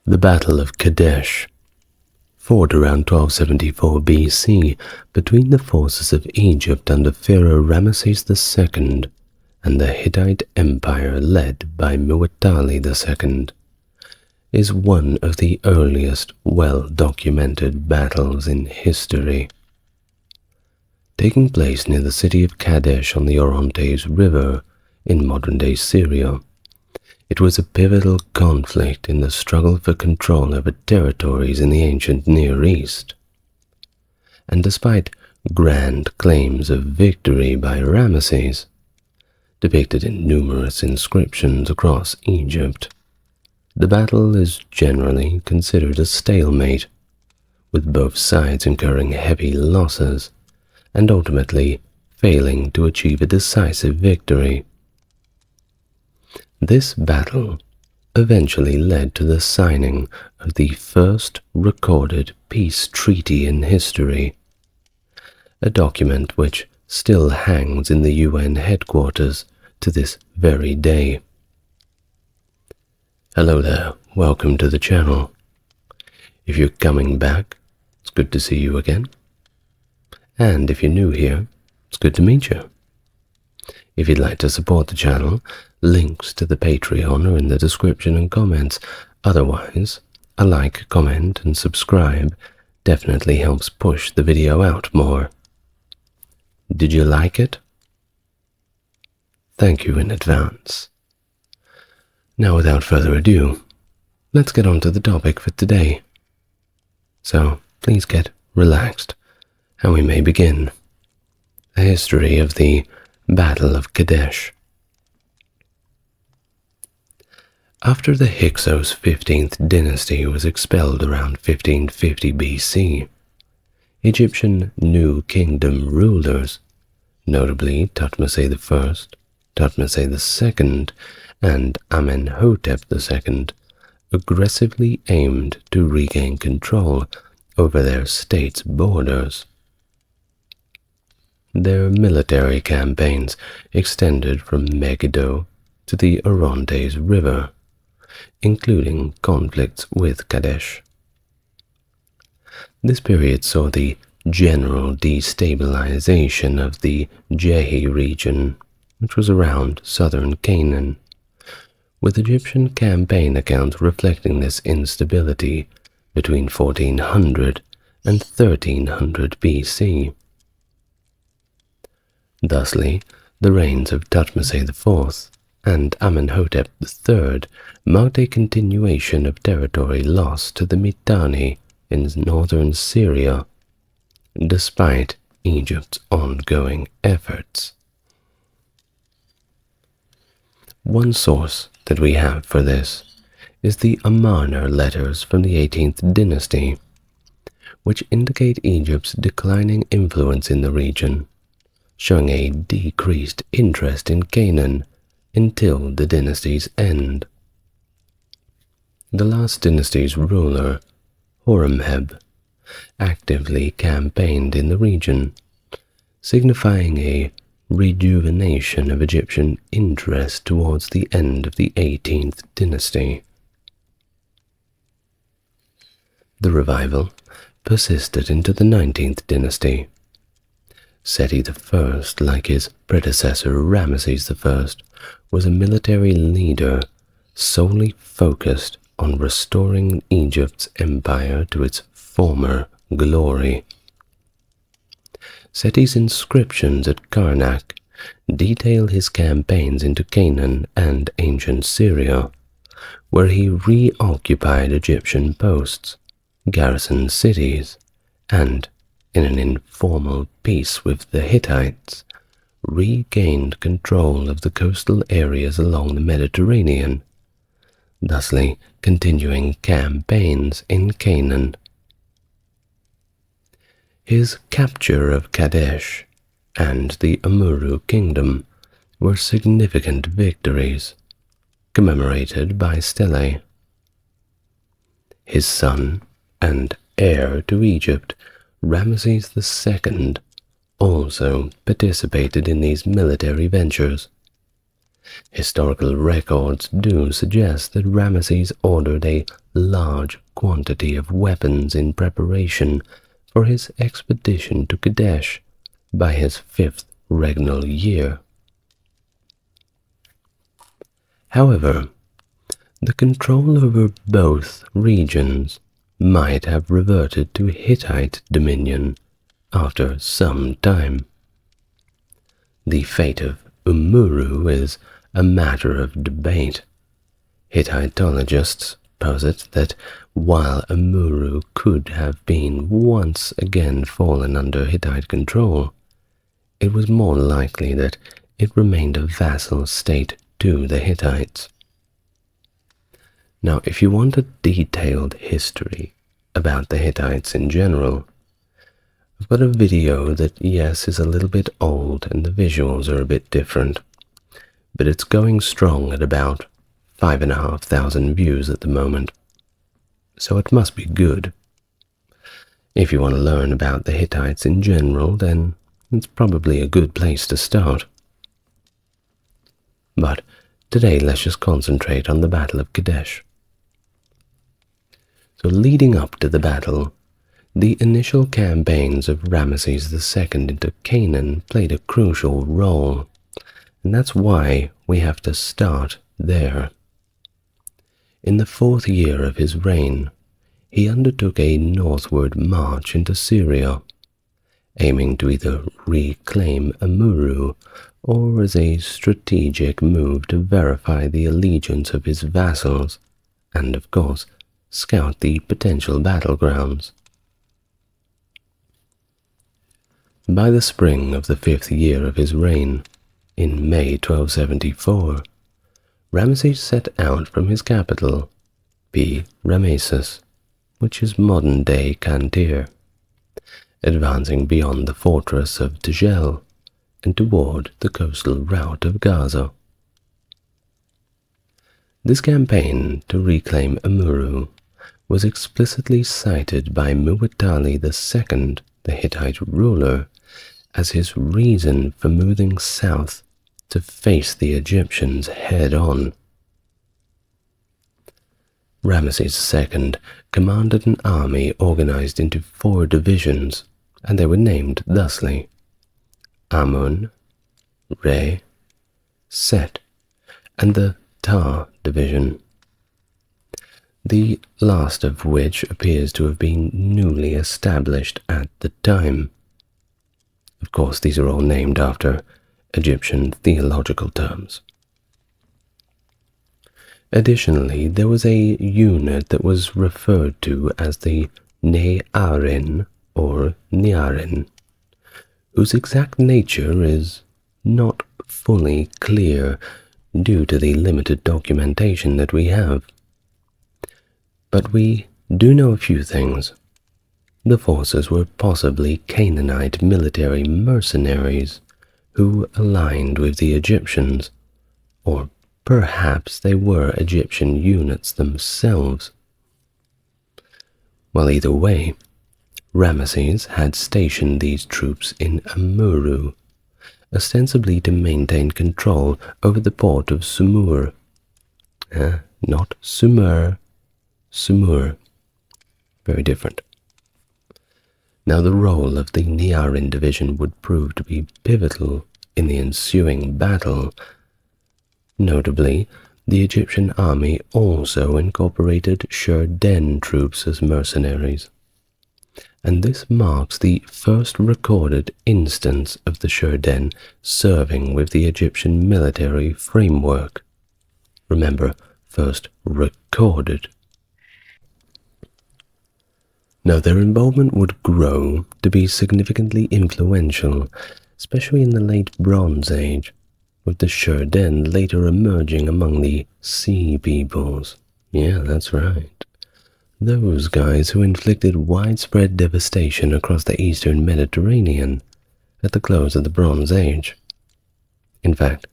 The Battle of Kadesh, fought around 1274 BC between the forces of Egypt under Pharaoh Ramesses II and the Hittite Empire led by Muwatalli II, is one of the earliest well-documented battles in history. Taking place near the city of Kadesh on the Orontes River in modern-day Syria, it was a pivotal conflict in the struggle for control over territories in the ancient Near East. And despite grand claims of victory by Ramesses, depicted in numerous inscriptions across Egypt, the battle is generally considered a stalemate, with both sides incurring heavy losses and ultimately failing to achieve a decisive victory. This battle eventually led to the signing of the first recorded peace treaty in history, a document which still hangs in the UN headquarters to this very day. Hello there, welcome to the channel. If you're coming back, it's good to see you again. And if you're new here, it's good to meet you. If you'd like to support the channel, links to the Patreon are in the description and comments. Otherwise, a like, comment, and subscribe definitely helps push the video out more. Did you like it? Thank you in advance. Now, without further ado, let's get on to the topic for today. So, please get relaxed, and we may begin. The history of the Battle of Kadesh. After the Hyksos 15th dynasty was expelled around 1550 BC, Egyptian New Kingdom rulers, notably Thutmose I, Thutmose II, and Amenhotep II, aggressively aimed to regain control over their state's borders. Their military campaigns extended from Megiddo to the Orontes River, including conflicts with Kadesh. This period saw the general destabilization of the Jehi region, which was around southern Canaan, with Egyptian campaign accounts reflecting this instability between 1400 and 1300 BC. Thusly, the reigns of Thutmose IV and Amenhotep III marked a continuation of territory lost to the Mitanni in northern Syria, despite Egypt's ongoing efforts. One source that we have for this is the Amarna letters from the 18th dynasty, which indicate Egypt's declining influence in the region, showing a decreased interest in Canaan until the dynasty's end. The last dynasty's ruler, Horemheb, actively campaigned in the region, signifying a rejuvenation of Egyptian interest towards the end of the 18th dynasty. The revival persisted into the 19th dynasty. Seti I, like his predecessor Ramesses I, was a military leader solely focused on restoring Egypt's empire to its former glory. Seti's inscriptions at Karnak detail his campaigns into Canaan and ancient Syria, where he reoccupied Egyptian posts, garrisoned cities, and, in an informal peace with the Hittites, regained control of the coastal areas along the Mediterranean, thusly continuing campaigns in Canaan. His capture of Kadesh and the Amurru kingdom were significant victories, commemorated by stelae. His son and heir to Egypt, Ramesses II, also participated in these military ventures, Historical records do suggest that Ramesses ordered a large quantity of weapons in preparation for his expedition to Kadesh by his 5th regnal year. However, the control over both regions might have reverted to Hittite dominion after some time. The fate of Umuru is a matter of debate. Hittitologists posit that while Umuru could have been once again fallen under Hittite control, it was more likely that it remained a vassal state to the Hittites. Now, if you want a detailed history about the Hittites in general, I've got a video that, yes, is a little bit old and the visuals are a bit different, but it's going strong at about 5,500 views at the moment, so it must be good. If you want to learn about the Hittites in general, then it's probably a good place to start. But today let's just concentrate on the Battle of Kadesh. So leading up to the battle, the initial campaigns of Ramesses II into Canaan played a crucial role, and that's why we have to start there. In the 4th year of his reign, he undertook a northward march into Syria, aiming to either reclaim Amuru or as a strategic move to verify the allegiance of his vassals and, of course, scout the potential battlegrounds. By the spring of the 5th year of his reign, in May 1274, Ramesses set out from his capital, P. Rameses, which is modern-day Cannae, advancing beyond the fortress of Tegel and toward the coastal route of Gaza. This campaign to reclaim Amuru was explicitly cited by Muwatalli II, the Hittite ruler, as his reason for moving south to face the Egyptians head-on. Ramesses II commanded an army organized into 4 divisions, and they were named thusly: Amun, Re, Set, and the Tar division, the last of which appears to have been newly established at the time. Of course, these are all named after Egyptian theological terms. Additionally, there was a unit that was referred to as the Ne'arin or Niarin, whose exact nature is not fully clear due to the limited documentation that we have. But we do know a few things. The forces were possibly Canaanite military mercenaries who aligned with the Egyptians, or perhaps they were Egyptian units themselves. Well, either way, Ramesses had stationed these troops in Amuru, ostensibly to maintain control over the port of Sumur. Not Sumer, Sumur. Very different. Now, the role of the Niarin division would prove to be pivotal in the ensuing battle. Notably, the Egyptian army also incorporated Shurden troops as mercenaries, and this marks the first recorded instance of the Shurden serving with the Egyptian military framework. Remember, first recorded. Now, their involvement would grow to be significantly influential, especially in the late Bronze Age, with the Shurden later emerging among the Sea Peoples. Yeah, that's right. Those guys who inflicted widespread devastation across the eastern Mediterranean at the close of the Bronze Age. In fact,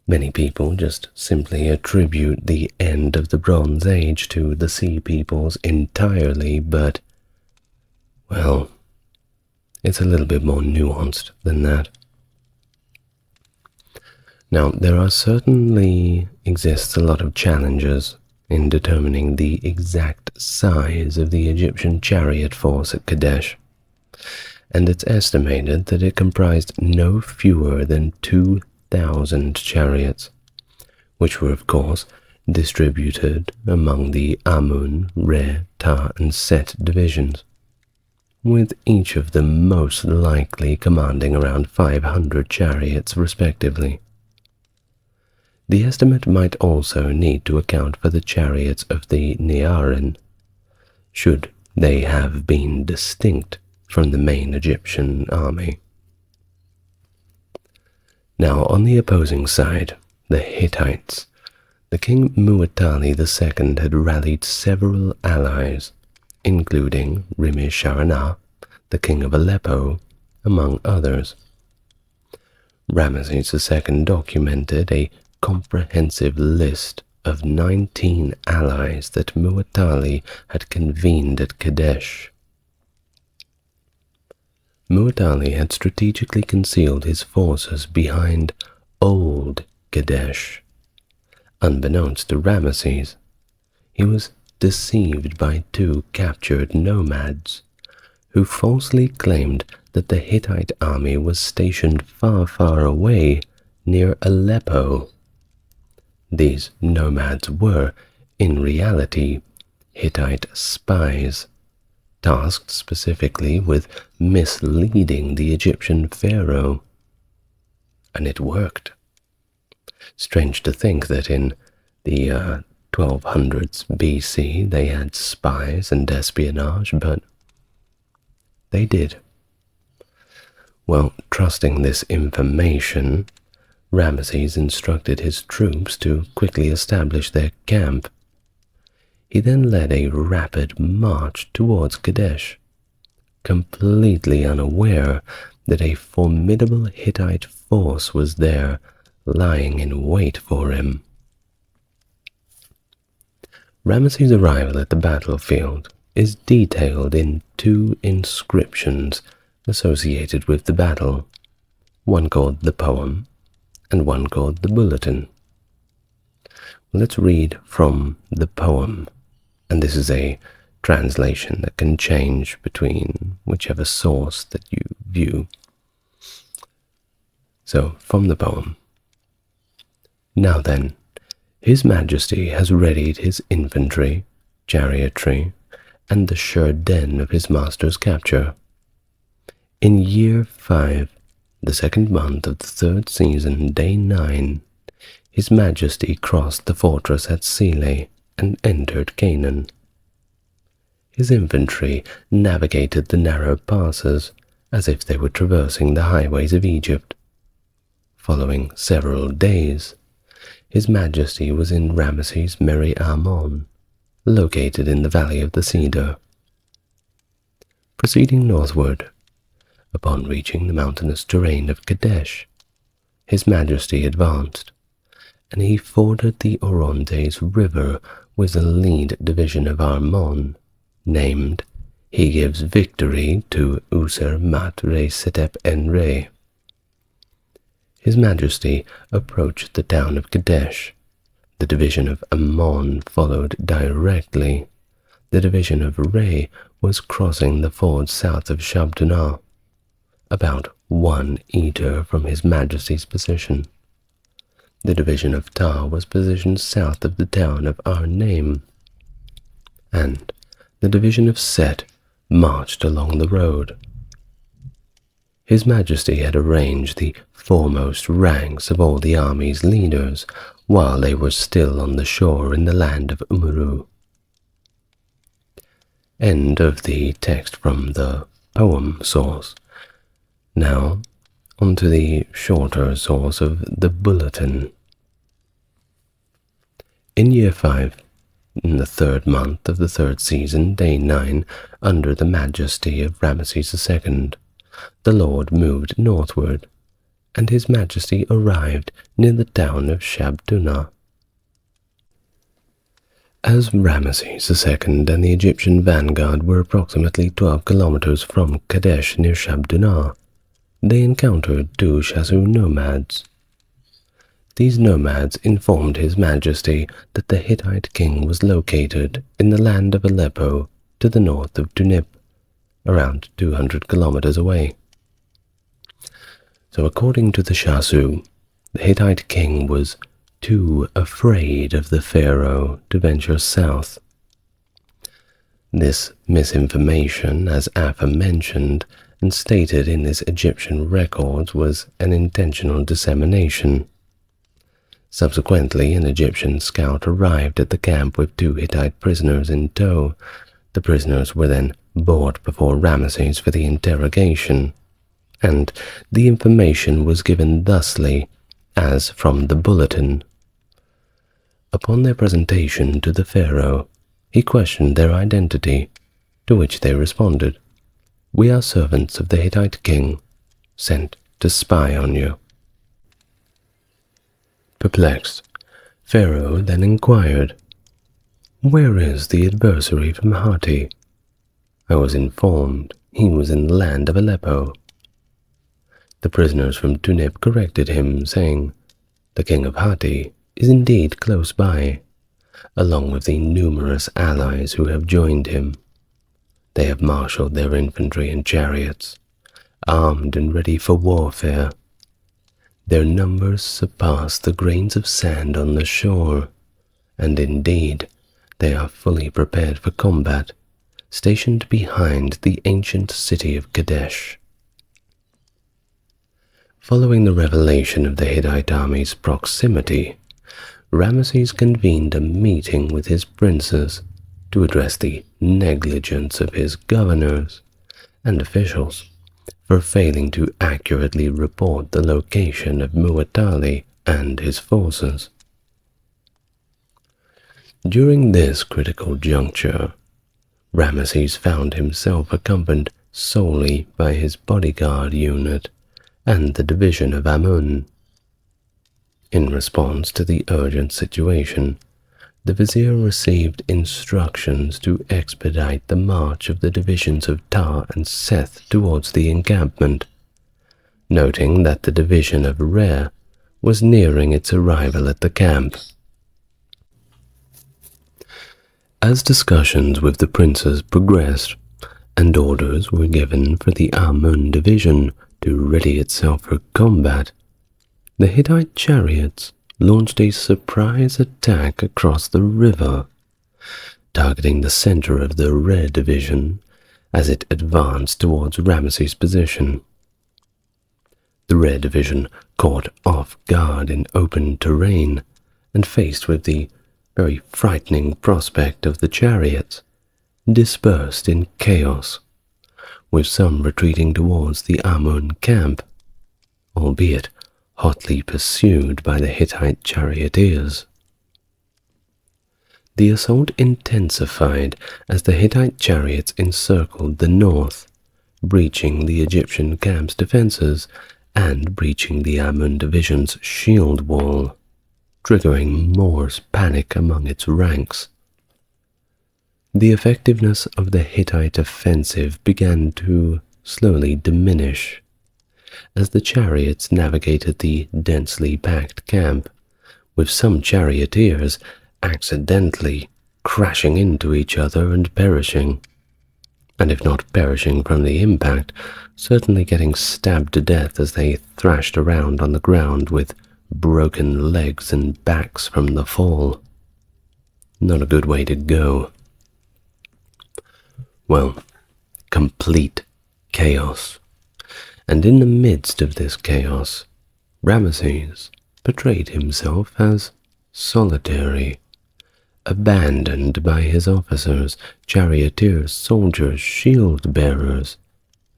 many people just simply attribute the end of the Bronze Age to the Sea Peoples entirely, but well, it's a little bit more nuanced than that. Now, there certainly exists a lot of challenges in determining the exact size of the Egyptian chariot force at Kadesh, and it's estimated that it comprised no fewer than 2,000 chariots, which were, of course, distributed among the Amun, Re, Ta, and Set divisions, with each of them most likely commanding around 500 chariots respectively. The estimate might also need to account for the chariots of the Nearin, should they have been distinct from the main Egyptian army. Now, on the opposing side, the Hittites, the King Muwatalli II had rallied several allies, including Rimisharana, the King of Aleppo, among others. Ramesses II documented a comprehensive list of 19 allies that Muwatalli had convened at Kadesh. Muwatalli had strategically concealed his forces behind Old Kadesh. Unbeknownst to Ramesses, he was deceived by two captured nomads, who falsely claimed that the Hittite army was stationed far, far away near Aleppo. These nomads were, in reality, Hittite spies, tasked specifically with misleading the Egyptian pharaoh. And it worked. Strange to think that in the 1200s BC they had spies and espionage, but they did. Well, trusting this information, Ramesses instructed his troops to quickly establish their camp. He then led a rapid march towards Kadesh, completely unaware that a formidable Hittite force was there, lying in wait for him. Ramesses' arrival at the battlefield is detailed in two inscriptions associated with the battle, one called the Poem and one called the Bulletin. Let's read from the Poem, and this is a translation that can change between whichever source that you view. So, from the Poem. Now then, His Majesty has readied his infantry, chariotry, and the sure den of his master's capture. In year 5, the 2nd month of the 3rd season, day 9, His Majesty crossed the fortress at Sele and entered Canaan. His infantry navigated the narrow passes as if they were traversing the highways of Egypt. Following several days, His Majesty was in Ramesses Meri Ammon, located in the valley of the Cedar. Proceeding northward, upon reaching the mountainous terrain of Kadesh, His Majesty advanced, and he forded the Orontes River with the lead division of Armon, named He Gives Victory to User Mat Re Setep En Re. His Majesty approached the town of Kadesh. The division of Ammon followed directly. The division of Re was crossing the ford south of Shabtunah, about 1 eater from His Majesty's position. The division of Ta was positioned south of the town of Arnaim, and the division of Set marched along the road. His Majesty had arranged the foremost ranks of all the army's leaders while they were still on the shore in the land of Umuru. End of the text from the Poem source. Now, on to the shorter source of the Bulletin. In year 5, in the 3rd month of the 3rd season, day 9, under the majesty of Ramesses II, the Lord moved northward, and His Majesty arrived near the town of Shabtunah. As Ramesses II and the Egyptian vanguard were approximately 12 kilometers from Kadesh near Shabtunah, they encountered two Shasu nomads. These nomads informed His Majesty that the Hittite king was located in the land of Aleppo to the north of Tunip, around 200 kilometers away. So according to the Shasu, the Hittite king was too afraid of the pharaoh to venture south. This misinformation, as aforementioned and stated in his Egyptian records, was an intentional dissemination. Subsequently, an Egyptian scout arrived at the camp with 2 Hittite prisoners in tow. The prisoners were then brought before Ramesses for the interrogation, and the information was given thusly, as from the bulletin. Upon their presentation to the pharaoh, he questioned their identity, to which they responded, "We are servants of the Hittite king, sent to spy on you." Perplexed, Pharaoh then inquired, "Where is the adversary from Hatti?" "I was informed he was in the land of Aleppo." The prisoners from Tunip corrected him, saying, "The king of Hatti is indeed close by, along with the numerous allies who have joined him. They have marshaled their infantry and chariots, armed and ready for warfare. Their numbers surpass the grains of sand on the shore, and indeed they are fully prepared for combat, stationed behind the ancient city of Kadesh." Following the revelation of the Hittite army's proximity, Ramesses convened a meeting with his princes to address the negligence of his governors and officials for failing to accurately report the location of Muwatalli and his forces. During this critical juncture, Ramesses found himself accompanied solely by his bodyguard unit and the division of Amun. In response to the urgent situation, the vizier received instructions to expedite the march of the divisions of Tar and Seth towards the encampment, noting that the division of Re was nearing its arrival at the camp. As discussions with the princes progressed, and orders were given for the Amun division to ready itself for combat, the Hittite chariots launched a surprise attack across the river, targeting the center of the Re division as it advanced towards Ramesses' position. The Re division caught off guard in open terrain and faced with the very frightening prospect of the chariots, dispersed in chaos, with some retreating towards the Amun camp, albeit hotly pursued by the Hittite charioteers. The assault intensified as the Hittite chariots encircled the north, breaching the Egyptian camp's defenses and breaching the Amun division's shield wall, triggering more panic among its ranks. The effectiveness of the Hittite offensive began to slowly diminish as the chariots navigated the densely packed camp, with some charioteers accidentally crashing into each other and perishing, and if not perishing from the impact, certainly getting stabbed to death as they thrashed around on the ground with broken legs and backs from the fall. Not a good way to go. Well, complete chaos. And in the midst of this chaos, Ramesses portrayed himself as solitary, abandoned by his officers, charioteers, soldiers, shield-bearers,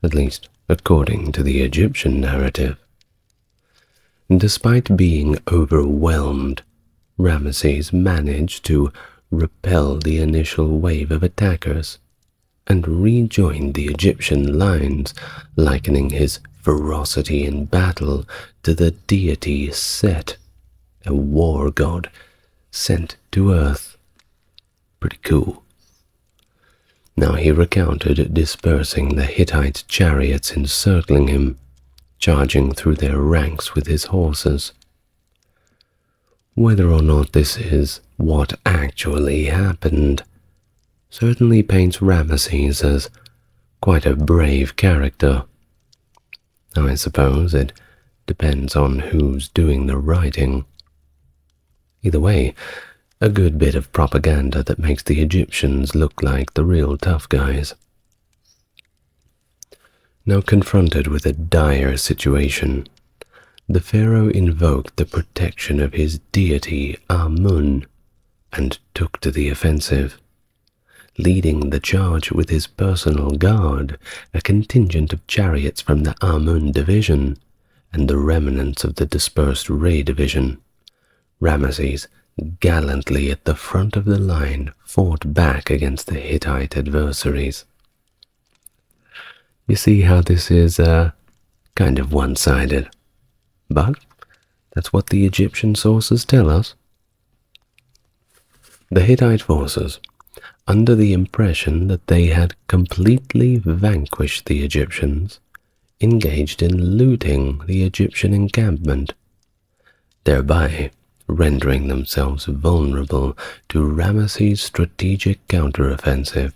at least according to the Egyptian narrative. Despite being overwhelmed, Ramesses managed to repel the initial wave of attackers and rejoined the Egyptian lines, likening his ferocity in battle to the deity Set, a war god sent to Earth. Pretty cool. Now he recounted dispersing the Hittite chariots encircling him, charging through their ranks with his horses. Whether or not this is what actually happened certainly paints Ramesses as quite a brave character. I suppose it depends on who's doing the writing. Either way, a good bit of propaganda that makes the Egyptians look like the real tough guys. Now confronted with a dire situation, the pharaoh invoked the protection of his deity Amun and took to the offensive, leading the charge with his personal guard, a contingent of chariots from the Amun division, and the remnants of the dispersed Ray division. Ramesses, gallantly at the front of the line, fought back against the Hittite adversaries. You see how this is kind of one-sided, but that's what the Egyptian sources tell us. The Hittite forces, under the impression that they had completely vanquished the Egyptians, engaged in looting the Egyptian encampment, thereby rendering themselves vulnerable to Ramesses' strategic counteroffensive.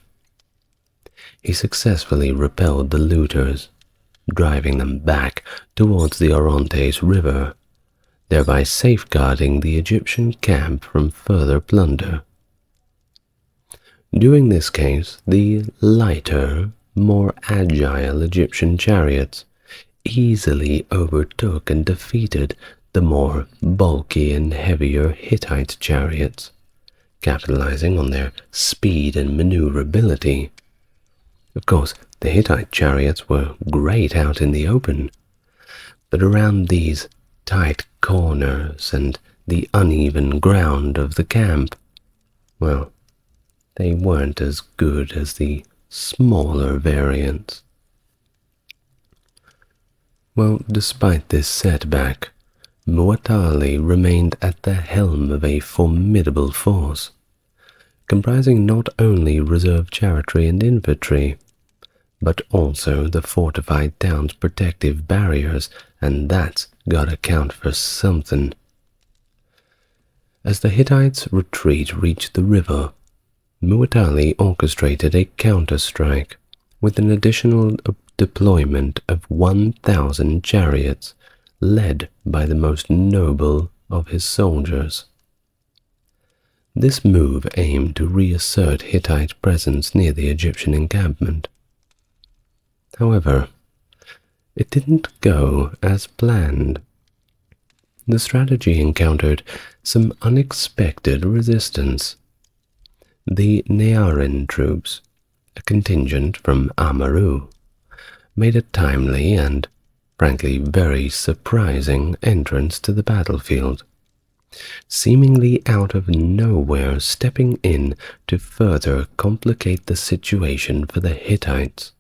He successfully repelled the looters, driving them back towards the Orontes River, thereby safeguarding the Egyptian camp from further plunder. During this case, the lighter, more agile Egyptian chariots easily overtook and defeated the more bulky and heavier Hittite chariots, capitalizing on their speed and maneuverability. Of course, the Hittite chariots were great out in the open, but around these tight corners and the uneven ground of the camp, well, they weren't as good as the smaller variants. Well, despite this setback, Muwatalli remained at the helm of a formidable force, comprising not only reserve chariotry and infantry, but also the fortified town's protective barriers, and that's gotta count for something. As the Hittites' retreat reached the river, Muwatalli orchestrated a counter-strike with an additional deployment of 1,000 chariots, led by the most noble of his soldiers. This move aimed to reassert Hittite presence near the Egyptian encampment. However, it didn't go as planned. The strategy encountered some unexpected resistance. The Nearin troops, a contingent from Amaru, made a timely and, frankly, very surprising entrance to the battlefield, seemingly out of nowhere, stepping in to further complicate the situation for the Hittites.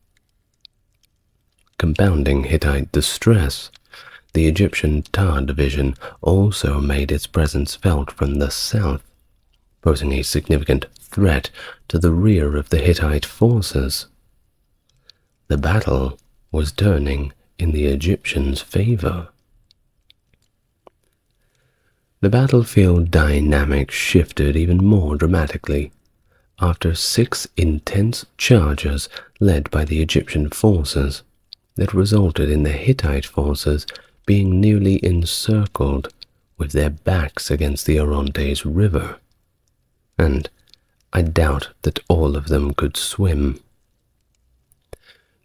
Compounding Hittite distress, the Egyptian Tar division also made its presence felt from the south, posing a significant threat to the rear of the Hittite forces. The battle was turning in the Egyptians' favor. The battlefield dynamic shifted even more dramatically after 6 intense charges led by the Egyptian forces that resulted in the Hittite forces being nearly encircled with their backs against the Orontes River, and I doubt that all of them could swim.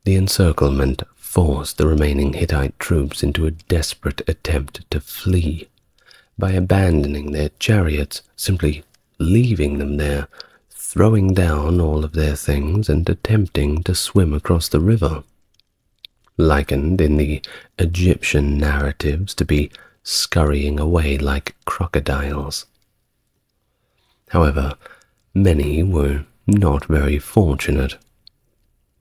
The encirclement forced the remaining Hittite troops into a desperate attempt to flee by abandoning their chariots, simply leaving them there, throwing down all of their things and attempting to swim across the river, likened in the Egyptian narratives to be scurrying away like crocodiles. However, many were not very fortunate.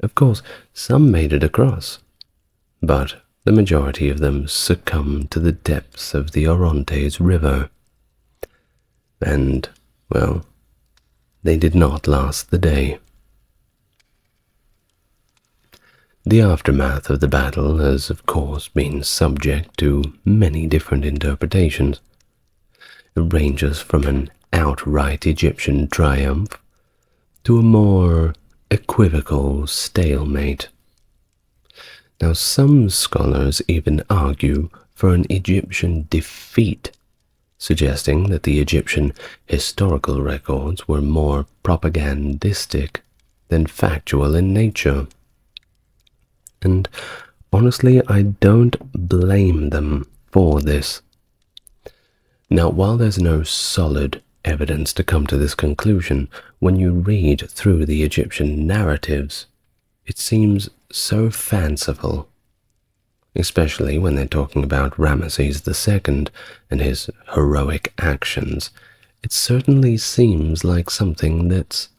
Of course, some made it across, but the majority of them succumbed to the depths of the Orontes River. And, well, they did not last the day. The aftermath of the battle has, of course, been subject to many different interpretations. It ranges from an outright Egyptian triumph to a more equivocal stalemate. Now, some scholars even argue for an Egyptian defeat, suggesting that the Egyptian historical records were more propagandistic than factual in nature. And honestly, I don't blame them for this. Now, while there's no solid evidence to come to this conclusion, when you read through the Egyptian narratives, it seems so fanciful, especially when they're talking about Ramesses II and his heroic actions. It certainly seems like something that's,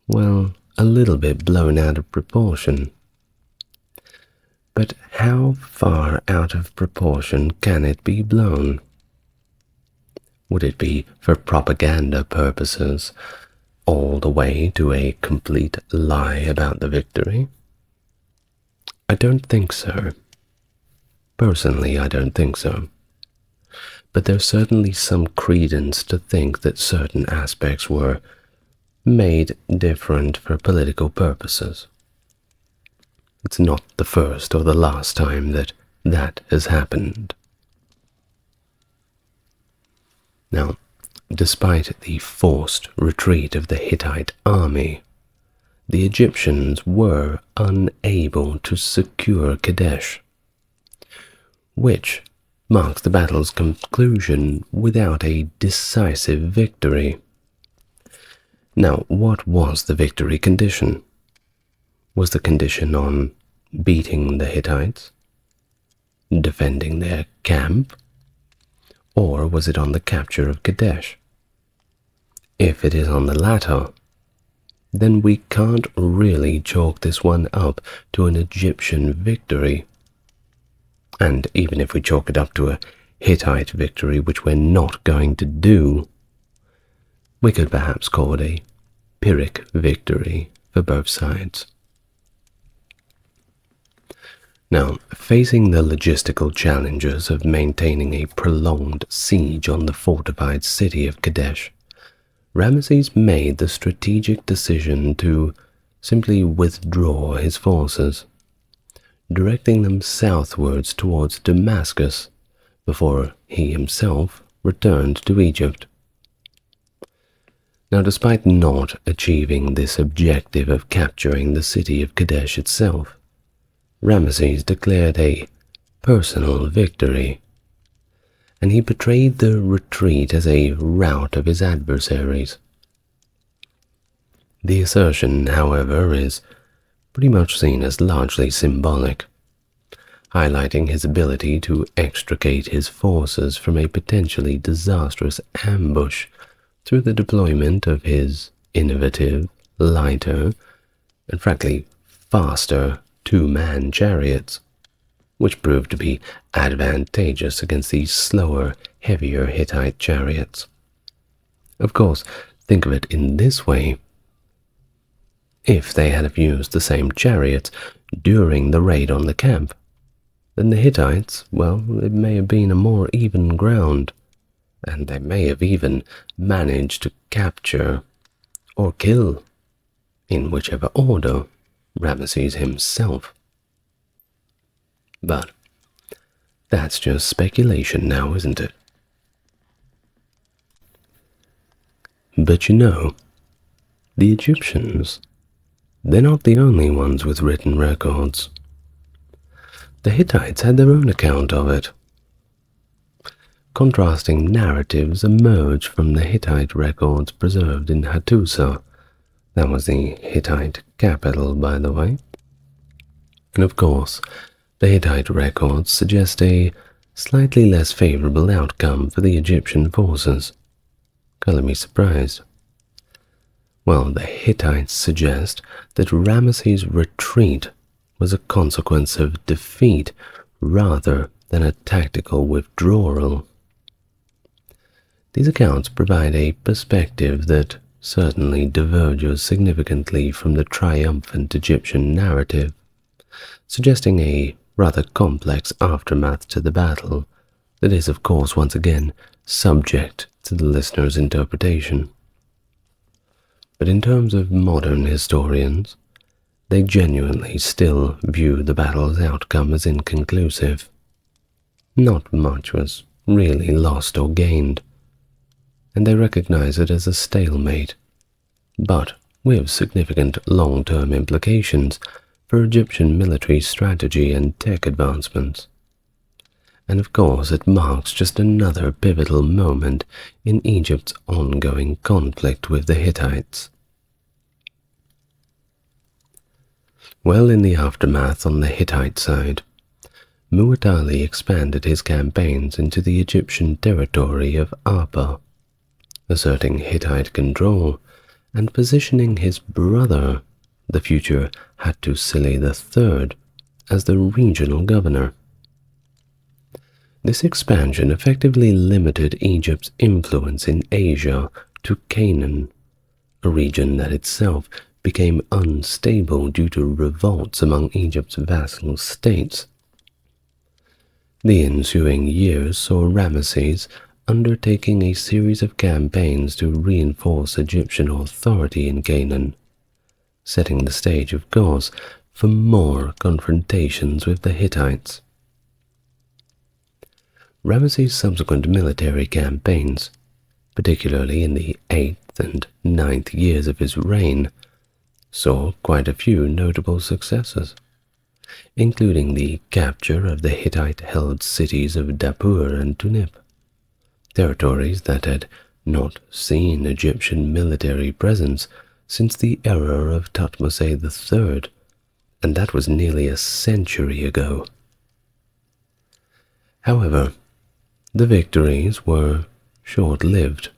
well, a little bit blown out of proportion. But how far out of proportion can it be blown? Would it be for propaganda purposes, all the way to a complete lie about the victory? I don't think so. Personally, I don't think so. But there's certainly some credence to think that certain aspects were made different for political purposes. It's not the first or the last time that has happened. Now, despite the forced retreat of the Hittite army, the Egyptians were unable to secure Kadesh, which marks the battle's conclusion without a decisive victory. Now, what was the victory condition? Was the condition on beating the Hittites, defending their camp, or was it on the capture of Kadesh? If it is on the latter, then we can't really chalk this one up to an Egyptian victory. And even if we chalk it up to a Hittite victory, which we're not going to do, we could perhaps call it a Pyrrhic victory for both sides. Now, facing the logistical challenges of maintaining a prolonged siege on the fortified city of Kadesh, Ramesses made the strategic decision to simply withdraw his forces, directing them southwards towards Damascus before he himself returned to Egypt. Now, despite not achieving this objective of capturing the city of Kadesh itself, Ramesses declared a personal victory, and he portrayed the retreat as a rout of his adversaries. The assertion, however, is pretty much seen as largely symbolic, highlighting his ability to extricate his forces from a potentially disastrous ambush through the deployment of his innovative, lighter, and frankly faster two-man chariots, which proved to be advantageous against the slower, heavier Hittite chariots. Of course, think of it in this way. If they had used the same chariots during the raid on the camp, then the Hittites, well, it may have been a more even ground, and they may have even managed to capture or kill, in whichever order, Ramesses himself. But that's just speculation now, isn't it? But you know, the Egyptians, they're not the only ones with written records. The Hittites had their own account of it. Contrasting narratives emerged from the Hittite records preserved in Hattusa. That was the Hittite capital, by the way. And of course, the Hittite records suggest a slightly less favorable outcome for the Egyptian forces. Color me surprised. Well, the Hittites suggest that Ramesses' retreat was a consequence of defeat rather than a tactical withdrawal. These accounts provide a perspective that certainly diverges significantly from the triumphant Egyptian narrative, suggesting a rather complex aftermath to the battle that is, of course, once again subject to the listener's interpretation. But in terms of modern historians, they genuinely still view the battle's outcome as inconclusive. Not much was really lost or gained, and they recognize it as a stalemate, but with significant long-term implications for Egyptian military strategy and tech advancements. And of course, it marks just another pivotal moment in Egypt's ongoing conflict with the Hittites. Well, in the aftermath on the Hittite side, Mu'tali expanded his campaigns into the Egyptian territory of Appa, asserting Hittite control and positioning his brother, the future Hattusili III, as the regional governor. This expansion effectively limited Egypt's influence in Asia to Canaan, a region that itself became unstable due to revolts among Egypt's vassal states. The ensuing years saw Ramesses undertaking a series of campaigns to reinforce Egyptian authority in Canaan, setting the stage, of course, for more confrontations with the Hittites. Ramesses' subsequent military campaigns, particularly in the 8th and 9th years of his reign, saw quite a few notable successes, including the capture of the Hittite-held cities of Dapur and Tunip, territories that had not seen Egyptian military presence since the era of Thutmose III, and that was nearly a century ago. However, the victories were short-lived,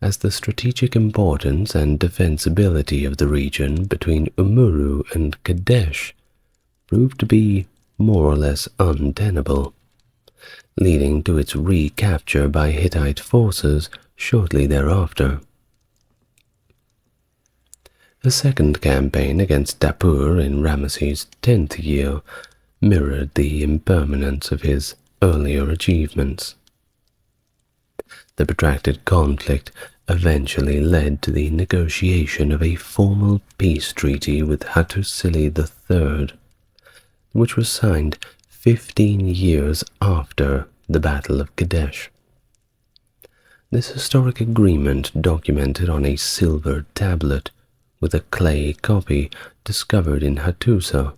as the strategic importance and defensibility of the region between Umuru and Kadesh proved to be more or less untenable, leading to its recapture by Hittite forces shortly thereafter. A second campaign against Dapur in Ramesses' 10th year mirrored the impermanence of his earlier achievements. The protracted conflict eventually led to the negotiation of a formal peace treaty with Hattusili III, which was signed 15 years after the Battle of Kadesh. This historic agreement, documented on a silver tablet with a clay copy discovered in Hattusa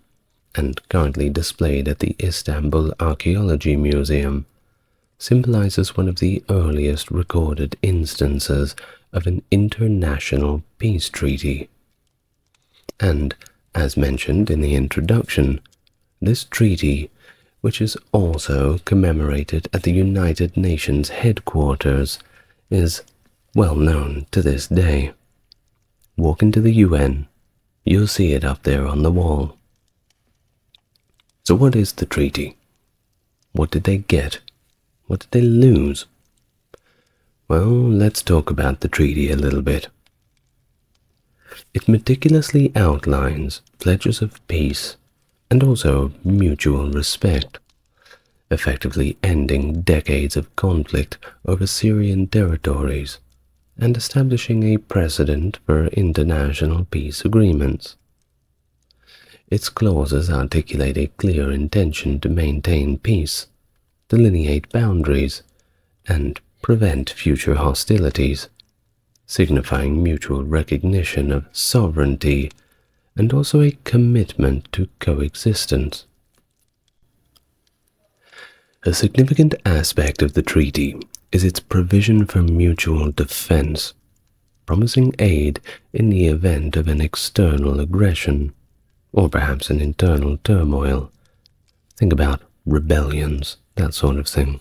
and currently displayed at the Istanbul Archaeology Museum, symbolizes one of the earliest recorded instances of an international peace treaty. And, as mentioned in the introduction, this treaty, which is also commemorated at the United Nations headquarters, is well known to this day. Walk into the UN, you'll see it up there on the wall. So what is the treaty? What did they get? What did they lose? Well, let's talk about the treaty a little bit. It meticulously outlines pledges of peace and also mutual respect, effectively ending decades of conflict over Syrian territories and establishing a precedent for international peace agreements. Its clauses articulate a clear intention to maintain peace, delineate boundaries, and prevent future hostilities, signifying mutual recognition of sovereignty and also a commitment to coexistence. A significant aspect of the treaty is its provision for mutual defense, promising aid in the event of an external aggression, or perhaps an internal turmoil. Think about rebellions, that sort of thing.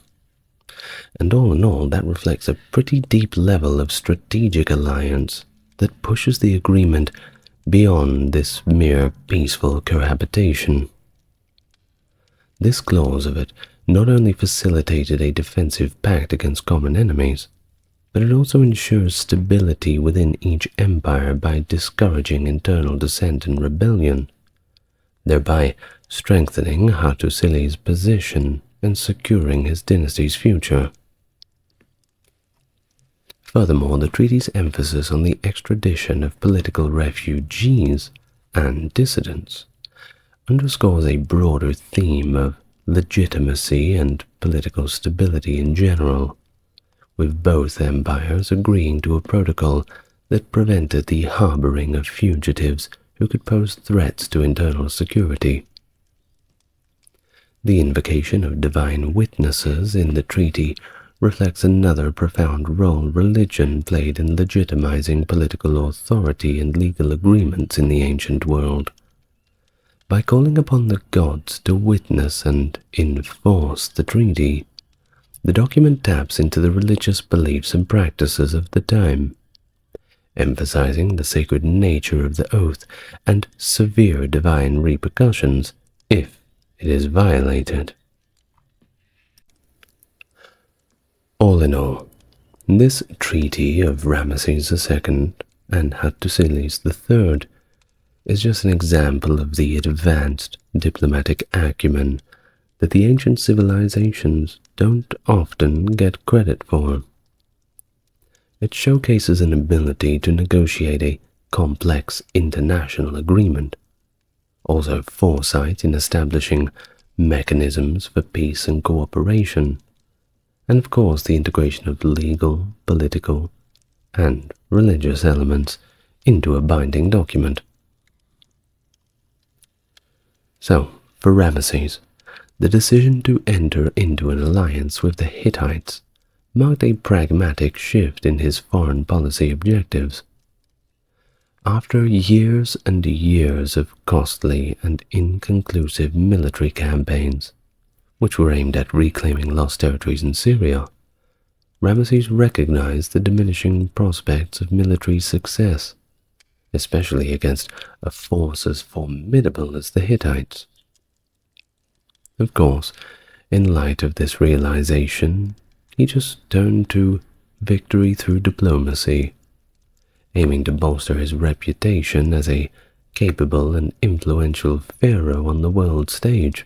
And all in all, that reflects a pretty deep level of strategic alliance that pushes the agreement beyond this mere peaceful cohabitation. This clause of it not only facilitated a defensive pact against common enemies, but it also ensures stability within each empire by discouraging internal dissent and rebellion, thereby strengthening Hattusili's position and securing his dynasty's future. Furthermore, the treaty's emphasis on the extradition of political refugees and dissidents underscores a broader theme of legitimacy and political stability in general, with both empires agreeing to a protocol that prevented the harboring of fugitives who could pose threats to internal security. The invocation of divine witnesses in the treaty reflects another profound role religion played in legitimizing political authority and legal agreements in the ancient world. By calling upon the gods to witness and enforce the treaty, the document taps into the religious beliefs and practices of the time, emphasizing the sacred nature of the oath and severe divine repercussions if it is violated. All in all, this treaty of Ramesses II and Hattusilis III is just an example of the advanced diplomatic acumen that the ancient civilizations don't often get credit for. It showcases an ability to negotiate a complex international agreement, also foresight in establishing mechanisms for peace and cooperation, and of course the integration of legal, political, and religious elements into a binding document. So, for Ramesses, the decision to enter into an alliance with the Hittites marked a pragmatic shift in his foreign policy objectives. After years and years of costly and inconclusive military campaigns, which were aimed at reclaiming lost territories in Syria, Ramesses recognized the diminishing prospects of military success, especially against a force as formidable as the Hittites. Of course, in light of this realization, he just turned to victory through diplomacy, aiming to bolster his reputation as a capable and influential pharaoh on the world stage.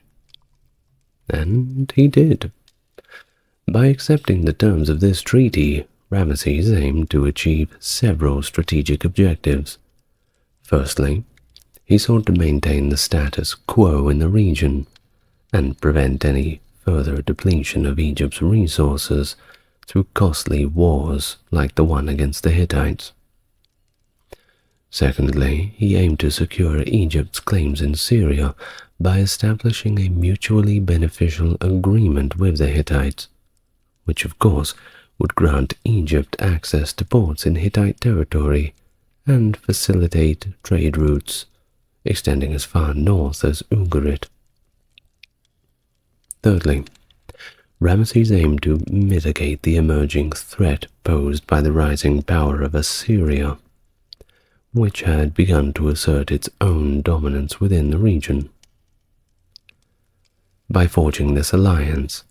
And he did. By accepting the terms of this treaty, Ramesses aimed to achieve several strategic objectives. Firstly, he sought to maintain the status quo in the region and prevent any further depletion of Egypt's resources through costly wars like the one against the Hittites. Secondly, he aimed to secure Egypt's claims in Syria by establishing a mutually beneficial agreement with the Hittites, which of course would grant Egypt access to ports in Hittite territory and facilitate trade routes extending as far north as Ugarit. Thirdly, Ramesses aimed to mitigate the emerging threat posed by the rising power of Assyria, which had begun to assert its own dominance within the region. By forging this alliance,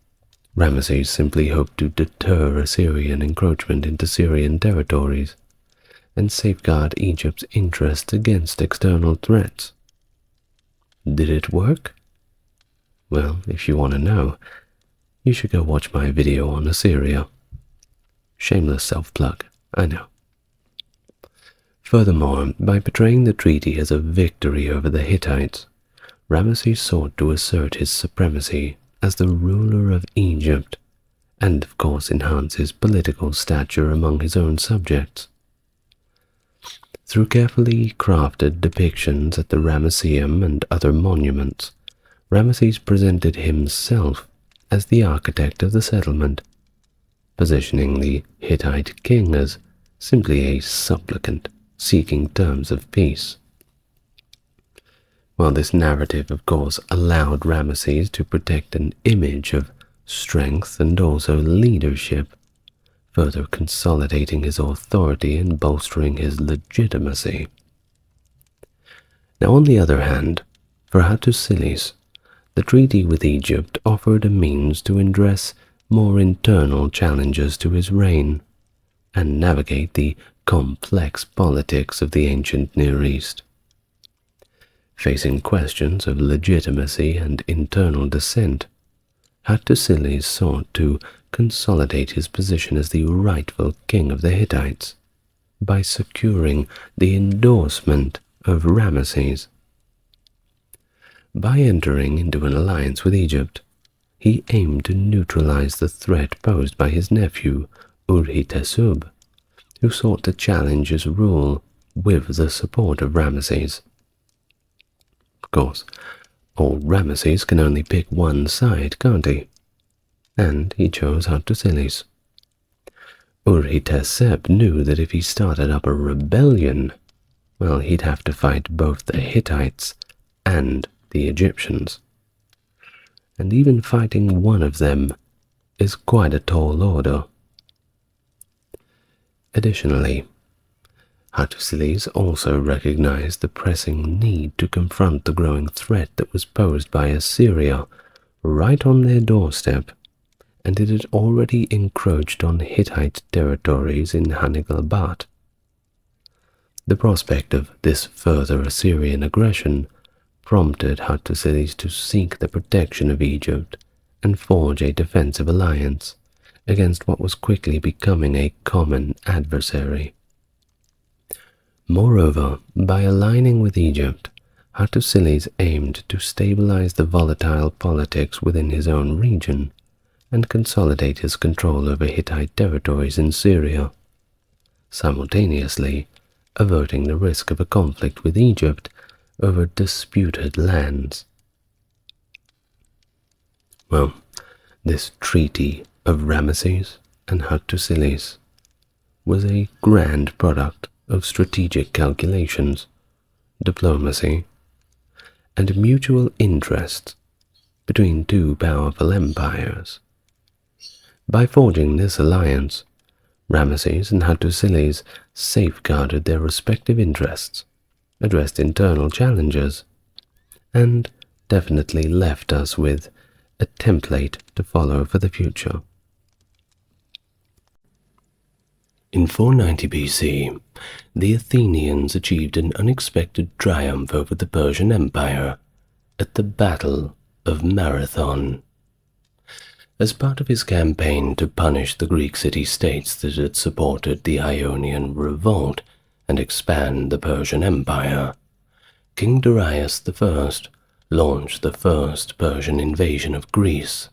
Ramesses simply hoped to deter Assyrian encroachment into Syrian territories and safeguard Egypt's interests against external threats. Did it work? Well, if you want to know, you should go watch my video on Assyria. Shameless self-plug, I know. Furthermore, by portraying the treaty as a victory over the Hittites, Ramesses sought to assert his supremacy as the ruler of Egypt and, of course, enhance his political stature among his own subjects. Through carefully crafted depictions at the Ramesseum and other monuments, Ramesses presented himself as the architect of the settlement, positioning the Hittite king as simply a supplicant seeking terms of peace. While this narrative, of course, allowed Ramesses to protect an image of strength and also leadership, further consolidating his authority and bolstering his legitimacy. Now, on the other hand, for Hattusilis, the treaty with Egypt offered a means to address more internal challenges to his reign and navigate the complex politics of the ancient Near East. Facing questions of legitimacy and internal dissent, Hattusilis sought to consolidate his position as the rightful king of the Hittites by securing the endorsement of Ramesses. By entering into an alliance with Egypt, he aimed to neutralize the threat posed by his nephew Urhi-Tesub, who sought to challenge his rule with the support of Ramesses. Of course, old Ramesses can only pick one side, can't he? And he chose Hattusilis. Urhi-Tesub knew that if he started up a rebellion, well, he'd have to fight both the Hittites and the Egyptians. And even fighting one of them is quite a tall order. Additionally, Hattusilis also recognized the pressing need to confront the growing threat that was posed by Assyria right on their doorstep, and it had already encroached on Hittite territories in Hanigalbat. The prospect of this further Assyrian aggression prompted Hattusilis to seek the protection of Egypt and forge a defensive alliance against what was quickly becoming a common adversary. Moreover, by aligning with Egypt, Hattusilis aimed to stabilize the volatile politics within his own region and consolidate his control over Hittite territories in Syria, simultaneously averting the risk of a conflict with Egypt over disputed lands. Well, this treaty of Ramesses and Hattusilis was a grand product of strategic calculations, diplomacy, and mutual interest between two powerful empires. By forging this alliance, Ramesses and Hattusilis safeguarded their respective interests, addressed internal challenges, and definitely left us with a template to follow for the future. In 490 BC, the Athenians achieved an unexpected triumph over the Persian Empire at the Battle of Marathon. As part of his campaign to punish the Greek city-states that had supported the Ionian revolt and expand the Persian Empire, King Darius I launched the first Persian invasion of Greece.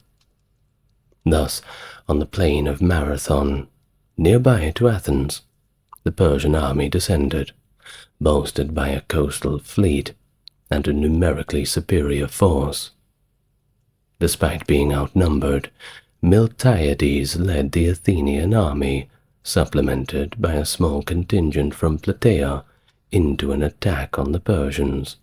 Thus, on the plain of Marathon, nearby to Athens, the Persian army descended, bolstered by a coastal fleet and a numerically superior force. Despite being outnumbered, Miltiades led the Athenian army, supplemented by a small contingent from Plataea, into an attack on the Persians.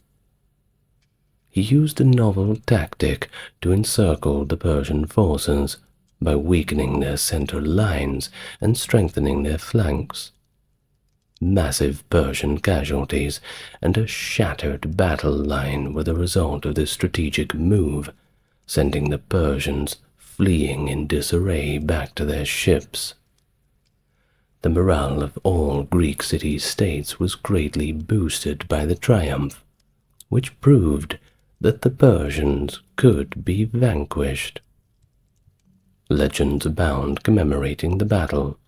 He used a novel tactic to encircle the Persian forces by weakening their center lines and strengthening their flanks. Massive Persian casualties and a shattered battle line were the result of this strategic move, sending the Persians fleeing in disarray back to their ships. The morale of all Greek city-states was greatly boosted by the triumph, which proved that the Persians could be vanquished. Legends abound commemorating the battle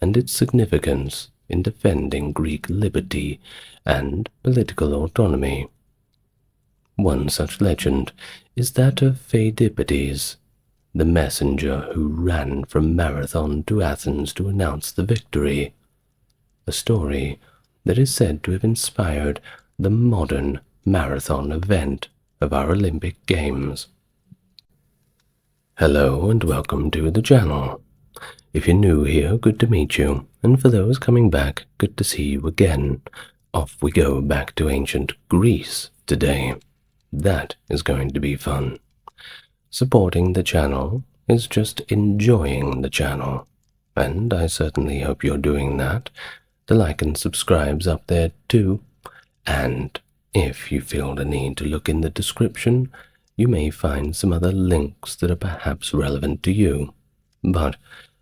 and its significance in defending Greek liberty and political autonomy. One such legend is that of Pheidippides, the messenger who ran from Marathon to Athens to announce the victory, a story that is said to have inspired the modern marathon event of our Olympic Games. Hello and welcome to the channel. If you're new here, good to meet you, and for those coming back, good to see you again. Off we go back to ancient Greece today. That is going to be fun. Supporting the channel is just enjoying the channel, and I certainly hope you're doing that. The like and subscribe's up there too, and if you feel the need to look in the description, you may find some other links that are perhaps relevant to you. But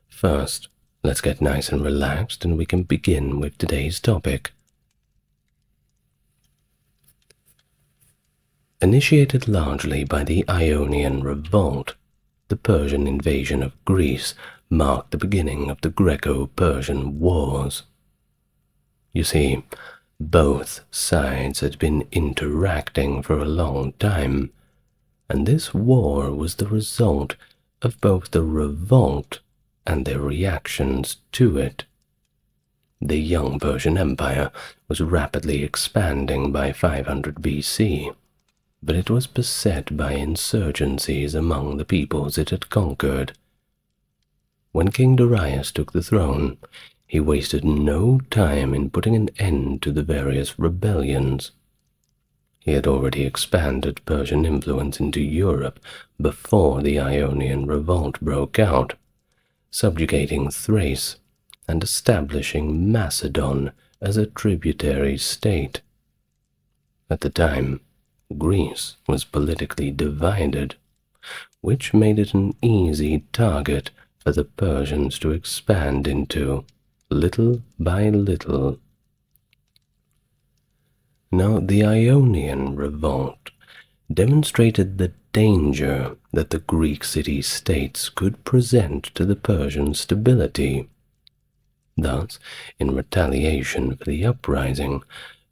first, let's get nice and relaxed and we can begin with today's topic. Initiated largely by the Ionian revolt, the Persian invasion of Greece marked the beginning of the Greco-Persian Wars. You see, both sides had been interacting for a long time, and this war was the result of both the revolt and their reactions to it. The young Persian Empire was rapidly expanding by 500 BC, but it was beset by insurgencies among the peoples it had conquered. When King Darius took the throne, he wasted no time in putting an end to the various rebellions. He had already expanded Persian influence into Europe before the Ionian Revolt broke out, subjugating Thrace and establishing Macedon as a tributary state. At the time, Greece was politically divided, which made it an easy target for the Persians to expand into, little by little. Now, the Ionian Revolt demonstrated the danger that the Greek city-states could present to the Persian stability. Thus, in retaliation for the uprising,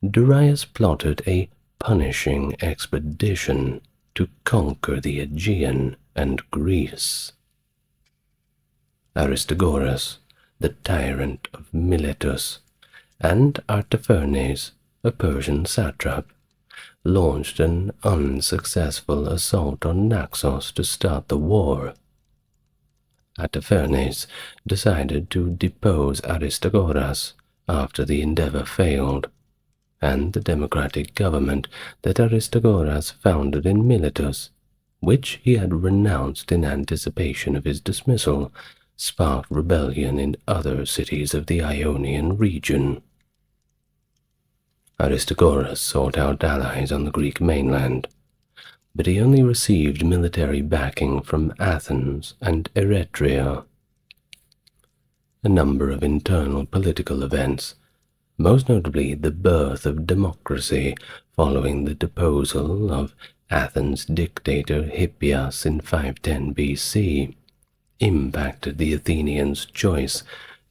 Darius plotted a punishing expedition to conquer the Aegean and Greece. Aristagoras, the tyrant of Miletus, and Artaphernes, a Persian satrap, launched an unsuccessful assault on Naxos to start the war. Artaphernes decided to depose Aristagoras after the endeavor failed, and the democratic government that Aristagoras founded in Miletus, which he had renounced in anticipation of his dismissal, sparked rebellion in other cities of the Ionian region. Aristagoras sought out allies on the Greek mainland, but he only received military backing from Athens and Eretria. A number of internal political events, most notably the birth of democracy following the deposal of Athens dictator Hippias in 510 BC, impacted the Athenians' choice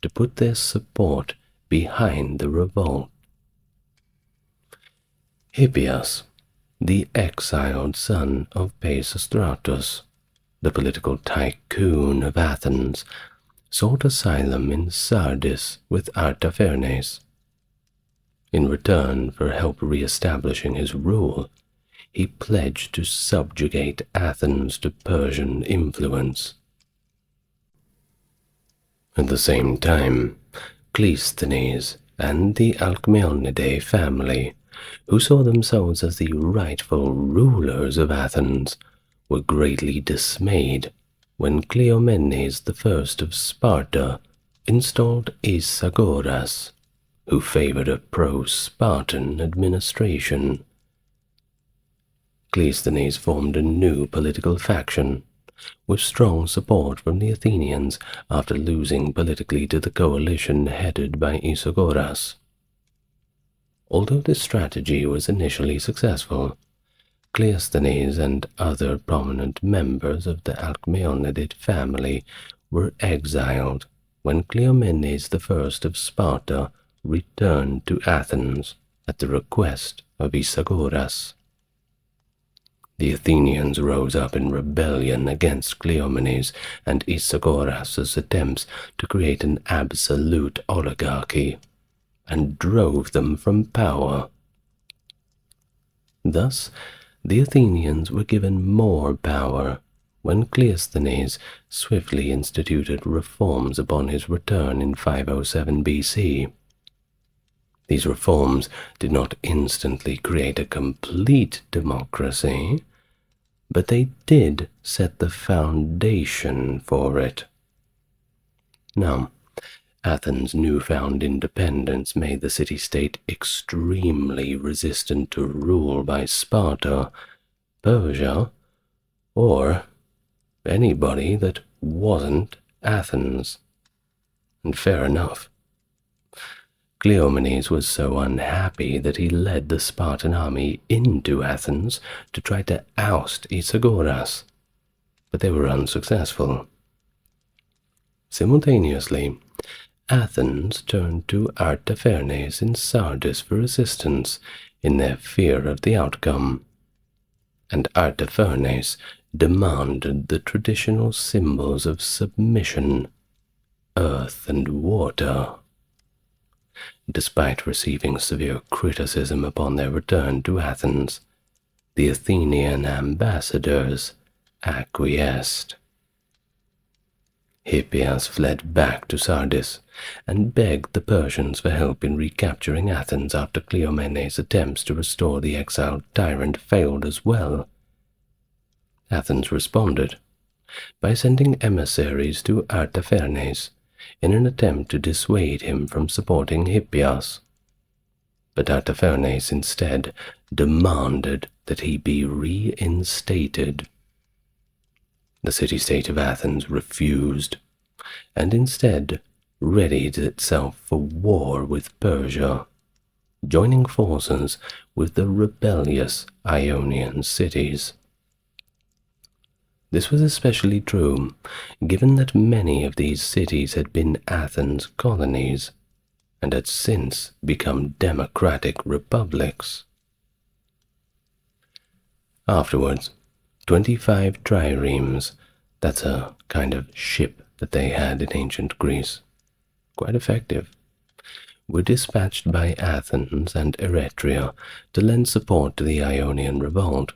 to put their support behind the revolt. Hippias, the exiled son of Pisistratus, the political tycoon of Athens, sought asylum in Sardis with Artaphernes. In return for help re-establishing his rule, he pledged to subjugate Athens to Persian influence. At the same time, Cleisthenes and the Alcmeonidae family, who saw themselves as the rightful rulers of Athens, were greatly dismayed when Cleomenes I of Sparta installed Isagoras, who favored a pro-Spartan administration. Cleisthenes formed a new political faction, with strong support from the Athenians after losing politically to the coalition headed by Isagoras. Although this strategy was initially successful, Cleisthenes and other prominent members of the Alcmeonid family were exiled when Cleomenes I of Sparta returned to Athens at the request of Isagoras. The Athenians rose up in rebellion against Cleomenes and Isagoras' attempts to create an absolute oligarchy, and drove them from power. Thus, the Athenians were given more power when Cleisthenes swiftly instituted reforms upon his return in 507 BC. These reforms did not instantly create a complete democracy, but they did set the foundation for it. Now, Athens' newfound independence made the city-state extremely resistant to rule by Sparta, Persia, or anybody that wasn't Athens. And fair enough. Cleomenes was so unhappy that he led the Spartan army into Athens to try to oust Isagoras. but they were unsuccessful. Simultaneously, Athens turned to Artaphernes in Sardis for assistance in their fear of the outcome, and Artaphernes demanded the traditional symbols of submission, earth and water. Despite receiving severe criticism upon their return to Athens, the Athenian ambassadors acquiesced. Hippias fled back to Sardis and begged the Persians for help in recapturing Athens after Cleomenes' attempts to restore the exiled tyrant failed as well. Athens responded by sending emissaries to Artaphernes in an attempt to dissuade him from supporting Hippias. But Artaphernes instead demanded that he be reinstated. The city-state of Athens refused, and instead readied itself for war with Persia, joining forces with the rebellious Ionian cities. This was especially true, given that many of these cities had been Athens' colonies, and had since become democratic republics. Afterwards, 25 triremes, that's a kind of ship that they had in ancient Greece, quite effective, were dispatched by Athens and Eretria to lend support to the Ionian revolt.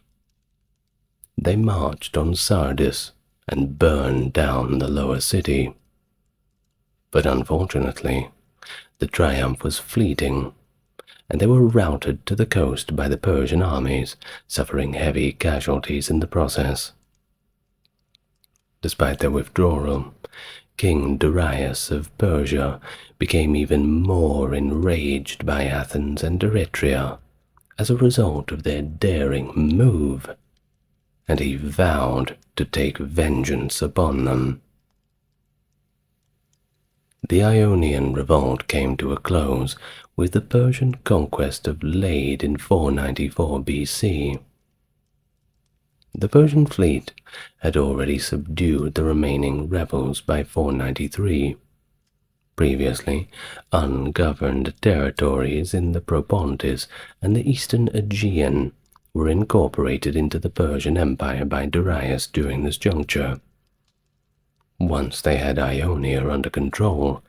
They marched on Sardis and burned down the lower city. But unfortunately, the triumph was fleeting, and they were routed to the coast by the Persian armies, suffering heavy casualties in the process. Despite their withdrawal, King Darius of Persia became even more enraged by Athens and Eretria as a result of their daring move, and he vowed to take vengeance upon them. The Ionian revolt came to a close with the Persian conquest of Lade in 494 BC. The Persian fleet had already subdued the remaining rebels by 493. Previously, ungoverned territories in the Propontis and the eastern Aegean were incorporated into the Persian Empire by Darius during this juncture. Once they had Ionia under control,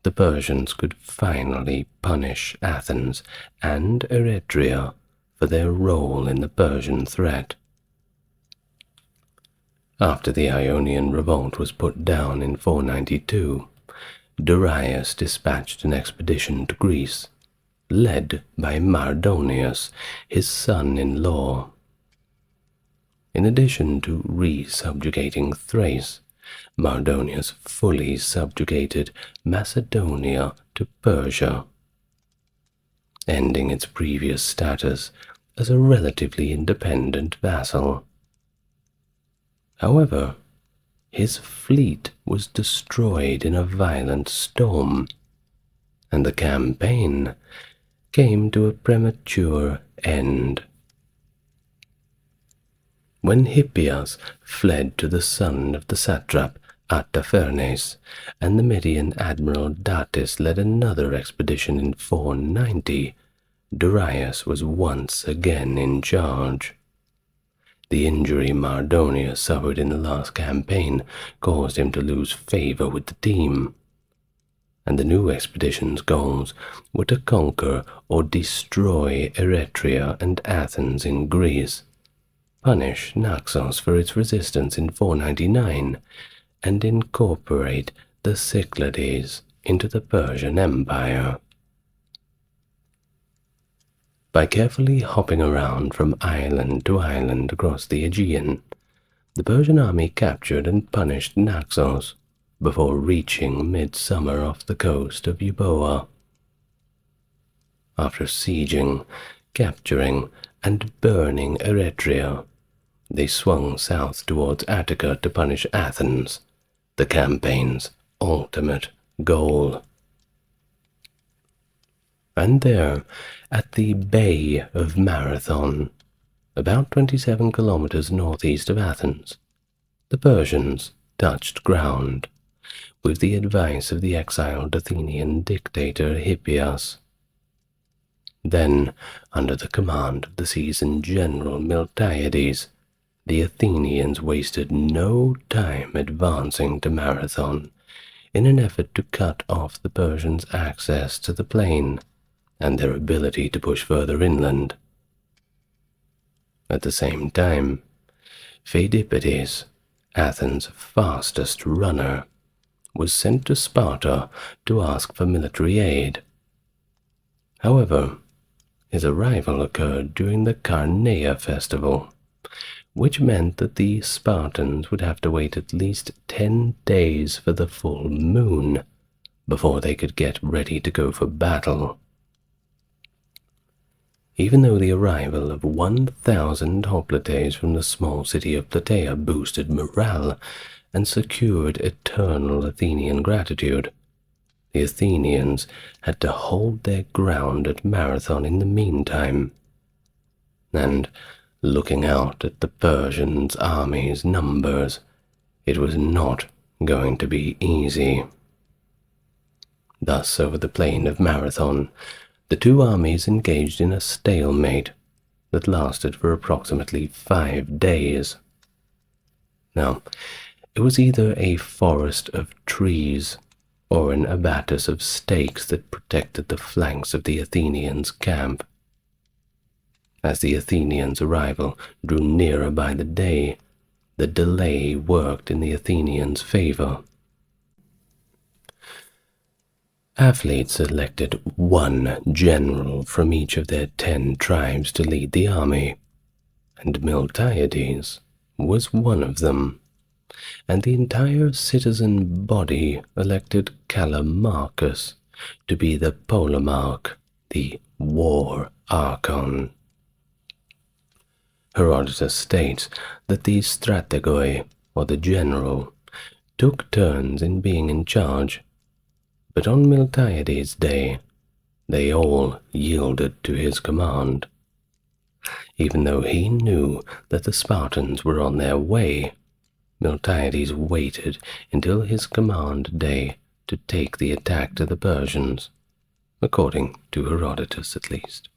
the Persians could finally punish Athens and Eretria for their role in the Persian threat. After the Ionian revolt was put down in 492, Darius dispatched an expedition to Greece, led by Mardonius, his son-in-law. In addition to re-subjugating Thrace, Mardonius fully subjugated Macedonia to Persia, ending its previous status as a relatively independent vassal. However, his fleet was destroyed in a violent storm, and the campaign came to a premature end. When Hippias fled to the son of the satrap Artaphernes, and the Median admiral Datis led another expedition in 490, Darius was once again in charge. The injury Mardonius suffered in the last campaign caused him to lose favor with the team, and the new expedition's goals were to conquer or destroy Eretria and Athens in Greece, punish Naxos for its resistance in 499, and incorporate the Cyclades into the Persian Empire. By carefully hopping around from island to island across the Aegean, the Persian army captured and punished Naxos before reaching midsummer off the coast of Euboea. After sieging, capturing, and burning Eretria, they swung south towards Attica to punish Athens, the campaign's ultimate goal. And there, at the Bay of Marathon, about 27 kilometers northeast of Athens, the Persians touched ground, with the advice of the exiled Athenian dictator Hippias. Then, under the command of the seasoned general Miltiades, the Athenians wasted no time advancing to Marathon in an effort to cut off the Persians' access to the plain and their ability to push further inland. At the same time, Pheidippides, Athens' fastest runner, was sent to Sparta to ask for military aid. However, his arrival occurred during the Cannae festival, which meant that the Spartans would have to wait at least 10 days for the full moon before they could get ready to go for battle. Even though the arrival of 1,000 hoplites from the small city of Plataea boosted morale and secured eternal Athenian gratitude, the Athenians had to hold their ground at Marathon in the meantime. And looking out at the Persians' army's numbers, it was not going to be easy. Thus, over the plain of Marathon, the two armies engaged in a stalemate that lasted for approximately 5 days. Now, it was either a forest of trees or an abatis of stakes that protected the flanks of the Athenians' camp. As the Athenians' arrival drew nearer by the day, the delay worked in the Athenians' favor. Athletes selected one general from each of their 10 tribes to lead the army, and Miltiades was one of them, and the entire citizen body elected Callimachus to be the polemarch, the war archon. Herodotus states that the strategoi, or the general, took turns in being in charge, but on Miltiades' day, they all yielded to his command. Even though he knew that the Spartans were on their way, Miltiades waited until his command day to take the attack to the Persians, according to Herodotus at least.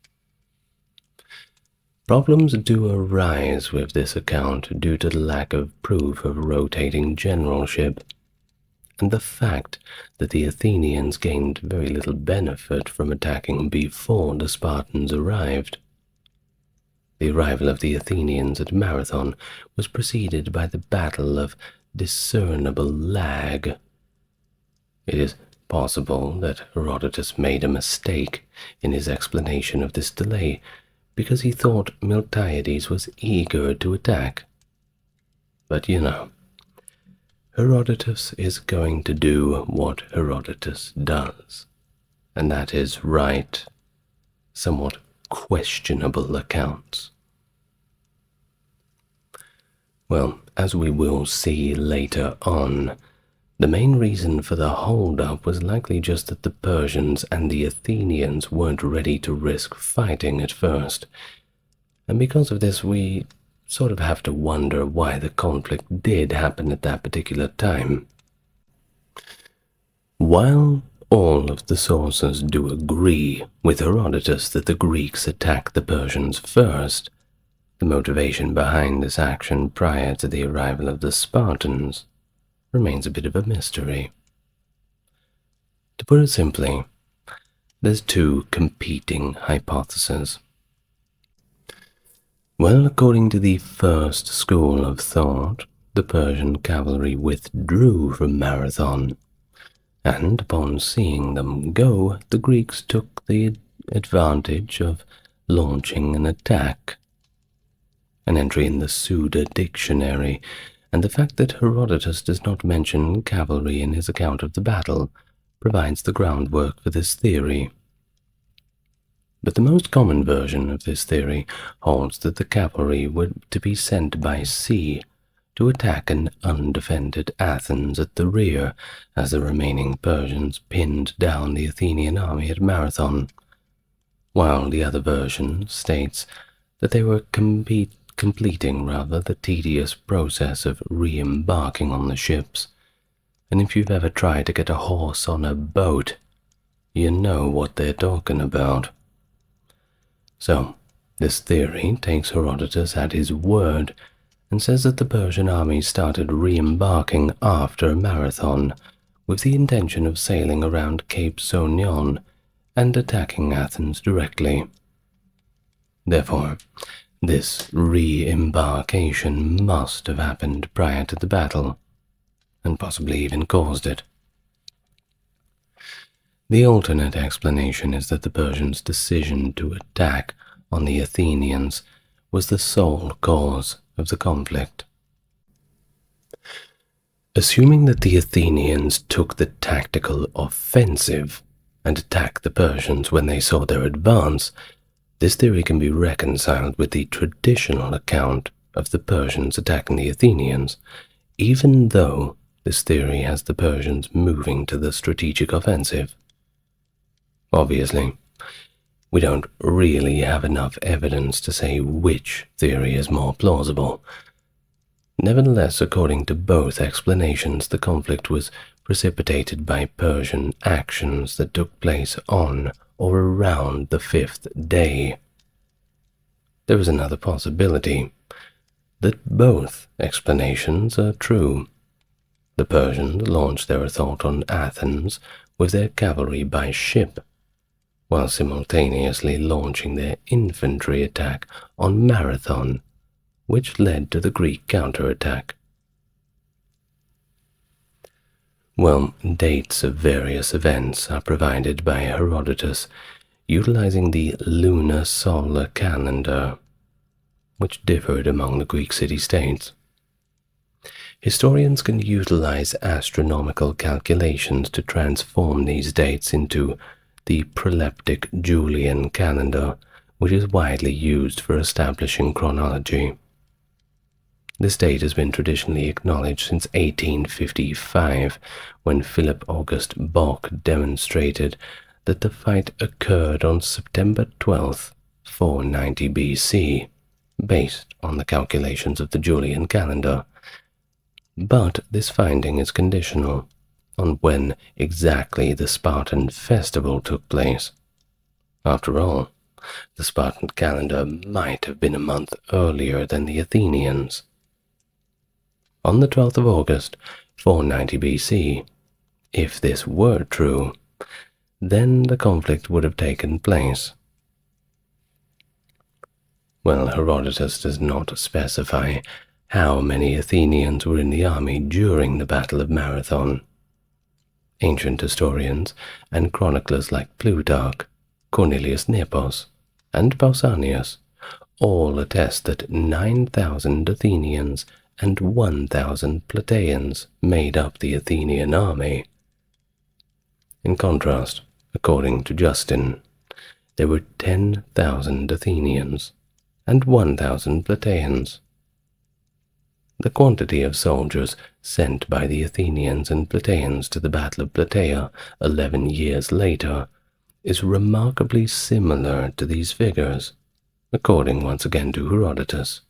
Problems do arise with this account due to the lack of proof of rotating generalship, and the fact that the Athenians gained very little benefit from attacking before the Spartans arrived. The arrival of the Athenians at Marathon was preceded by the Battle of Discernible Lag. It is possible that Herodotus made a mistake in his explanation of this delay because he thought Miltiades was eager to attack. But Herodotus is going to do what Herodotus does, and that is write somewhat questionable accounts. Well, as we will see later on, the main reason for the hold-up was likely just that the Persians and the Athenians weren't ready to risk fighting at first, and because of this we sort of have to wonder why the conflict did happen at that particular time. While all of the sources do agree with Herodotus that the Greeks attacked the Persians first, the motivation behind this action prior to the arrival of the Spartans remains a bit of a mystery. To put it simply, there's two competing hypotheses. Well, according to the first school of thought, the Persian cavalry withdrew from Marathon, and upon seeing them go, the Greeks took the advantage of launching an attack. An entry in the Suda dictionary, and the fact that Herodotus does not mention cavalry in his account of the battle, provides the groundwork for this theory. But the most common version of this theory holds that the cavalry were to be sent by sea to attack an undefended Athens at the rear as the remaining Persians pinned down the Athenian army at Marathon, while the other version states that they were completing rather the tedious process of re-embarking on the ships. And if you've ever tried to get a horse on a boat, you know what they're talking about. So, this theory takes Herodotus at his word and says that the Persian army started re-embarking after Marathon with the intention of sailing around Cape Sognon and attacking Athens directly. Therefore, this re-embarkation must have happened prior to the battle, and possibly even caused it. The alternate explanation is that the Persians' decision to attack on the Athenians was the sole cause of the conflict. Assuming that the Athenians took the tactical offensive and attacked the Persians when they saw their advance, this theory can be reconciled with the traditional account of the Persians attacking the Athenians, even though this theory has the Persians moving to the strategic offensive. Obviously, we don't really have enough evidence to say which theory is more plausible. Nevertheless, according to both explanations, the conflict was precipitated by Persian actions that took place on or around the fifth day. There is another possibility, that both explanations are true. The Persians launched their assault on Athens with their cavalry by ship, while simultaneously launching their infantry attack on Marathon, which led to the Greek counterattack. Well, dates of various events are provided by Herodotus, utilizing the lunar solar calendar, which differed among the Greek city-states. Historians can utilize astronomical calculations to transform these dates into the proleptic Julian calendar, which is widely used for establishing chronology. This date has been traditionally acknowledged since 1855, when Philip August Bock demonstrated that the fight occurred on September 12, 490 BC, based on the calculations of the Julian calendar. But this finding is conditional on when exactly the Spartan festival took place. After all, the Spartan calendar might have been a month earlier than the Athenians. On the 12th of August, 490 BC, if this were true, then the conflict would have taken place. Well, Herodotus does not specify how many Athenians were in the army during the Battle of Marathon. Ancient historians and chroniclers like Plutarch, Cornelius Nepos, and Pausanias all attest that 9,000 Athenians and 1,000 Plataeans made up the Athenian army. In contrast, according to Justin, there were 10,000 Athenians and 1,000 Plataeans. The quantity of soldiers sent by the Athenians and Plataeans to the Battle of Plataea 11 years later is remarkably similar to these figures, according once again to Herodotus.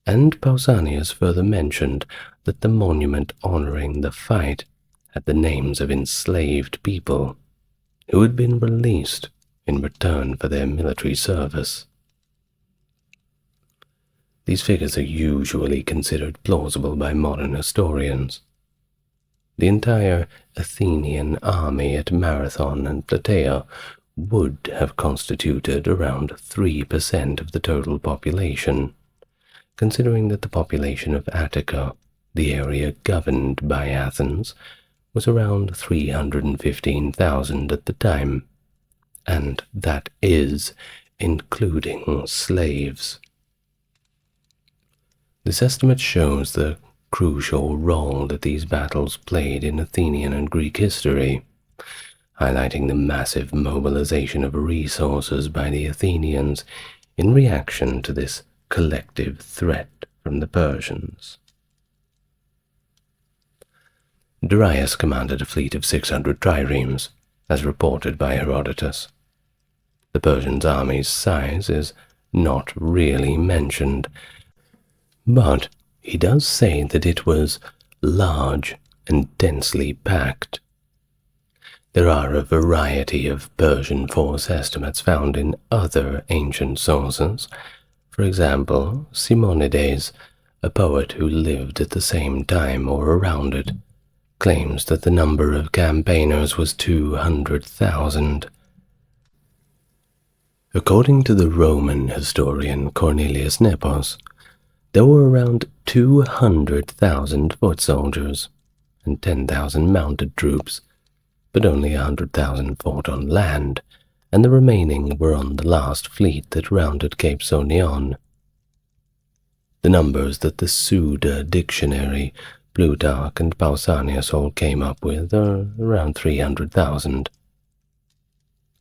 And Pausanias further mentioned that the monument honoring the fight had the names of enslaved people who had been released in return for their military service. These figures are usually considered plausible by modern historians. The entire Athenian army at Marathon and Plataea would have constituted around 3% of the total population, considering that the population of Attica, the area governed by Athens, was around 315,000 at the time, and that is including slaves. This estimate shows the crucial role that these battles played in Athenian and Greek history, highlighting the massive mobilization of resources by the Athenians in reaction to this collective threat from the Persians. Darius commanded a fleet of 600 triremes, as reported by Herodotus. The Persian army's size is not really mentioned, but he does say that it was large and densely packed. There are a variety of Persian force estimates found in other ancient sources. For example, Simonides, a poet who lived at the same time or around it, claims that the number of campaigners was 200,000. According to the Roman historian Cornelius Nepos, there were around 200,000 foot soldiers and 10,000 mounted troops, but only 100,000 fought on land, and the remaining were on the last fleet that rounded Cape Saunion. The numbers that the Suda Dictionary, Plutarch, and Pausanias all came up with are around 300,000.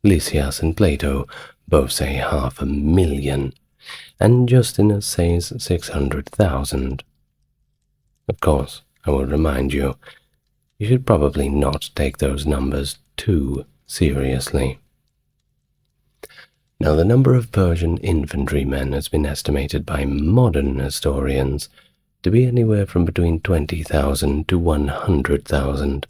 Lysias and Plato both say 500,000, and Justinus says 600,000. Of course, I will remind you, you should probably not take those numbers too seriously. Now, the number of Persian infantrymen has been estimated by modern historians to be anywhere from between 20,000 to 100,000,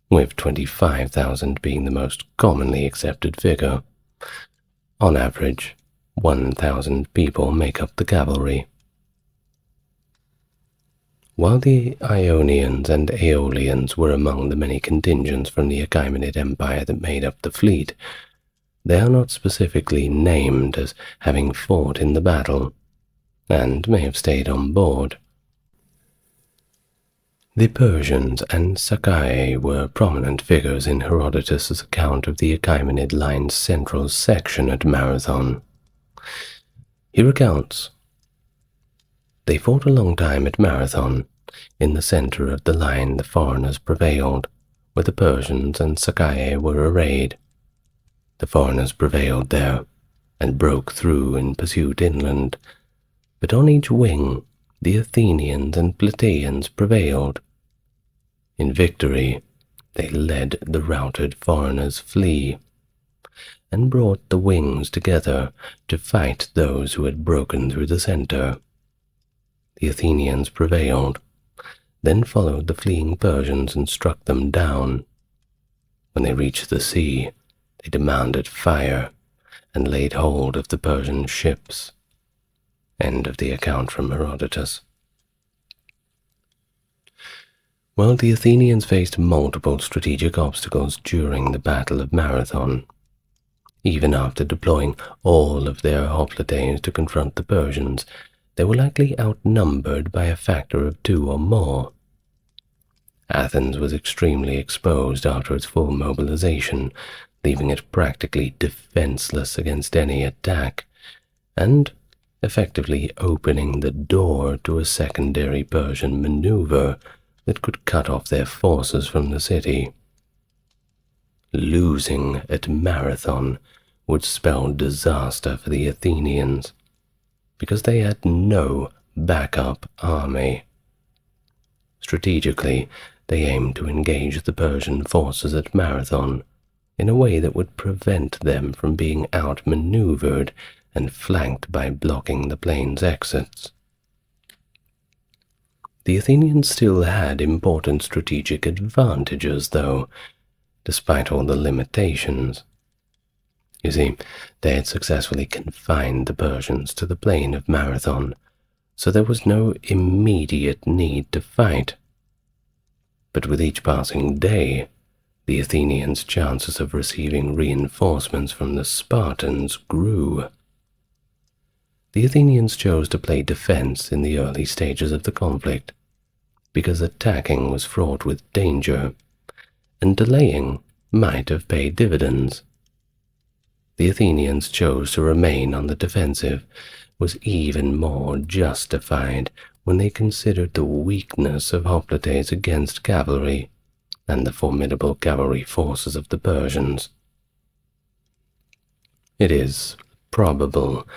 with 25,000 being the most commonly accepted figure. On average, 1,000 people make up the cavalry. While the Ionians and Aeolians were among the many contingents from the Achaemenid Empire that made up the fleet, they are not specifically named as having fought in the battle, and may have stayed on board. The Persians and Sacae were prominent figures in Herodotus's account of the Achaemenid line's central section at Marathon. He recounts, "They fought a long time at Marathon. In the center of the line the foreigners prevailed, where the Persians and Sacae were arrayed. The foreigners prevailed there, and broke through in pursuit inland, but on each wing the Athenians and Plataeans prevailed. In victory they led the routed foreigners flee, and brought the wings together to fight those who had broken through the center. The Athenians prevailed, then followed the fleeing Persians and struck them down. When they reached the sea, they demanded fire and laid hold of the Persian ships." End of the account from Herodotus. While the Athenians faced multiple strategic obstacles during the Battle of Marathon, even after deploying all of their hoplites to confront the Persians, they were likely outnumbered by a factor of 2 or more. Athens was extremely exposed after its full mobilization, leaving it practically defenseless against any attack, and effectively opening the door to a secondary Persian maneuver that could cut off their forces from the city. Losing at Marathon would spell disaster for the Athenians, because they had no backup army. Strategically, they aimed to engage the Persian forces at Marathon in a way that would prevent them from being outmaneuvered and flanked by blocking the plain's exits. The Athenians still had important strategic advantages, though, despite all the limitations. You see, they had successfully confined the Persians to the plain of Marathon, so there was no immediate need to fight. But with each passing day, the Athenians' chances of receiving reinforcements from the Spartans grew. The Athenians chose to play defense in the early stages of the conflict, because attacking was fraught with danger, and delaying might have paid dividends. The Athenians chose to remain on the defensive was even more justified when they considered the weakness of hoplites against cavalry and the formidable cavalry forces of the Persians. It is probable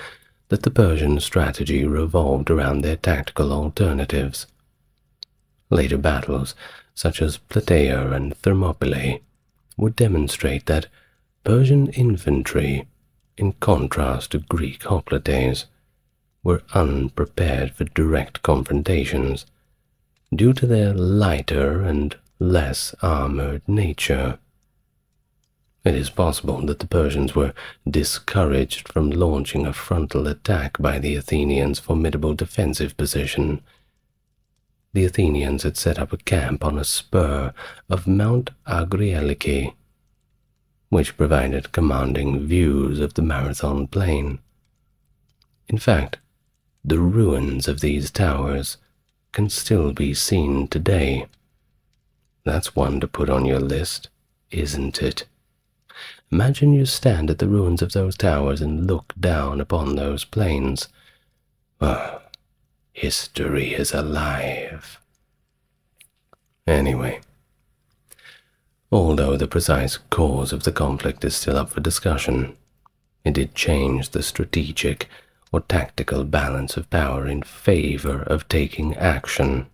that the Persian strategy revolved around their tactical alternatives. Later battles, such as Plataea and Thermopylae, would demonstrate that Persian infantry, in contrast to Greek hoplites, were unprepared for direct confrontations due to their lighter and less armored nature. It is possible that the Persians were discouraged from launching a frontal attack by the Athenians' formidable defensive position. The Athenians had set up a camp on a spur of Mount Agrielice, which provided commanding views of the Marathon plain. In fact, the ruins of these towers can still be seen today. That's one to put on your list, isn't it? Imagine you stand at the ruins of those towers and look down upon those plains. Ah, history is alive. Anyway, although the precise cause of the conflict is still up for discussion, it did change the strategic or tactical balance of power in favor of taking action.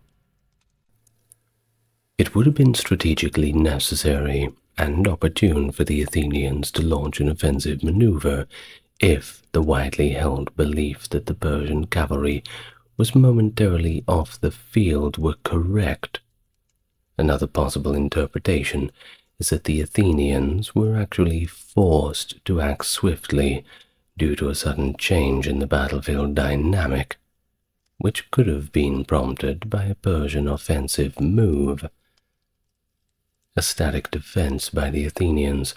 It would have been strategically necessary and opportune for the Athenians to launch an offensive maneuver if the widely held belief that the Persian cavalry was momentarily off the field were correct. Another possible interpretation is that the Athenians were actually forced to act swiftly due to a sudden change in the battlefield dynamic, which could have been prompted by a Persian offensive move. A static defense by the Athenians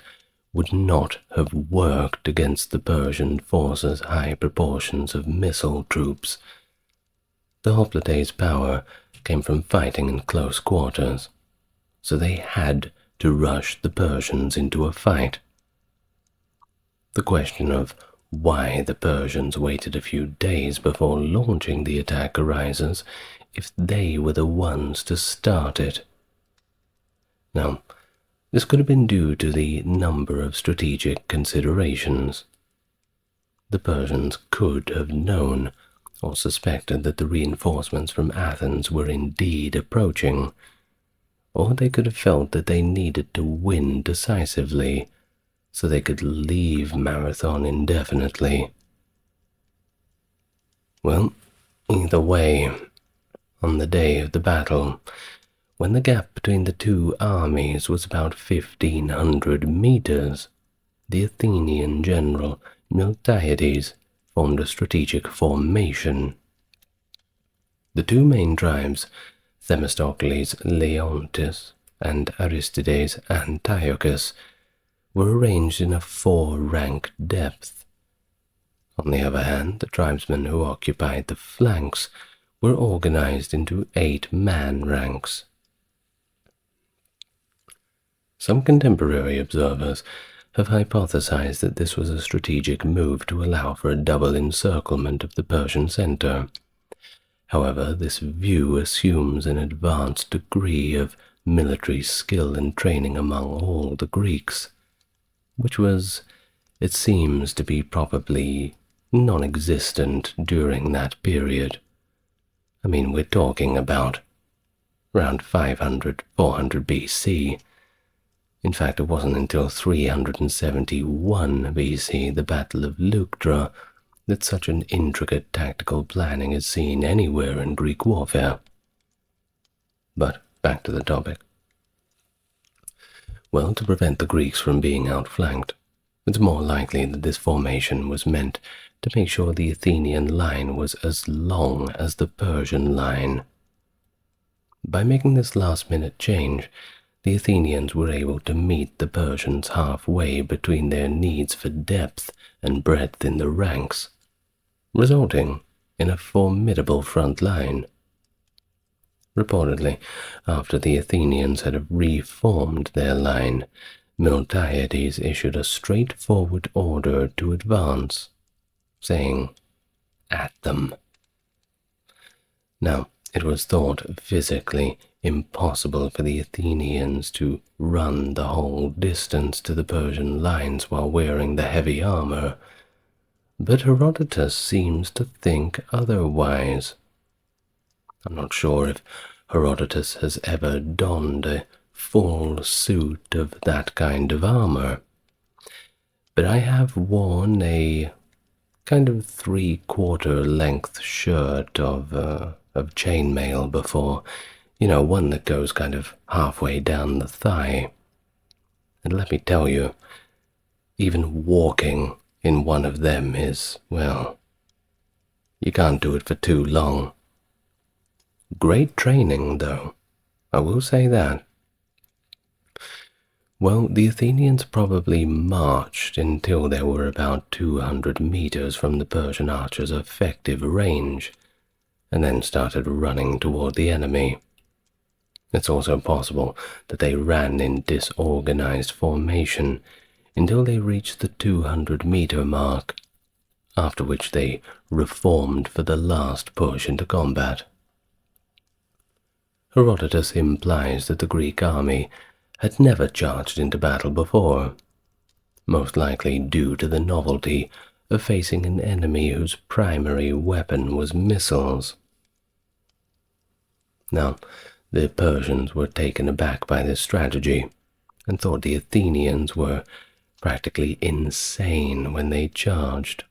would not have worked against the Persian force's high proportions of missile troops. The hoplites' power came from fighting in close quarters, so they had to rush the Persians into a fight. The question of why the Persians waited a few days before launching the attack arises if they were the ones to start it. Now, this could have been due to the number of strategic considerations. The Persians could have known or suspected that the reinforcements from Athens were indeed approaching, or they could have felt that they needed to win decisively so they could leave Marathon indefinitely. Well, either way, on the day of the battle, when the gap between the two armies was about 1,500 meters, the Athenian general Miltiades formed a strategic formation. The two main tribes, Themistocles Leontis and Aristides Antiochus, were arranged in a 4-rank depth. On the other hand, the tribesmen who occupied the flanks were organized into 8-man ranks. Some contemporary observers have hypothesized that this was a strategic move to allow for a double encirclement of the Persian center. However, this view assumes an advanced degree of military skill and training among all the Greeks, which was, it seems to be, probably non-existent during that period. I mean, we're talking about around 500, 400 BC. In fact, it wasn't until 371 BC, the Battle of Leuctra, that such an intricate tactical planning is seen anywhere in Greek warfare. But back to the topic. Well, to prevent the Greeks from being outflanked, it's more likely that this formation was meant to make sure the Athenian line was as long as the Persian line. By making this last-minute change, the Athenians were able to meet the Persians halfway between their needs for depth and breadth in the ranks, resulting in a formidable front line. Reportedly, after the Athenians had reformed their line, Miltiades issued a straightforward order to advance, saying, "At them." Now, it was thought physically impossible for the Athenians to run the whole distance to the Persian lines while wearing the heavy armor, but Herodotus seems to think otherwise. I'm not sure if Herodotus has ever donned a full suit of that kind of armor, but I have worn a kind of three-quarter length shirt of chainmail before, one that goes kind of halfway down the thigh. And let me tell you, even walking in one of them is, well, you can't do it for too long. Great training, though, I will say that. Well, the Athenians probably marched until they were about 200 meters from the Persian archers' effective range, and then started running toward the enemy. It's also possible that they ran in disorganized formation until they reached the 200-meter mark, after which they reformed for the last push into combat. Herodotus implies that the Greek army had never charged into battle before, most likely due to the novelty of facing an enemy whose primary weapon was missiles. Now, the Persians were taken aback by this strategy and thought the Athenians were practically insane when they charged.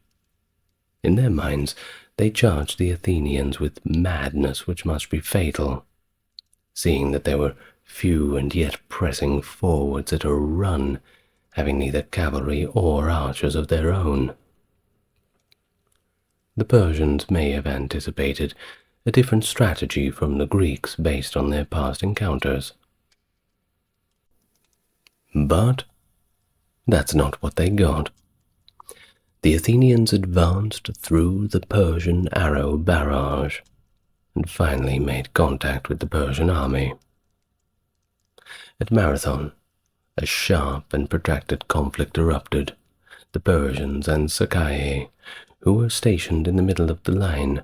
In their minds, they charged the Athenians with madness which must be fatal, seeing that they were few and yet pressing forwards at a run, having neither cavalry or archers of their own. The Persians may have anticipated a different strategy from the Greeks based on their past encounters. But that's not what they got. The Athenians advanced through the Persian arrow barrage and finally made contact with the Persian army. At Marathon, a sharp and protracted conflict erupted. The Persians and Sacae, who were stationed in the middle of the line,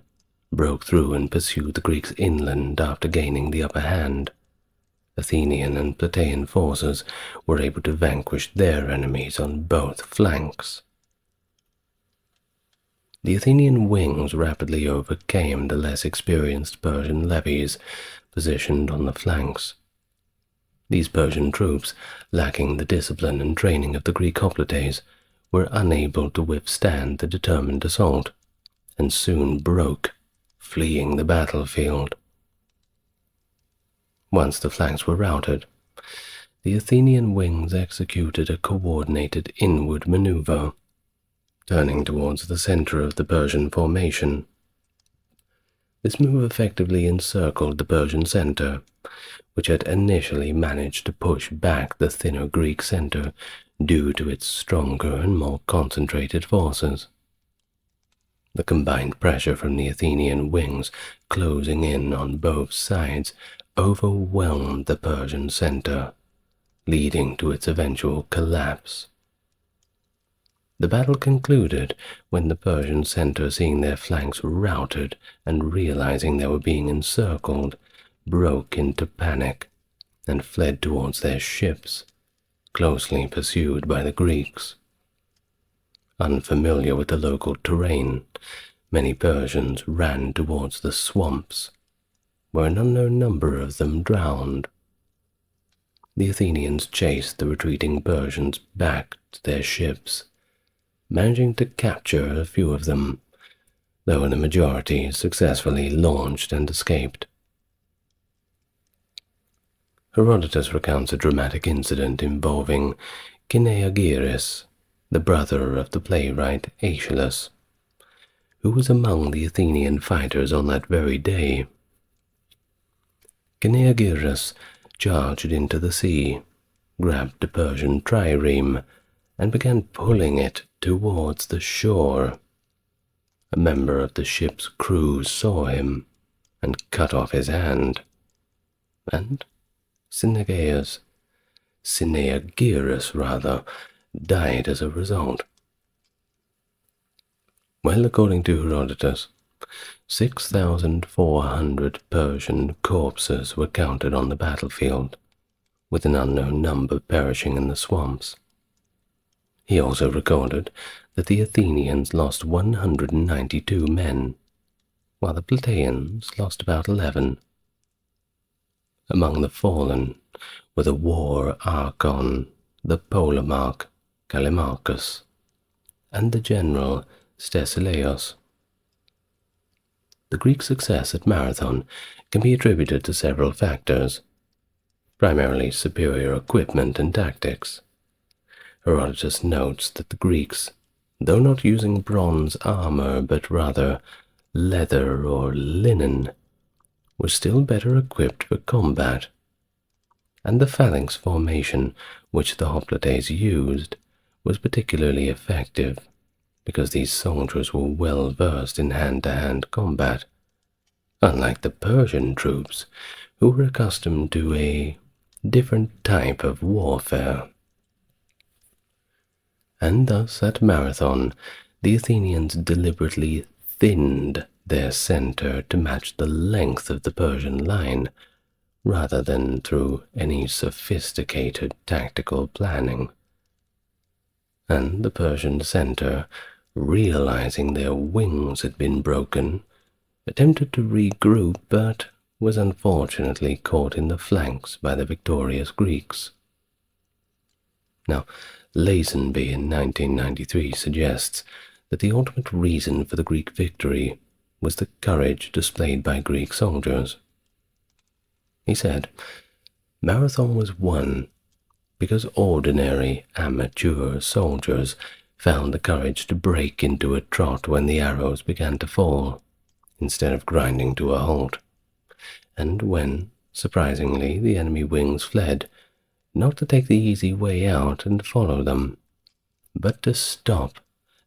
broke through and pursued the Greeks inland after gaining the upper hand. Athenian and Plataean forces were able to vanquish their enemies on both flanks. The Athenian wings rapidly overcame the less experienced Persian levies positioned on the flanks. These Persian troops, lacking the discipline and training of the Greek hoplites, were unable to withstand the determined assault, and soon broke, fleeing the battlefield. Once the flanks were routed, the Athenian wings executed a coordinated inward maneuver, turning towards the center of the Persian formation. This move effectively encircled the Persian center, which had initially managed to push back the thinner Greek center due to its stronger and more concentrated forces. The combined pressure from the Athenian wings closing in on both sides overwhelmed the Persian center, leading to its eventual collapse. The battle concluded when the Persian center, seeing their flanks routed and realizing they were being encircled, broke into panic and fled towards their ships, closely pursued by the Greeks. Unfamiliar with the local terrain, many Persians ran towards the swamps, where an unknown number of them drowned. The Athenians chased the retreating Persians back to their ships, managing to capture a few of them, though the majority successfully launched and escaped. Herodotus recounts a dramatic incident involving Cannae, the brother of the playwright Aeschylus, who was among the Athenian fighters on that very day. Cannae charged into the sea, grabbed a Persian trireme, and began pulling it towards the shore. A member of the ship's crew saw him and cut off his hand, and Cineagerus died as a result. Well, according to Herodotus, 6,400 Persian corpses were counted on the battlefield, with an unknown number perishing in the swamps. He also recorded that the Athenians lost 192 men, while the Plataeans lost about 11. Among the fallen were the war archon, the polemarch Callimachus, and the general Stesilaos. The Greek success at Marathon can be attributed to several factors, primarily superior equipment and tactics. Herodotus notes that the Greeks, though not using bronze armor but rather leather or linen, were still better equipped for combat, and the phalanx formation which the hoplites used was particularly effective because these soldiers were well versed in hand-to-hand combat, unlike the Persian troops, who were accustomed to a different type of warfare. And thus at Marathon, the Athenians deliberately thinned their center to match the length of the Persian line, rather than through any sophisticated tactical planning. And the Persian center, realizing their wings had been broken, attempted to regroup but was unfortunately caught in the flanks by the victorious Greeks. Now, Lazenby in 1993 suggests that the ultimate reason for the Greek victory was the courage displayed by Greek soldiers. He said, "Marathon was won because ordinary amateur soldiers found the courage to break into a trot when the arrows began to fall, instead of grinding to a halt, and when, surprisingly, the enemy wings fled, not to take the easy way out and follow them, but to stop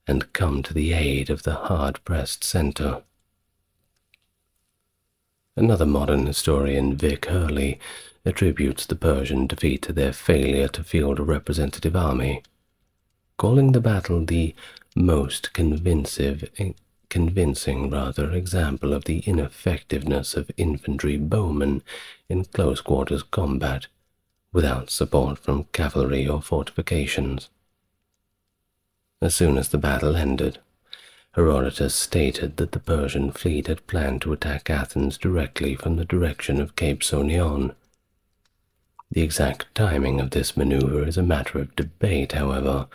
and come to the aid of the hard-pressed center." Another modern historian, Vic Hurley, attributes the Persian defeat to their failure to field a representative army, calling the battle the most convincing example of the ineffectiveness of infantry bowmen in close-quarters combat, without support from cavalry or fortifications. As soon as the battle ended, Herodotus stated that the Persian fleet had planned to attack Athens directly from the direction of Cape Sonion. The exact timing of this maneuver is a matter of debate, however,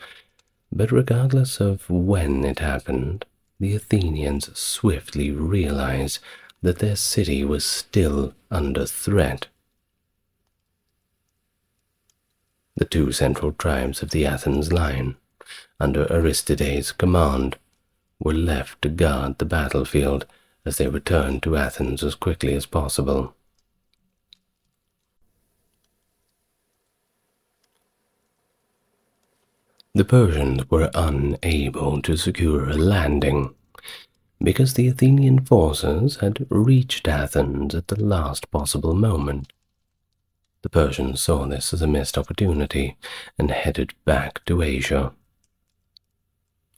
but regardless of when it happened, the Athenians swiftly realized that their city was still under threat. The two central tribes of the Athens line, under Aristides' command, were left to guard the battlefield as they returned to Athens as quickly as possible. The Persians were unable to secure a landing because the Athenian forces had reached Athens at the last possible moment. The Persians saw this as a missed opportunity and headed back to Asia.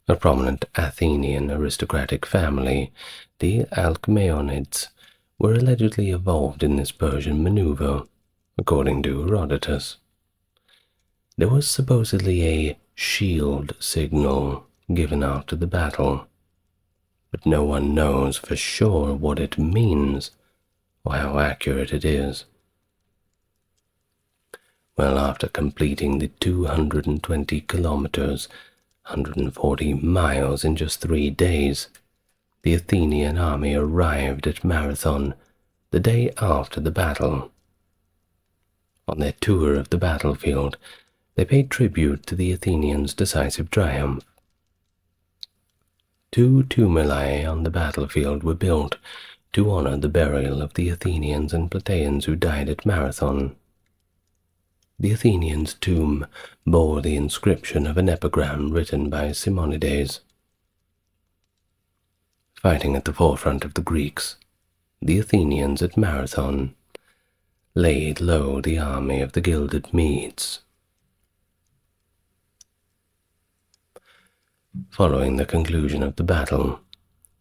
A prominent Athenian aristocratic family, the Alcmaeonids, were allegedly involved in this Persian maneuver, according to Herodotus. There was supposedly a shield signal given after the battle, but no one knows for sure what it means or how accurate it is. Well, after completing the 220 kilometers, 140 miles in just 3 days, the Athenian army arrived at Marathon the day after the battle. On their tour of the battlefield, they paid tribute to the Athenians' decisive triumph. 2 tumuli on the battlefield were built to honor the burial of the Athenians and Plataeans who died at Marathon. The Athenians' tomb bore the inscription of an epigram written by Simonides. Fighting at the forefront of the Greeks, the Athenians at Marathon laid low the army of the Gilded Medes. Following the conclusion of the battle,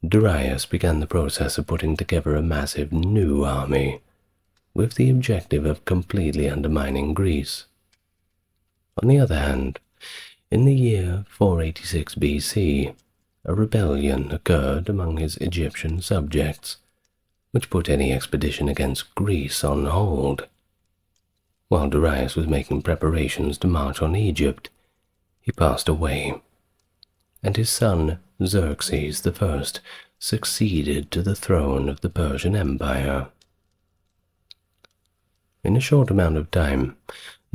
Darius began the process of putting together a massive new army, with the objective of completely undermining Greece. On the other hand, in the year 486 BC, a rebellion occurred among his Egyptian subjects, which put any expedition against Greece on hold. While Darius was making preparations to march on Egypt, he passed away, and his son Xerxes I succeeded to the throne of the Persian Empire. In a short amount of time,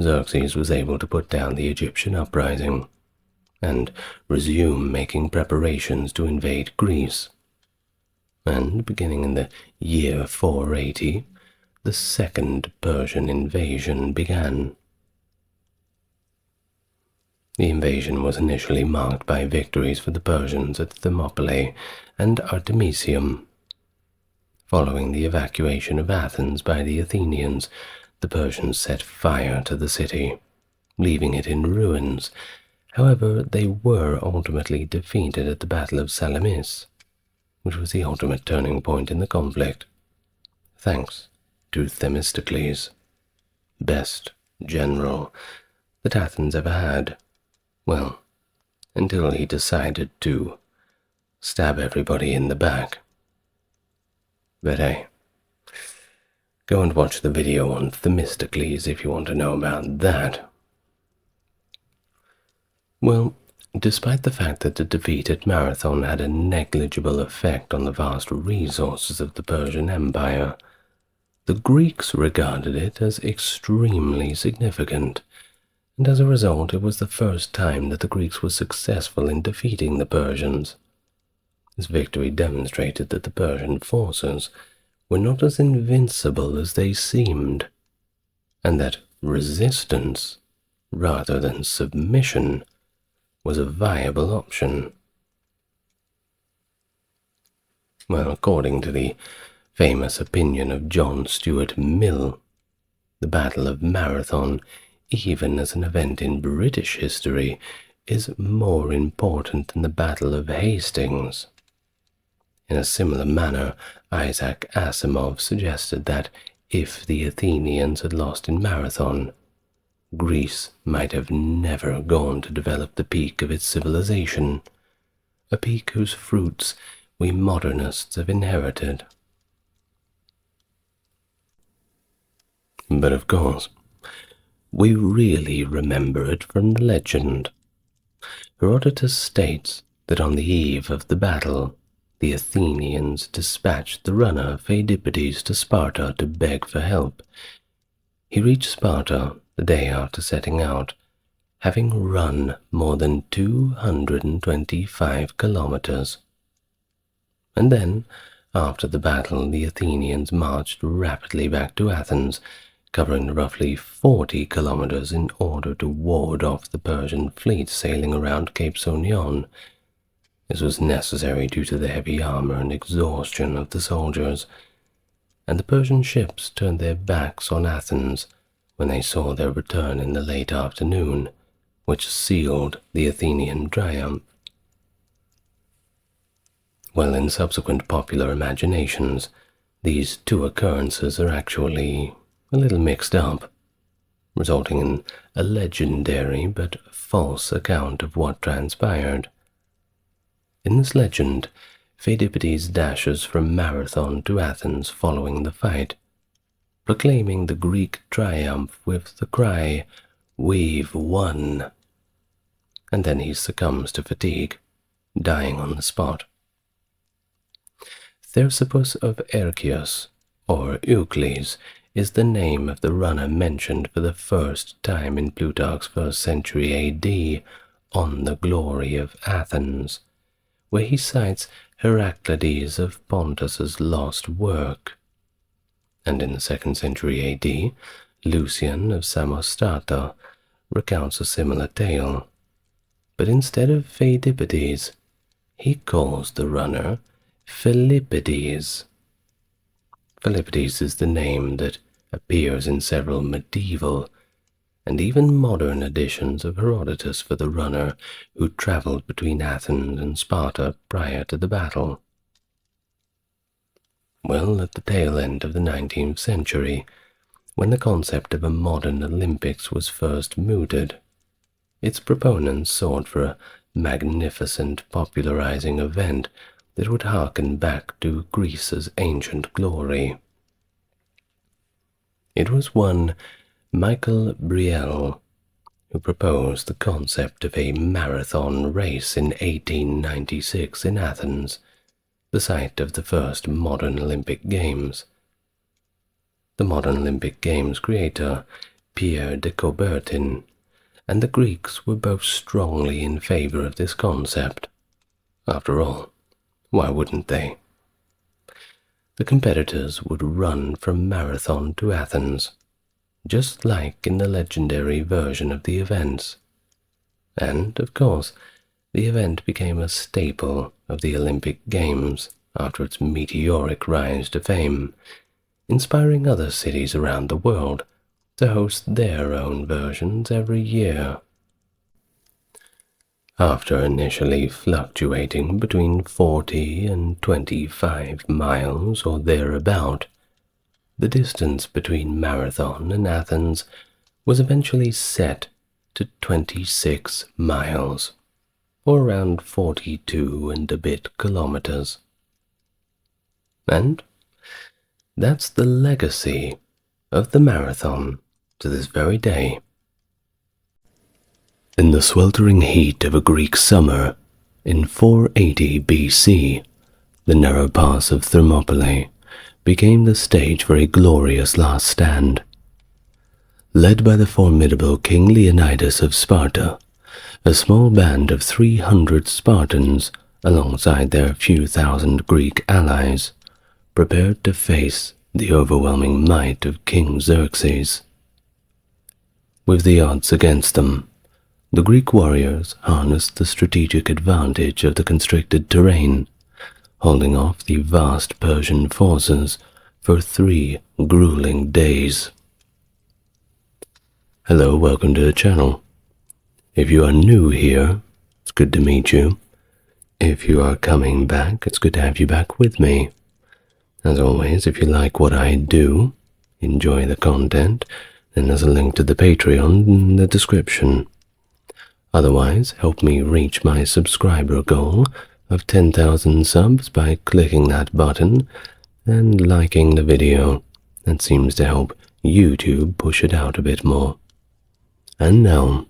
Xerxes was able to put down the Egyptian uprising and resume making preparations to invade Greece. And beginning in the year 480, the second Persian invasion began. The invasion was initially marked by victories for the Persians at Thermopylae and Artemisium. Following the evacuation of Athens by the Athenians, the Persians set fire to the city, leaving it in ruins. However, they were ultimately defeated at the Battle of Salamis, which was the ultimate turning point in the conflict, thanks to Themistocles, best general that Athens ever had. Well, until he decided to stab everybody in the back. But hey, go and watch the video on Themistocles if you want to know about that. Well, despite the fact that the defeat at Marathon had a negligible effect on the vast resources of the Persian Empire, the Greeks regarded it as extremely significant, and as a result it was the first time that the Greeks were successful in defeating the Persians. This victory demonstrated that the Persian forces were not as invincible as they seemed, and that resistance, rather than submission, was a viable option. Well, according to the famous opinion of John Stuart Mill, the Battle of Marathon, even as an event in British history, is more important than the Battle of Hastings. In a similar manner, Isaac Asimov suggested that if the Athenians had lost in Marathon, Greece might have never gone to develop the peak of its civilization, a peak whose fruits we modernists have inherited. But of course, we really remember it from the legend. Herodotus states that on the eve of the battle, the Athenians dispatched the runner Pheidippides to Sparta to beg for help. He reached Sparta the day after setting out, having run more than 225 kilometers. And then, after the battle, the Athenians marched rapidly back to Athens, covering roughly 40 kilometers in order to ward off the Persian fleet sailing around Cape Sonion. This was necessary due to the heavy armor and exhaustion of the soldiers, and the Persian ships turned their backs on Athens when they saw their return in the late afternoon, which sealed the Athenian triumph. Well, in subsequent popular imaginations, these two occurrences are actually a little mixed up, resulting in a legendary but false account of what transpired. In this legend, Pheidippides dashes from Marathon to Athens following the fight, proclaiming the Greek triumph with the cry, "We've won!" And then he succumbs to fatigue, dying on the spot. Thersippus of Erchius, or Eucles, is the name of the runner mentioned for the first time in Plutarch's 1st century AD on the glory of Athens, where he cites Heraclides of Pontus's lost work. And in the 2nd century AD, Lucian of Samosata recounts a similar tale, but instead of Pheidippides, he calls the runner Philippides. Philippides is the name that appears in several medieval and even modern editions of Herodotus for the runner who traveled between Athens and Sparta prior to the battle. Well, at the tail end of the 19th century, when the concept of a modern Olympics was first mooted, its proponents sought for a magnificent popularizing event that would harken back to Greece's ancient glory. It was one Michael Brielle who proposed the concept of a marathon race in 1896 in Athens, the site of the first modern Olympic Games. The modern Olympic Games creator, Pierre de Coubertin, and the Greeks were both strongly in favor of this concept. After all, why wouldn't they? The competitors would run from Marathon to Athens, just like in the legendary version of the events. And, of course, the event became a staple of the Olympic Games after its meteoric rise to fame, inspiring other cities around the world to host their own versions every year. After initially fluctuating between 40 and 25 miles or thereabout, the distance between Marathon and Athens was eventually set to 26 miles, or around 42 and a bit kilometers. And that's the legacy of the Marathon to this very day. In the sweltering heat of a Greek summer, in 480 BC, the narrow pass of Thermopylae became the stage for a glorious last stand. Led by the formidable King Leonidas of Sparta, a small band of 300 Spartans, alongside their few thousand Greek allies, prepared to face the overwhelming might of King Xerxes. With the odds against them, the Greek warriors harnessed the strategic advantage of the constricted terrain, holding off the vast Persian forces for 3 grueling days. Hello, welcome to the channel. If you are new here, it's good to meet you. If you are coming back, it's good to have you back with me. As always, if you like what I do, enjoy the content, then there's a link to the Patreon in the description. Otherwise, help me reach my subscriber goal of 10,000 subs by clicking that button and liking the video. That seems to help YouTube push it out a bit more. And now,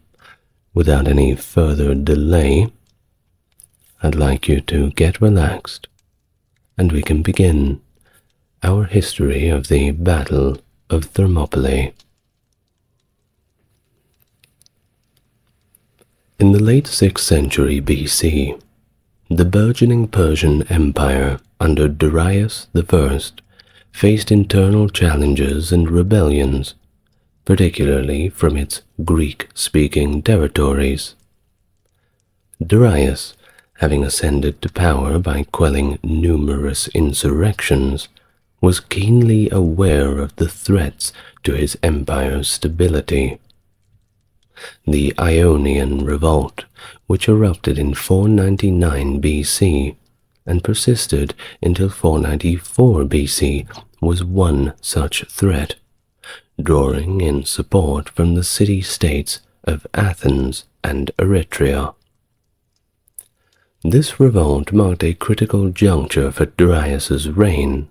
without any further delay, I'd like you to get relaxed, and we can begin our history of the Battle of Thermopylae. In the late 6th century BC, the burgeoning Persian Empire under Darius I faced internal challenges and rebellions, particularly from its Greek-speaking territories. Darius, having ascended to power by quelling numerous insurrections, was keenly aware of the threats to his empire's stability. The Ionian Revolt, which erupted in 499 BC and persisted until 494 BC, was one such threat, drawing in support from the city-states of Athens and Eretria. This revolt marked a critical juncture for Darius's reign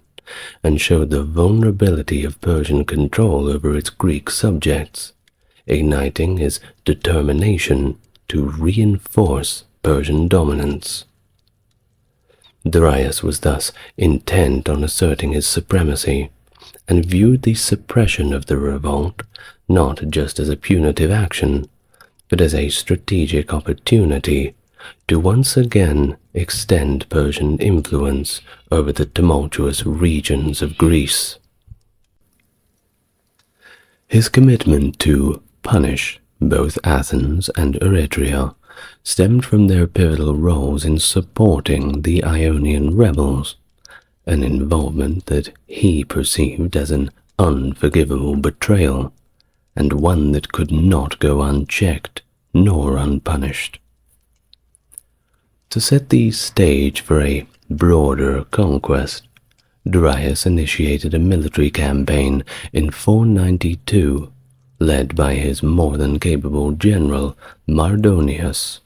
and showed the vulnerability of Persian control over its Greek subjects, igniting his determination to reinforce Persian dominance. Darius was thus intent on asserting his supremacy, and viewed the suppression of the revolt not just as a punitive action, but as a strategic opportunity to once again extend Persian influence over the tumultuous regions of Greece. His commitment to punish both Athens and Eretria stemmed from their pivotal roles in supporting the Ionian rebels, an involvement that he perceived as an unforgivable betrayal, and one that could not go unchecked nor unpunished. To set the stage for a broader conquest, Darius initiated a military campaign in 492, led by his more than capable general Mardonius.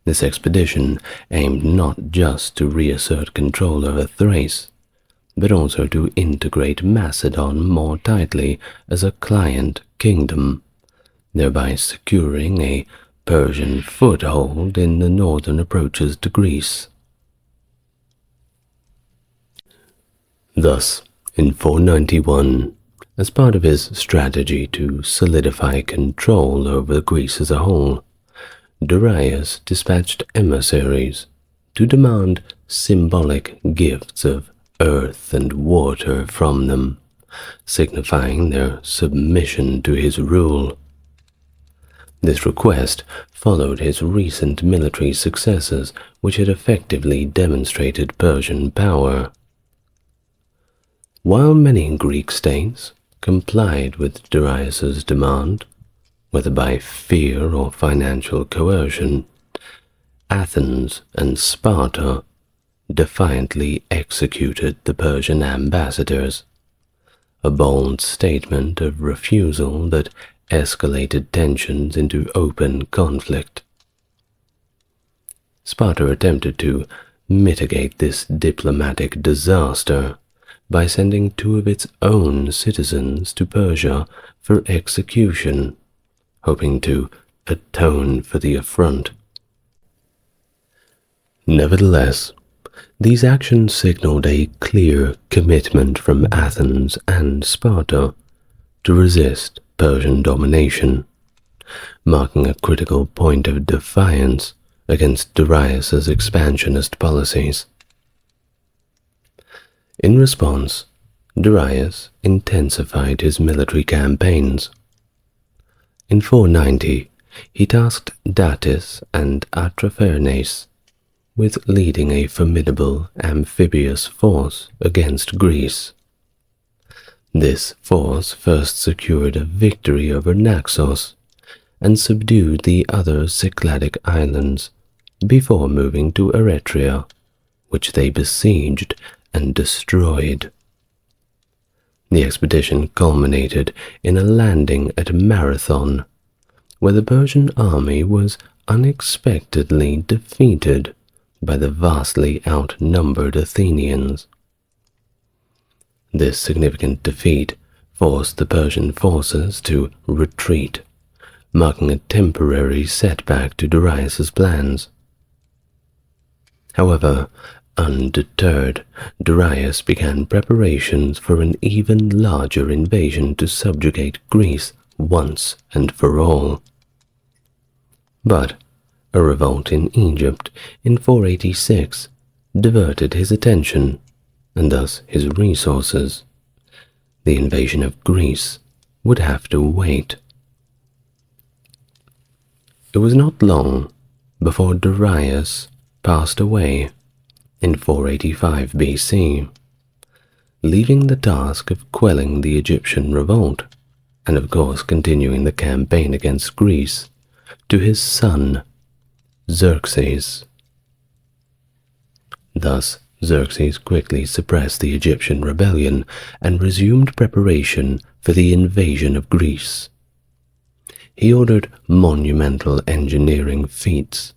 This expedition aimed not just to reassert control over Thrace, but also to integrate Macedon more tightly as a client kingdom, thereby securing a Persian foothold in the northern approaches to Greece. Thus, in 491, as part of his strategy to solidify control over Greece as a whole, Darius dispatched emissaries to demand symbolic gifts of earth and water from them, signifying their submission to his rule. This request followed his recent military successes, which had effectively demonstrated Persian power. While many Greek states complied with Darius's demand, whether by fear or financial coercion, Athens and Sparta defiantly executed the Persian ambassadors, a bold statement of refusal that escalated tensions into open conflict. Sparta attempted to mitigate this diplomatic disaster by sending 2 of its own citizens to Persia for execution, hoping to atone for the affront. Nevertheless, these actions signaled a clear commitment from Athens and Sparta to resist Persian domination, marking a critical point of defiance against Darius's expansionist policies. In response, Darius intensified his military campaigns. In 490, he tasked Datis and Artaphernes with leading a formidable amphibious force against Greece. This force first secured a victory over Naxos and subdued the other Cycladic islands before moving to Eretria, which they besieged and destroyed. The expedition culminated in a landing at Marathon, where the Persian army was unexpectedly defeated by the vastly outnumbered Athenians. This significant defeat forced the Persian forces to retreat, marking a temporary setback to Darius's plans. However, undeterred, Darius began preparations for an even larger invasion to subjugate Greece once and for all. But a revolt in Egypt in 486 diverted his attention, and thus his resources. The invasion of Greece would have to wait. It was not long before Darius passed away in 485 BC, leaving the task of quelling the Egyptian revolt, and of course continuing the campaign against Greece, to his son, Xerxes. Thus, Xerxes quickly suppressed the Egyptian rebellion and resumed preparation for the invasion of Greece. He ordered monumental engineering feats,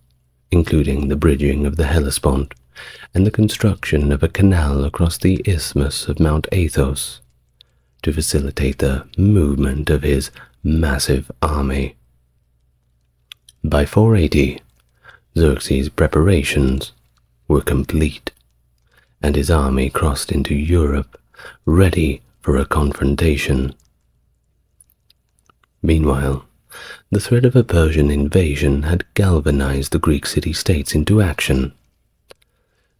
including the bridging of the Hellespont and the construction of a canal across the isthmus of Mount Athos, to facilitate the movement of his massive army. By 480, Xerxes' preparations were complete, and his army crossed into Europe, ready for a confrontation. Meanwhile, the threat of a Persian invasion had galvanized the Greek city-states into action.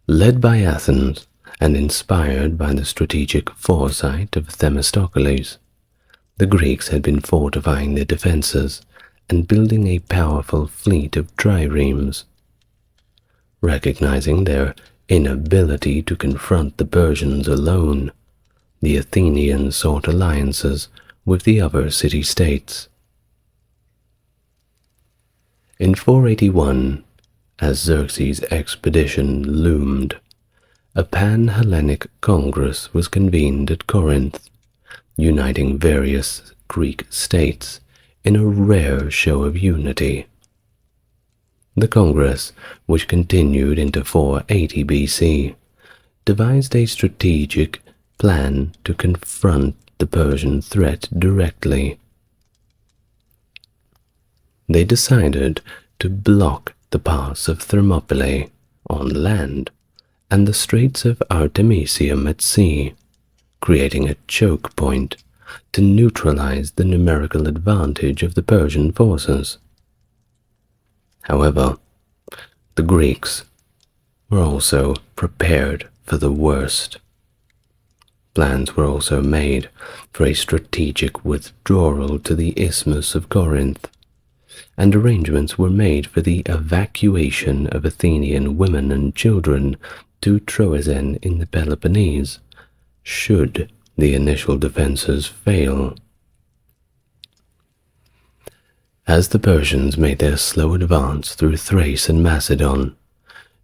Led by Athens and inspired by the strategic foresight of Themistocles, the Greeks had been fortifying their defenses and building a powerful fleet of triremes. Recognizing their inability to confront the Persians alone, the Athenians sought alliances with the other city-states. In 481, as Xerxes' expedition loomed, a pan-Hellenic congress was convened at Corinth, uniting various Greek states in a rare show of unity. The Congress, which continued into 480 BC, devised a strategic plan to confront the Persian threat directly. they decided to block the pass of Thermopylae on land and the Straits of Artemisium at sea, creating a choke point to neutralize the numerical advantage of the Persian forces. However, the Greeks were also prepared for the worst. Plans were also made for a strategic withdrawal to the Isthmus of Corinth, and arrangements were made for the evacuation of Athenian women and children to Troezen in the Peloponnese, should the initial defenses fail. As the Persians made their slow advance through Thrace and Macedon,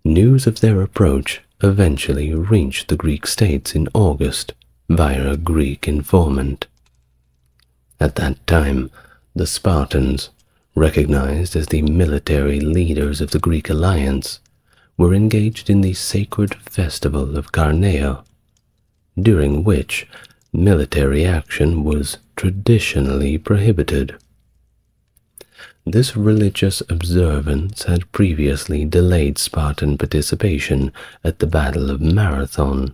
news of their approach eventually reached the Greek states in August via a Greek informant. At that time, the Spartans, recognized as the military leaders of the Greek alliance, were engaged in the sacred festival of Cannae, during which military action was traditionally prohibited. This religious observance had previously delayed Spartan participation at the Battle of Marathon.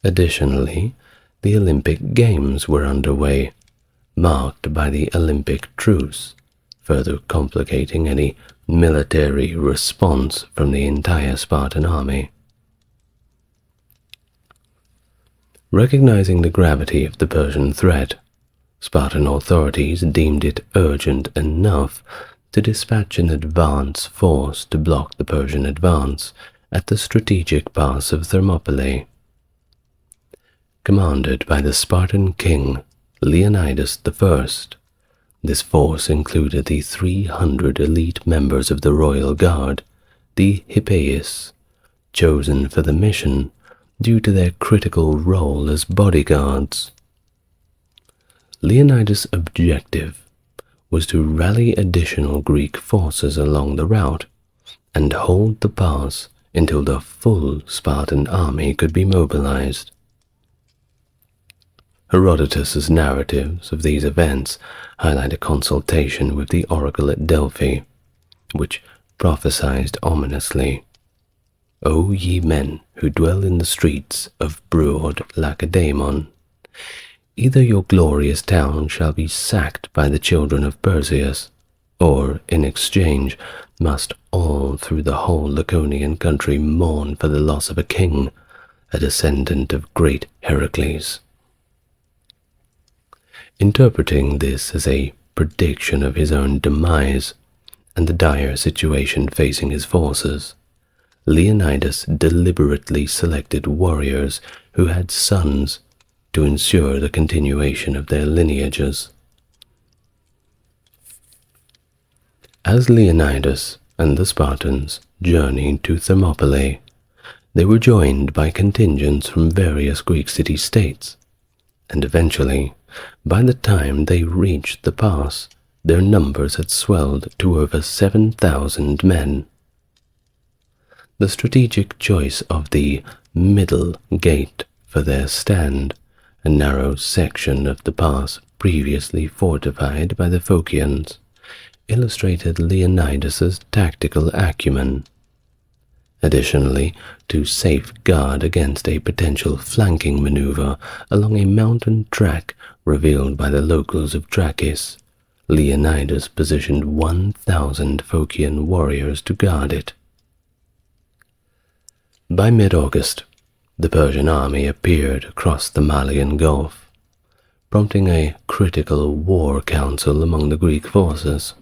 Additionally, the Olympic Games were underway, marked by the Olympic truce, further complicating any military response from the entire Spartan army. Recognizing the gravity of the Persian threat, Spartan authorities deemed it urgent enough to dispatch an advance force to block the Persian advance at the strategic pass of Thermopylae. Commanded by the Spartan king Leonidas I, this force included the 300 elite members of the royal guard, the Hippeis, chosen for the mission due to their critical role as bodyguards. Leonidas' objective was to rally additional Greek forces along the route and hold the pass until the full Spartan army could be mobilized. Herodotus's narratives of these events highlight a consultation with the oracle at Delphi, which prophesied ominously, "O ye men who dwell in the streets of broad Lacedaemon, either your glorious town shall be sacked by the children of Perseus, or, in exchange, must all through the whole Laconian country mourn for the loss of a king, a descendant of great Heracles." Interpreting this as a prediction of his own demise and the dire situation facing his forces, Leonidas deliberately selected warriors who had sons to ensure the continuation of their lineages. As Leonidas and the Spartans journeyed to Thermopylae, they were joined by contingents from various Greek city-states, and eventually, by the time they reached the pass, their numbers had swelled to over 7,000 men. The strategic choice of the middle gate for their stand, a narrow section of the pass previously fortified by the Phocians, illustrated Leonidas's tactical acumen. Additionally, to safeguard against a potential flanking maneuver along a mountain track revealed by the locals of Trachis, Leonidas positioned 1,000 Phocian warriors to guard it. By mid-August, the Persian army appeared across the Malian Gulf, prompting a critical war council among the Greek forces.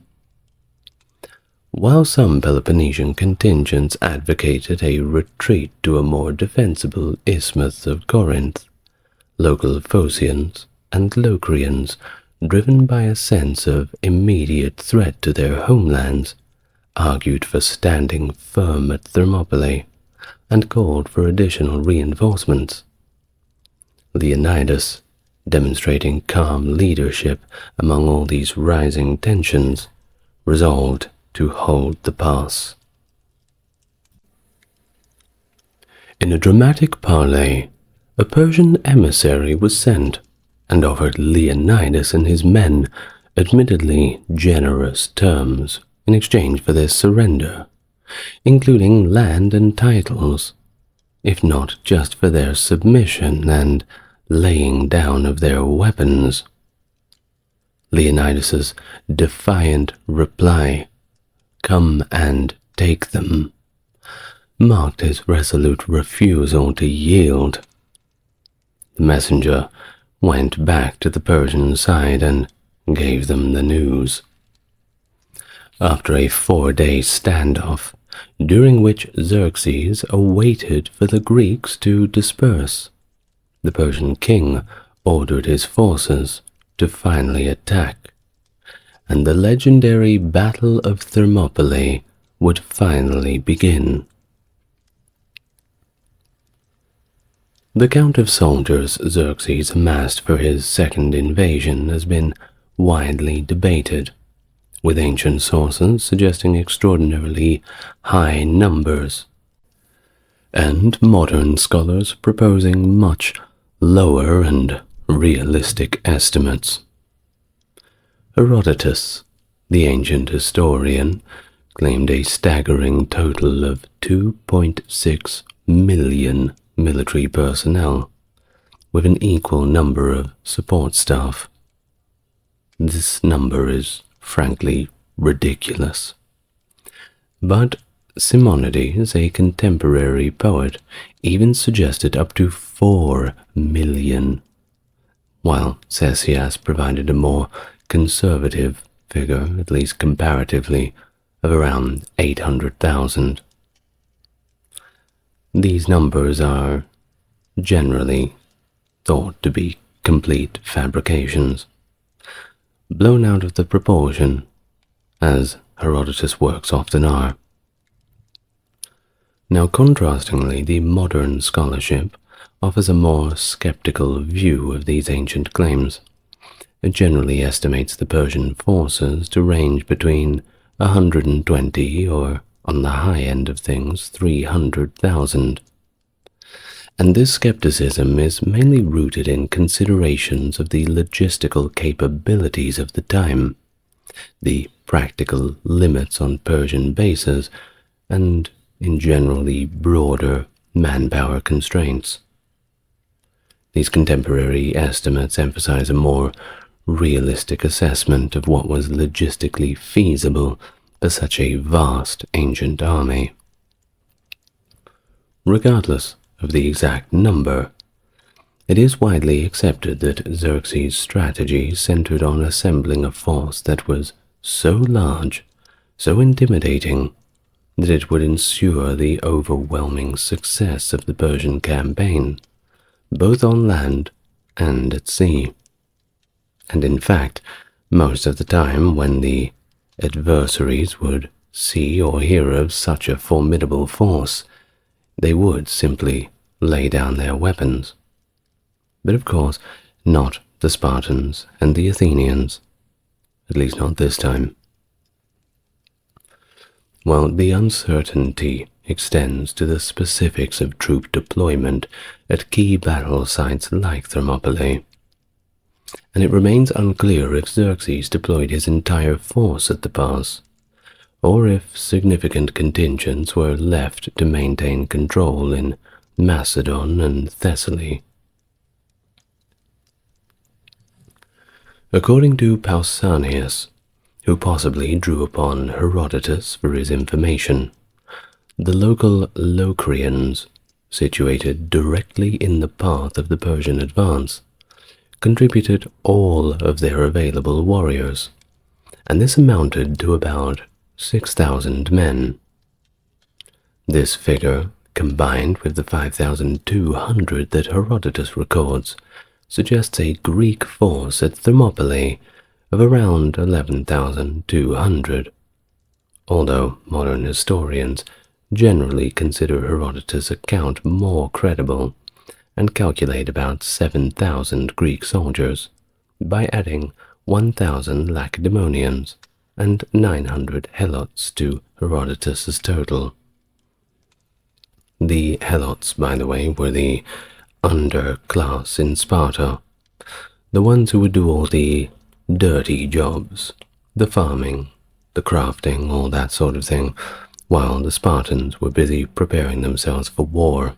While some Peloponnesian contingents advocated a retreat to a more defensible Isthmus of Corinth, local Phocians and Locrians, driven by a sense of immediate threat to their homelands, argued for standing firm at Thermopylae and called for additional reinforcements. Leonidas, demonstrating calm leadership among all these rising tensions, resolved to hold the pass. In a dramatic parley, a Persian emissary was sent and offered Leonidas and his men admittedly generous terms in exchange for their surrender, including land and titles, if not just for their submission and laying down of their weapons. Leonidas's defiant reply, "Come and take them," marked his resolute refusal to yield. The messenger went back to the Persian side and gave them the news. After a 4-day standoff, during which Xerxes awaited for the Greeks to disperse, the Persian king ordered his forces to finally attack, and the legendary Battle of Thermopylae would finally begin. The count of soldiers Xerxes amassed for his second invasion has been widely debated, with ancient sources suggesting extraordinarily high numbers, and modern scholars proposing much lower and realistic estimates. Herodotus, the ancient historian, claimed a staggering total of 2.6 million military personnel, with an equal number of support staff. This number is frankly ridiculous. But Simonides, a contemporary poet, even suggested up to 4 million, while Ctesias provided a more conservative figure, at least comparatively, of around 800,000. These numbers are generally thought to be complete fabrications, blown out of the proportion, as Herodotus' works often are. Now, contrastingly, the modern scholarship offers a more skeptical view of these ancient claims. It generally estimates the Persian forces to range between 120 or, on the high end of things, 300,000. And this skepticism is mainly rooted in considerations of the logistical capabilities of the time, the practical limits on Persian bases, and in generally broader manpower constraints. These contemporary estimates emphasize a more realistic assessment of what was logistically feasible for such a vast ancient army. Regardless of the exact number, it is widely accepted that Xerxes' strategy centered on assembling a force that was so large, so intimidating, that it would ensure the overwhelming success of the Persian campaign, both on land and at sea. And in fact, most of the time when the adversaries would see or hear of such a formidable force, they would simply lay down their weapons. But of course, not the Spartans and the Athenians, at least not this time. While the uncertainty extends to the specifics of troop deployment at key battle sites like Thermopylae, and it remains unclear if Xerxes deployed his entire force at the pass, or if significant contingents were left to maintain control in Macedon and Thessaly. According to Pausanias, who possibly drew upon Herodotus for his information, the local Locrians, situated directly in the path of the Persian advance, contributed all of their available warriors, and this amounted to about 6,000 men. This figure, combined with the 5,200 that Herodotus records, suggests a Greek force at Thermopylae of around 11,200, although modern historians generally consider Herodotus' account more credible and calculate about 7,000 Greek soldiers by adding 1,000 Lacedaemonians and 900 Helots to Herodotus' total. The Helots, by the way, were the underclass in Sparta, the ones who would do all the dirty jobs, the farming, the crafting, all that sort of thing, while the Spartans were busy preparing themselves for war.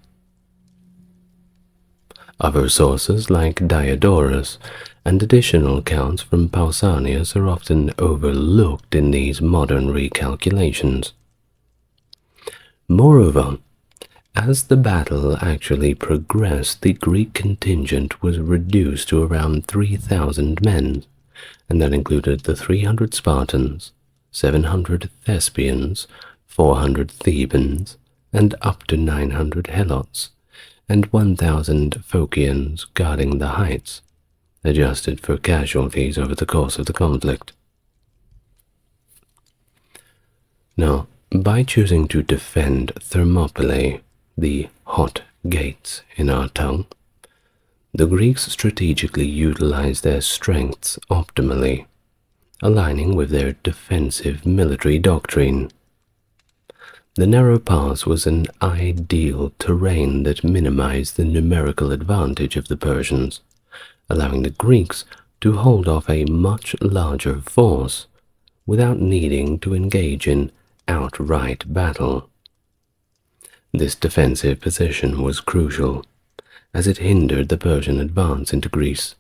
Other sources like Diodorus and additional accounts from Pausanias are often overlooked in these modern recalculations. Moreover, as the battle actually progressed, the Greek contingent was reduced to around 3,000 men, and that included the 300 Spartans, 700 Thespians, 400 Thebans, and up to 900 Helots, and 1,000 Phocians guarding the heights, adjusted for casualties over the course of the conflict. Now, by choosing to defend Thermopylae, the hot gates in our tongue, the Greeks strategically utilized their strengths optimally, aligning with their defensive military doctrine. The narrow pass was an ideal terrain that minimized the numerical advantage of the Persians, allowing the Greeks to hold off a much larger force without needing to engage in outright battle. This defensive position was crucial, as it hindered the Persian advance into Greece,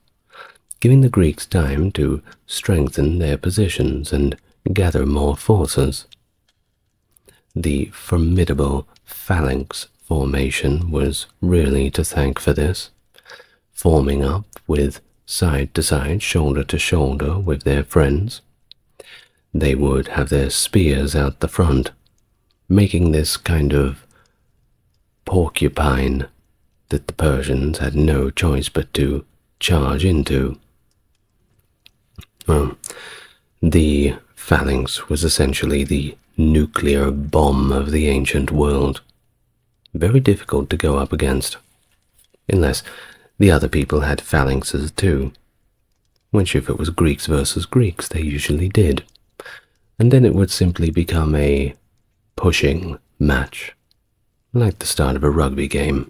giving the Greeks time to strengthen their positions and gather more forces. The formidable phalanx formation was really to thank for this, forming up with side to side, shoulder to shoulder with their friends. They would have their spears out the front, making this kind of porcupine that the Persians had no choice but to charge into. Well, the phalanx was essentially the nuclear bomb of the ancient world. Very difficult to go up against, unless the other people had phalanxes too, which if it was Greeks versus Greeks they usually did, and then it would simply become a pushing match, like the start of a rugby game.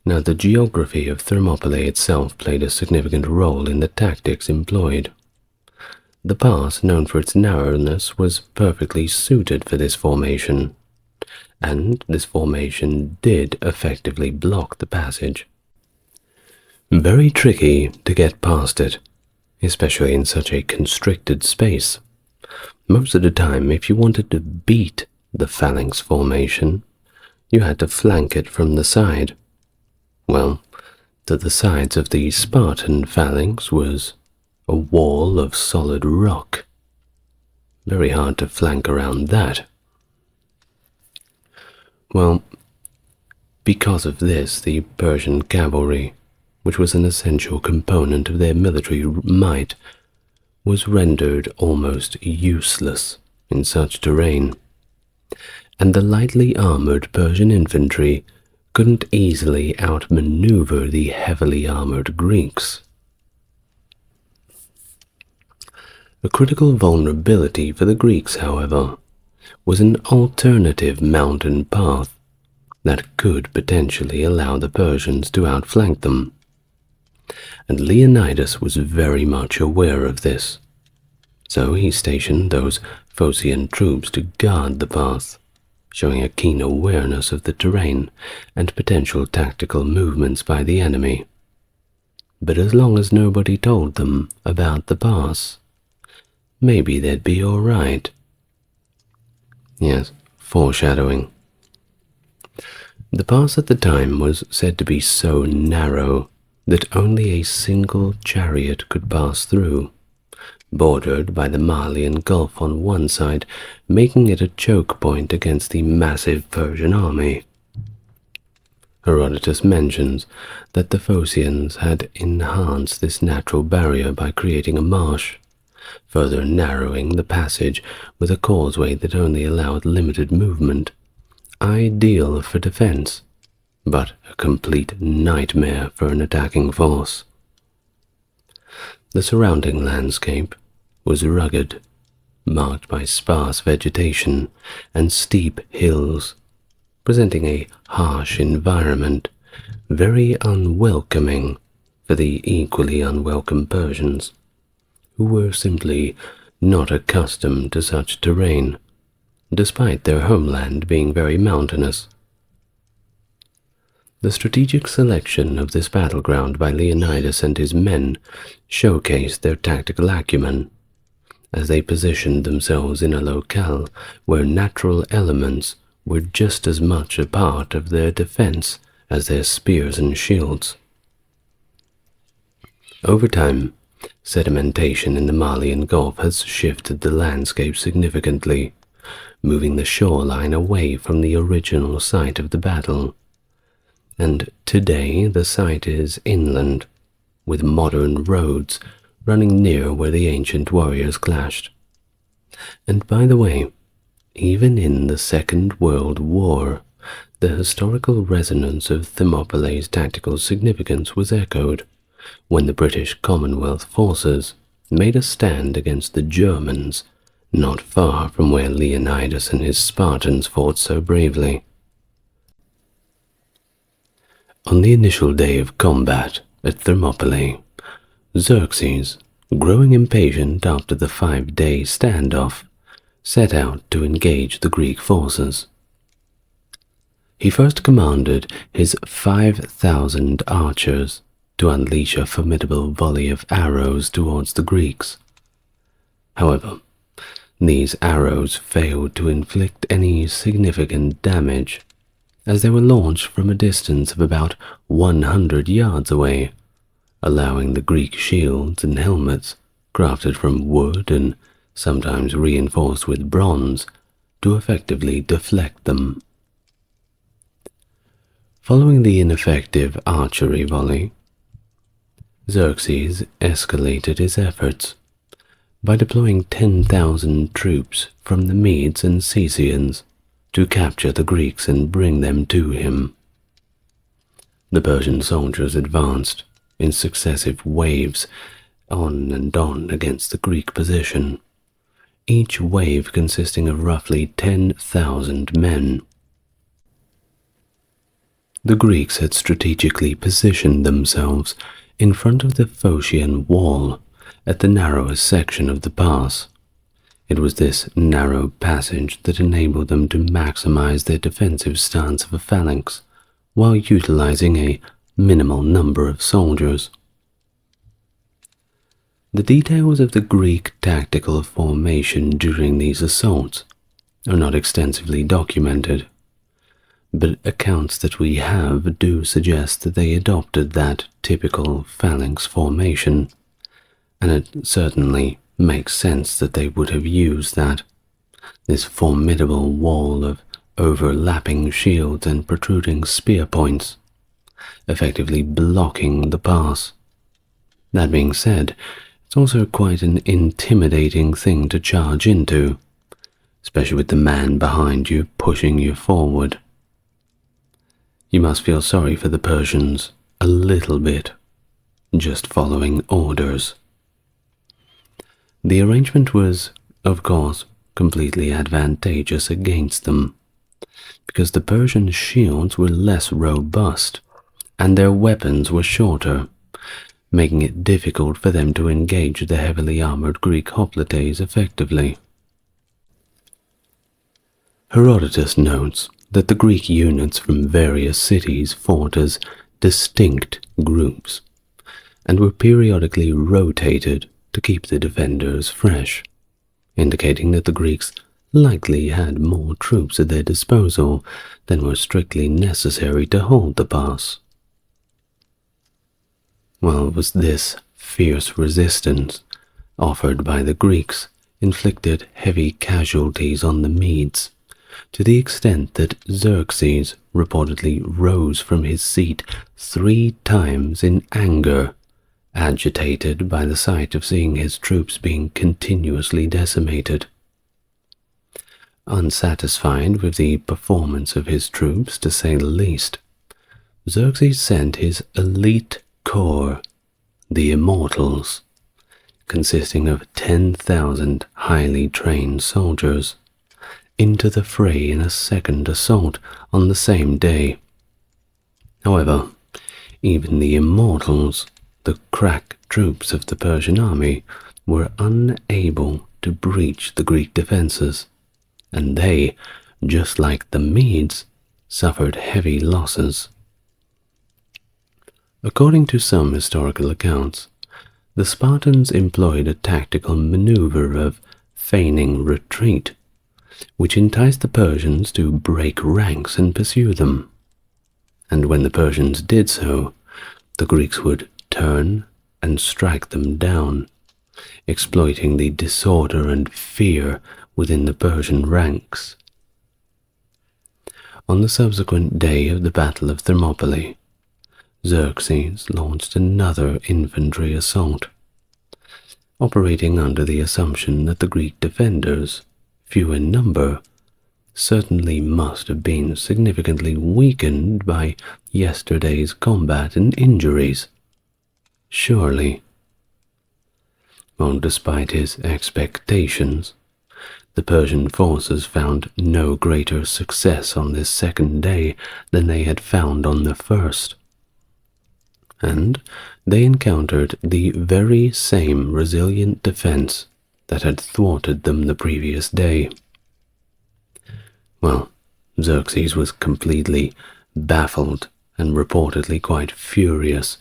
Now, the geography of Thermopylae itself played a significant role in the tactics employed. The pass, known for its narrowness, was perfectly suited for this formation, and this formation did effectively block the passage. Very tricky to get past it, especially in such a constricted space. Most of the time, if you wanted to beat the phalanx formation, you had to flank it from the side. Well, to the sides of the Spartan phalanx was a wall of solid rock. Very hard to flank around that. Well, because of this, the Persian cavalry, which was an essential component of their military might, was rendered almost useless in such terrain, and the lightly armored Persian infantry couldn't easily outmaneuver the heavily armored Greeks. A critical vulnerability for the Greeks, however, was an alternative mountain path that could potentially allow the Persians to outflank them, and Leonidas was very much aware of this, so he stationed those Phocian troops to guard the path, showing a keen awareness of the terrain and potential tactical movements by the enemy. But as long as nobody told them about the pass, maybe they'd be all right. Yes, foreshadowing. The pass at the time was said to be so narrow that only a single chariot could pass through, bordered by the Malian Gulf on one side, making it a choke point against the massive Persian army. Herodotus mentions that the Phocians had enhanced this natural barrier by creating a marsh, further narrowing the passage with a causeway that only allowed limited movement, ideal for defense, but a complete nightmare for an attacking force. The surrounding landscape was rugged, marked by sparse vegetation and steep hills, presenting a harsh environment, very unwelcoming for the equally unwelcome Persians, who were simply not accustomed to such terrain, despite their homeland being very mountainous. The strategic selection of this battleground by Leonidas and his men showcased their tactical acumen, as they positioned themselves in a locale where natural elements were just as much a part of their defense as their spears and shields. Over time, sedimentation in the Malian Gulf has shifted the landscape significantly, moving the shoreline away from the original site of the battle. And today the site is inland, with modern roads running near where the ancient warriors clashed. And by the way, even in the Second World War, the historical resonance of Thermopylae's tactical significance was echoed when the British Commonwealth forces made a stand against the Germans, not far from where Leonidas and his Spartans fought so bravely. On the initial day of combat at Thermopylae, Xerxes, growing impatient after the 5-day standoff, set out to engage the Greek forces. He first commanded his 5,000 archers to unleash a formidable volley of arrows towards the Greeks. However, these arrows failed to inflict any significant damage, as they were launched from a distance of about 100 yards away, allowing the Greek shields and helmets, crafted from wood and sometimes reinforced with bronze, to effectively deflect them. Following the ineffective archery volley, Xerxes escalated his efforts by deploying 10,000 troops from the Medes and Cesians to capture the Greeks and bring them to him. The Persian soldiers advanced in successive waves on and on against the Greek position, each wave consisting of roughly 10,000 men. The Greeks had strategically positioned themselves in front of the Phocian wall at the narrowest section of the pass. It was this narrow passage that enabled them to maximize their defensive stance of a phalanx while utilizing a minimal number of soldiers. The details of the Greek tactical formation during these assaults are not extensively documented, but accounts that we have do suggest that they adopted that typical phalanx formation, and it certainly makes sense that they would have used this formidable wall of overlapping shields and protruding spear points, effectively blocking the pass. That being said, it's also quite an intimidating thing to charge into, especially with the man behind you pushing you forward. You must feel sorry for the Persians a little bit, just following orders. The arrangement was, of course, completely advantageous against them, because the Persian shields were less robust and their weapons were shorter, making it difficult for them to engage the heavily armored Greek hoplites effectively. Herodotus notes that the Greek units from various cities fought as distinct groups and were periodically rotated to keep the defenders fresh, indicating that the Greeks likely had more troops at their disposal than were strictly necessary to hold the pass. Well, was this fierce resistance offered by the Greeks inflicted heavy casualties on the Medes, to the extent that Xerxes reportedly rose from his seat 3 times in anger, agitated by the sight of seeing his troops being continuously decimated. Unsatisfied with the performance of his troops, to say the least, Xerxes sent his elite corps, the Immortals, consisting of 10,000 highly trained soldiers, into the fray in a second assault on the same day. However, even the Immortals the crack troops of the Persian army were unable to breach the Greek defenses, and they, just like the Medes, suffered heavy losses. According to some historical accounts, the Spartans employed a tactical maneuver of feigning retreat, which enticed the Persians to break ranks and pursue them. And when the Persians did so, the Greeks would turn and strike them down, exploiting the disorder and fear within the Persian ranks. On the subsequent day of the Battle of Thermopylae, Xerxes launched another infantry assault, operating under the assumption that the Greek defenders, few in number, certainly must have been significantly weakened by yesterday's combat and injuries. Surely. Well, despite his expectations, the Persian forces found no greater success on this second day than they had found on the first, and they encountered the very same resilient defense that had thwarted them the previous day. Well, Xerxes was completely baffled and reportedly quite furious.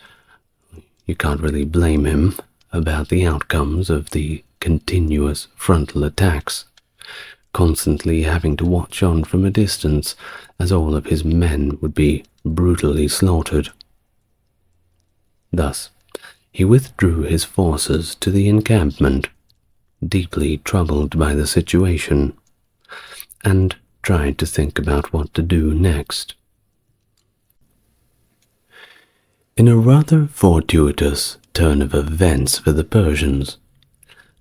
You can't really blame him about the outcomes of the continuous frontal attacks, constantly having to watch on from a distance as all of his men would be brutally slaughtered. Thus, he withdrew his forces to the encampment, deeply troubled by the situation, and tried to think about what to do next. In a rather fortuitous turn of events for the Persians,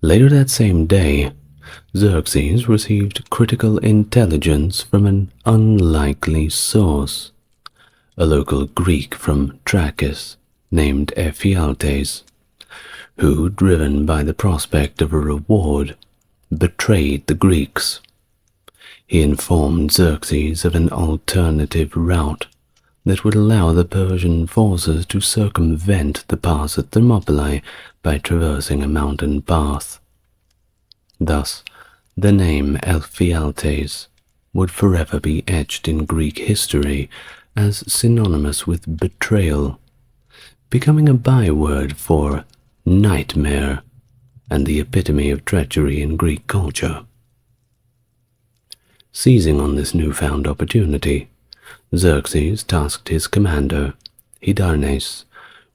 later that same day, Xerxes received critical intelligence from an unlikely source, a local Greek from Trachis named Ephialtes, who, driven by the prospect of a reward, betrayed the Greeks. He informed Xerxes of an alternative route that would allow the Persian forces to circumvent the pass at Thermopylae by traversing a mountain path. Thus, the name Ephialtes would forever be etched in Greek history as synonymous with betrayal, becoming a byword for nightmare and the epitome of treachery in Greek culture. Seizing on this newfound opportunity, Xerxes tasked his commander, Hydarnes,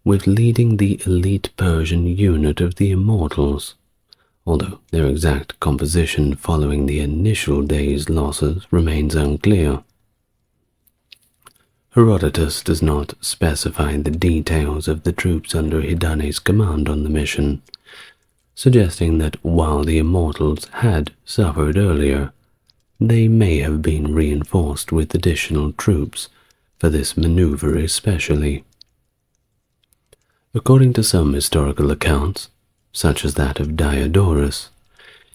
with leading the elite Persian unit of the Immortals, although their exact composition following the initial day's losses remains unclear. Herodotus does not specify the details of the troops under Hydarnes' command on the mission, suggesting that while the Immortals had suffered earlier, they may have been reinforced with additional troops for this maneuver especially. According to some historical accounts, such as that of Diodorus,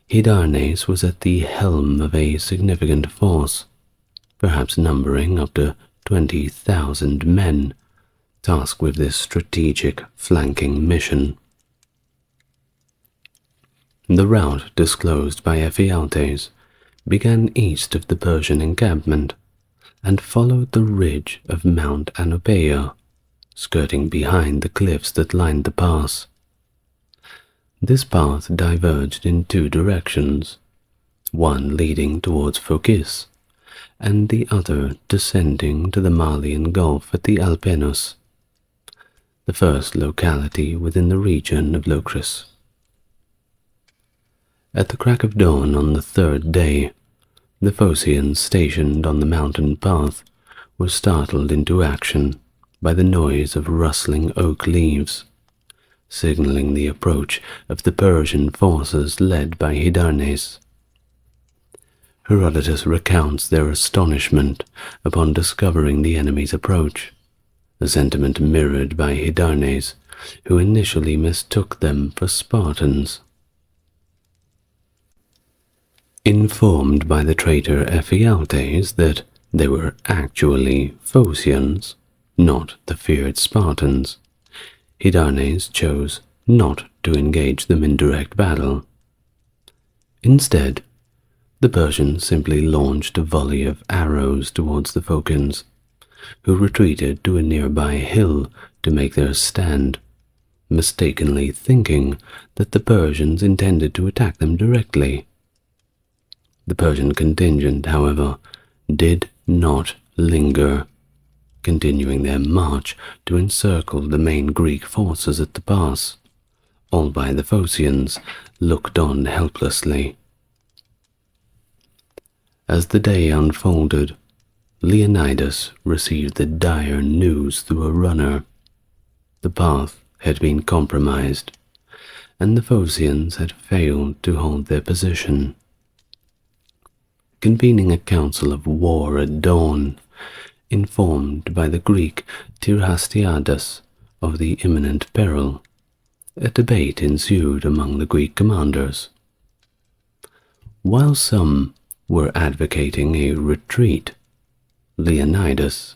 Hydarnes was at the helm of a significant force, perhaps numbering up to 20,000 men, tasked with this strategic flanking mission. The route disclosed by Ephialtes began east of the Persian encampment and followed the ridge of Mount Anopeia, skirting behind the cliffs that lined the pass. This path diverged in two directions, one leading towards Phocis, and the other descending to the Malian Gulf at the Alpenus, the first locality within the region of Locris. At the crack of dawn on the third day, the Phocians stationed on the mountain path were startled into action by the noise of rustling oak leaves, signaling the approach of the Persian forces led by Hydarnes. Herodotus recounts their astonishment upon discovering the enemy's approach, a sentiment mirrored by Hydarnes, who initially mistook them for Spartans. Informed by the traitor Ephialtes that they were actually Phocians, not the feared Spartans, Hydarnes chose not to engage them in direct battle. Instead, the Persians simply launched a volley of arrows towards the Phocians, who retreated to a nearby hill to make their stand, mistakenly thinking that the Persians intended to attack them directly. The Persian contingent, however, did not linger, continuing their march to encircle the main Greek forces at the pass, all while the Phocians looked on helplessly. As the day unfolded, Leonidas received the dire news through a runner. The path had been compromised, and the Phocians had failed to hold their position. Convening a council of war at dawn, informed by the Greek Tyrhastiadas of the imminent peril, a debate ensued among the Greek commanders. While some were advocating a retreat, Leonidas,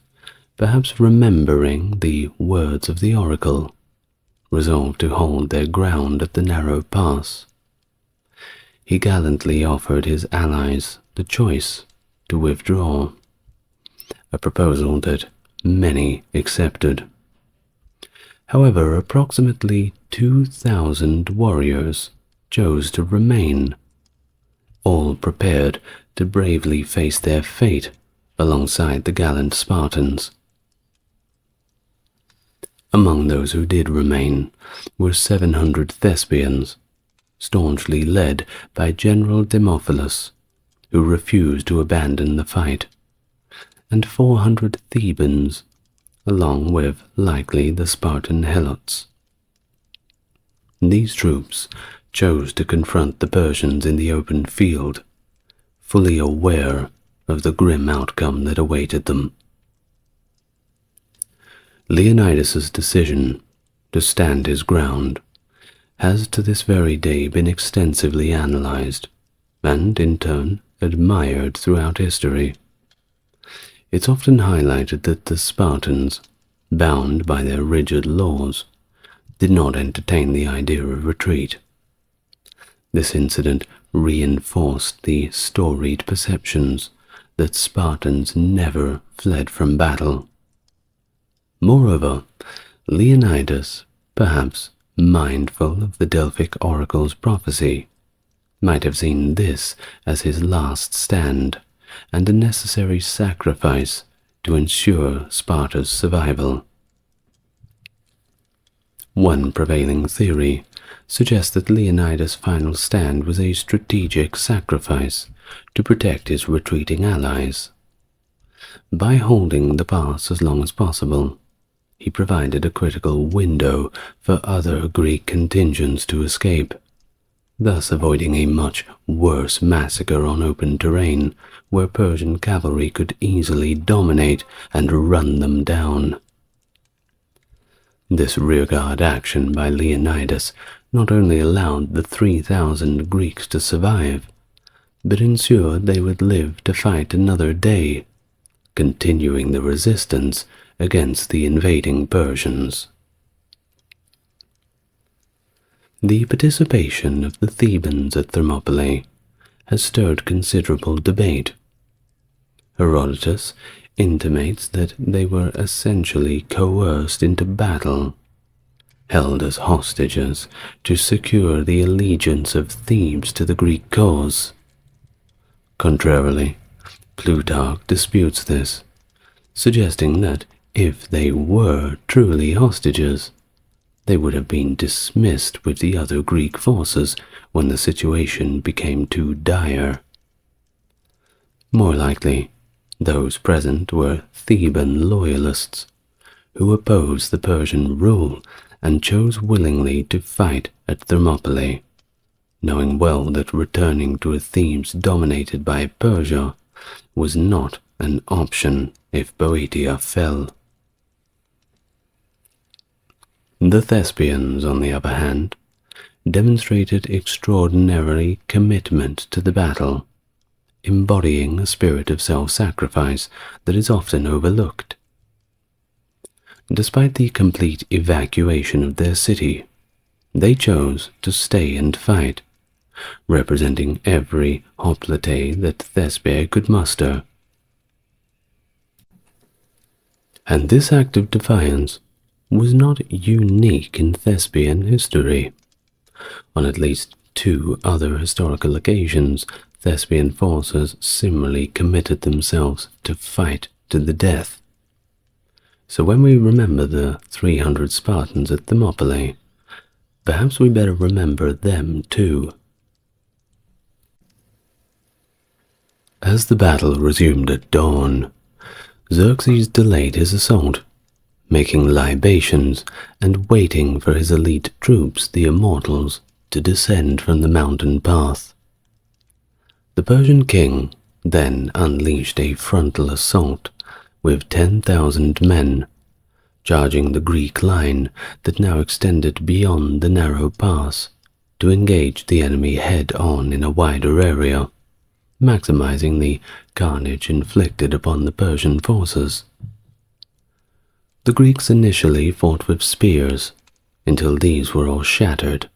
perhaps remembering the words of the oracle, resolved to hold their ground at the narrow pass. He gallantly offered his allies the choice to withdraw, a proposal that many accepted. However, approximately 2,000 warriors chose to remain, all prepared to bravely face their fate alongside the gallant Spartans. Among those who did remain were 700 Thespians, staunchly led by General Demophilus, who refused to abandon the fight, and 400 Thebans, along with likely the Spartan Helots. These troops chose to confront the Persians in the open field, fully aware of the grim outcome that awaited them. Leonidas's decision to stand his ground has to this very day been extensively analyzed and, in turn, admired throughout history. It's often highlighted that the Spartans, bound by their rigid laws, did not entertain the idea of retreat. This incident reinforced the storied perceptions that Spartans never fled from battle. Moreover, Leonidas, perhaps mindful of the Delphic oracle's prophecy, might have seen this as his last stand and a necessary sacrifice to ensure Sparta's survival. One prevailing theory suggests that Leonidas' final stand was a strategic sacrifice to protect his retreating allies. By holding the pass as long as possible, he provided a critical window for other Greek contingents to escape, thus avoiding a much worse massacre on open terrain where Persian cavalry could easily dominate and run them down. This rearguard action by Leonidas not only allowed the 3,000 Greeks to survive, but ensured they would live to fight another day, continuing the resistance against the invading Persians. The participation of the Thebans at Thermopylae has stirred considerable debate. Herodotus intimates that they were essentially coerced into battle, held as hostages to secure the allegiance of Thebes to the Greek cause. Contrarily, Plutarch disputes this, suggesting that if they were truly hostages, they would have been dismissed with the other Greek forces when the situation became too dire. More likely, those present were Theban loyalists, who opposed the Persian rule and chose willingly to fight at Thermopylae, knowing well that returning to a Thebes dominated by Persia was not an option if Boeotia fell. The Thespians, on the other hand, demonstrated extraordinary commitment to the battle, embodying a spirit of self-sacrifice that is often overlooked. Despite the complete evacuation of their city, they chose to stay and fight, representing every hoplite that Thespiae could muster. And this act of defiance was not unique in Thespian history. On at least 2 other historical occasions, Thespian forces similarly committed themselves to fight to the death. So when we remember the 300 Spartans at Thermopylae, perhaps we better remember them too. As the battle resumed at dawn, Xerxes delayed his assault, making libations and waiting for his elite troops, the Immortals, to descend from the mountain path. The Persian king then unleashed a frontal assault with 10,000 men, charging the Greek line that now extended beyond the narrow pass to engage the enemy head-on in a wider area, maximizing the carnage inflicted upon the Persian forces. The Greeks initially fought with spears until these were all shattered,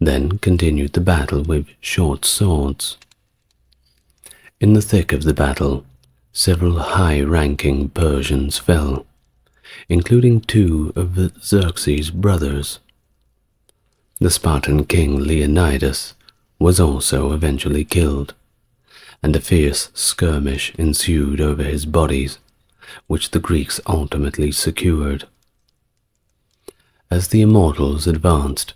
then continued the battle with short swords. In the thick of the battle, several high-ranking Persians fell, including 2 of Xerxes' brothers. The Spartan king Leonidas was also eventually killed, and a fierce skirmish ensued over his bodies, which the Greeks ultimately secured. As the Immortals advanced,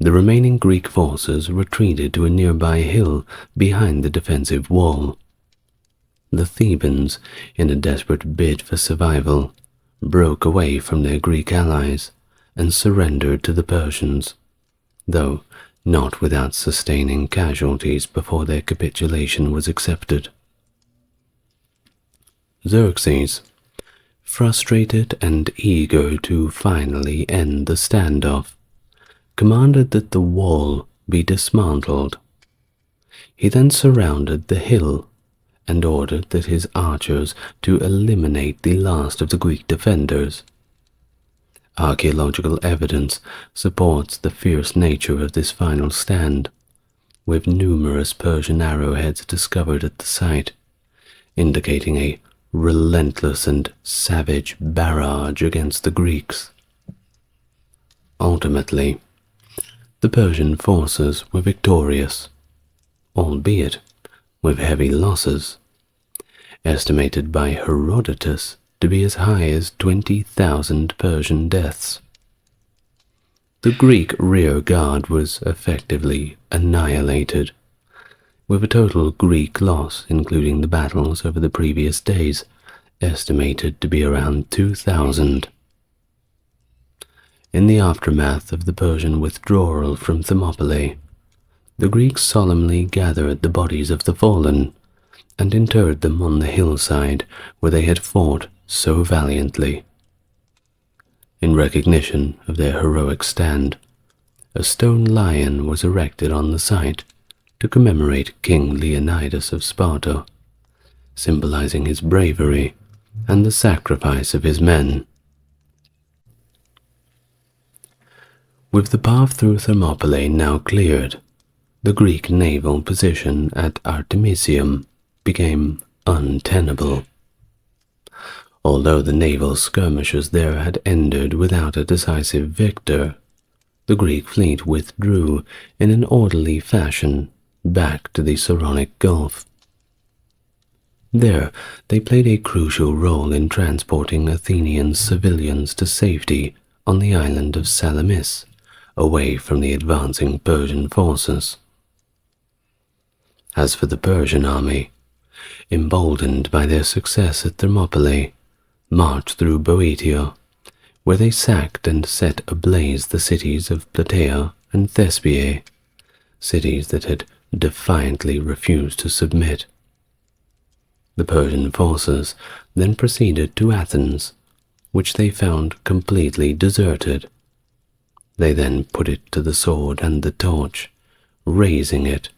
the remaining Greek forces retreated to a nearby hill behind the defensive wall. The Thebans, in a desperate bid for survival, broke away from their Greek allies and surrendered to the Persians, though not without sustaining casualties before their capitulation was accepted. Xerxes, frustrated and eager to finally end the standoff, commanded that the wall be dismantled. He then surrounded the hill and ordered that his archers to eliminate the last of the Greek defenders. Archaeological evidence supports the fierce nature of this final stand, with numerous Persian arrowheads discovered at the site, indicating a relentless and savage barrage against the Greeks. Ultimately, the Persian forces were victorious, albeit with heavy losses, estimated by Herodotus to be as high as 20,000 Persian deaths. The Greek rear guard was effectively annihilated, with a total Greek loss, including the battles over the previous days, estimated to be around 2,000. In the aftermath of the Persian withdrawal from Thermopylae, the Greeks solemnly gathered the bodies of the fallen and interred them on the hillside where they had fought so valiantly. In recognition of their heroic stand, a stone lion was erected on the site to commemorate King Leonidas of Sparta, symbolizing his bravery and the sacrifice of his men. With the path through Thermopylae now cleared, the Greek naval position at Artemisium became untenable. Although the naval skirmishes there had ended without a decisive victor, the Greek fleet withdrew in an orderly fashion back to the Saronic Gulf. There, they played a crucial role in transporting Athenian civilians to safety on the island of Salamis, away from the advancing Persian forces. As for the Persian army, emboldened by their success at Thermopylae, marched through Boeotia, where they sacked and set ablaze the cities of Plataea and Thespiae, cities that had defiantly refused to submit. The Persian forces then proceeded to Athens, which they found completely deserted. They then put it to the sword and the torch, razing it,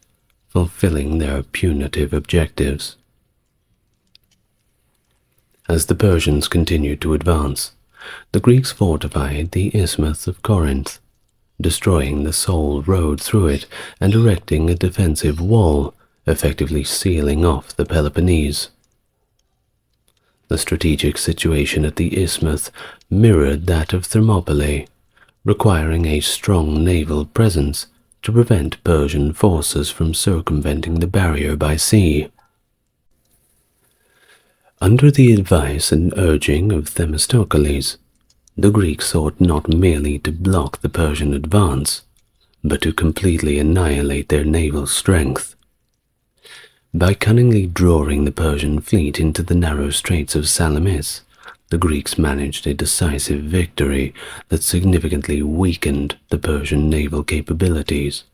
fulfilling their punitive objectives. As the Persians continued to advance, the Greeks fortified the Isthmus of Corinth, destroying the sole road through it and erecting a defensive wall, effectively sealing off the Peloponnese. The strategic situation at the isthmus mirrored that of Thermopylae, requiring a strong naval presence to prevent Persian forces from circumventing the barrier by sea. Under the advice and urging of Themistocles, the Greeks sought not merely to block the Persian advance, but to completely annihilate their naval strength. By cunningly drawing the Persian fleet into the narrow straits of Salamis, the Greeks managed a decisive victory that significantly weakened the Persian naval capabilities.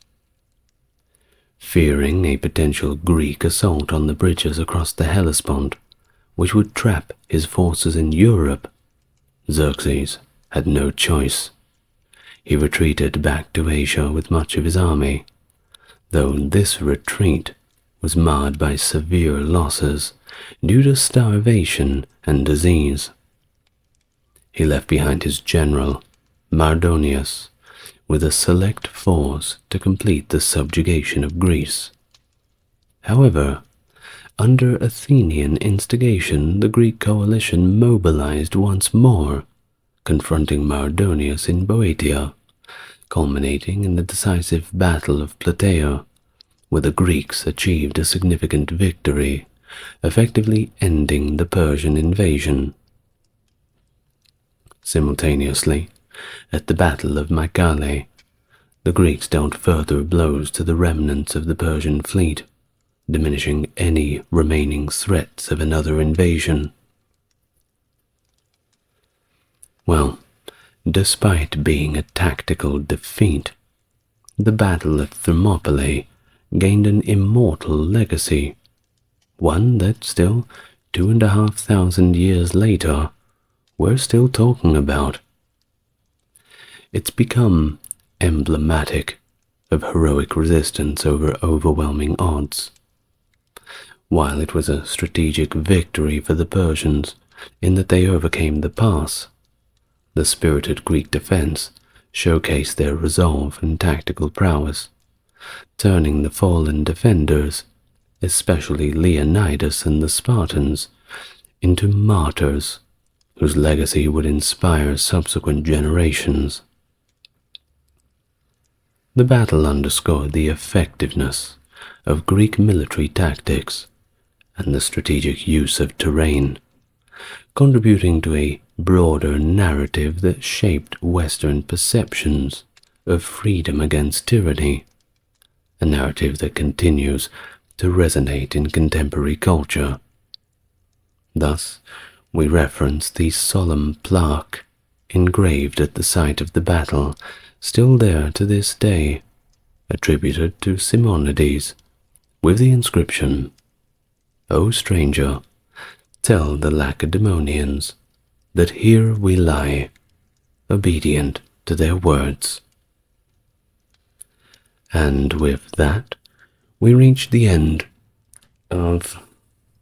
Fearing a potential Greek assault on the bridges across the Hellespont, which would trap his forces in Europe, Xerxes had no choice. He retreated back to Asia with much of his army, though this retreat was marred by severe losses due to starvation and disease. He left behind his general, Mardonius, with a select force to complete the subjugation of Greece. However, under Athenian instigation, the Greek coalition mobilized once more, confronting Mardonius in Boeotia, culminating in the decisive Battle of Plataea, where the Greeks achieved a significant victory, effectively ending the Persian invasion. Simultaneously, at the Battle of Mycale, the Greeks dealt further blows to the remnants of the Persian fleet, diminishing any remaining threats of another invasion. Well, despite being a tactical defeat, the Battle of Thermopylae gained an immortal legacy, one that still 2,500 years later we're still talking about. It's become emblematic of heroic resistance over overwhelming odds. While it was a strategic victory for the Persians in that they overcame the pass, the spirited Greek defense showcased their resolve and tactical prowess, turning the fallen defenders, especially Leonidas and the Spartans, into martyrs whose legacy would inspire subsequent generations. The battle underscored the effectiveness of Greek military tactics and the strategic use of terrain, contributing to a broader narrative that shaped Western perceptions of freedom against tyranny, a narrative that continues to resonate in contemporary culture. Thus, we reference the solemn plaque engraved at the site of the battle, still there to this day, attributed to Simonides, with the inscription, "O stranger, tell the Lacedaemonians that here we lie, obedient to their words." And with that, we reach the end of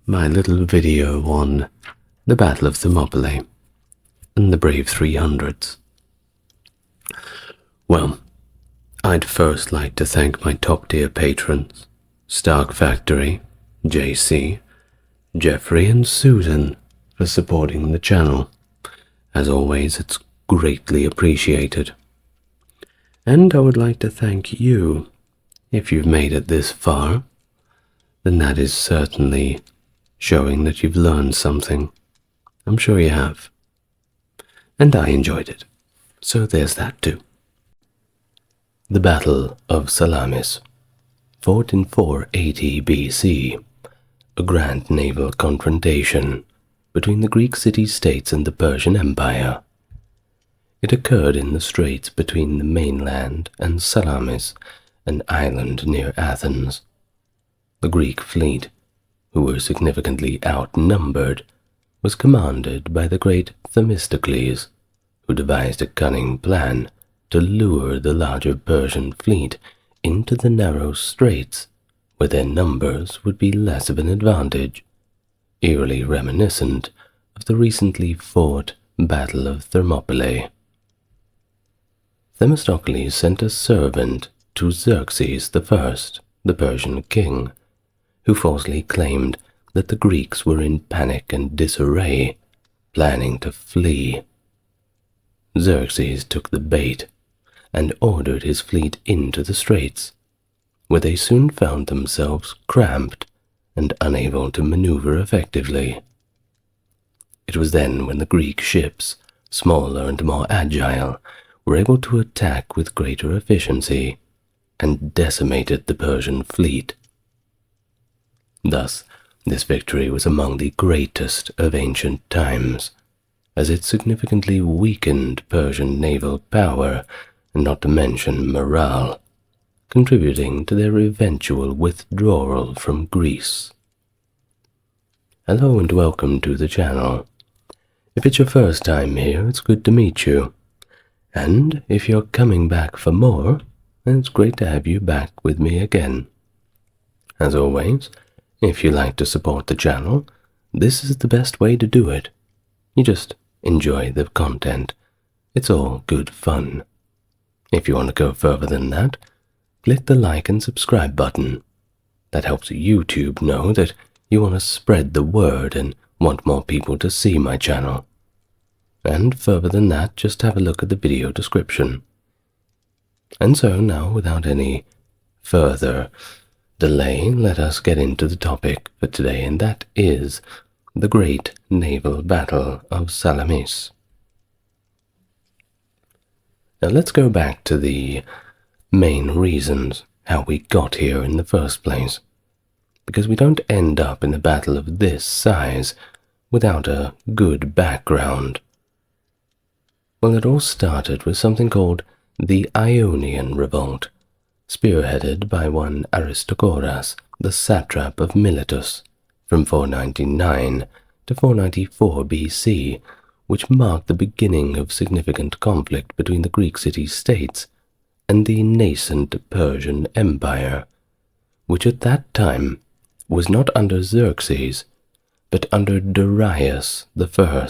my little video on the Battle of Thermopylae and the brave 300s. Well, I'd first like to thank my top-tier patrons, Stark Factory, JC, Jeffrey and Susan, for supporting the channel. As always, it's greatly appreciated. And I would like to thank you. If you've made it this far, then that is certainly showing that you've learned something. I'm sure you have. And I enjoyed it. So there's that too. The Battle of Salamis, fought in 480 BC, a grand naval confrontation between the Greek city-states and the Persian Empire. It occurred in the straits between the mainland and Salamis, an island near Athens. The Greek fleet, who were significantly outnumbered, was commanded by the great Themistocles, who devised a cunning plan to lure the larger Persian fleet into the narrow straits, where their numbers would be less of an advantage, eerily reminiscent of the recently fought Battle of Thermopylae. Themistocles sent a servant to Xerxes I, the Persian king, who falsely claimed that the Greeks were in panic and disarray, planning to flee. Xerxes took the bait and ordered his fleet into the straits, where they soon found themselves cramped and unable to maneuver effectively. It was then when the Greek ships, smaller and more agile, were able to attack with greater efficiency and decimated the Persian fleet. Thus, this victory was among the greatest of ancient times, as it significantly weakened Persian naval power, not to mention morale, contributing to their eventual withdrawal from Greece. Hello and welcome to the channel. If it's your first time here, it's good to meet you. And if you're coming back for more, then it's great to have you back with me again. As always, if you like to support the channel, this is the best way to do it. You just enjoy the content. It's all good fun. If you want to go further than that, click the like and subscribe button. That helps YouTube know that you want to spread the word and want more people to see my channel. And further than that, just have a look at the video description. And so now, without any further delay, let us get into the topic for today, and that is the great naval battle of Salamis. Now let's go back to the main reasons how we got here in the first place, because we don't end up in a battle of this size without a good background. Well, it all started with something called the Ionian Revolt, spearheaded by one Aristogoras, the satrap of Miletus, from 499 to 494 BC, which marked the beginning of significant conflict between the Greek city-states and the nascent Persian Empire, which at that time was not under Xerxes, but under Darius I.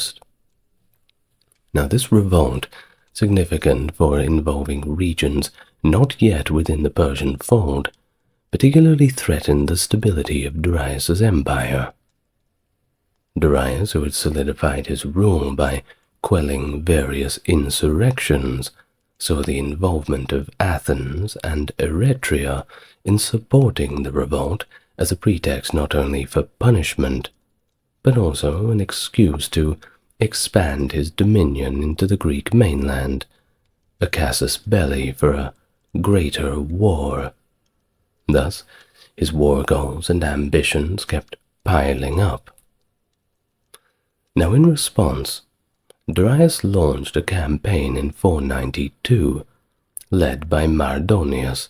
Now this revolt, significant for involving regions not yet within the Persian fold, particularly threatened the stability of Darius's empire. Darius, who had solidified his rule by quelling various insurrections, saw the involvement of Athens and Eretria in supporting the revolt as a pretext not only for punishment, but also an excuse to expand his dominion into the Greek mainland, a casus belli for a greater war. Thus, his war goals and ambitions kept piling up. Now, in response, Darius launched a campaign in 492, led by Mardonius,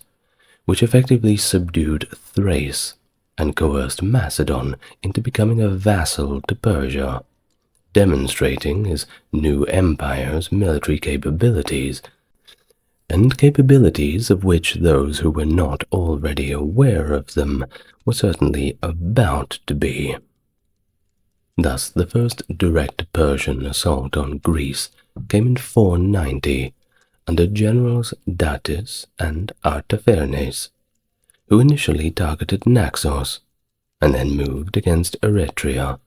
which effectively subdued Thrace and coerced Macedon into becoming a vassal to Persia, demonstrating his new empire's military capabilities, and capabilities of which those who were not already aware of them were certainly about to be. Thus, the first direct Persian assault on Greece came in 490 under generals Datis and Artaphernes, who initially targeted Naxos and then moved against Eretria,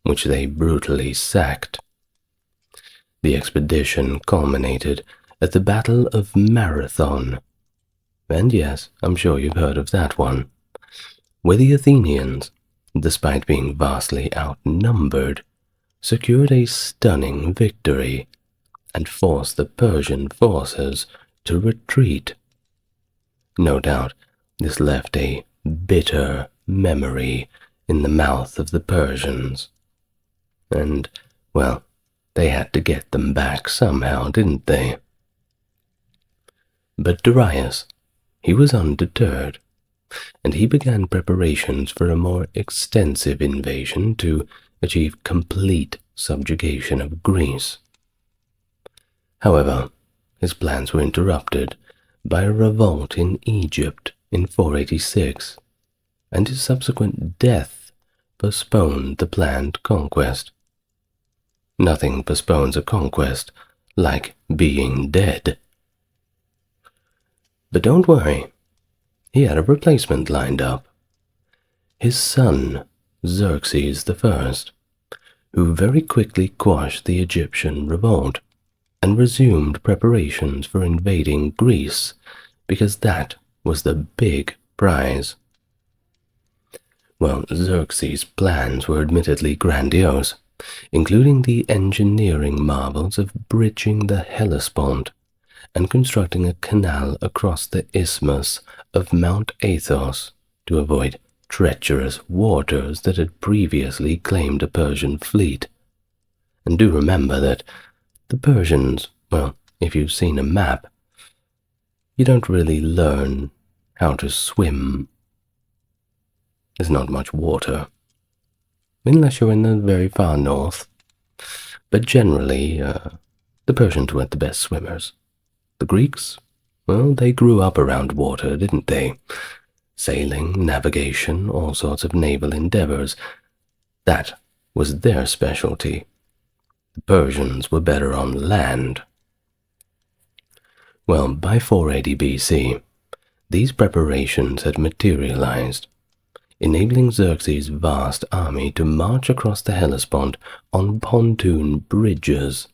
which they brutally sacked. The expedition culminated at the Battle of Marathon, and yes, I'm sure you've heard of that one, where the Athenians, despite being vastly outnumbered, secured a stunning victory and forced the Persian forces to retreat. No doubt, this left a bitter memory in the mouth of the Persians. And, well, they had to get them back somehow, didn't they? But Darius, he was undeterred, and he began preparations for a more extensive invasion to achieve complete subjugation of Greece. However, his plans were interrupted by a revolt in Egypt in 486, and his subsequent death postponed the planned conquest. Nothing postpones a conquest like being dead. But don't worry, he had a replacement lined up. His son, Xerxes I, who very quickly quashed the Egyptian revolt and resumed preparations for invading Greece, because that was the big prize. Well, Xerxes' plans were admittedly grandiose, including the engineering marvels of bridging the Hellespont and constructing a canal across the isthmus of Mount Athos to avoid treacherous waters that had previously claimed a Persian fleet. And do remember that the Persians, well, if you've seen a map, you don't really learn how to swim. There's not much water, unless you're in the very far north. But generally, the Persians weren't the best swimmers. The Greeks, well, they grew up around water, didn't they? Sailing, navigation, all sorts of naval endeavors. That was their specialty. The Persians were better on land. Well, by 480 BC, these preparations had materialized, enabling Xerxes' vast army to march across the Hellespont on pontoon bridges,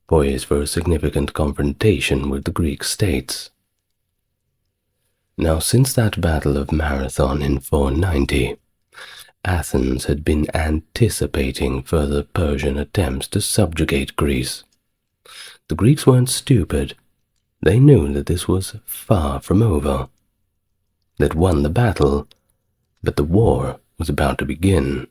poised for a significant confrontation with the Greek states. Now, since that Battle of Marathon in 490, Athens had been anticipating further Persian attempts to subjugate Greece. The Greeks weren't stupid. They knew that this was far from over. They'd won the battle, but the war was about to begin.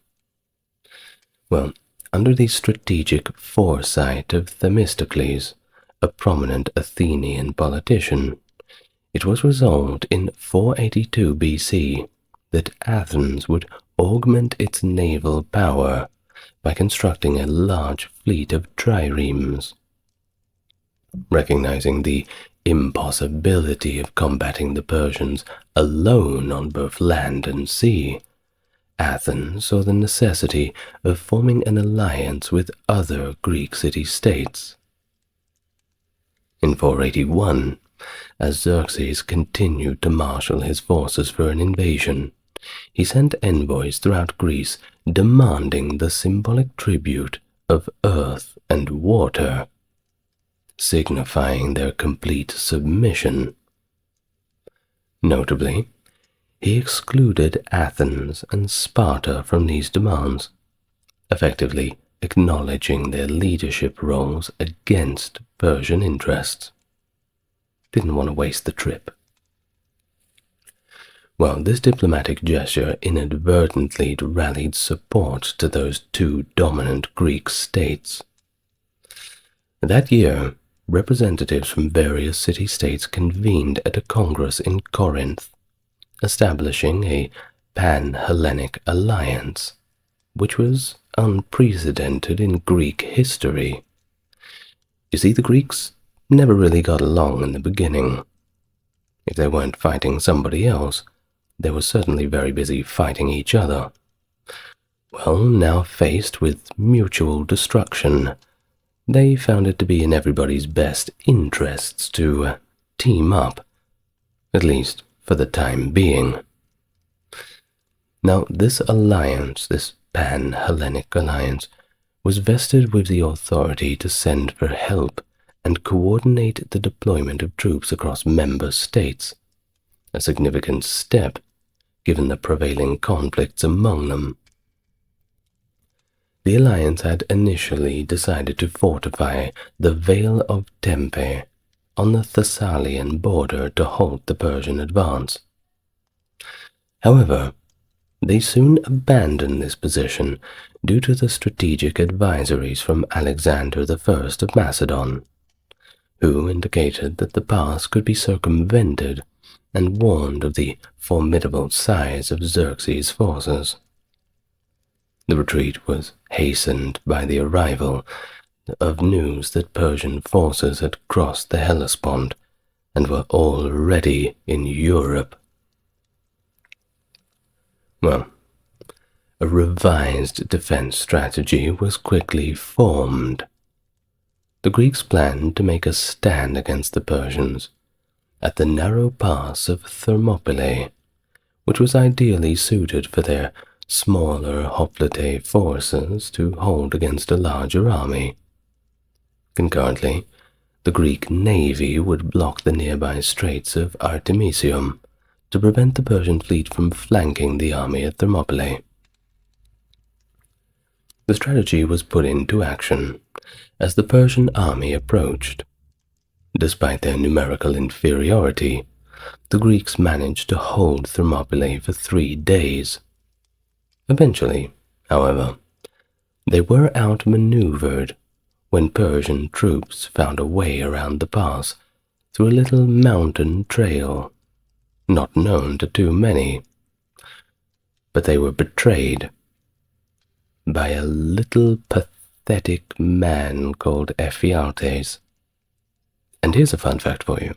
Well, under the strategic foresight of Themistocles, a prominent Athenian politician, it was resolved in 482 BC that Athens would augment its naval power by constructing a large fleet of triremes. Recognizing the impossibility of combating the Persians alone on both land and sea, Athens saw the necessity of forming an alliance with other Greek city-states. In 481, as Xerxes continued to marshal his forces for an invasion, he sent envoys throughout Greece demanding the symbolic tribute of earth and water, signifying their complete submission. Notably, he excluded Athens and Sparta from these demands, effectively acknowledging their leadership roles against Persian interests. Didn't want to waste the trip. Well, this diplomatic gesture inadvertently rallied support to those two dominant Greek states. That year, representatives from various city-states convened at a congress in Corinth, establishing a pan-Hellenic alliance, which was unprecedented in Greek history. You see, the Greeks never really got along in the beginning. If they weren't fighting somebody else, they were certainly very busy fighting each other. Well, now faced with mutual destruction, they found it to be in everybody's best interests to team up, at least for the time being. Now, this alliance, this pan-Hellenic alliance, was vested with the authority to send for help and coordinate the deployment of troops across member states, a significant step given the prevailing conflicts among them. The alliance had initially decided to fortify the Vale of Tempe on the Thessalian border to halt the Persian advance. However, they soon abandoned this position due to the strategic advisories from Alexander I of Macedon, who indicated that the pass could be circumvented and warned of the formidable size of Xerxes' forces. The retreat was hastened by the arrival of news that Persian forces had crossed the Hellespont and were already in Europe. Well, a revised defense strategy was quickly formed. The Greeks planned to make a stand against the Persians at the narrow pass of Thermopylae, which was ideally suited for their smaller hoplite forces to hold against a larger army. Concurrently, the Greek navy would block the nearby straits of Artemisium to prevent the Persian fleet from flanking the army at Thermopylae. The strategy was put into action as the Persian army approached. Despite their numerical inferiority, the Greeks managed to hold Thermopylae for 3 days. Eventually, however, they were outmaneuvered when Persian troops found a way around the pass through a little mountain trail, not known to too many. But they were betrayed by a little pathetic man called Ephialtes. And here's a fun fact for you.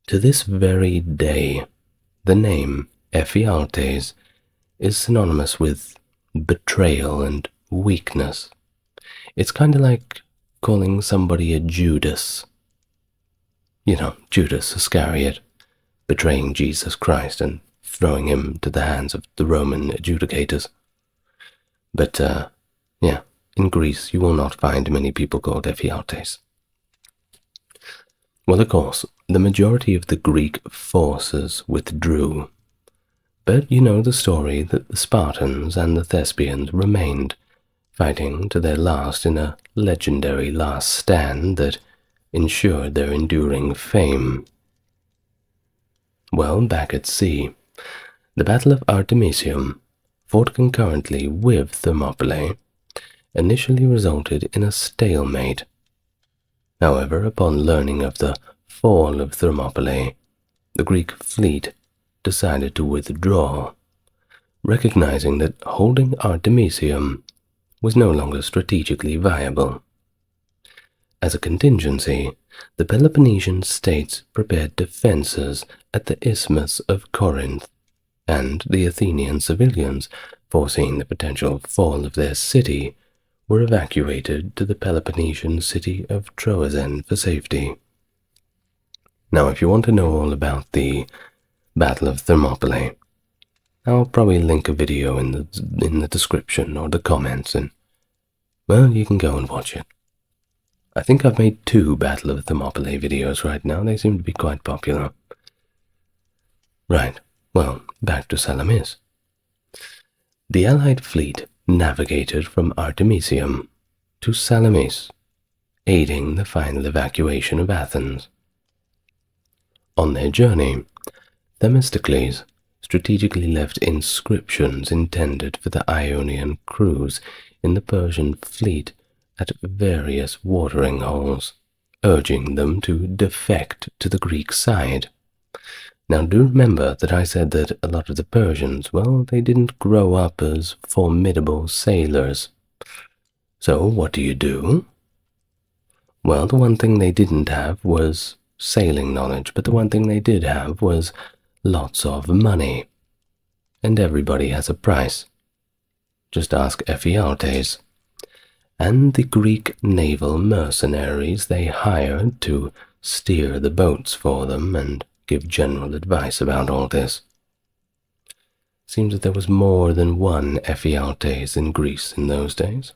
To this very day, the name Ephialtes is synonymous with betrayal and weakness. It's kind of like calling somebody a Judas. You know, Judas Iscariot, betraying Jesus Christ and throwing him to the hands of the Roman adjudicators. But, yeah, in Greece you will not find many people called Ephialtes. Well, of course, the majority of the Greek forces withdrew. But you know the story that the Spartans and the Thespians remained, fighting to their last in a legendary last stand that ensured their enduring fame. Well, back at sea, the Battle of Artemisium, fought concurrently with Thermopylae, initially resulted in a stalemate. However, upon learning of the fall of Thermopylae, the Greek fleet decided to withdraw, recognizing that holding Artemisium was no longer strategically viable. As a contingency, the Peloponnesian states prepared defenses at the Isthmus of Corinth, and the Athenian civilians, foreseeing the potential fall of their city, were evacuated to the Peloponnesian city of Troezen for safety. Now, if you want to know all about the Battle of Thermopylae, I'll probably link a video in the description or the comments, and, well, you can go and watch it. I think I've made 2 Battle of Thermopylae videos right now. They seem to be quite popular. Right, well, back to Salamis. The Allied fleet navigated from Artemisium to Salamis, aiding the final evacuation of Athens. On their journey, Themistocles strategically left inscriptions intended for the Ionian crews in the Persian fleet at various watering holes, urging them to defect to the Greek side. Now, do remember that I said that a lot of the Persians, well, they didn't grow up as formidable sailors. So what do? Well, the one thing they didn't have was sailing knowledge, but the one thing they did have was lots of money. And everybody has a price. Just ask Ephialtes. And the Greek naval mercenaries they hired to steer the boats for them and give general advice about all this. Seems that there was more than one Ephialtes in Greece in those days.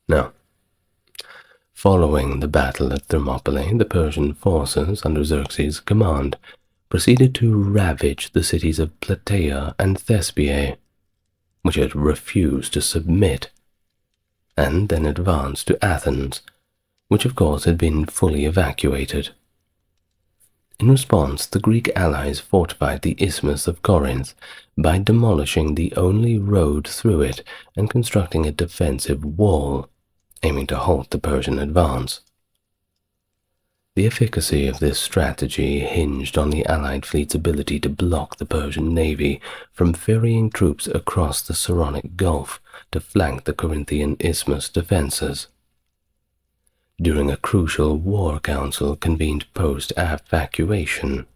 Now, following the battle at Thermopylae, the Persian forces under Xerxes' command proceeded to ravage the cities of Plataea and Thespiae, which had refused to submit, and then advanced to Athens, which of course had been fully evacuated. In response, the Greek allies fortified the Isthmus of Corinth by demolishing the only road through it and constructing a defensive wall, aiming to halt the Persian advance. The efficacy of this strategy hinged on the Allied fleet's ability to block the Persian navy from ferrying troops across the Saronic Gulf to flank the Corinthian Isthmus defenses. During a crucial war council convened post-evacuation,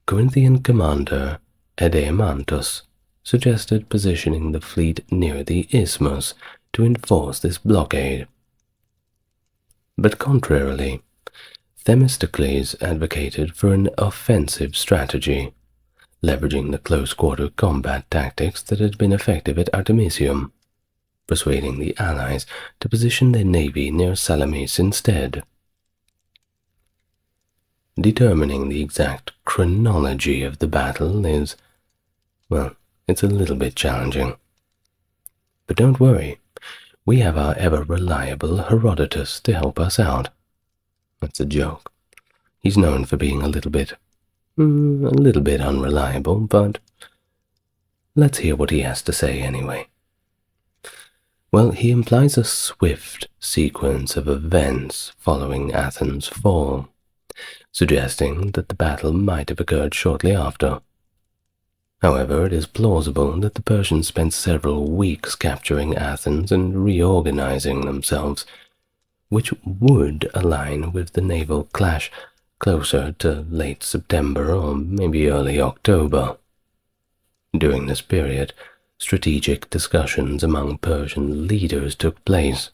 Corinthian commander Edeamantus suggested positioning the fleet near the isthmus to enforce this blockade. But contrarily, Themistocles advocated for an offensive strategy, leveraging the close-quarter combat tactics that had been effective at Artemisium, persuading the allies to position their navy near Salamis instead. Determining the exact chronology of the battle is, well, it's a little bit challenging. But don't worry, we have our ever-reliable Herodotus to help us out. That's a joke. He's known for being a little bit unreliable, but let's hear what he has to say anyway. Well, he implies a swift sequence of events following Athens' fall, suggesting that the battle might have occurred shortly after. However, it is plausible that the Persians spent several weeks capturing Athens and reorganizing themselves, which would align with the naval clash closer to late September or maybe early October. During this period, strategic discussions among Persian leaders took place,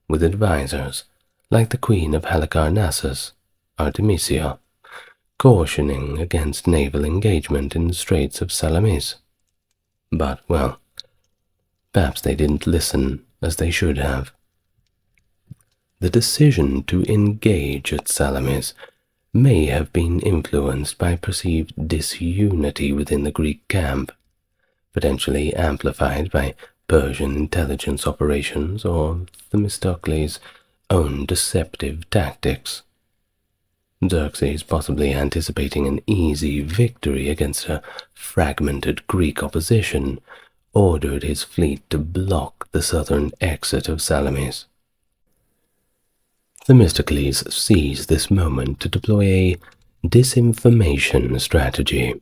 with advisors like the Queen of Halicarnassus, Artemisia, cautioning against naval engagement in the Straits of Salamis. But, well, perhaps they didn't listen as they should have. The decision to engage at Salamis may have been influenced by perceived disunity within the Greek camp, potentially amplified by Persian intelligence operations or Themistocles' own deceptive tactics. Xerxes, possibly anticipating an easy victory against a fragmented Greek opposition, ordered his fleet to block the southern exit of Salamis. Themistocles seized this moment to deploy a disinformation strategy,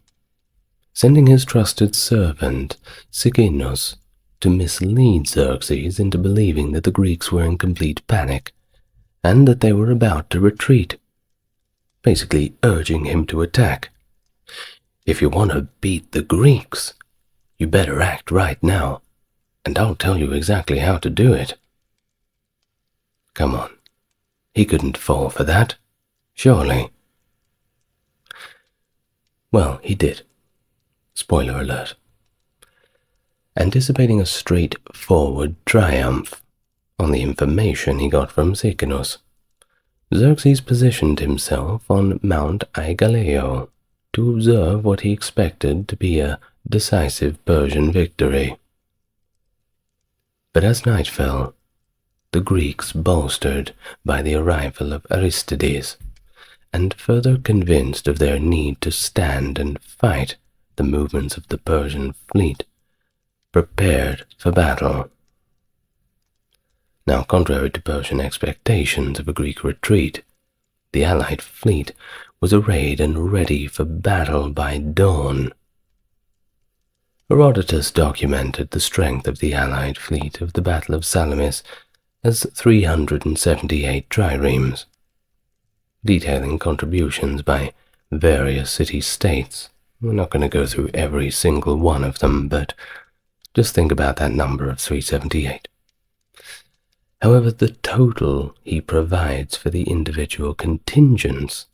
sending his trusted servant, Sikinos, to mislead Xerxes into believing that the Greeks were in complete panic and that they were about to retreat, basically urging him to attack. If you want to beat the Greeks, you better act right now, and I'll tell you exactly how to do it. Come on, he couldn't fall for that, surely. Well, he did. Spoiler alert. Anticipating a straightforward triumph on the information he got from Sikinos, Xerxes positioned himself on Mount Aigaleo to observe what he expected to be a decisive Persian victory. But as night fell, the Greeks, bolstered by the arrival of Aristides, and further convinced of their need to stand and fight the movements of the Persian fleet, prepared for battle. Now, contrary to Persian expectations of a Greek retreat, the Allied fleet was arrayed and ready for battle by dawn. Herodotus documented the strength of the Allied fleet of the Battle of Salamis as 378 triremes, detailing contributions by various city-states. We're not going to go through every single one of them, but just think about that number of 378. However, the total he provides for the individual contingents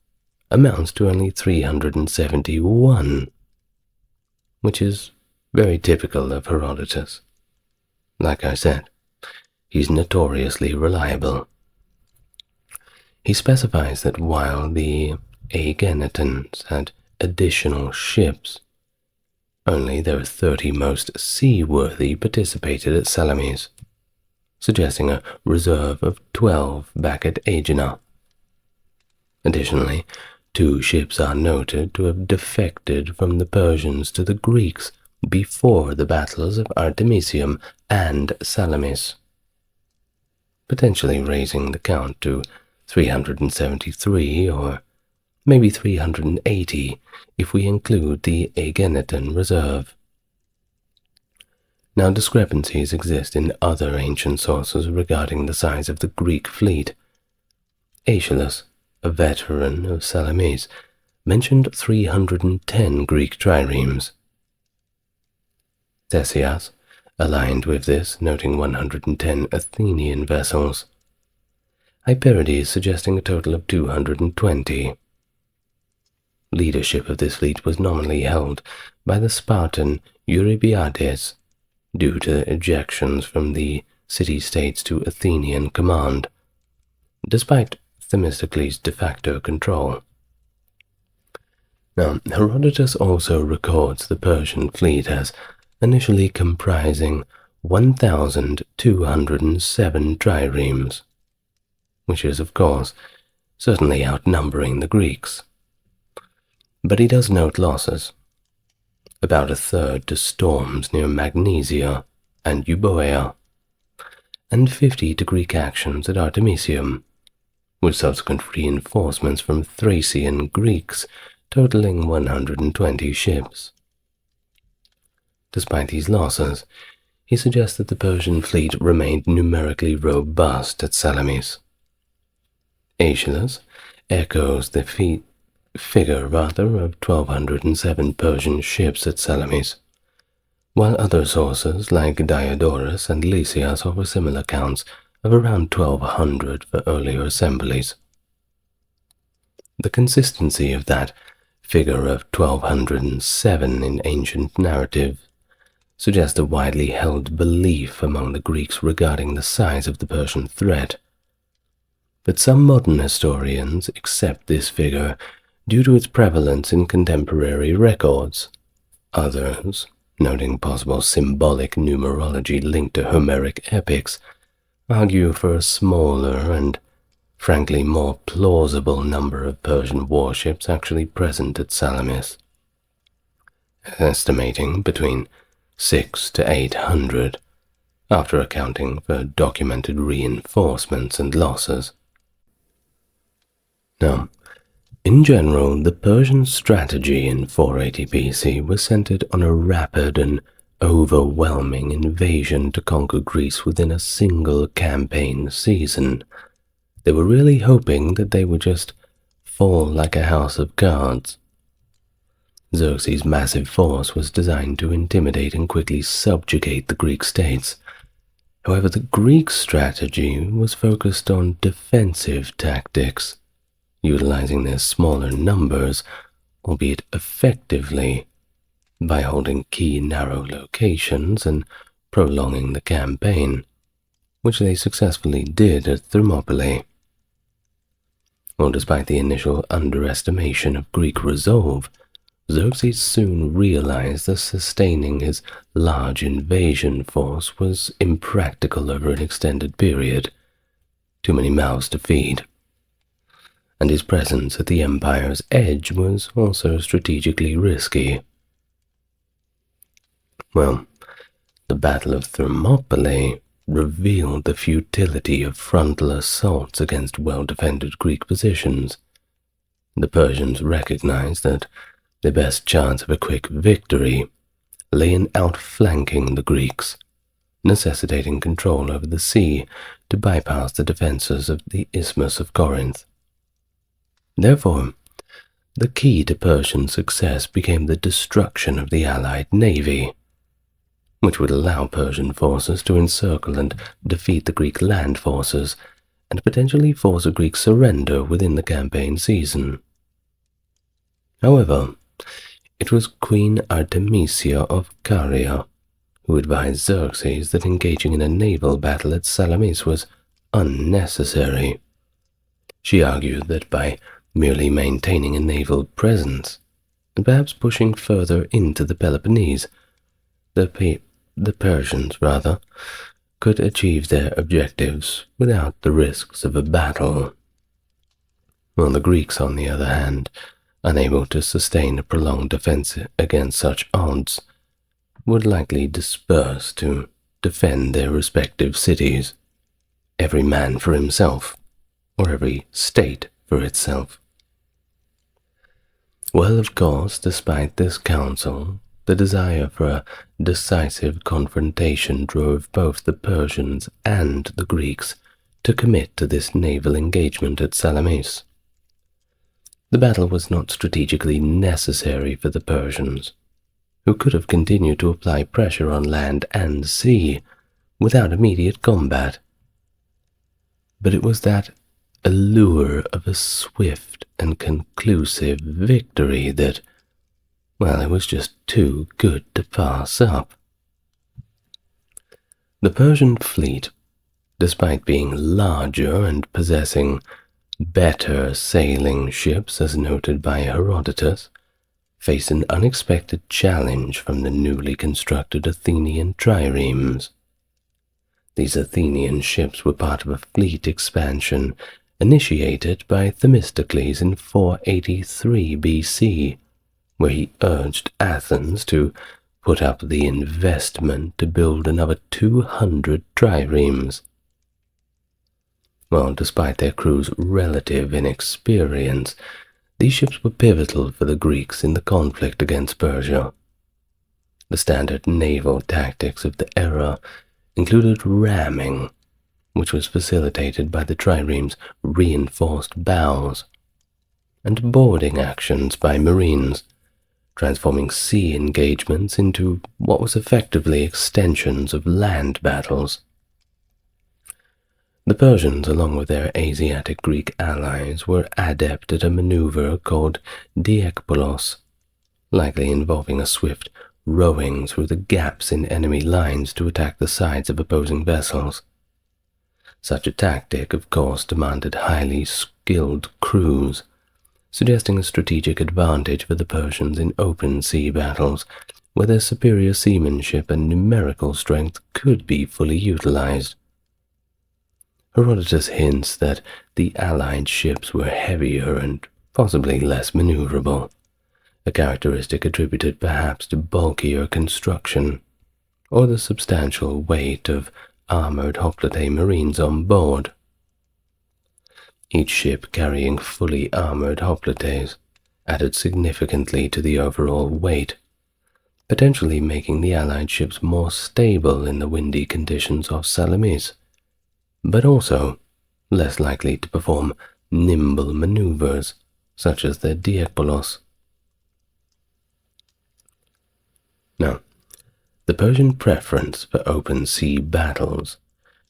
amounts to only 371, which is very typical of Herodotus. Like I said, he's notoriously reliable. He specifies that while the Aeginetans had additional ships, only their 30 most seaworthy participated at Salamis, suggesting a reserve of 12 back at Aegina. Additionally, 2 ships are noted to have defected from the Persians to the Greeks before the battles of Artemisium and Salamis, potentially raising the count to 373 or maybe 380 if we include the Aeginetan reserve. Now, discrepancies exist in other ancient sources regarding the size of the Greek fleet. Aeschylus, a veteran of Salamis, mentioned 310 Greek triremes. Theseus aligned with this, noting 110 Athenian vessels. Hyperides suggesting a total of 220. Leadership of this fleet was nominally held by the Spartan Eurybiades, due to ejections from the city-states to Athenian command, despite Themistocles' de facto control. Now, Herodotus also records the Persian fleet as initially comprising 1,207 triremes, which is, of course, certainly outnumbering the Greeks. But he does note losses, about a third to storms near Magnesia and Euboea, and 50 to Greek actions at Artemisium, with subsequent reinforcements from Thracian Greeks totaling 120 ships. Despite these losses, he suggests that the Persian fleet remained numerically robust at Salamis. Aeschylus echoes the figure of 1,207 Persian ships at Salamis, while other sources like Diodorus and Lysias offer similar counts of around 1,200 for earlier assemblies. The consistency of that figure of 1,207 in ancient narrative suggests a widely held belief among the Greeks regarding the size of the Persian threat. But some modern historians accept this figure due to its prevalence in contemporary records. Others, noting possible symbolic numerology linked to Homeric epics, argue for a smaller and, frankly, more plausible number of Persian warships actually present at Salamis, estimating between 600 to 800, after accounting for documented reinforcements and losses. Now, in general, the Persian strategy in 480 BC was centered on a rapid and overwhelming invasion to conquer Greece within a single campaign season. They were really hoping that they would just fall like a house of cards. Xerxes' massive force was designed to intimidate and quickly subjugate the Greek states. However, the Greek strategy was focused on defensive tactics, utilizing their smaller numbers, albeit effectively, by holding key narrow locations and prolonging the campaign, which they successfully did at Thermopylae. Well, despite the initial underestimation of Greek resolve, Xerxes soon realized that sustaining his large invasion force was impractical over an extended period. Too many mouths to feed. And his presence at the empire's edge was also strategically risky. Well, the Battle of Thermopylae revealed the futility of frontal assaults against well-defended Greek positions. The Persians recognized that their best chance of a quick victory lay in outflanking the Greeks, necessitating control over the sea to bypass the defenses of the Isthmus of Corinth. Therefore, the key to Persian success became the destruction of the Allied navy, which would allow Persian forces to encircle and defeat the Greek land forces and potentially force a Greek surrender within the campaign season. However, it was Queen Artemisia of Caria who advised Xerxes that engaging in a naval battle at Salamis was unnecessary. She argued that by merely maintaining a naval presence, and perhaps pushing further into the Peloponnese, the Persians, could achieve their objectives without the risks of a battle. While the Greeks, on the other hand, unable to sustain a prolonged defense against such odds, would likely disperse to defend their respective cities, every man for himself, or every state for itself. Well, of course, despite this counsel, the desire for a decisive confrontation drove both the Persians and the Greeks to commit to this naval engagement at Salamis. The battle was not strategically necessary for the Persians, who could have continued to apply pressure on land and sea without immediate combat. But it was that allure of a swift and conclusive victory that, well, it was just too good to pass up. The Persian fleet, despite being larger and possessing better sailing ships as noted by Herodotus, faced an unexpected challenge from the newly constructed Athenian triremes. These Athenian ships were part of a fleet expansion initiated by Themistocles in 483 BC, where he urged Athens to put up the investment to build another 200 triremes. Well, despite their crew's relative inexperience, these ships were pivotal for the Greeks in the conflict against Persia. The standard naval tactics of the era included ramming, which was facilitated by the triremes' reinforced bows, and boarding actions by marines, transforming sea engagements into what was effectively extensions of land battles. The Persians, along with their Asiatic Greek allies, were adept at a maneuver called diekpolos, likely involving a swift rowing through the gaps in enemy lines to attack the sides of opposing vessels. Such a tactic, of course, demanded highly skilled crews, suggesting a strategic advantage for the Persians in open sea battles, where their superior seamanship and numerical strength could be fully utilized. Herodotus hints that the Allied ships were heavier and possibly less maneuverable, a characteristic attributed perhaps to bulkier construction, or the substantial weight of armored hoplite marines on board. Each ship carrying fully armored hoplites added significantly to the overall weight, potentially making the Allied ships more stable in the windy conditions of Salamis, but also less likely to perform nimble maneuvers such as the diekpolos. Now, the Persian preference for open sea battles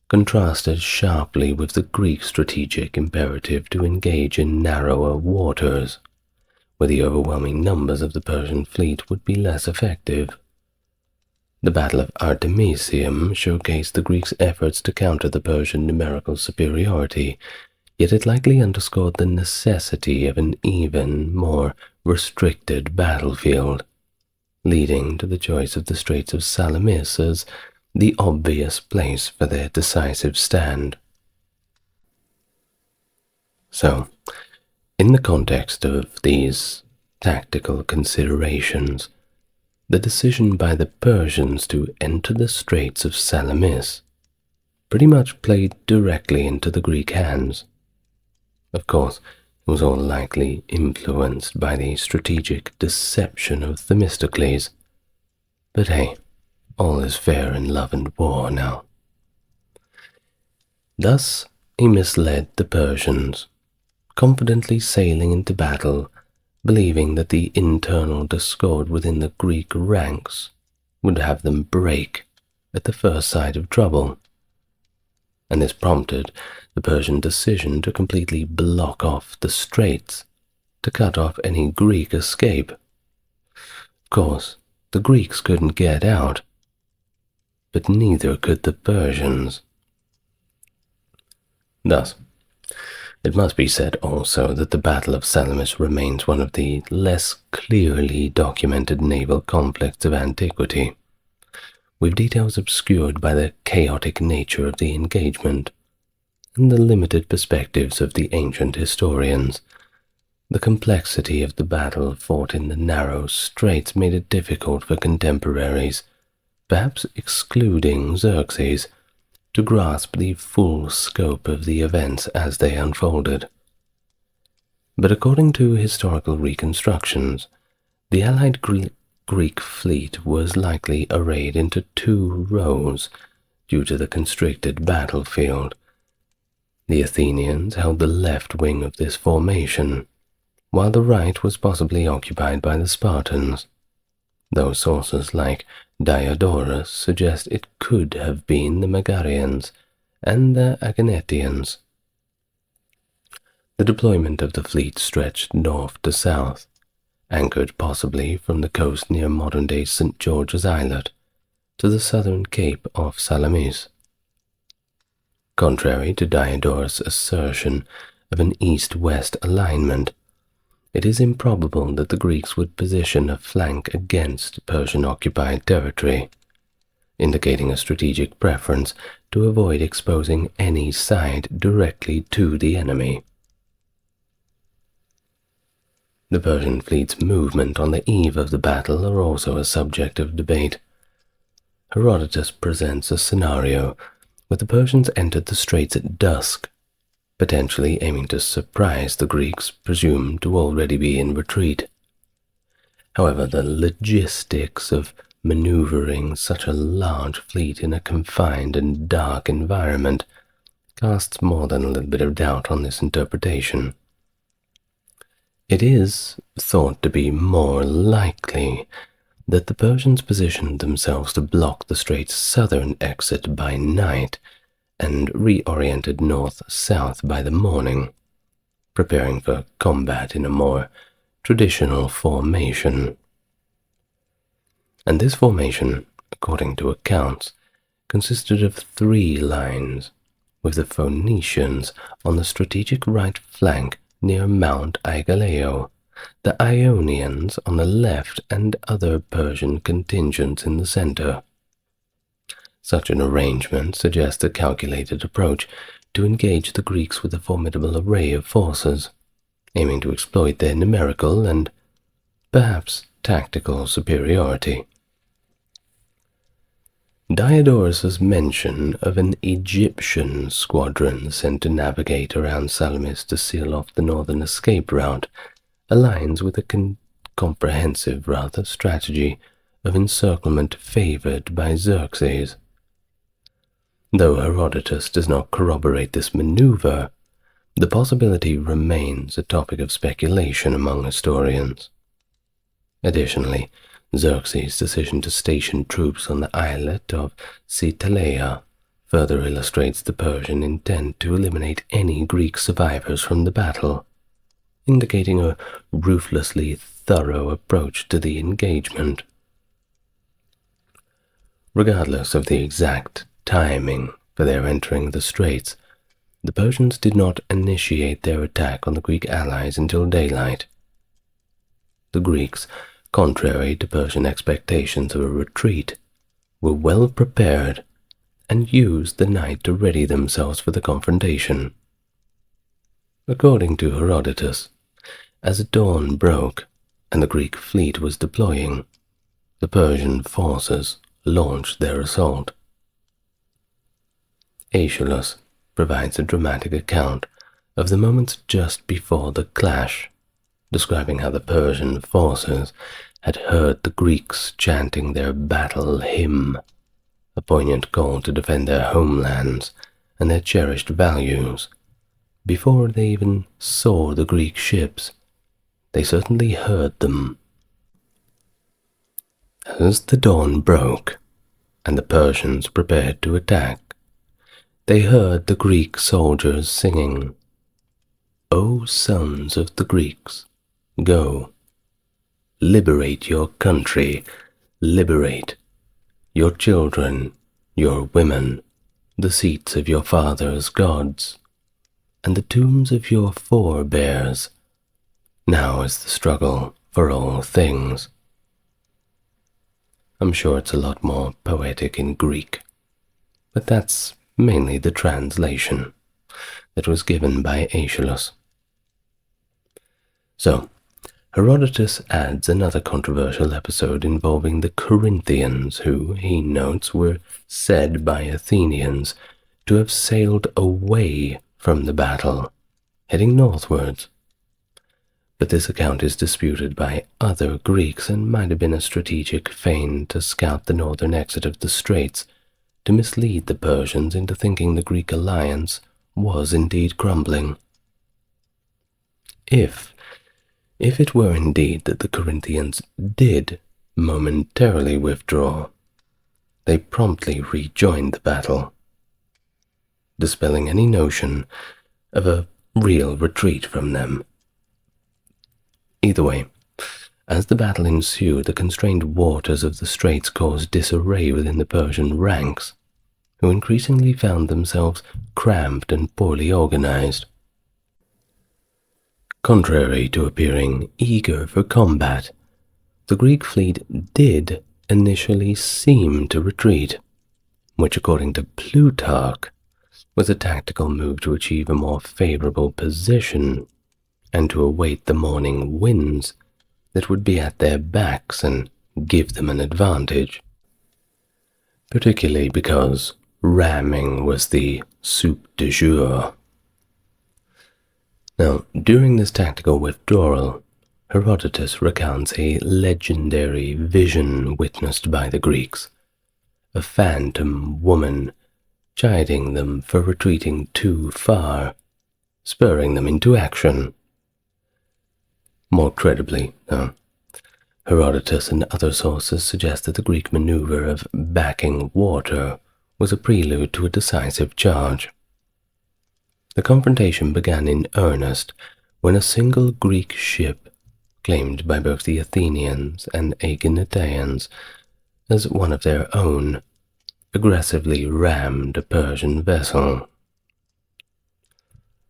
contrasted sharply with the Greek strategic imperative to engage in narrower waters, where the overwhelming numbers of the Persian fleet would be less effective. The Battle of Artemisium showcased the Greeks' efforts to counter the Persian numerical superiority, yet it likely underscored the necessity of an even more restricted battlefield, leading to the choice of the Straits of Salamis as the obvious place for their decisive stand. So, in the context of these tactical considerations, the decision by the Persians to enter the Straits of Salamis pretty much played directly into the Greek hands. Of course, it was all likely influenced by the strategic deception of Themistocles, but hey, all is fair in love and war now. Thus he misled the Persians, confidently sailing into battle, believing that the internal discord within the Greek ranks would have them break at the first sight of trouble, and this prompted the Persian decision to completely block off the straits to cut off any Greek escape. Of course, the Greeks couldn't get out, but neither could the Persians. Thus, it must be said also that the Battle of Salamis remains one of the less clearly documented naval conflicts of antiquity, with details obscured by the chaotic nature of the engagement and the limited perspectives of the ancient historians. The complexity of the battle fought in the narrow straits made it difficult for contemporaries, perhaps excluding Xerxes, to grasp the full scope of the events as they unfolded. But according to historical reconstructions, the allied Greek fleet was likely arrayed into two rows due to the constricted battlefield. The Athenians held the left wing of this formation, while the right was possibly occupied by the Spartans. though sources like Diodorus suggest it could have been the Megarians and the Aganetians. The deployment of the fleet stretched north to south, anchored possibly from the coast near modern-day St. George's Islet to the southern cape of Salamis. Contrary to Diodorus' assertion of an east-west alignment, it is improbable that the Greeks would position a flank against Persian-occupied territory, indicating a strategic preference to avoid exposing any side directly to the enemy. The Persian fleet's movement on the eve of the battle are also a subject of debate. Herodotus presents a scenario where the Persians entered the straits at dusk, potentially aiming to surprise the Greeks presumed to already be in retreat. However, the logistics of maneuvering such a large fleet in a confined and dark environment casts more than a little bit of doubt on this interpretation. It is thought to be more likely that the Persians positioned themselves to block the strait's southern exit by night and reoriented north-south by the morning, preparing for combat in a more traditional formation. And this formation, according to accounts, consisted of 3 lines, with the Phoenicians on the strategic right flank near Mount Aigaleo, the Ionians on the left, and other Persian contingents in the center. Such an arrangement suggests a calculated approach to engage the Greeks with a formidable array of forces, aiming to exploit their numerical and perhaps tactical superiority. Diodorus's mention of an Egyptian squadron sent to navigate around Salamis to seal off the northern escape route aligns with a comprehensive strategy of encirclement favored by Xerxes. Though Herodotus does not corroborate this maneuver, the possibility remains a topic of speculation among historians. Additionally, Xerxes' decision to station troops on the islet of Psytalea further illustrates the Persian intent to eliminate any Greek survivors from the battle, indicating a ruthlessly thorough approach to the engagement. Regardless of the exact timing for their entering the straits, the Persians did not initiate their attack on the Greek allies until daylight. The Greeks, contrary to Persian expectations of a retreat, were well prepared and used the night to ready themselves for the confrontation. According to Herodotus, as dawn broke and the Greek fleet was deploying, the Persian forces launched their assault. Aeschylus provides a dramatic account of the moments just before the clash, describing how the Persian forces had heard the Greeks chanting their battle hymn, a poignant call to defend their homelands and their cherished values. Before they even saw the Greek ships, they certainly heard them. As the dawn broke, and the Persians prepared to attack, they heard the Greek soldiers singing, "O sons of the Greeks, go, liberate your country, liberate your children, your women, the seats of your fathers' gods, and the tombs of your forebears. Now is the struggle for all things." I'm sure it's a lot more poetic in Greek, but that's mainly the translation that was given by Aeschylus. So, Herodotus adds another controversial episode involving the Corinthians, who, he notes, were said by Athenians to have sailed away from the battle, heading northwards. But this account is disputed by other Greeks and might have been a strategic feint to scout the northern exit of the straits, to mislead the Persians into thinking the Greek alliance was indeed crumbling. If it were indeed that the Corinthians did momentarily withdraw, they promptly rejoined the battle, dispelling any notion of a real retreat from them. Either way, as the battle ensued, the constrained waters of the straits caused disarray within the Persian ranks, who increasingly found themselves cramped and poorly organized. Contrary to appearing eager for combat, the Greek fleet did initially seem to retreat, which according to Plutarch was a tactical move to achieve a more favorable position and to await the morning winds that would be at their backs and give them an advantage, particularly because ramming was the soup du jour. Now, during this tactical withdrawal, Herodotus recounts a legendary vision witnessed by the Greeks, a phantom woman chiding them for retreating too far, spurring them into action. More credibly, though, Herodotus and other sources suggest that the Greek maneuver of backing water was a prelude to a decisive charge. The confrontation began in earnest when a single Greek ship, claimed by both the Athenians and Aeginetaeans as one of their own, aggressively rammed a Persian vessel.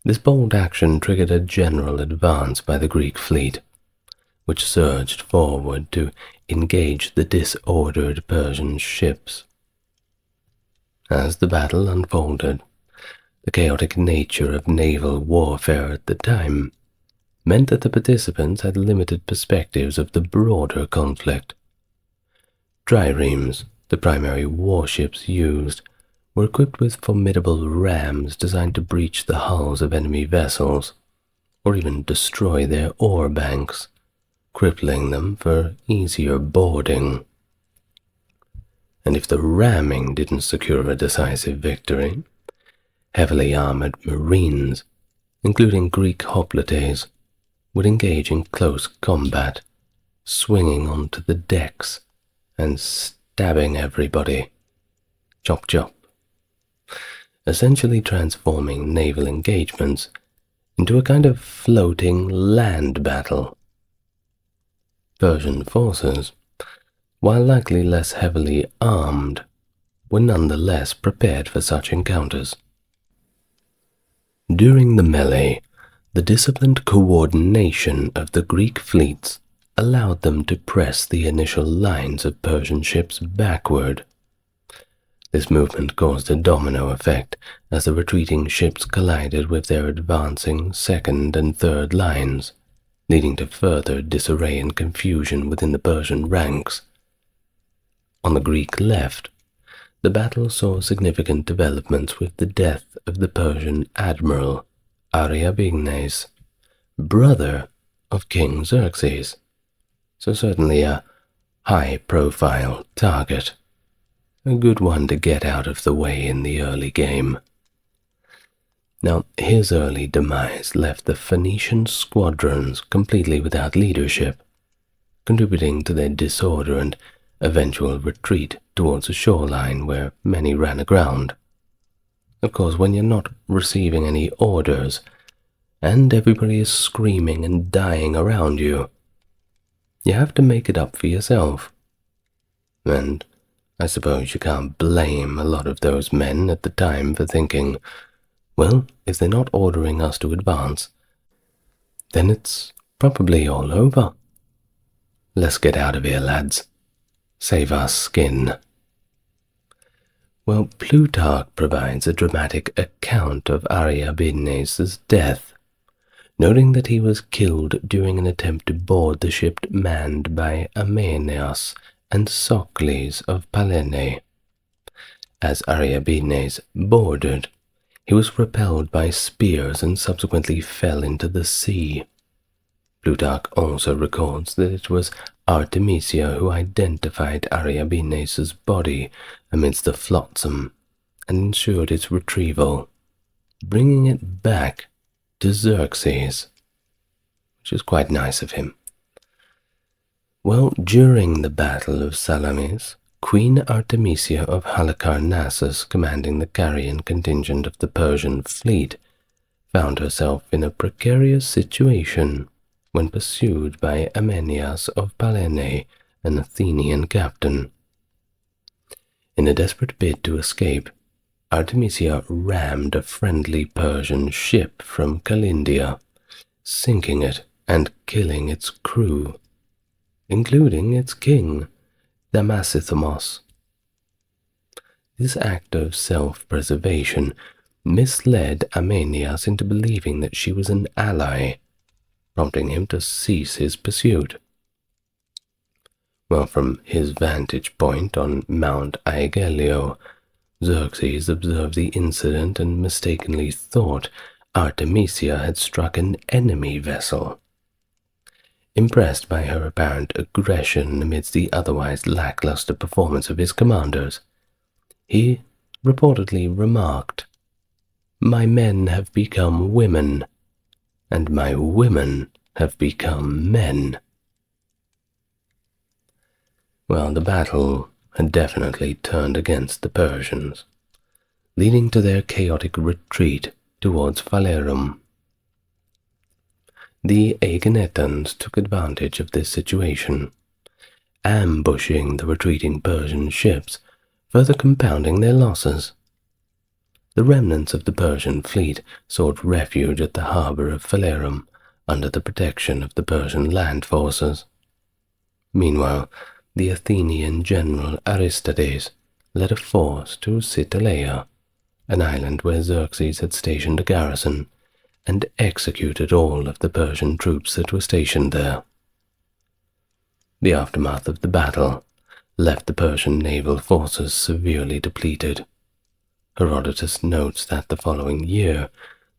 This bold action triggered a general advance by the Greek fleet, which surged forward to engage the disordered Persian ships. As the battle unfolded, the chaotic nature of naval warfare at the time meant that the participants had limited perspectives of the broader conflict. Triremes, the primary warships used, were equipped with formidable rams designed to breach the hulls of enemy vessels, or even destroy their ore banks, crippling them for easier boarding. And if the ramming didn't secure a decisive victory, heavily armored marines, including Greek hoplites, would engage in close combat, swinging onto the decks and stabbing everybody. Chop chop. Essentially transforming naval engagements into a kind of floating land battle. Persian forces, while likely less heavily armed, were nonetheless prepared for such encounters. During the melee, the disciplined coordination of the Greek fleets allowed them to press the initial lines of Persian ships backward. This movement caused a domino effect as the retreating ships collided with their advancing second and third lines, leading to further disarray and confusion within the Persian ranks. On the Greek left, the battle saw significant developments with the death of the Persian admiral Ariabignes, brother of King Xerxes, so certainly a high-profile target, a good one to get out of the way in the early game. Now, his early demise left the Phoenician squadrons completely without leadership, contributing to their disorder and eventual retreat towards a shoreline where many ran aground. Of course, when you're not receiving any orders, and everybody is screaming and dying around you, you have to make it up for yourself. And I suppose you can't blame a lot of those men at the time for thinking, well, if they're not ordering us to advance, then it's probably all over. Let's get out of here, lads. Save our skin. Well, Plutarch provides a dramatic account of Ariabignes' death, noting that he was killed during an attempt to board the ship manned by Amenias and Socles of Pallene. As Ariabignes boarded, he was repelled by spears and subsequently fell into the sea. Plutarch also records that it was Artemisia who identified Ariabignes' body amidst the flotsam and ensured its retrieval, bringing it back to Xerxes, which is quite nice of him. Well, during the Battle of Salamis, Queen Artemisia of Halicarnassus, commanding the Carian contingent of the Persian fleet, found herself in a precarious situation when pursued by Amenias of Pallene, an Athenian captain. In a desperate bid to escape, Artemisia rammed a friendly Persian ship from Calindia, sinking it and killing its crew, including its king, Damasithemos. This act of self-preservation misled Amenias into believing that she was an ally, prompting him to cease his pursuit. Well, from his vantage point on Mount Aigeleo, Xerxes observed the incident and mistakenly thought Artemisia had struck an enemy vessel. Impressed by her apparent aggression amidst the otherwise lackluster performance of his commanders, he reportedly remarked, "My men have become women, and my women have become men." Well, the battle had definitely turned against the Persians, leading to their chaotic retreat towards Phalerum. The Aeginetans took advantage of this situation, ambushing the retreating Persian ships, further compounding their losses. The remnants of the Persian fleet sought refuge at the harbor of Phalerum under the protection of the Persian land forces. Meanwhile, the Athenian general Aristides led a force to Citaleia, an island where Xerxes had stationed a garrison, and executed all of the Persian troops that were stationed there. The aftermath of the battle left the Persian naval forces severely depleted. Herodotus notes that the following year,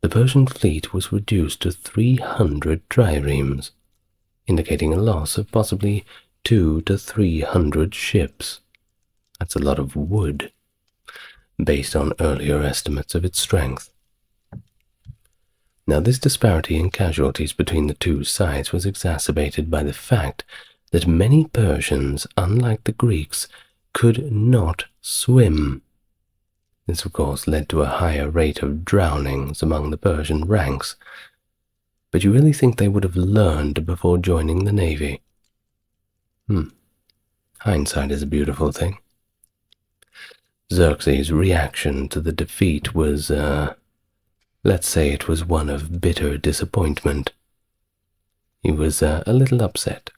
the Persian fleet was reduced to 300 triremes, indicating a loss of possibly 200 to 300 ships. That's a lot of wood, based on earlier estimates of its strength. Now, this disparity in casualties between the two sides was exacerbated by the fact that many Persians, unlike the Greeks, could not swim. This, of course, led to a higher rate of drownings among the Persian ranks. But you really think they would have learned before joining the navy? Hindsight is a beautiful thing. Xerxes' reaction to the defeat was, let's say it was one of bitter disappointment. He was a little upset.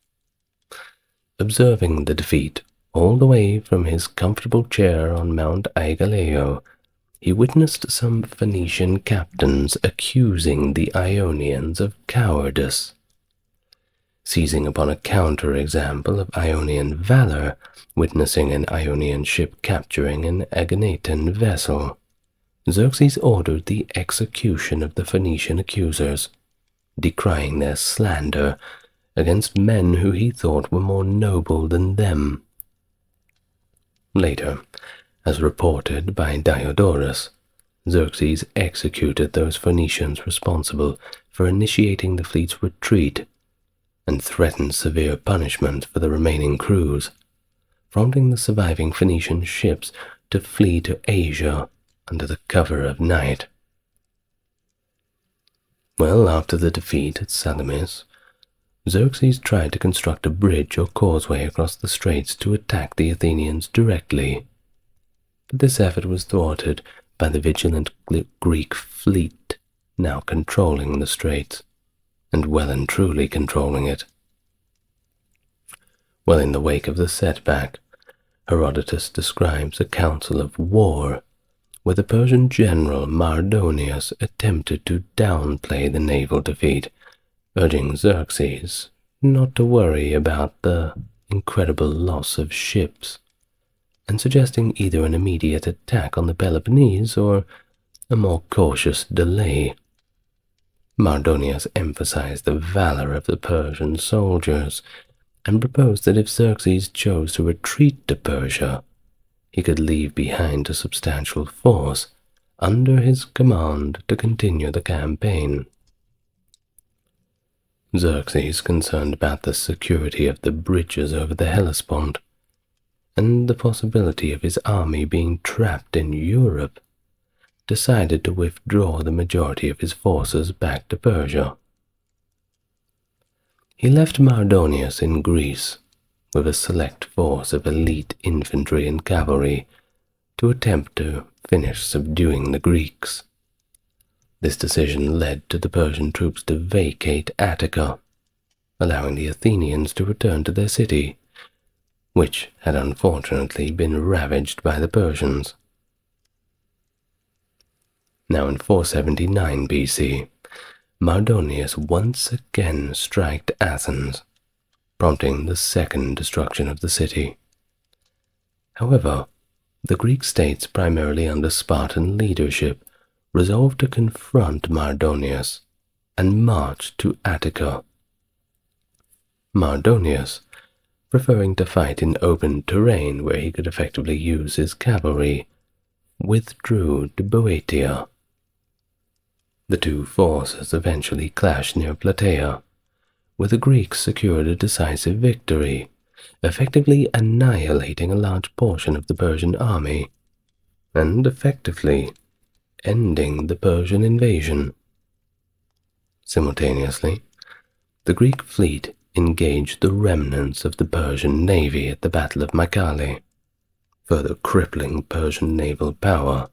Observing the defeat all the way from his comfortable chair on Mount Aigaleo, he witnessed some Phoenician captains accusing the Ionians of cowardice. Seizing upon a counter-example of Ionian valor, witnessing an Ionian ship capturing an Aeginetan vessel, Xerxes ordered the execution of the Phoenician accusers, decrying their slander against men who he thought were more noble than them. Later, as reported by Diodorus, Xerxes executed those Phoenicians responsible for initiating the fleet's retreat and threatened severe punishment for the remaining crews, prompting the surviving Phoenician ships to flee to Asia under the cover of night. Well, after the defeat at Salamis, Xerxes tried to construct a bridge or causeway across the straits to attack the Athenians directly, but this effort was thwarted by the vigilant Greek fleet now controlling the straits, and well and truly controlling it. Well, in the wake of the setback, Herodotus describes a council of war where the Persian general Mardonius attempted to downplay the naval defeat, urging Xerxes not to worry about the incredible loss of ships, and suggesting either an immediate attack on the Peloponnese or a more cautious delay. Mardonius emphasized the valor of the Persian soldiers and proposed that if Xerxes chose to retreat to Persia, he could leave behind a substantial force under his command to continue the campaign. Xerxes, concerned about the security of the bridges over the Hellespont, and the possibility of his army being trapped in Europe, decided to withdraw the majority of his forces back to Persia. He left Mardonius in Greece with a select force of elite infantry and cavalry to attempt to finish subduing the Greeks. This decision led to the Persian troops to vacate Attica, allowing the Athenians to return to their city, which had unfortunately been ravaged by the Persians. Now in 479 BC, Mardonius once again struck Athens, prompting the second destruction of the city. However, the Greek states, primarily under Spartan leadership, resolved to confront Mardonius and march to Attica. Mardonius, preferring to fight in open terrain where he could effectively use his cavalry, withdrew to Boeotia. The two forces eventually clashed near Plataea, where the Greeks secured a decisive victory, effectively annihilating a large portion of the Persian army, and effectively ending the Persian invasion. Simultaneously, the Greek fleet engaged the remnants of the Persian navy at the Battle of Mycale, further crippling Persian naval power,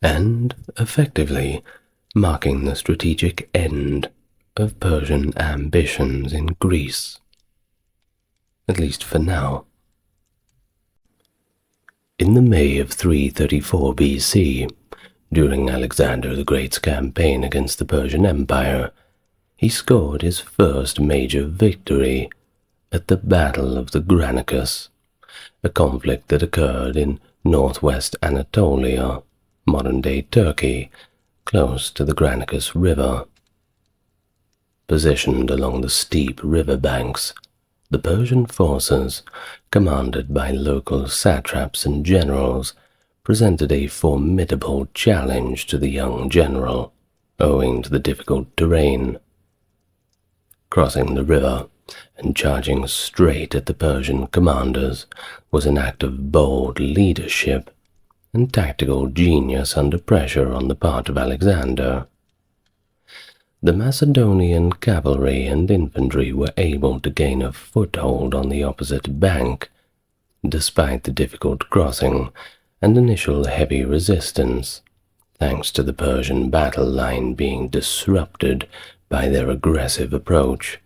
and effectively marking the strategic end of Persian ambitions in Greece, at least for now. In the May of 334 BC, during Alexander the Great's campaign against the Persian Empire, he scored his first major victory at the Battle of the Granicus, a conflict that occurred in northwest Anatolia, modern-day Turkey, close to the Granicus River. Positioned along the steep river banks, the Persian forces, commanded by local satraps and generals, presented a formidable challenge to the young general, owing to the difficult terrain. Crossing the river and charging straight at the Persian commanders was an act of bold leadership and tactical genius under pressure on the part of Alexander. The Macedonian cavalry and infantry were able to gain a foothold on the opposite bank, despite the difficult crossing and initial heavy resistance, thanks to the Persian battle line being disrupted by their aggressive approach.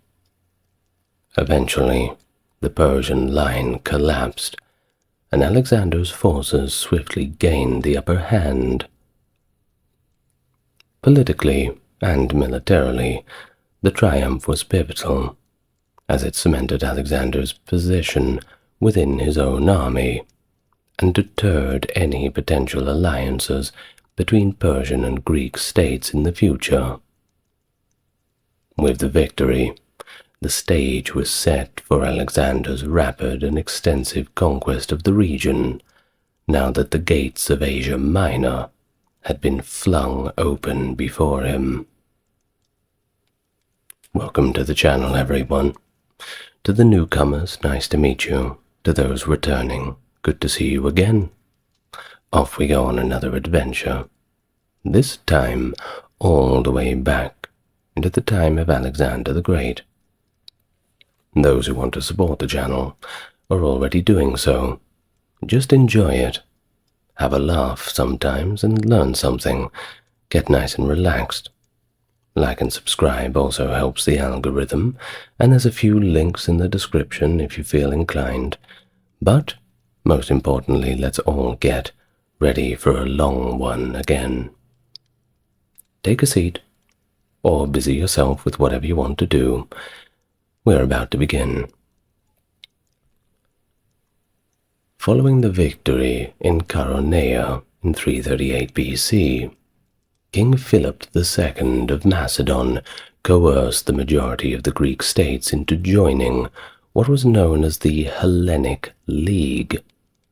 Eventually, the Persian line collapsed, and Alexander's forces swiftly gained the upper hand. Politically and militarily, the triumph was pivotal, as it cemented Alexander's position within his own army and deterred any potential alliances between Persian and Greek states in the future. With the victory, the stage was set for Alexander's rapid and extensive conquest of the region, now that the gates of Asia Minor had been flung open before him. Welcome to the channel, everyone. To the newcomers, nice to meet you. To those returning, good to see you again. Off we go on another adventure, this time all the way back into the time of Alexander the Great. Those who want to support the channel are already doing so. Just enjoy it. Have a laugh sometimes and learn something. Get nice and relaxed. Like and subscribe also helps the algorithm, and there's a few links in the description if you feel inclined. But, most importantly, let's all get ready for a long one again. Take a seat, or busy yourself with whatever you want to do. We're about to begin. Following the victory in Cannae in 338 BC, King Philip II of Macedon coerced the majority of the Greek states into joining what was known as the Hellenic League,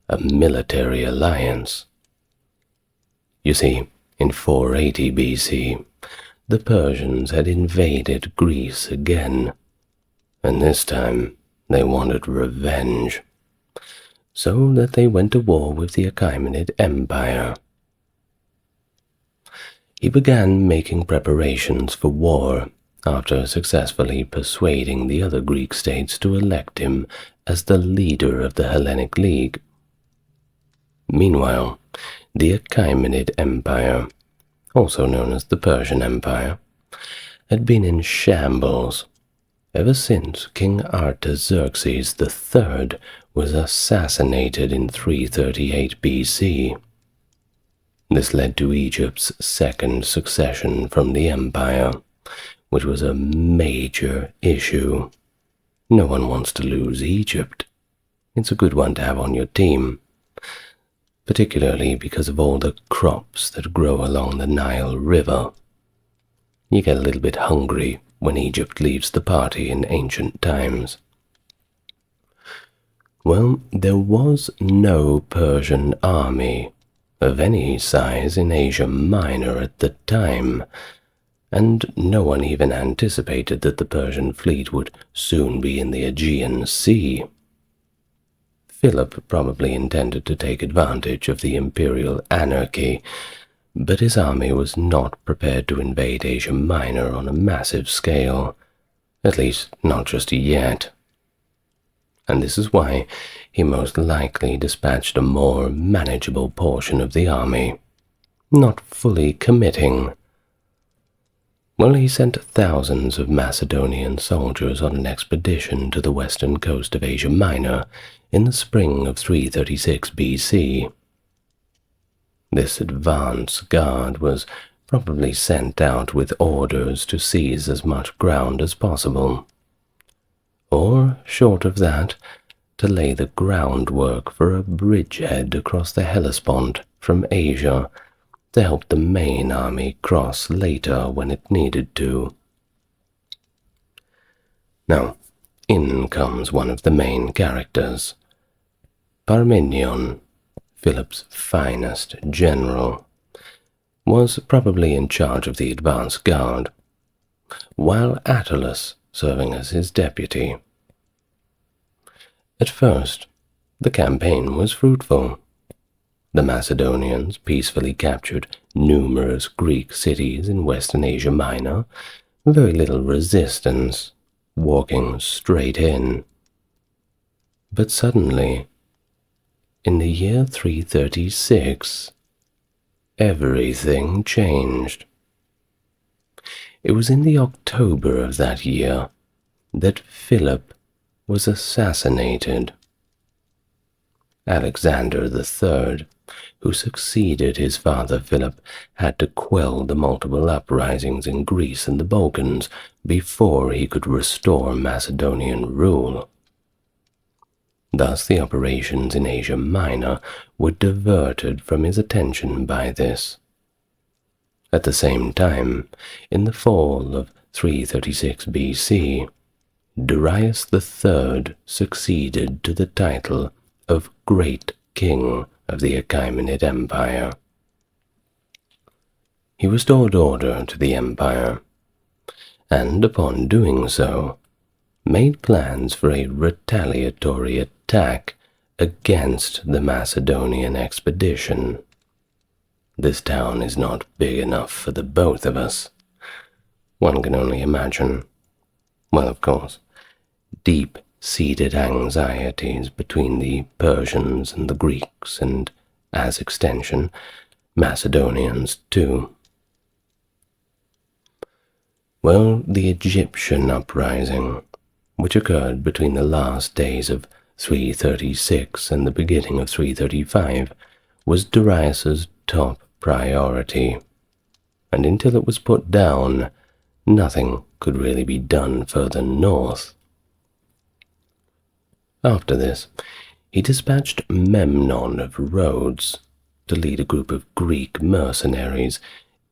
a military alliance. You see, in 480 BC, the Persians had invaded Greece again, and this time they wanted revenge, so that they went to war with the Achaemenid Empire. He began making preparations for war after successfully persuading the other Greek states to elect him as the leader of the Hellenic League. Meanwhile, the Achaemenid Empire, also known as the Persian Empire, had been in shambles ever since King Artaxerxes III was assassinated in 338 BC. This led to Egypt's second succession from the empire, which was a major issue. No one wants to lose Egypt. It's a good one to have on your team, particularly because of all the crops that grow along the Nile River. You get a little bit hungry when Egypt leaves the party in ancient times. Well, there was no Persian army of any size in Asia Minor at the time, and no one even anticipated that the Persian fleet would soon be in the Aegean Sea. Philip probably intended to take advantage of the imperial anarchy, but his army was not prepared to invade Asia Minor on a massive scale, at least not just yet. And this is why he most likely dispatched a more manageable portion of the army, not fully committing. Well, he sent thousands of Macedonian soldiers on an expedition to the western coast of Asia Minor in the spring of 336 BC. This advance guard was probably sent out with orders to seize as much ground as possible, or, short of that, to lay the groundwork for a bridgehead across the Hellespont from Asia to help the main army cross later when it needed to. Now, in comes one of the main characters. Parmenion, Philip's finest general, was probably in charge of the advance guard, while Attalus serving as his deputy. At first, the campaign was fruitful. The Macedonians peacefully captured numerous Greek cities in Western Asia Minor, very little resistance, walking straight in. But suddenly, in the year 336, everything changed. It was in the October of that year that Philip was assassinated. Alexander III, who succeeded his father Philip, had to quell the multiple uprisings in Greece and the Balkans before he could restore Macedonian rule. Thus the operations in Asia Minor were diverted from his attention by this. At the same time, in the fall of 336 BC, Darius III succeeded to the title of Great King of the Achaemenid Empire. He restored order to the empire, and upon doing so, made plans for a retaliatory attack against the Macedonian expedition. This town is not big enough for the both of us. One can only imagine. Well, of course, deep-seated anxieties between the Persians and the Greeks, and, as extension, Macedonians too. Well, the Egyptian uprising, which occurred between the last days of 336 and the beginning of 335, was Darius's top priority, and until it was put down, nothing could really be done further north. After this, he dispatched Memnon of Rhodes to lead a group of Greek mercenaries,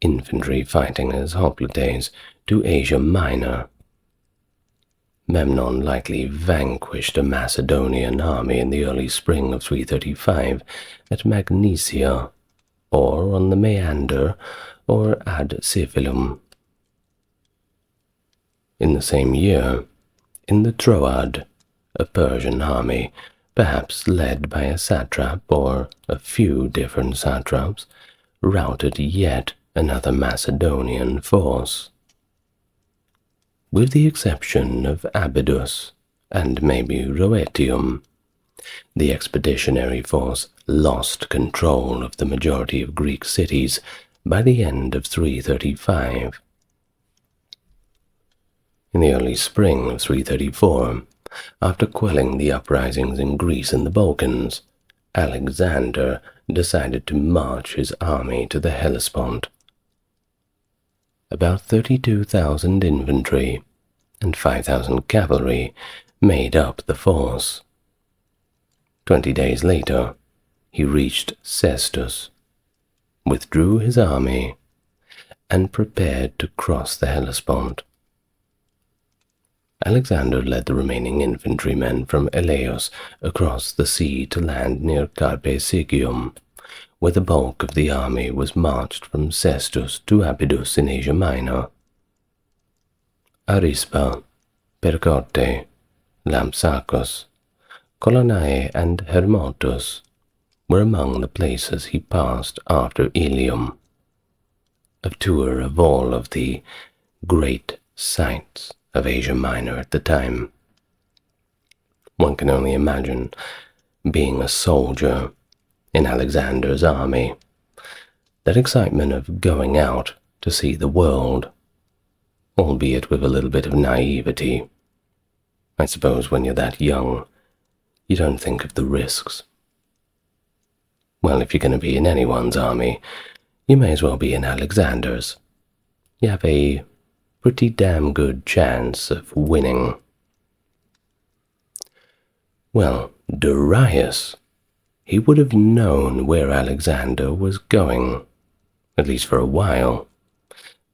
infantry fighting as hoplites, to Asia Minor. Memnon likely vanquished a Macedonian army in the early spring of 335 at Magnesia, or on the Meander, or ad Sipylum, In the same year, in the Troad, a Persian army, perhaps led by a satrap or a few different satraps, routed yet another Macedonian force. With the exception of Abydos and maybe Rhoetium, the expeditionary force lost control of the majority of Greek cities by the end of 335. In the early spring of 334, after quelling the uprisings in Greece and the Balkans, Alexander decided to march his army to the Hellespont. About 32,000 infantry and 5,000 cavalry made up the force. 20 days later, he reached Sestus, withdrew his army, and prepared to cross the Hellespont. Alexander led the remaining infantrymen from Eleos across the sea to land near Carpe Sigium, where the bulk of the army was marched from Sestus to Abydos in Asia Minor. Arisba, Percote, Lampsacus, Colonae, and Hermotus were among the places he passed after Ilium. A tour of all of the great sites of Asia Minor at the time. One can only imagine being a soldier in Alexander's army, that excitement of going out to see the world, albeit with a little bit of naivety. I suppose when you're that young, you don't think of the risks. Well, if you're going to be in anyone's army, you may as well be in Alexander's. You have a pretty damn good chance of winning. Well, Darius, he would have known where Alexander was going, at least for a while,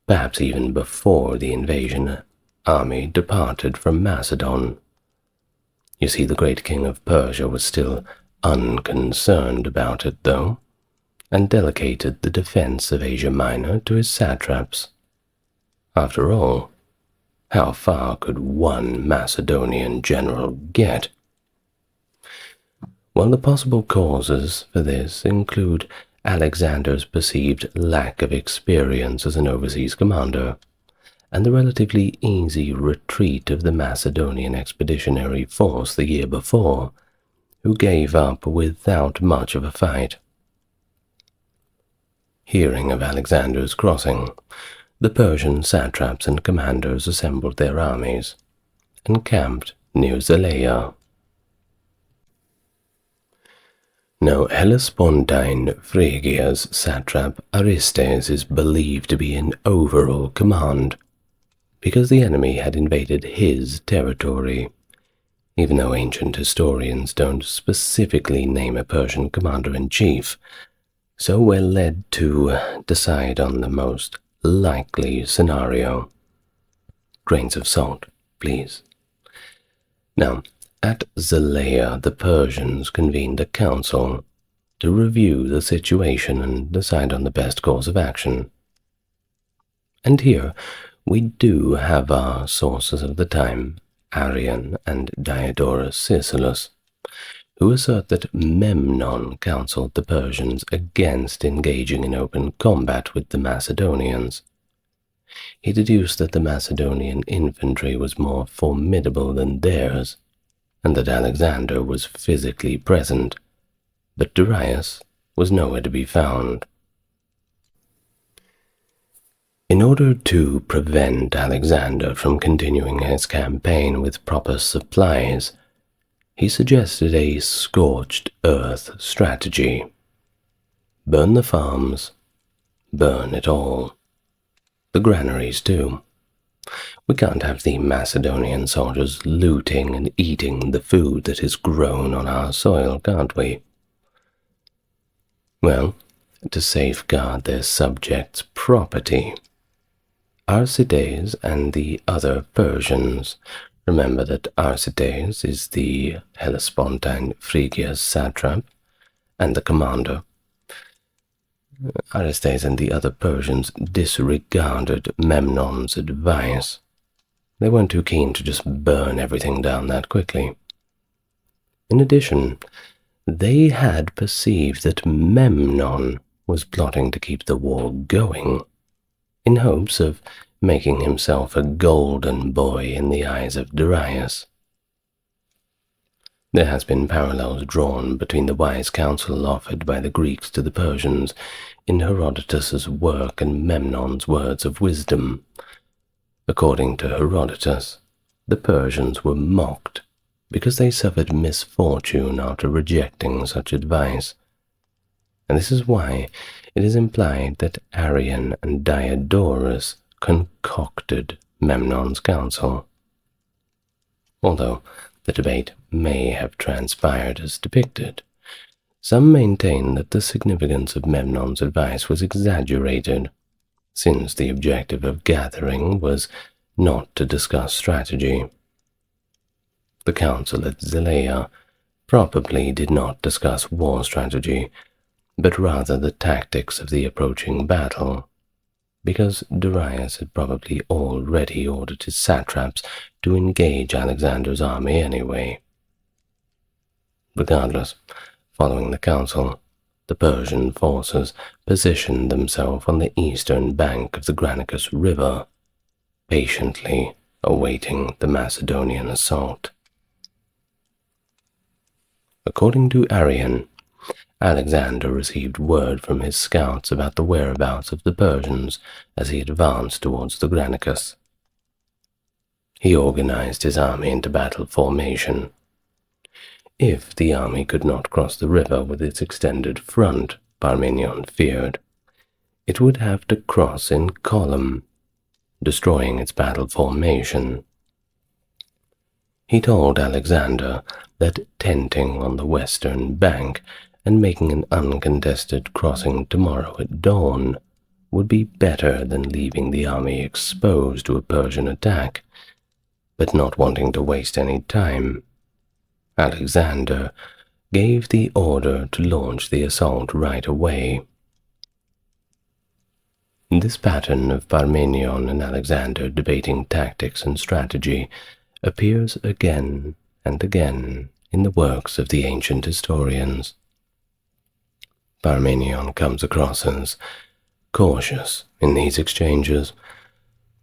perhaps even before the invasion army departed from Macedon. You see, the great king of Persia was still unconcerned about it, though, and delegated the defense of Asia Minor to his satraps. After all, how far could one Macedonian general get? Well, the possible causes for this include Alexander's perceived lack of experience as an overseas commander, and the relatively easy retreat of the Macedonian expeditionary force the year before, who gave up without much of a fight. Hearing of Alexander's crossing, the Persian satraps and commanders assembled their armies, and camped near Zeleia. Now, Hellespontine Phrygia's satrap Aristes is believed to be in overall command, because the enemy had invaded his territory, even though ancient historians don't specifically name a Persian commander-in-chief, so we're led to decide on the most likely scenario. Grains of salt, please. Now, at Zeleia, the Persians convened a council to review the situation and decide on the best course of action. And here we do have our sources of the time, Arrian and Diodorus Siculus, who assert that Memnon counseled the Persians against engaging in open combat with the Macedonians. He deduced that the Macedonian infantry was more formidable than theirs, and that Alexander was physically present, but Darius was nowhere to be found. In order to prevent Alexander from continuing his campaign with proper supplies, he suggested a scorched earth strategy. Burn the farms, burn it all. The granaries, too. We can't have the Macedonian soldiers looting and eating the food that is grown on our soil, can't we? Well, to safeguard their subjects' property, Arcides and the other Persians, remember that Arcides is the Hellespontine Phrygia's satrap and the commander, Arcides and the other Persians disregarded Memnon's advice They weren't too keen to just burn everything down that quickly. In addition, they had perceived that Memnon was plotting to keep the war going, in hopes of making himself a golden boy in the eyes of Darius. There has been parallels drawn between the wise counsel offered by the Greeks to the Persians in Herodotus's work and Memnon's words of wisdom. According to Herodotus, the Persians were mocked because they suffered misfortune after rejecting such advice, and this is why it is implied that Arrian and Diodorus concocted Memnon's counsel. Although the debate may have transpired as depicted, some maintain that the significance of Memnon's advice was exaggerated, since the objective of gathering was not to discuss strategy. The council at Zelea probably did not discuss war strategy, but rather the tactics of the approaching battle, because Darius had probably already ordered his satraps to engage Alexander's army anyway. Regardless, following the council, the Persian forces positioned themselves on the eastern bank of the Granicus River, patiently awaiting the Macedonian assault. According to Arrian, Alexander received word from his scouts about the whereabouts of the Persians as he advanced towards the Granicus. He organized his army into battle formation. If the army could not cross the river with its extended front, Parmenion feared, it would have to cross in column, destroying its battle formation. He told Alexander that tenting on the western bank and making an uncontested crossing tomorrow at dawn would be better than leaving the army exposed to a Persian attack, but not wanting to waste any time, Alexander gave the order to launch the assault right away. This pattern of Parmenion and Alexander debating tactics and strategy appears again and again in the works of the ancient historians. Parmenion comes across as cautious in these exchanges,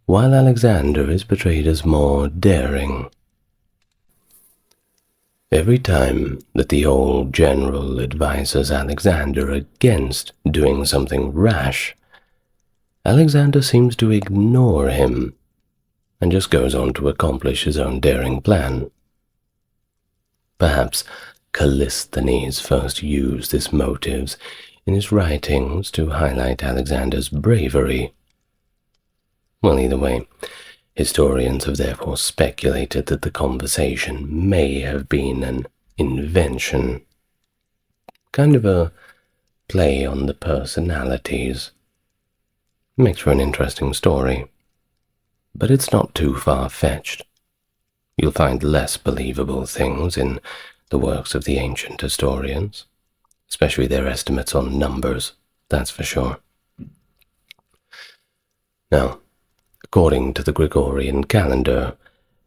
while Alexander is portrayed as more daring. Every time that the old general advises Alexander against doing something rash, Alexander seems to ignore him and just goes on to accomplish his own daring plan. Perhaps Callisthenes first used these motives in his writings to highlight Alexander's bravery. Well, either way, historians have therefore speculated that the conversation may have been an invention, kind of a play on the personalities. Makes for an interesting story, but it's not too far-fetched. You'll find less believable things in the works of the ancient historians, especially their estimates on numbers, that's for sure. Now, according to the Gregorian calendar,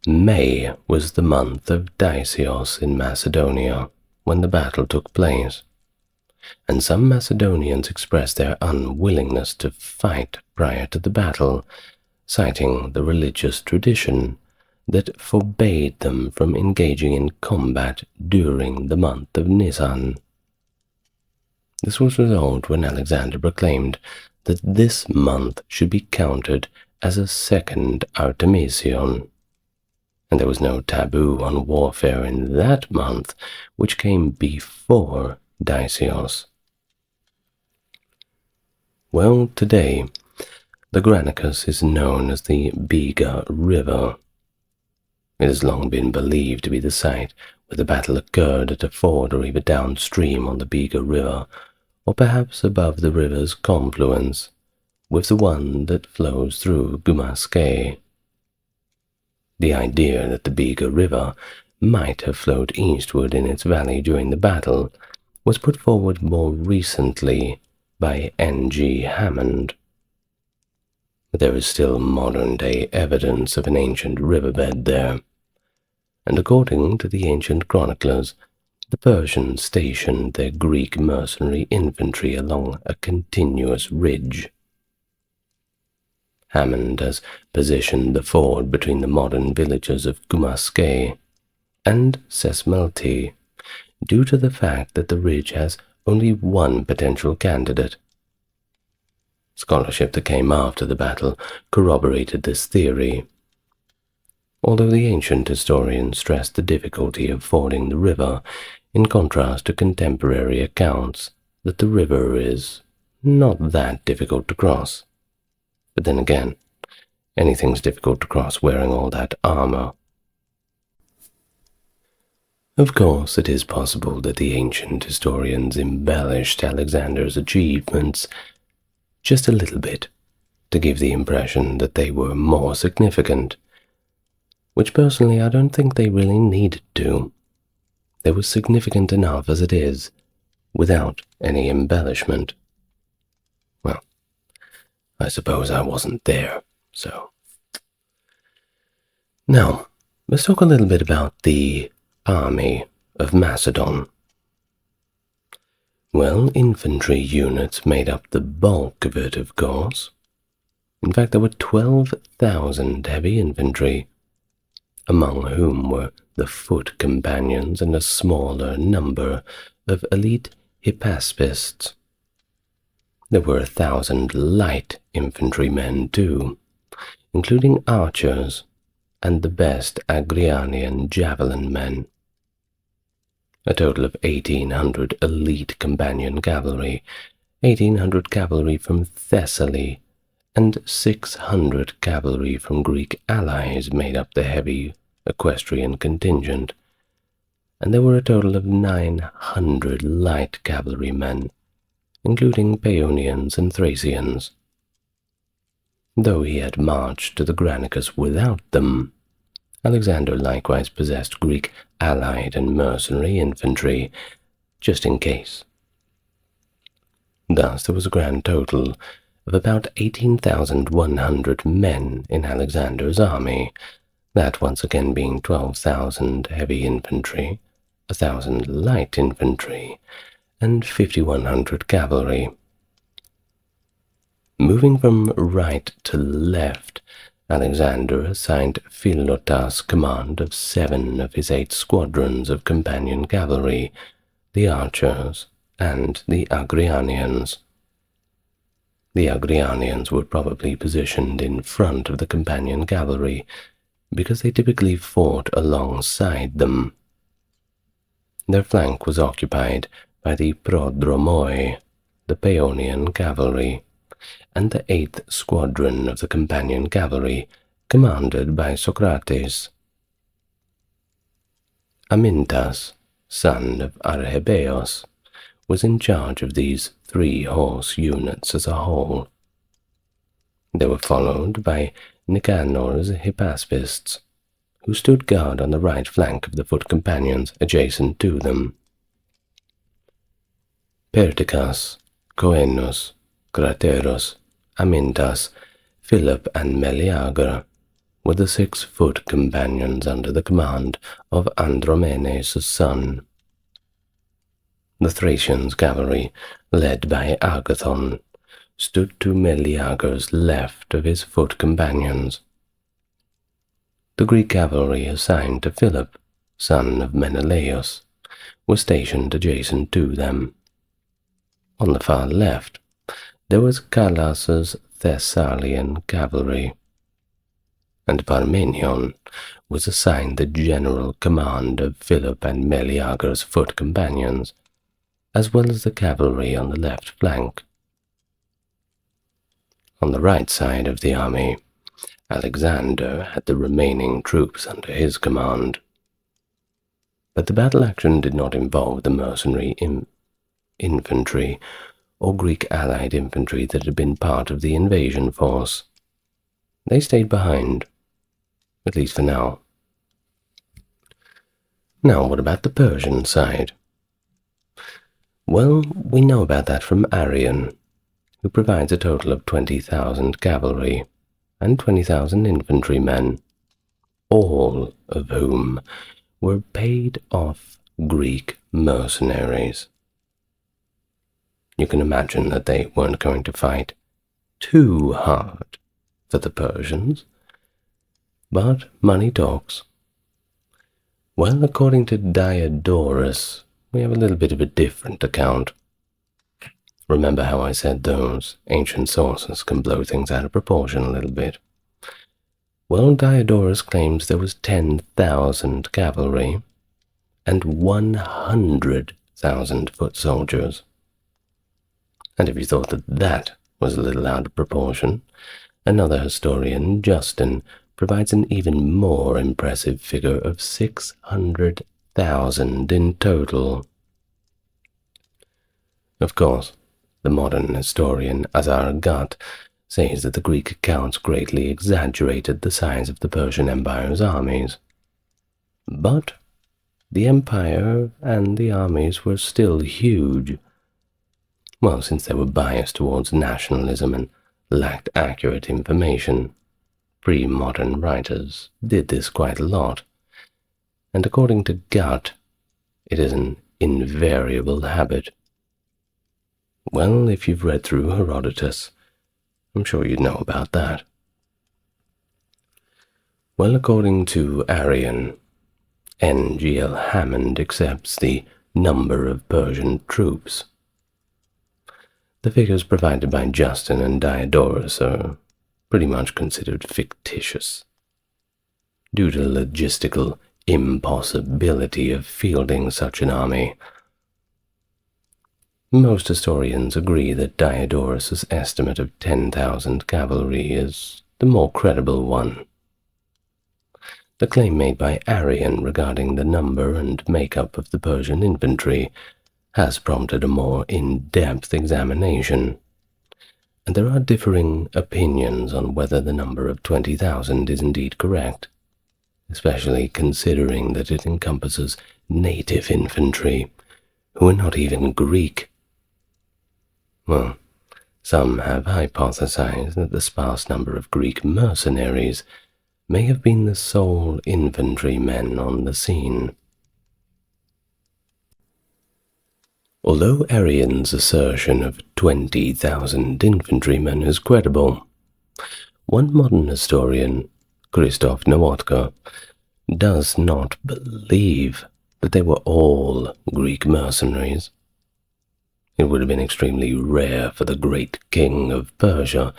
May was the month of Decisive in Macedonia when the battle took place, and some Macedonians expressed their unwillingness to fight prior to the battle, citing the religious tradition that forbade them from engaging in combat during the month of Nisan. This was resolved when Alexander proclaimed that this month should be counted as a second Artemision, and there was no taboo on warfare in that month, which came before Decisive. Well, today, the Granicus is known as the Biga River. It has long been believed to be the site where the battle occurred at a ford or even downstream on the Biga River, or perhaps above the river's confluence with the one that flows through Gumasque. The idea that the Biga River might have flowed eastward in its valley during the battle was put forward more recently by N.G. Hammond. but there is still modern-day evidence of an ancient riverbed there, and according to the ancient chroniclers, the Persians stationed their Greek mercenary infantry along a continuous ridge. Hammond has positioned the ford between the modern villages of Gumaske and Sesmelti due to the fact that the ridge has only one potential candidate. Scholarship that came after the battle corroborated this theory, although the ancient historians stressed the difficulty of fording the river, in contrast to contemporary accounts that the river is not that difficult to cross. But then again, anything's difficult to cross wearing all that armor. Of course, it is possible that the ancient historians embellished Alexander's achievements just a little bit to give the impression that they were more significant, which personally I don't think they really needed to. They were significant enough as it is, without any embellishment. Well, I suppose I wasn't there, so. Now, let's talk a little bit about the army of Macedon. Well, infantry units made up the bulk of it, of course. In fact, there were 12,000 heavy infantry, among whom were the foot companions and a smaller number of elite hypaspists. There were 1,000 light infantrymen too, including archers and the best Agrianian javelin men. A total of 1,800 elite companion cavalry, 1,800 cavalry from Thessaly, and 600 cavalry from Greek allies made up the heavy equestrian contingent, and there were a total of 900 light cavalrymen, including Paeonians and Thracians. Though he had marched to the Granicus without them, Alexander likewise possessed Greek allied and mercenary infantry, just in case. Thus there was a grand total of about 18,100 men in Alexander's army, that once again being 12,000 heavy infantry, 1,000 light infantry, and 5,100 cavalry. Moving from right to left, Alexander assigned Philotas command of 7 of his 8 squadrons of companion cavalry, the archers, and the Agrianians. The Agrianians were probably positioned in front of the companion cavalry, because they typically fought alongside them. Their flank was occupied by the Prodromoi, the Paeonian cavalry, and the 8th squadron of the companion cavalry, commanded by Socrates. Amintas, son of Archebeos, was in charge of these 3-horse units as a whole. They were followed by Nicanor's hypaspists, who stood guard on the right flank of the foot companions adjacent to them. Perdiccas, Coenus, Craterus, Amintas, Philip, and Meleager were the 6 foot companions under the command of Andromenes' son. The Thracians' cavalry, led by Agathon, stood to Meleager's left of his foot companions. The Greek cavalry assigned to Philip, son of Menelaus, was stationed adjacent to them. On the far left, there was Callas's Thessalian cavalry, and Parmenion was assigned the general command of Philip and Meleager's foot companions, as well as the cavalry on the left flank. On the right side of the army, Alexander had the remaining troops under his command. But the battle action did not involve the mercenary infantry or Greek allied infantry that had been part of the invasion force. They stayed behind, at least for now. Now, what about the Persian side? Well, we know about that from Arrian, who provides a total of 20,000 cavalry, and 20,000 infantrymen, all of whom were paid off Greek mercenaries. You can imagine that they weren't going to fight too hard for the Persians, but money talks. Well, according to Diodorus, we have a little bit of a different account. Remember how I said those ancient sources can blow things out of proportion a little bit? Well, Diodorus claims there was 10,000 cavalry and 100,000 foot soldiers. And if you thought that that was a little out of proportion, another historian, Justin, provides an even more impressive figure of 600,000 in total. Of course, the modern historian Azargat says that the Greek accounts greatly exaggerated the size of the Persian Empire's armies. But the empire and the armies were still huge. Well, since they were biased towards nationalism and lacked accurate information, pre-modern writers did this quite a lot. And according to Gut, it is an invariable habit. Well, if you've read through Herodotus, I'm sure you'd know about that. Well, according to Arrian, N.G.L. Hammond accepts the number of Persian troops. The figures provided by Justin and Diodorus are pretty much considered fictitious, due to the logistical impossibility of fielding such an army. Most historians agree that Diodorus's estimate of 10,000 cavalry is the more credible one. The claim made by Arrian regarding the number and makeup of the Persian infantry has prompted a more in-depth examination, and there are differing opinions on whether the number of 20,000 is indeed correct, especially considering that it encompasses native infantry, who are not even Greek. Well, some have hypothesized that the sparse number of Greek mercenaries may have been the sole infantrymen on the scene. Although Arrian's assertion of 20,000 infantrymen is credible, one modern historian, Christoph Nowotka, does not believe that they were all Greek mercenaries. It would have been extremely rare for the great king of Persia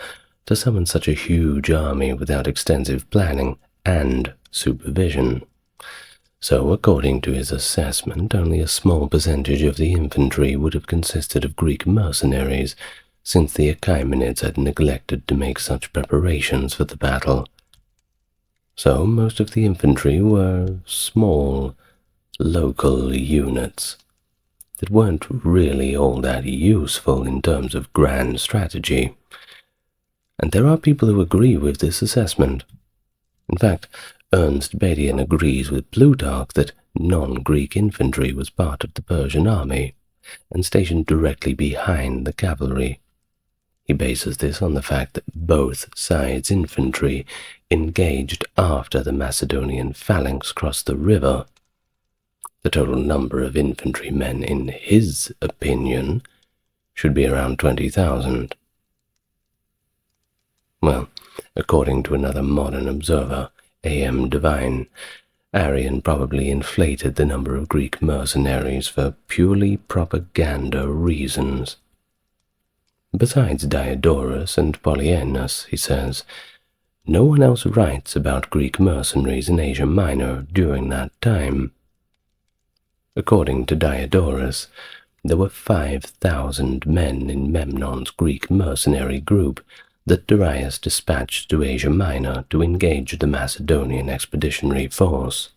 to summon such a huge army without extensive planning and supervision. So, according to his assessment, only a small percentage of the infantry would have consisted of Greek mercenaries, since the Achaemenids had neglected to make such preparations for the battle. So, most of the infantry were small, local units that weren't really all that useful in terms of grand strategy. And there are people who agree with this assessment. In fact, Ernst Badian agrees with Plutarch that non-Greek infantry was part of the Persian army and stationed directly behind the cavalry. He bases this on the fact that both sides' infantry engaged after the Macedonian phalanx crossed the river. The total number of infantrymen, in his opinion, should be around 20,000. Well, according to another modern observer, A.M. Devine, Arrian probably inflated the number of Greek mercenaries for purely propaganda reasons. Besides Diodorus and Polyaenus, he says, no one else writes about Greek mercenaries in Asia Minor during that time. According to Diodorus, there were 5,000 men in Memnon's Greek mercenary group that Darius dispatched to Asia Minor to engage the Macedonian expeditionary force.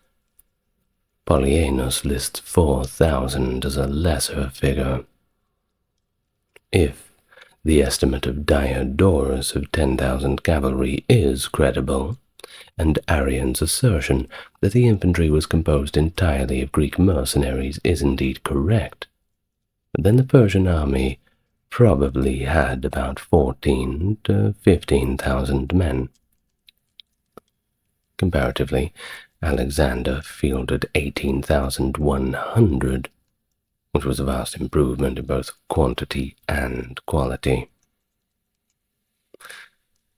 Polyaenus lists 4,000 as a lesser figure. If the estimate of Diodorus of 10,000 cavalry is credible, and Arrian's assertion that the infantry was composed entirely of Greek mercenaries is indeed correct, then the Persian army probably had about 14 to 15,000 men. Comparatively, Alexander fielded 18,100, which was a vast improvement in both quantity and quality.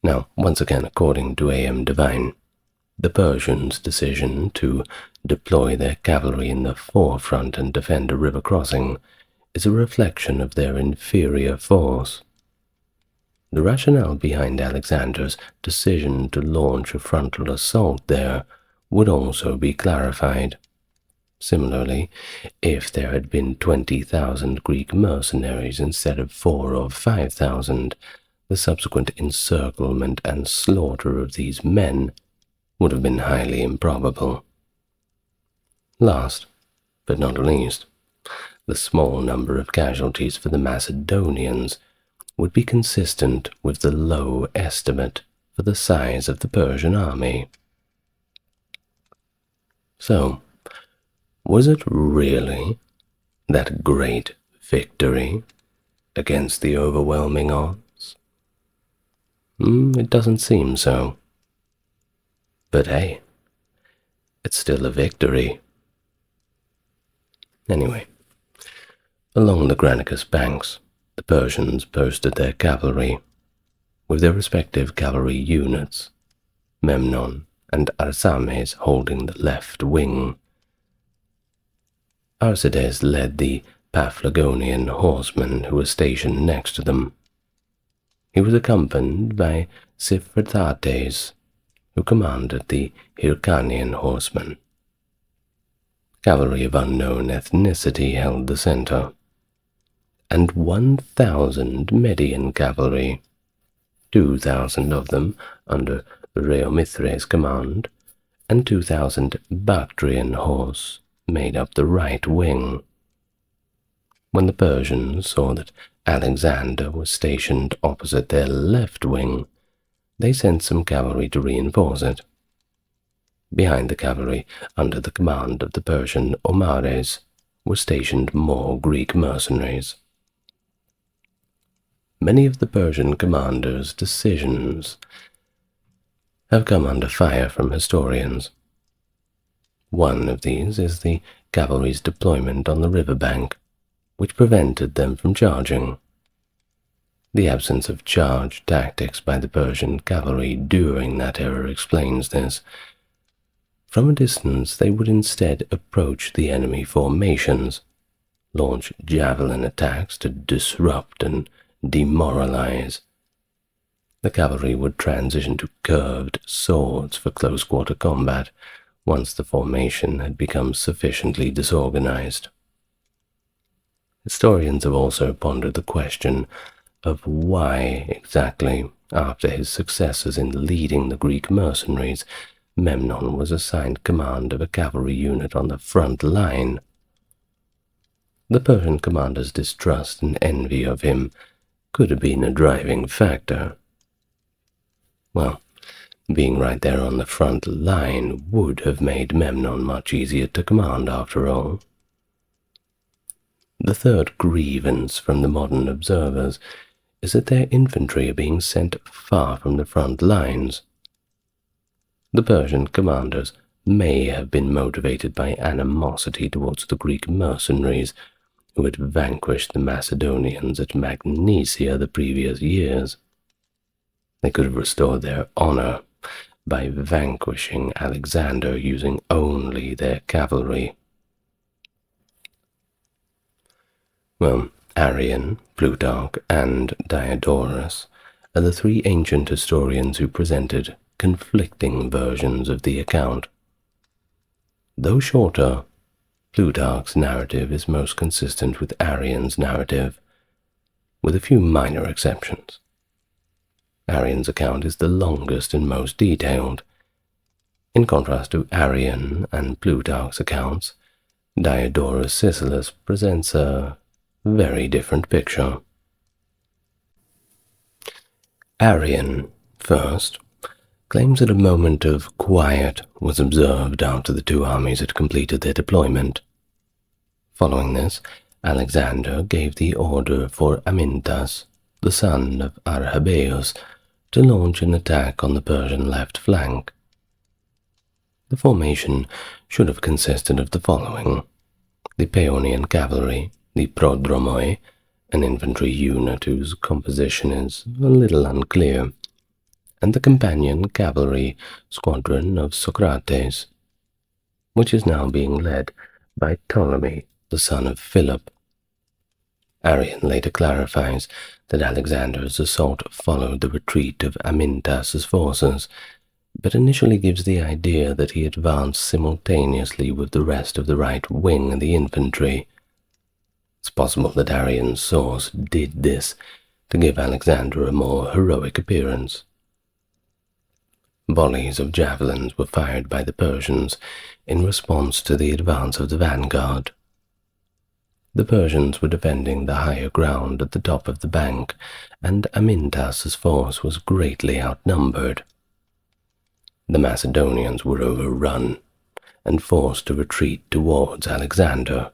Now, once again, according to A.M. Devine, the Persians' decision to deploy their cavalry in the forefront and defend a river crossing is a reflection of their inferior force. The rationale behind Alexander's decision to launch a frontal assault there would also be clarified. Similarly, if there had been 20,000 Greek mercenaries instead of 4,000 or 5,000, the subsequent encirclement and slaughter of these men would have been highly improbable. Last, but not least, the small number of casualties for the Macedonians would be consistent with the low estimate for the size of the Persian army. So, was it really that great victory against the overwhelming odds? It doesn't seem so. But hey, it's still a victory. Anyway, along the Granicus banks, the Persians posted their cavalry, with their respective cavalry units, Memnon and Arsames holding the left wing. Arsaces led the Paphlagonian horsemen who were stationed next to them. He was accompanied by Siphratates, who commanded the Hyrcanian horsemen. Cavalry of unknown ethnicity held the center, and 1,000 Median cavalry, 2,000 of them under Rheomithres' command, and 2,000 Bactrian horse made up the right wing. When the Persians saw that Alexander was stationed opposite their left wing, they sent some cavalry to reinforce it. Behind the cavalry, under the command of the Persian Omares, were stationed more Greek mercenaries. Many of the Persian commanders' decisions have come under fire from historians. One of these is the cavalry's deployment on the riverbank, which prevented them from charging. The absence of charge tactics by the Persian cavalry during that era explains this. From a distance, they would instead approach the enemy formations, launch javelin attacks to disrupt and demoralize. The cavalry would transition to curved swords for close-quarter combat once the formation had become sufficiently disorganized. Historians have also pondered the question of why exactly, after his successes in leading the Greek mercenaries, Memnon was assigned command of a cavalry unit on the front line. The Persian commander's distrust and envy of him could have been a driving factor. Well, being right there on the front line would have made Memnon much easier to command after all. The third grievance from the modern observers is that their infantry are being sent far from the front lines. The Persian commanders may have been motivated by animosity towards the Greek mercenaries who had vanquished the Macedonians at Magnesia the previous years. They could have restored their honor by vanquishing Alexander using only their cavalry. Well, Arrian, Plutarch, and Diodorus are the three ancient historians who presented conflicting versions of the account. Though shorter, Plutarch's narrative is most consistent with Arrian's narrative, with a few minor exceptions. Arrian's account is the longest and most detailed. In contrast to Arrian and Plutarch's accounts, Diodorus Siculus presents a very different picture. Arrian, first, claims that a moment of quiet was observed after the two armies had completed their deployment. Following this, Alexander gave the order for Amyntas, the son of Arrhabaeus, to launch an attack on the Persian left flank. The formation should have consisted of the following: the Paeonian cavalry, the prodromoi, an infantry unit whose composition is a little unclear, and the companion cavalry squadron of Socrates, which is now being led by Ptolemy, the son of Philip. Arrian later clarifies that Alexander's assault followed the retreat of Amyntas's forces, but initially gives the idea that he advanced simultaneously with the rest of the right wing and the infantry. It's possible that Arrian's source did this to give Alexander a more heroic appearance. Volleys of javelins were fired by the Persians in response to the advance of the vanguard. The Persians were defending the higher ground at the top of the bank, and Amyntas's force was greatly outnumbered. The Macedonians were overrun and forced to retreat towards Alexander,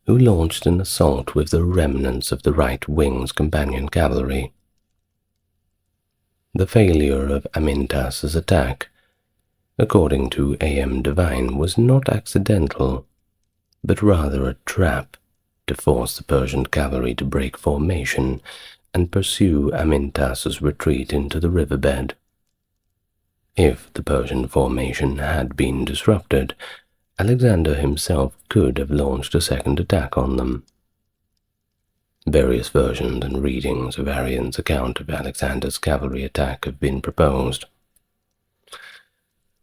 who launched an assault with the remnants of the right wing's companion cavalry. The failure of Amyntas's attack, according to A.M. Devine, was not accidental, but rather a trap to force the Persian cavalry to break formation and pursue Amyntas's retreat into the riverbed. If the Persian formation had been disrupted, Alexander himself could have launched a second attack on them. Various versions and readings of Arrian's account of Alexander's cavalry attack have been proposed.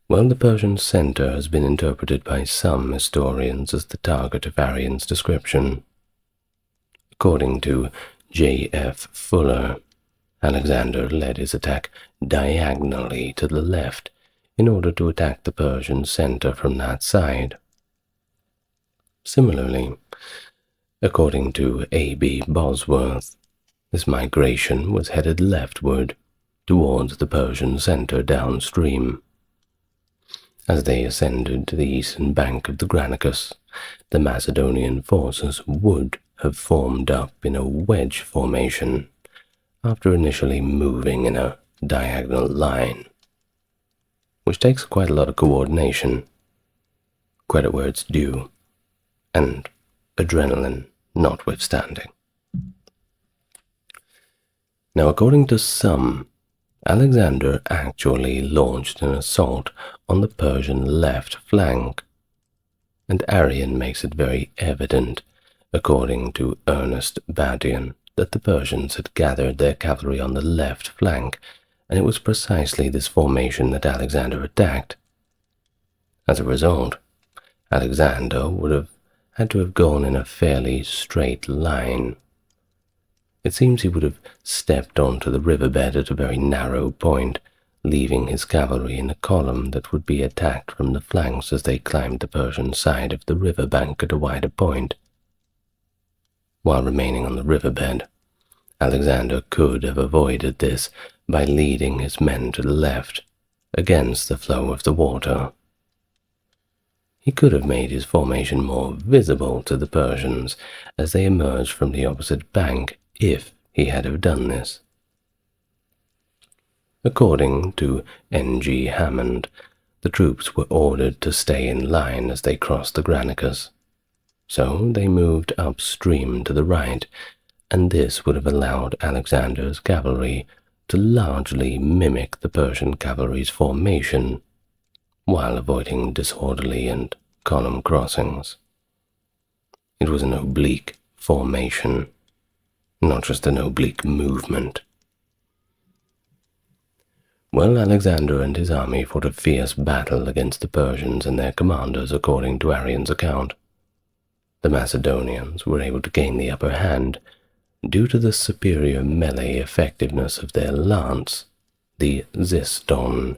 While the Persian center has been interpreted by some historians as the target of Arrian's description. According to J.F. Fuller, Alexander led his attack diagonally to the left in order to attack the Persian center from that side. Similarly, according to A.B. Bosworth, this migration was headed leftward towards the Persian center downstream. As they ascended to the eastern bank of the Granicus, the Macedonian forces would have formed up in a wedge formation after initially moving in a diagonal line, which takes quite a lot of coordination, credit where it's due, and adrenaline notwithstanding. Now, according to some, Alexander actually launched an assault on the Persian left flank, and Arrian makes it very evident, according to Ernest Badian, that the Persians had gathered their cavalry on the left flank, and it was precisely this formation that Alexander attacked. As a result, Alexander would have had to have gone in a fairly straight line. It seems he would have stepped onto the riverbed at a very narrow point, leaving his cavalry in a column that would be attacked from the flanks as they climbed the Persian side of the river bank at a wider point. While remaining on the riverbed, Alexander could have avoided this by leading his men to the left, against the flow of the water. He could have made his formation more visible to the Persians as they emerged from the opposite bank if he had have done this. According to N.G. Hammond, the troops were ordered to stay in line as they crossed the Granicus, so they moved upstream to the right, and this would have allowed Alexander's cavalry to largely mimic the Persian cavalry's formation, while avoiding disorderly and column crossings. It was an oblique formation, not just an oblique movement. Well, Alexander and his army fought a fierce battle against the Persians and their commanders, according to Arrian's account. The Macedonians were able to gain the upper hand due to the superior melee effectiveness of their lance, the ziston,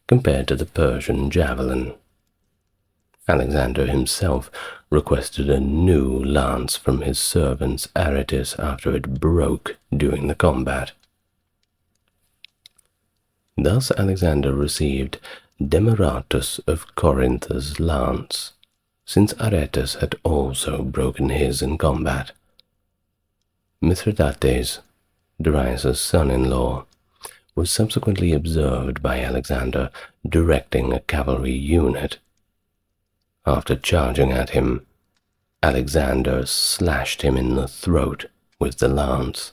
compared to the Persian javelin. Alexander himself requested a new lance from his servants Aretis after it broke during the combat. Thus Alexander received Demaratus of Corinth's lance, since Aretis had also broken his in combat. Mithridates, Darius' son-in-law, was subsequently observed by Alexander directing a cavalry unit. After charging at him, Alexander slashed him in the throat with the lance.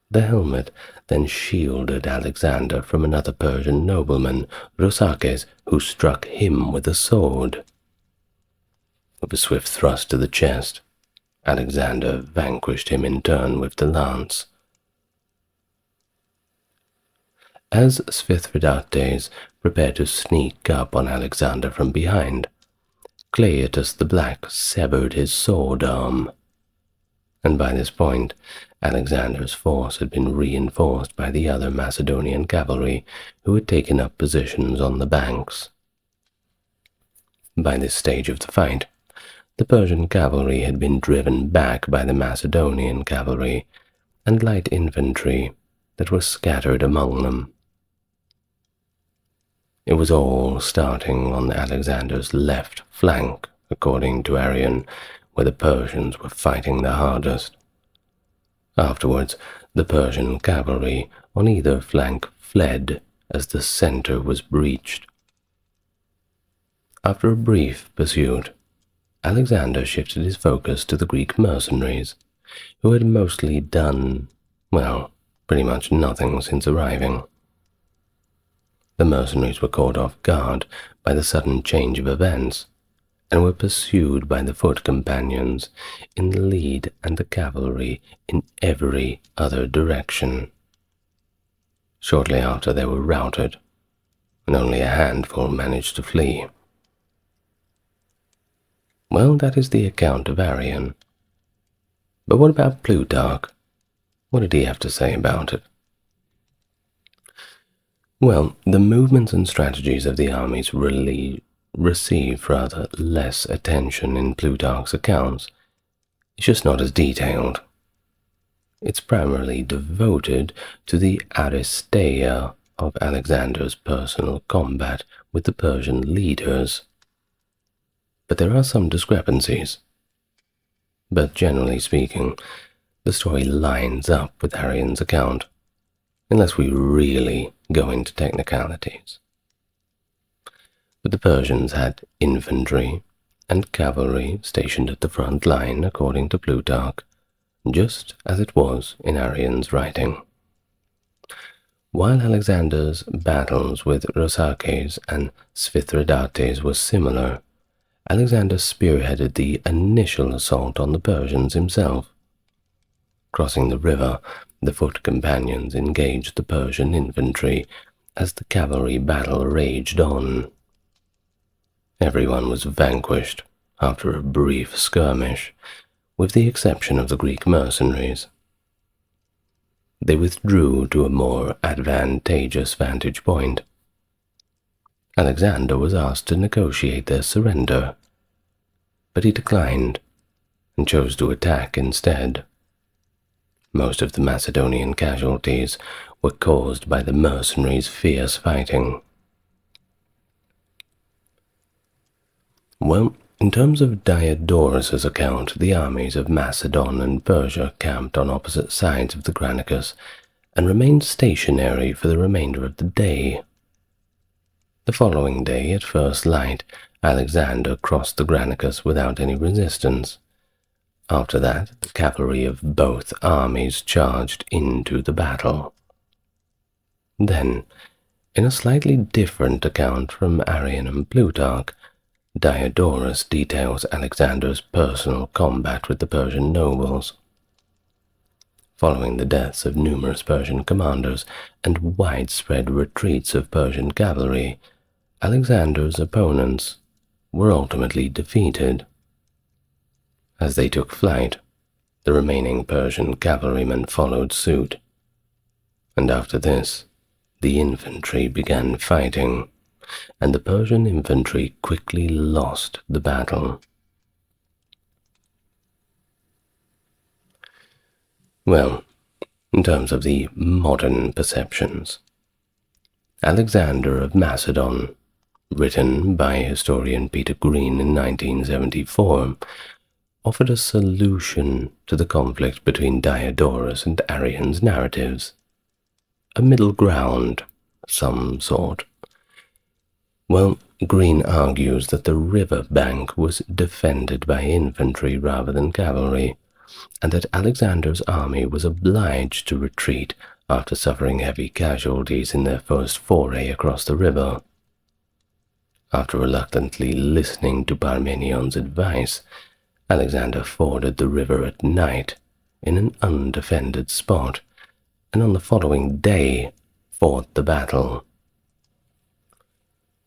The helmet then shielded Alexander from another Persian nobleman, Rosakes, who struck him with a sword. With a swift thrust to the chest, Alexander vanquished him in turn with the lance. As Mithridates prepared to sneak up on Alexander from behind, Cleitus the Black severed his sword arm, and by this point Alexander's force had been reinforced by the other Macedonian cavalry who had taken up positions on the banks. By this stage of the fight, the Persian cavalry had been driven back by the Macedonian cavalry and light infantry that were scattered among them. It was all starting on Alexander's left flank, according to Arrian, where the Persians were fighting the hardest. Afterwards, the Persian cavalry on either flank fled as the center was breached. After a brief pursuit, Alexander shifted his focus to the Greek mercenaries, who had mostly done, well, pretty much nothing since arriving. The mercenaries were caught off guard by the sudden change of events, and were pursued by the foot companions in the lead and the cavalry in every other direction. Shortly after they were routed, and only a handful managed to flee. Well, that is the account of Arrian. But what about Plutarch? What did he have to say about it? Well, the movements and strategies of the armies receive rather less attention in Plutarch's accounts. It's just not as detailed. It's primarily devoted to the aristeia of Alexander's personal combat with the Persian leaders. But there are some discrepancies. But generally speaking, the story lines up with Arrian's account, unless we really go into technicalities. But the Persians had infantry and cavalry stationed at the front line, according to Plutarch, just as it was in Arrian's writing. While Alexander's battles with Rosakes and Mithridates were similar, Alexander spearheaded the initial assault on the Persians himself. Crossing the river, the foot companions engaged the Persian infantry as the cavalry battle raged on. Everyone was vanquished after a brief skirmish, with the exception of the Greek mercenaries. They withdrew to a more advantageous vantage point. Alexander was asked to negotiate their surrender, but he declined and chose to attack instead. Most of the Macedonian casualties were caused by the mercenaries' fierce fighting. Well, in terms of Diodorus's account, the armies of Macedon and Persia camped on opposite sides of the Granicus and remained stationary for the remainder of the day. The following day, at first light, Alexander crossed the Granicus without any resistance. After that, the cavalry of both armies charged into the battle. Then, in a slightly different account from Arrian and Plutarch, Diodorus details Alexander's personal combat with the Persian nobles. Following the deaths of numerous Persian commanders and widespread retreats of Persian cavalry, Alexander's opponents were ultimately defeated. As they took flight, the remaining Persian cavalrymen followed suit, and after this, the infantry began fighting, and the Persian infantry quickly lost the battle. Well, in terms of the modern perceptions, Alexander of Macedon, written by historian Peter Green in 1974, offered a solution to the conflict between Diodorus and Arrian's narratives, a middle ground some sort. Well, Green argues that the river bank was defended by infantry rather than cavalry, and that Alexander's army was obliged to retreat after suffering heavy casualties in their first foray across the river. After reluctantly listening to Parmenion's advice, Alexander forded the river at night in an undefended spot, and on the following day fought the battle.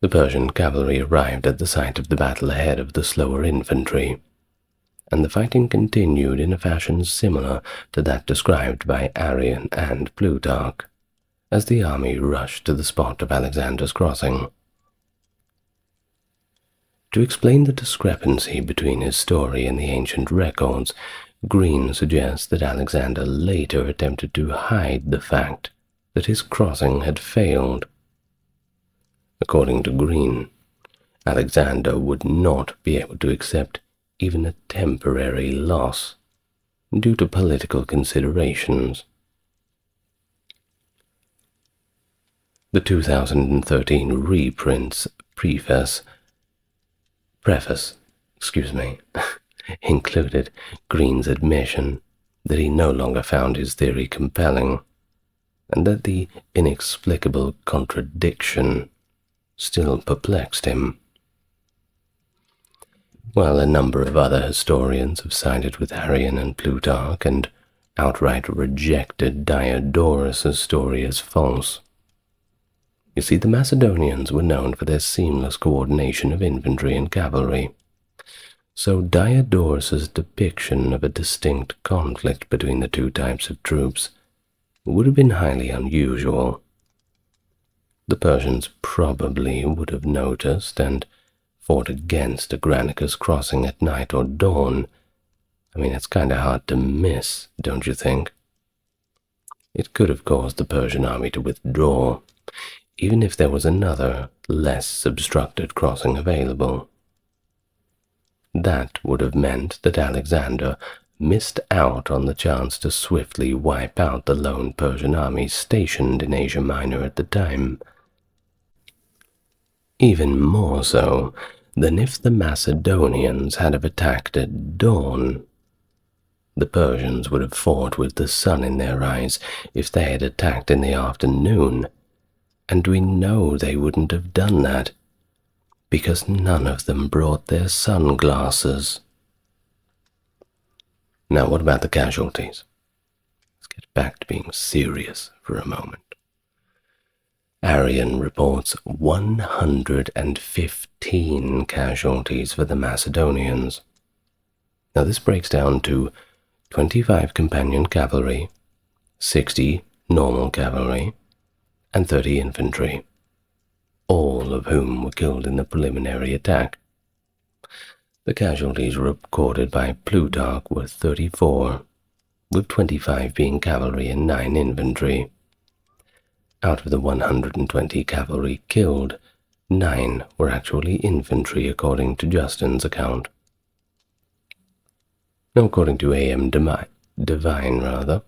The Persian cavalry arrived at the site of the battle ahead of the slower infantry, and the fighting continued in a fashion similar to that described by Arrian and Plutarch, as the army rushed to the spot of Alexander's crossing. To explain the discrepancy between his story and the ancient records, Green suggests that Alexander later attempted to hide the fact that his crossing had failed. According to Green, Alexander would not be able to accept even a temporary loss due to political considerations. The 2013 reprints preface included Green's admission that he no longer found his theory compelling, and that the inexplicable contradiction still perplexed him. While a number of other historians have sided with Arrian and Plutarch and outright rejected Diodorus' story as false. You see, the Macedonians were known for their seamless coordination of infantry and cavalry, so Diodorus' depiction of a distinct conflict between the two types of troops would have been highly unusual. The Persians probably would have noticed and fought against a Granicus crossing at night or dawn. I mean, it's kind of hard to miss, don't you think? It could have caused the Persian army to withdraw, even if there was another, less obstructed crossing available. That would have meant that Alexander missed out on the chance to swiftly wipe out the lone Persian army stationed in Asia Minor at the time. Even more so than if the Macedonians had have attacked at dawn. The Persians would have fought with the sun in their eyes if they had attacked in the afternoon, and we know they wouldn't have done that, because none of them brought their sunglasses. Now, what about the casualties? Let's get back to being serious for a moment. Arrian reports 115 casualties for the Macedonians. Now, this breaks down to 25 companion cavalry, 60 normal cavalry, and 30 infantry, all of whom were killed in the preliminary attack. The casualties recorded by Plutarch were 34, with 25 being cavalry and 9 infantry. Out of the 120 cavalry killed, 9 were actually infantry according to Justin's account. Now, according to A.M. Divine, the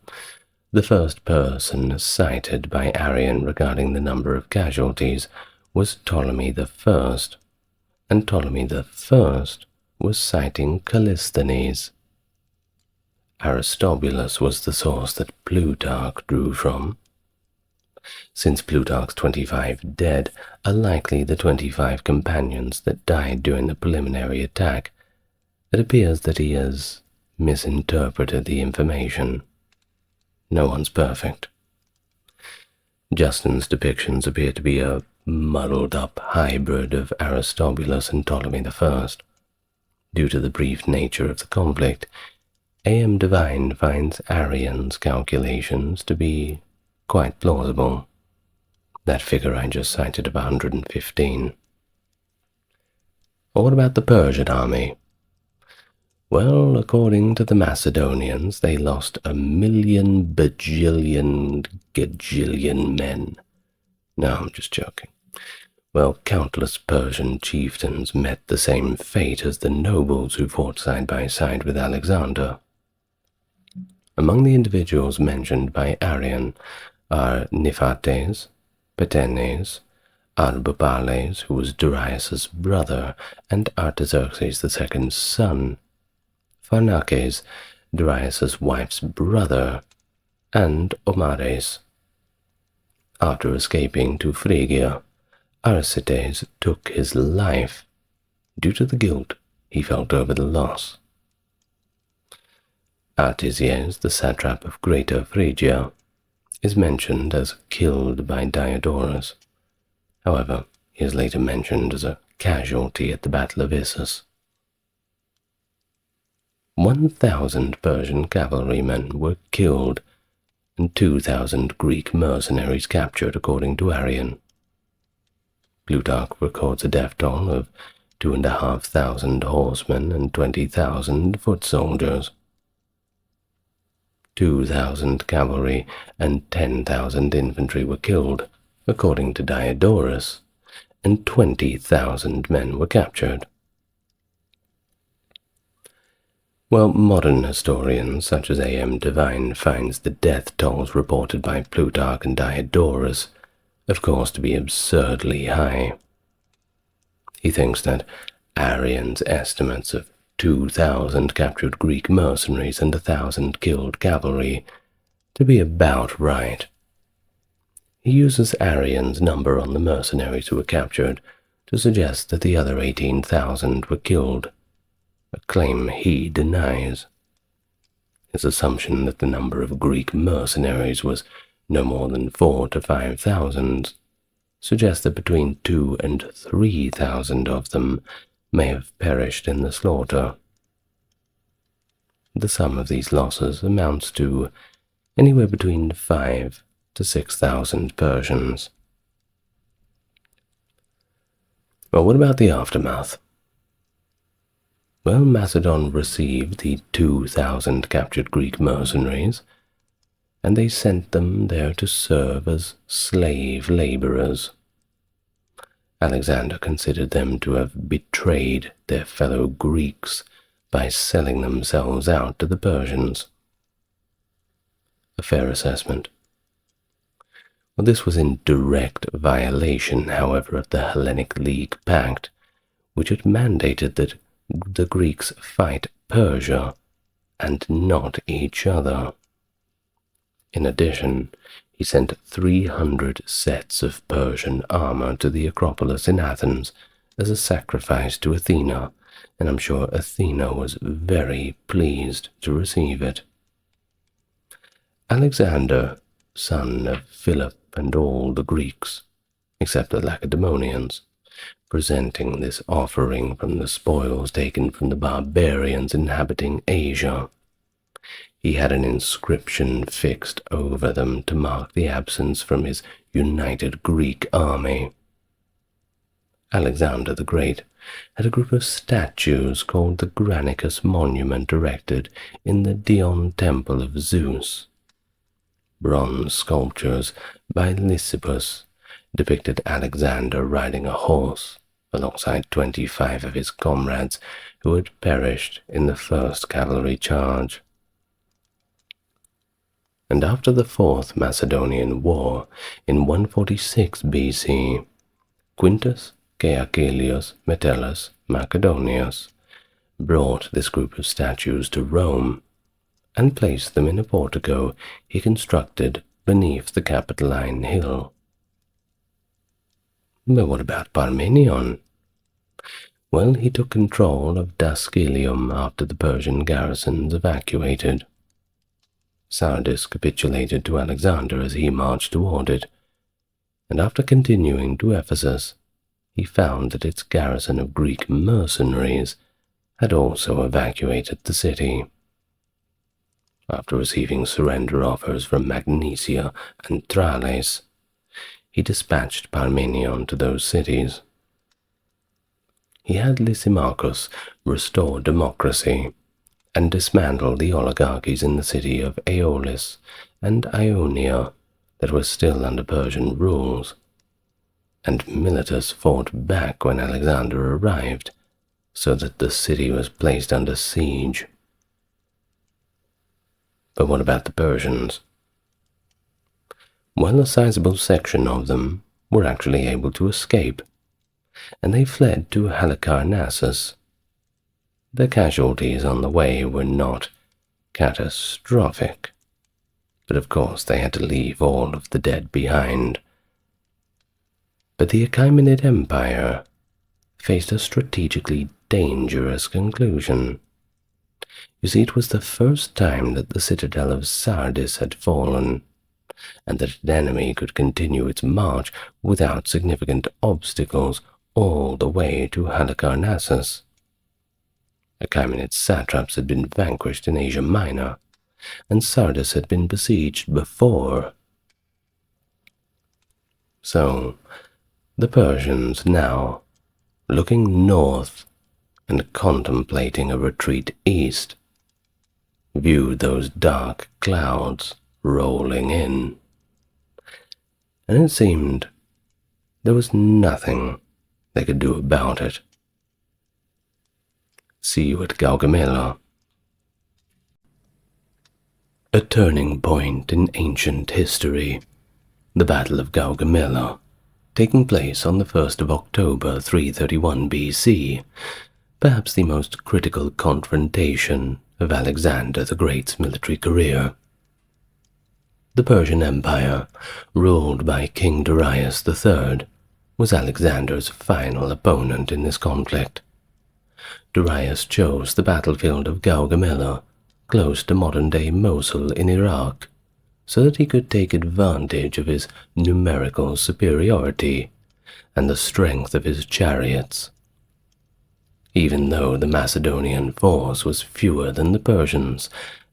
first person cited by Arrian regarding the number of casualties was Ptolemy I, and Ptolemy I was citing Callisthenes. Aristobulus was the source that Plutarch drew from. Since Plutarch's 25 dead are likely the 25 companions that died during the preliminary attack, it appears that he has misinterpreted the information. No one's perfect. Justin's depictions appear to be a muddled-up hybrid of Aristobulus and Ptolemy I. Due to the brief nature of the conflict, A.M. Divine finds Arrian's calculations to be quite plausible. That figure I just cited of 115. What about the Persian army? Well, according to the Macedonians, they lost 1,000,000 bajillion gajillion men. No, I'm just joking. Well, countless Persian chieftains met the same fate as the nobles who fought side by side with Alexander. Among the individuals mentioned by Arrian are Niphates, Petennes, Arbopales, who was Darius's brother and Artaxerxes II's son, Pharnaces, Darius's wife's brother, and Omares. After escaping to Phrygia, Arsaces took his life due to the guilt he felt over the loss. Artaxerxes, the satrap of Greater Phrygia, is mentioned as killed by Diodorus. However, he is later mentioned as a casualty at the Battle of Issus. 1,000 Persian cavalrymen were killed and 2,000 Greek mercenaries captured, according to Arrian. Plutarch records a death toll of 2,500 horsemen and 20,000 foot soldiers. 2,000 cavalry and 10,000 infantry were killed, according to Diodorus, and 20,000 men were captured. While modern historians such as A.M. Devine finds the death tolls reported by Plutarch and Diodorus, of course, to be absurdly high. He thinks that Arrian's estimates of 2,000 captured Greek mercenaries and 1,000 killed cavalry to be about right. He uses Arrian's number on the mercenaries who were captured to suggest that the other 18,000 were killed, a claim he denies. His assumption that the number of Greek mercenaries was no more than 4,000 to 5,000 suggests that between 2,000 and 3,000 of them may have perished in the slaughter. The sum of these losses amounts to anywhere between 5,000 to 6,000 Persians. Well, what about the aftermath? Well, Macedon received the 2,000 captured Greek mercenaries, and they sent them there to serve as slave laborers. Alexander considered them to have betrayed their fellow Greeks by selling themselves out to the Persians. A fair assessment. Well, this was in direct violation, however, of the Hellenic League Pact, which had mandated that the Greeks fight Persia and not each other. In addition, he sent 300 sets of Persian armor to the Acropolis in Athens as a sacrifice to Athena, and I'm sure Athena was very pleased to receive it. Alexander, son of Philip and all the Greeks, except the Lacedaemonians, presenting this offering from the spoils taken from the barbarians inhabiting Asia. He had an inscription fixed over them to mark the absence from his united Greek army. Alexander the Great had a group of statues called the Granicus monument erected in the Dion temple of Zeus. Bronze sculptures by Lysippus depicted Alexander riding a horse alongside 25 of his comrades who had perished in the first cavalry charge. And after the Fourth Macedonian War in 146 BC, Quintus Caecilius Metellus Macedonius brought this group of statues to Rome and placed them in a portico he constructed beneath the Capitoline Hill. But what about Parmenion? Well, he took control of Dascylium after the Persian garrisons evacuated. Sardis capitulated to Alexander as he marched toward it, and after continuing to Ephesus, he found that its garrison of Greek mercenaries had also evacuated the city. After receiving surrender offers from Magnesia and Tralles, he dispatched Parmenion to those cities. He had Lysimachus restore democracy and dismantle the oligarchies in the city of Aeolis and Ionia that were still under Persian rules, and Miletus fought back when Alexander arrived, so that the city was placed under siege. But what about the Persians? Well, a sizable section of them, were actually able to escape, and they fled to Halicarnassus. Their casualties on the way were not catastrophic, but of course they had to leave all of the dead behind. But the Achaemenid Empire faced a strategically dangerous conclusion. You see, it was the first time that the citadel of Sardis had fallen, and that an enemy could continue its march without significant obstacles all the way to Halicarnassus. Achaemenid satraps had been vanquished in Asia Minor, and Sardis had been besieged before. So, the Persians now, looking north and contemplating a retreat east, viewed those dark clouds rolling in, and it seemed there was nothing they could do about it. See you at Gaugamela. A turning point in ancient history, the Battle of Gaugamela, taking place on the 1st of October 331 BC, perhaps the most critical confrontation of Alexander the Great's military career. The Persian Empire, ruled by King Darius III, was Alexander's final opponent in this conflict. Darius chose the battlefield of Gaugamela, close to modern-day Mosul in Iraq, so that he could take advantage of his numerical superiority and the strength of his chariots. Even though the Macedonian force was fewer than the Persians,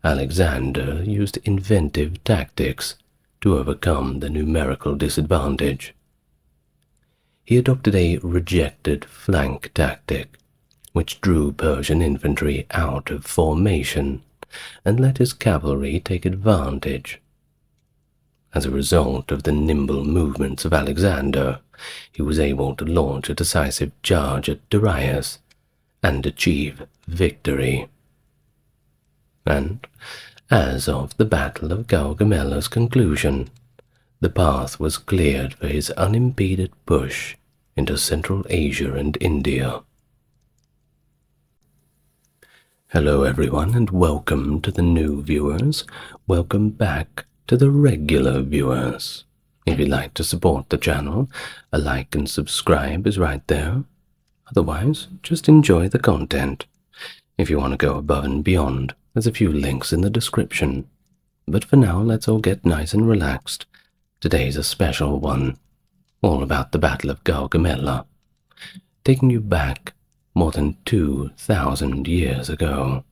Alexander used inventive tactics to overcome the numerical disadvantage. He adopted a rejected flank tactic, which drew Persian infantry out of formation and let his cavalry take advantage. As a result of the nimble movements of Alexander, he was able to launch a decisive charge at Darius and achieve victory. And, as of the Battle of Gaugamela's conclusion, the path was cleared for his unimpeded push into Central Asia and India. Hello everyone, and welcome to the new viewers. Welcome back to the regular viewers. If you'd like to support the channel, a like and subscribe is right there. Otherwise, just enjoy the content. If you want to go above and beyond, there's a few links in the description. But for now, let's all get nice and relaxed. Today's a special one, all about the Battle of Gaugamela, taking you back more than 2,000 years ago.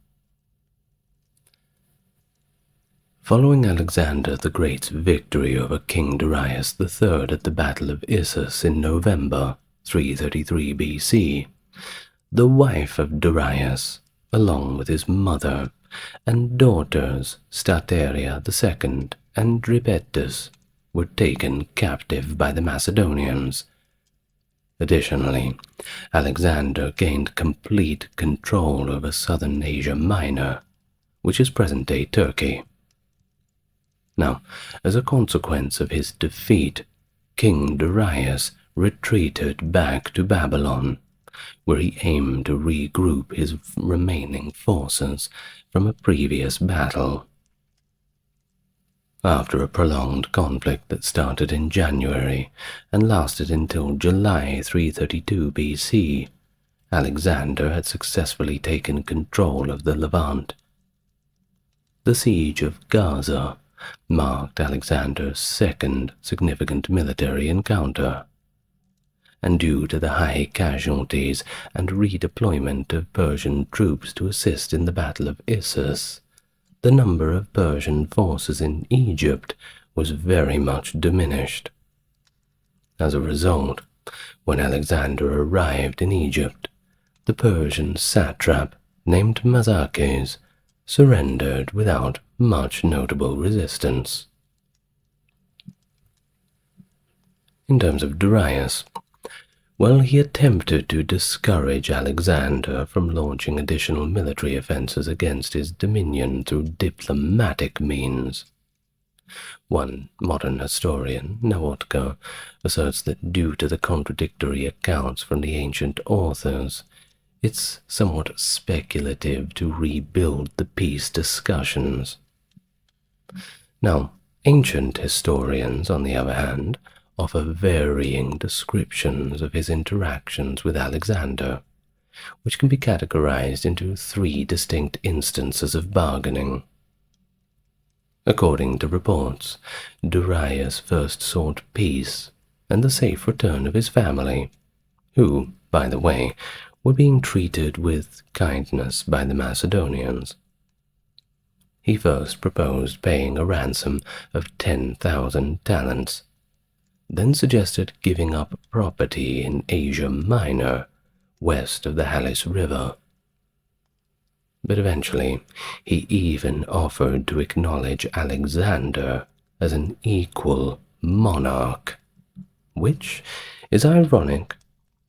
Following Alexander the Great's victory over King Darius III at the Battle of Issus in November 333 BC, the wife of Darius, along with his mother and daughters Stateria II and Dripetus, were taken captive by the Macedonians. Additionally, Alexander gained complete control over southern Asia Minor, which is present-day Turkey. Now, as a consequence of his defeat, King Darius retreated back to Babylon, where he aimed to regroup his remaining forces from a previous battle. After a prolonged conflict that started in January and lasted until July 332 BC, Alexander had successfully taken control of the Levant. The siege of Gaza marked Alexander's second significant military encounter, and due to the high casualties and redeployment of Persian troops to assist in the Battle of Issus, the number of Persian forces in Egypt was very much diminished. As a result, when Alexander arrived in Egypt, the Persian satrap named Mazakes surrendered without much notable resistance. In terms of Darius, well, he attempted to discourage Alexander from launching additional military offenses against his dominion through diplomatic means. One modern historian, Nawotka, asserts that due to the contradictory accounts from the ancient authors, it's somewhat speculative to rebuild the peace discussions. Now, ancient historians, on the other hand, offer varying descriptions of his interactions with Alexander, which can be categorized into three distinct instances of bargaining. According to reports, Darius first sought peace and the safe return of his family, who, by the way, were being treated with kindness by the Macedonians. He first proposed paying a ransom of 10,000 talents, then suggested giving up property in Asia Minor, west of the Halys River. But eventually, he even offered to acknowledge Alexander as an equal monarch, which is ironic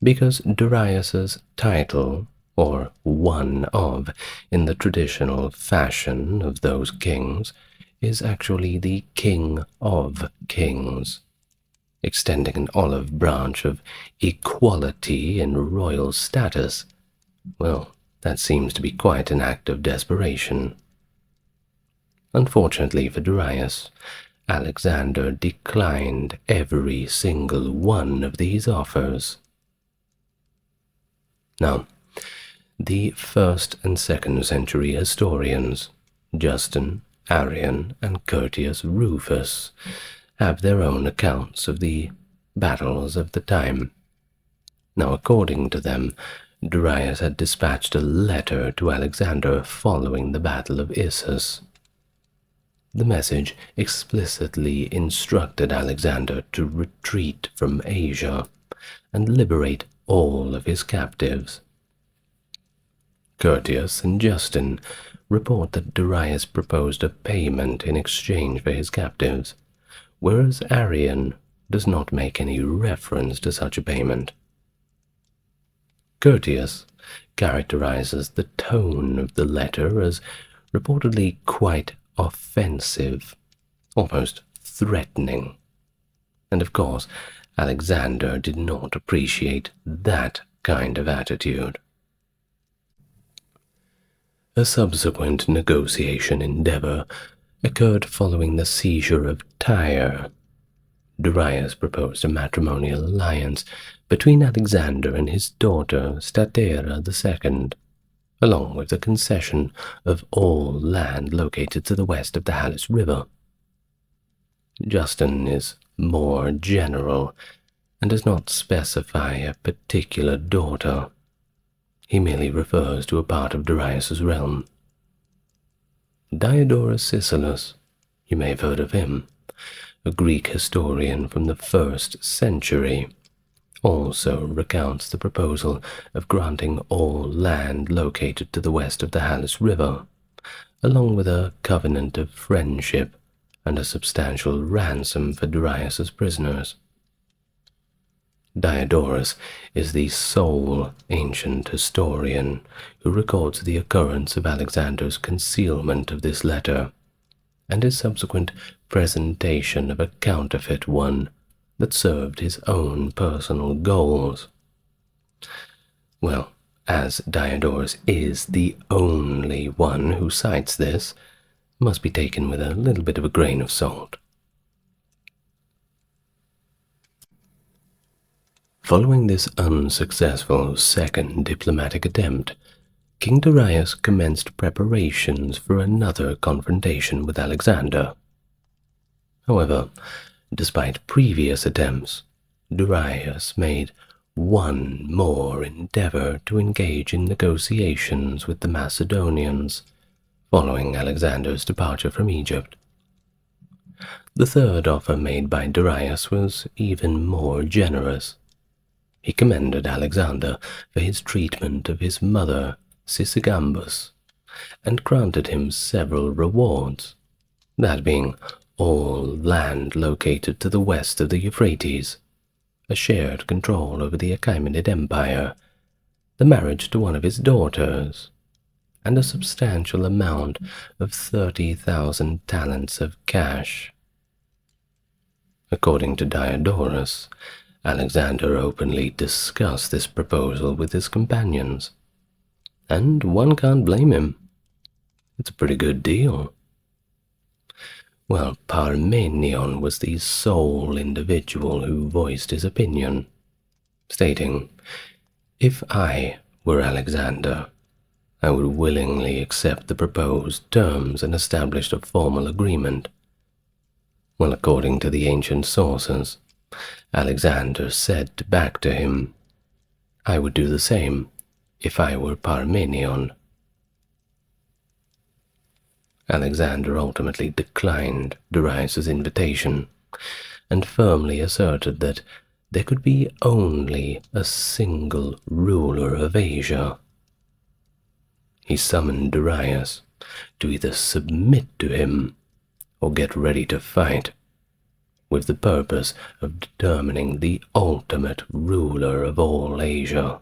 because Darius's title, or one of, in the traditional fashion of those kings, is actually the King of Kings, extending an olive branch of equality in royal status. Well, that seems to be quite an act of desperation. Unfortunately for Darius, Alexander declined every single one of these offers. Now, the 1st and 2nd century historians, Justin, Arrian, and Curtius Rufus, have their own accounts of the battles of the time. Now, according to them, Darius had dispatched a letter to Alexander following the Battle of Issus. The message explicitly instructed Alexander to retreat from Asia and liberate all of his captives. Curtius and Justin report that Darius proposed a payment in exchange for his captives, whereas Arrian does not make any reference to such a payment. Curtius characterizes the tone of the letter as reportedly quite offensive, almost threatening. And of course, Alexander did not appreciate that kind of attitude. A subsequent negotiation endeavor occurred following the seizure of Tyre. Darius proposed a matrimonial alliance between Alexander and his daughter Statera II, along with the concession of all land located to the west of the Halys River. Justin is more general and does not specify a particular daughter. He merely refers to a part of Darius's realm. Diodorus Siculus, you may have heard of him, a Greek historian from the 1st century, also recounts the proposal of granting all land located to the west of the Halys River, along with a covenant of friendship and a substantial ransom for Darius's prisoners. Diodorus is the sole ancient historian who records the occurrence of Alexander's concealment of this letter, and his subsequent presentation of a counterfeit one that served his own personal goals. Well, as Diodorus is the only one who cites this, must be taken with a little bit of a grain of salt. Following this unsuccessful second diplomatic attempt, King Darius commenced preparations for another confrontation with Alexander. However, despite previous attempts, Darius made one more endeavor to engage in negotiations with the Macedonians following Alexander's departure from Egypt. The third offer made by Darius was even more generous. He commended Alexander for his treatment of his mother, Sisygambus, and granted him several rewards, that being all land located to the west of the Euphrates, a shared control over the Achaemenid Empire, the marriage to one of his daughters, and a substantial amount of 30,000 talents of cash. According to Diodorus, Alexander openly discussed this proposal with his companions, and one can't blame him. It's a pretty good deal. Well, Parmenion was the sole individual who voiced his opinion, stating, "If I were Alexander, I would willingly accept the proposed terms and establish a formal agreement." Well, according to the ancient sources, Alexander said back to him, "I would do the same if I were Parmenion." Alexander ultimately declined Darius' invitation and firmly asserted that there could be only a single ruler of Asia. He summoned Darius to either submit to him or get ready to fight, with the purpose of determining the ultimate ruler of all Asia.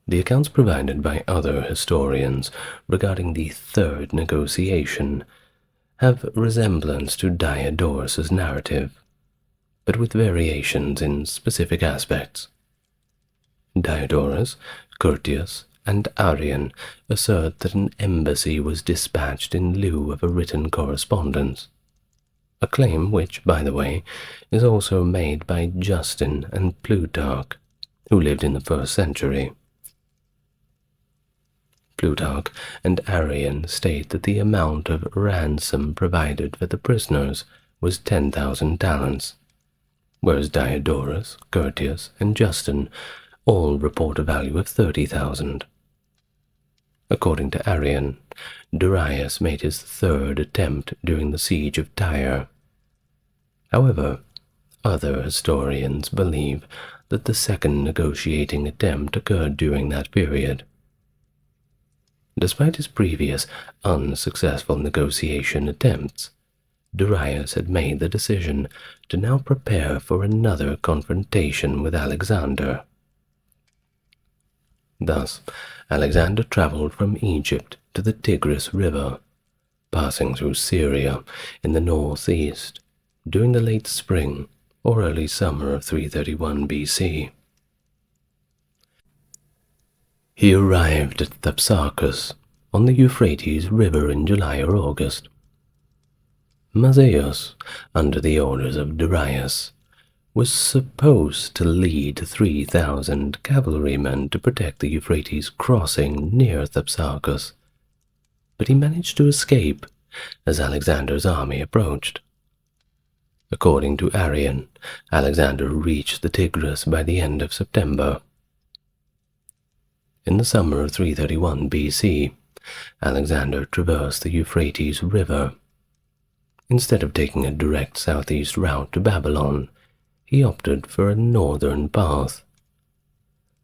The accounts provided by other historians regarding the third negotiation have resemblance to Diodorus' narrative, but with variations in specific aspects. Diodorus, Curtius, and Arrian assert that an embassy was dispatched in lieu of a written correspondence, a claim which, by the way, is also made by Justin and Plutarch, who lived in the 1st century. Plutarch and Arrian state that the amount of ransom provided for the prisoners was 10,000 talents, whereas Diodorus, Curtius, and Justin all report a value of 30,000. According to Arrian, Darius made his third attempt during the siege of Tyre. However, other historians believe that the second negotiating attempt occurred during that period. Despite his previous unsuccessful negotiation attempts, Darius had made the decision to now prepare for another confrontation with Alexander. Thus, Alexander traveled from Egypt to the Tigris River, passing through Syria in the northeast during the late spring or early summer of 331 BC. He arrived at Thapsacus on the Euphrates River in July or August. Mazaeus, under the orders of Darius, was supposed to lead 3,000 cavalrymen to protect the Euphrates crossing near Thapsacus, but he managed to escape as Alexander's army approached. According to Arrian, Alexander reached the Tigris by the end of September. In the summer of 331 BC, Alexander traversed the Euphrates River. Instead of taking a direct southeast route to Babylon, he opted for a northern path.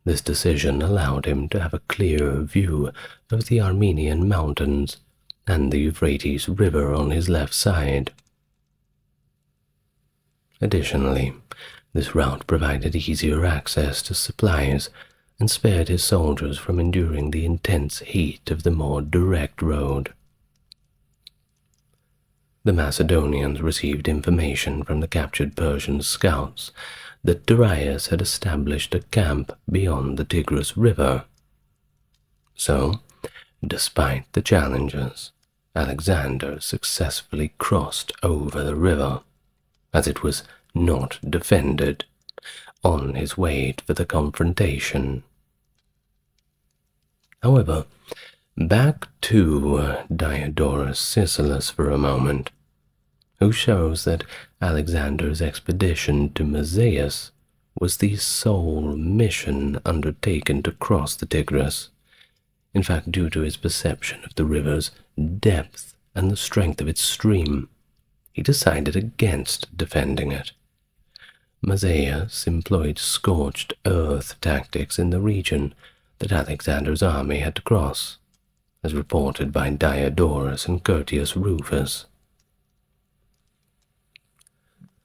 This decision allowed him to have a clear view of the Armenian mountains and the Euphrates River on his left side. Additionally, this route provided easier access to supplies and spared his soldiers from enduring the intense heat of the more direct road. The Macedonians received information from the captured Persian scouts that Darius had established a camp beyond the Tigris River. So, despite the challenges, Alexander successfully crossed over the river, as it was not defended, on his way for the confrontation. However, back to Diodorus Siculus for a moment, who shows that Alexander's expedition to Mazaeus was the sole mission undertaken to cross the Tigris. In fact, due to his perception of the river's depth and the strength of its stream, he decided against defending it. Mazaeus employed scorched earth tactics in the region that Alexander's army had to cross, as reported by Diodorus and Curtius Rufus.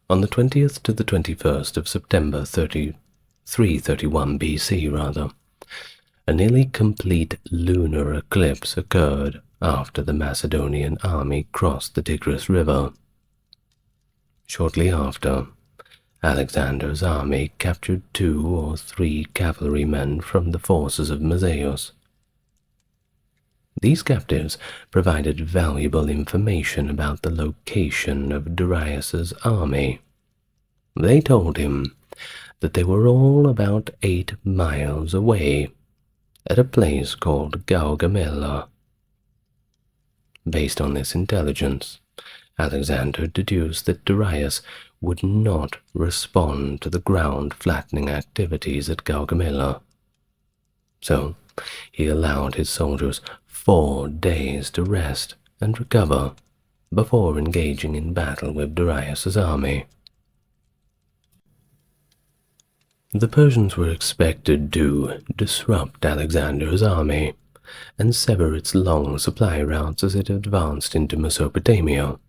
On the 20th to the 21st of September 331 BC, a nearly complete lunar eclipse occurred after the Macedonian army crossed the Tigris River. Shortly after, Alexander's army captured 2 or 3 cavalrymen from the forces of Mazaeus. These captives provided valuable information about the location of Darius's army. They told him that they were all about 8 miles away, at a place called Gaugamela. Based on this intelligence, Alexander deduced that Darius would not respond to the ground-flattening activities at Gaugamela. So he allowed his soldiers 4 days to rest and recover before engaging in battle with Darius's army. The Persians were expected to disrupt Alexander's army and sever its long supply routes as it advanced into Mesopotamia.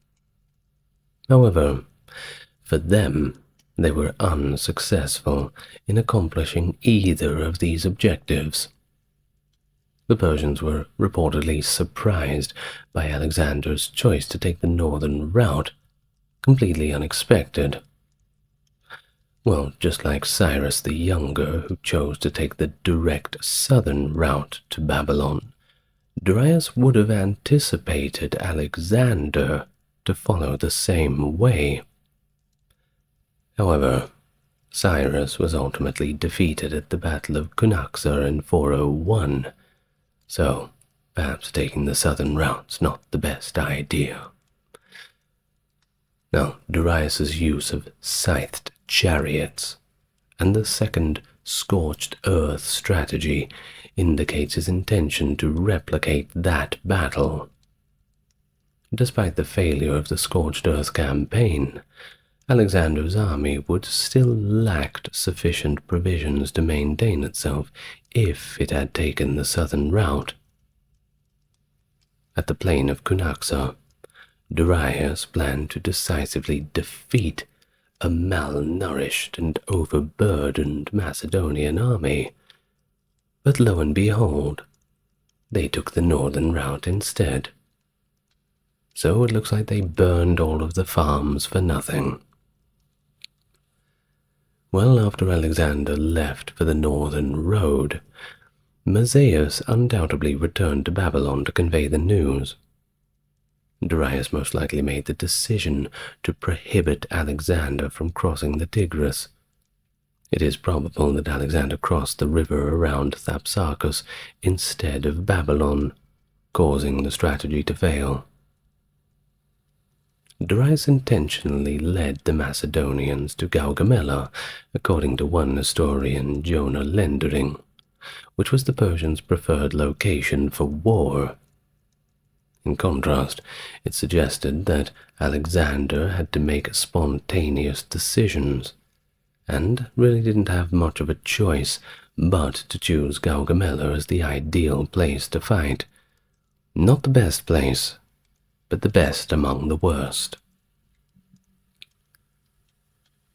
However, for them, they were unsuccessful in accomplishing either of these objectives. The Persians were reportedly surprised by Alexander's choice to take the northern route, completely unexpected. Well, just like Cyrus the Younger, who chose to take the direct southern route to Babylon, Darius would have anticipated Alexander to follow the same way. However, Cyrus was ultimately defeated at the Battle of Cunaxa in 401, so perhaps taking the southern route's not the best idea. Now, Darius's use of scythed chariots and the second scorched earth strategy indicates his intention to replicate that battle. Despite the failure of the scorched earth campaign, Alexander's army would still lack sufficient provisions to maintain itself if it had taken the southern route. At the plain of Cunaxa, Darius planned to decisively defeat a malnourished and overburdened Macedonian army. But lo and behold, they took the northern route instead. So it looks like they burned all of the farms for nothing. Well, after Alexander left for the northern road, Mazaeus undoubtedly returned to Babylon to convey the news. Darius most likely made the decision to prohibit Alexander from crossing the Tigris. It is probable that Alexander crossed the river around Thapsacus instead of Babylon, causing the strategy to fail. Darius intentionally led the Macedonians to Gaugamela, according to one historian, Jonah Lendering, which was the Persians' preferred location for war. In contrast, it suggested that Alexander had to make spontaneous decisions, and really didn't have much of a choice but to choose Gaugamela as the ideal place to fight. Not the best place, but the best among the worst.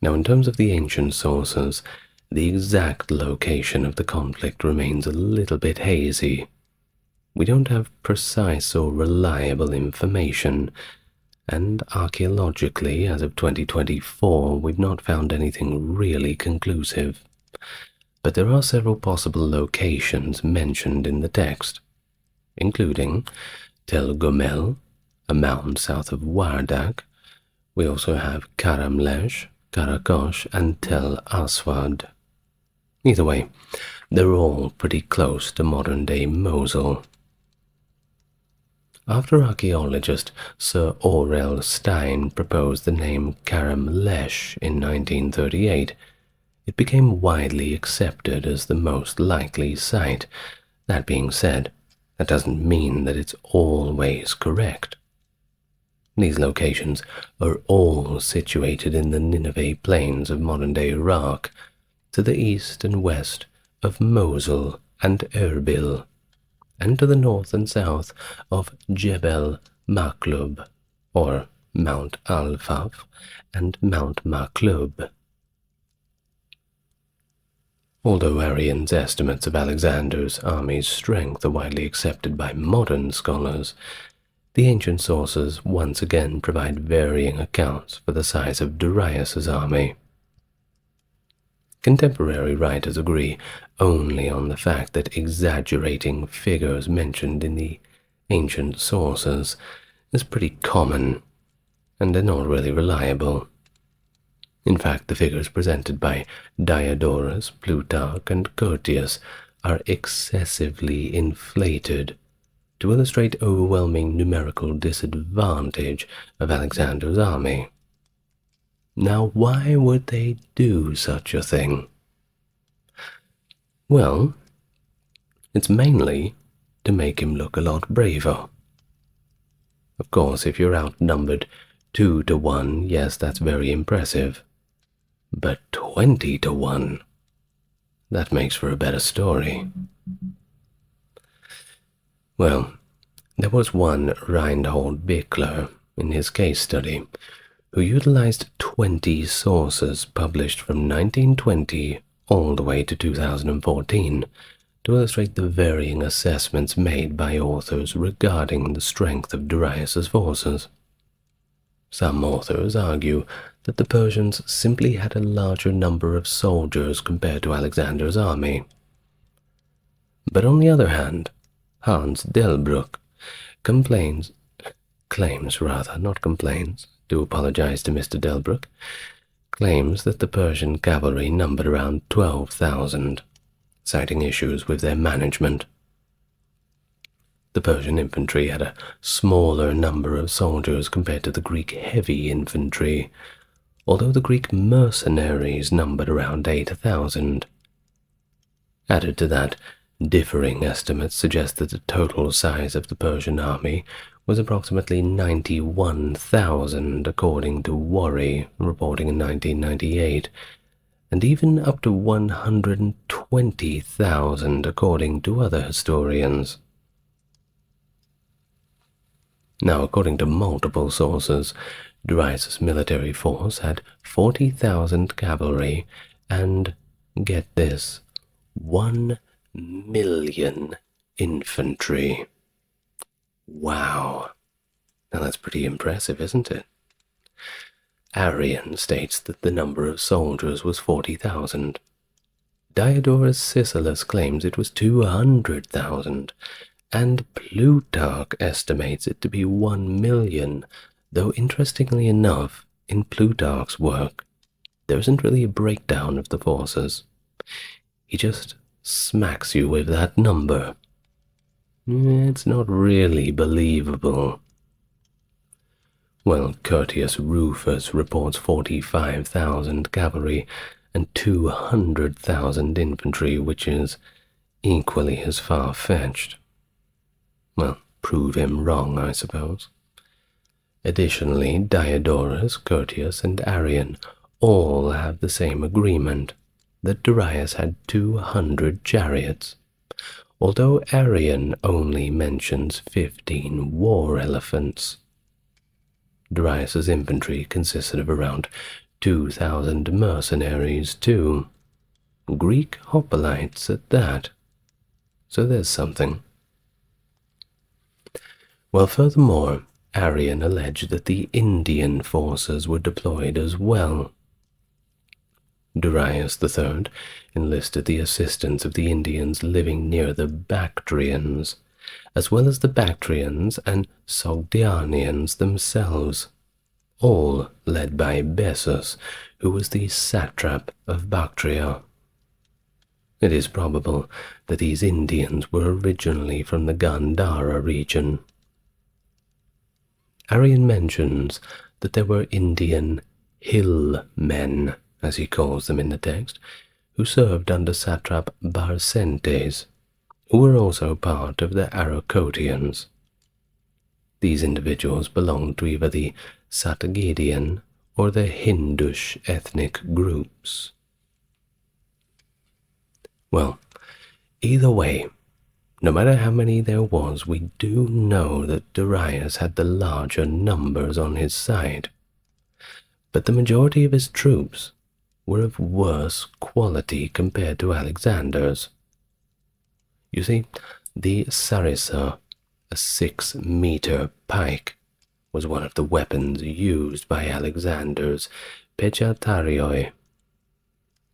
Now, in terms of the ancient sources, the exact location of the conflict remains a little bit hazy. We don't have precise or reliable information, and archaeologically, as of 2024, we've not found anything really conclusive. But there are several possible locations mentioned in the text, including Tel Gomel, a mountain south of Wardak. We also have Karamlesh, Karakosh, and Tel Aswad. Either way, they're all pretty close to modern-day Mosul. After archaeologist Sir Aurel Stein proposed the name Karamlesh in 1938, it became widely accepted as the most likely site. That being said, that doesn't mean that it's always correct. These locations are all situated in the Nineveh plains of modern-day Iraq, to the east and west of Mosul and Erbil, and to the north and south of Jebel Maklub, or Mount Al-Faf, and Mount Maklub. Although Arrian's estimates of Alexander's army's strength are widely accepted by modern scholars, The ancient sources once again provide varying accounts for the size of Darius's army. Contemporary writers agree only on the fact that exaggerating figures mentioned in the ancient sources is pretty common, and they're not really reliable. In fact, the figures presented by Diodorus, Plutarch, and Curtius are excessively inflated to illustrate overwhelming numerical disadvantage of Alexander's army. Now, why would they do such a thing? Well, it's mainly to make him look a lot braver. Of course, if you're outnumbered 2 to 1, yes, that's very impressive. But 20 to 1, that makes for a better story. Well, there was one Reinhold Bickler in his case study who utilized 20 sources published from 1920 all the way to 2014 to illustrate the varying assessments made by authors regarding the strength of Darius's forces. Some authors argue that the Persians simply had a larger number of soldiers compared to Alexander's army. But on the other hand, Hans Delbruck claims, not complains, do apologize to Mr. Delbruck, claims that the Persian cavalry numbered around 12,000, citing issues with their management. The Persian infantry had a smaller number of soldiers compared to the Greek heavy infantry, although the Greek mercenaries numbered around 8,000. Added to that, differing estimates suggest that the total size of the Persian army was approximately 91,000 according to Worry, reporting in 1998, and even up to 120,000 according to other historians. Now, according to multiple sources, Darius's military force had 40,000 cavalry and, get this, 1 million infantry. Wow. Now that's pretty impressive, isn't it? Arrian states that the number of soldiers was 40,000. Diodorus Siculus claims it was 200,000, and Plutarch estimates it to be 1 million, though interestingly enough, in Plutarch's work, there isn't really a breakdown of the forces. He just smacks you with that number. It's not really believable. Well, Curtius Rufus reports 45,000 cavalry and 200,000 infantry, which is equally as far-fetched. Well, prove him wrong, I suppose. Additionally, Diodorus, Curtius, and Arrian all have the same agreement, that Darius had 200 chariots, although Arrian only mentions 15 war elephants. Darius's infantry consisted of around 2,000 mercenaries too, Greek hoplites at that, so there's something. Well, furthermore, Arrian alleged that the Indian forces were deployed as well. Darius III enlisted the assistance of the Indians living near the Bactrians, as well as the Bactrians and Sogdianians themselves, all led by Bessus, who was the satrap of Bactria. It is probable that these Indians were originally from the Gandhara region. Arrian mentions that there were Indian hill men, as he calls them in the text, who served under satrap Barcentes, who were also part of the Arakotians. These individuals belonged to either the Satagedian or the Hindush ethnic groups. Well, either way, no matter how many there was, we do know that Darius had the larger numbers on his side. But the majority of his troops were of worse quality compared to Alexander's. You see, the Sarissa A 6-meter pike was one of the weapons used by Alexander's Pechatarii.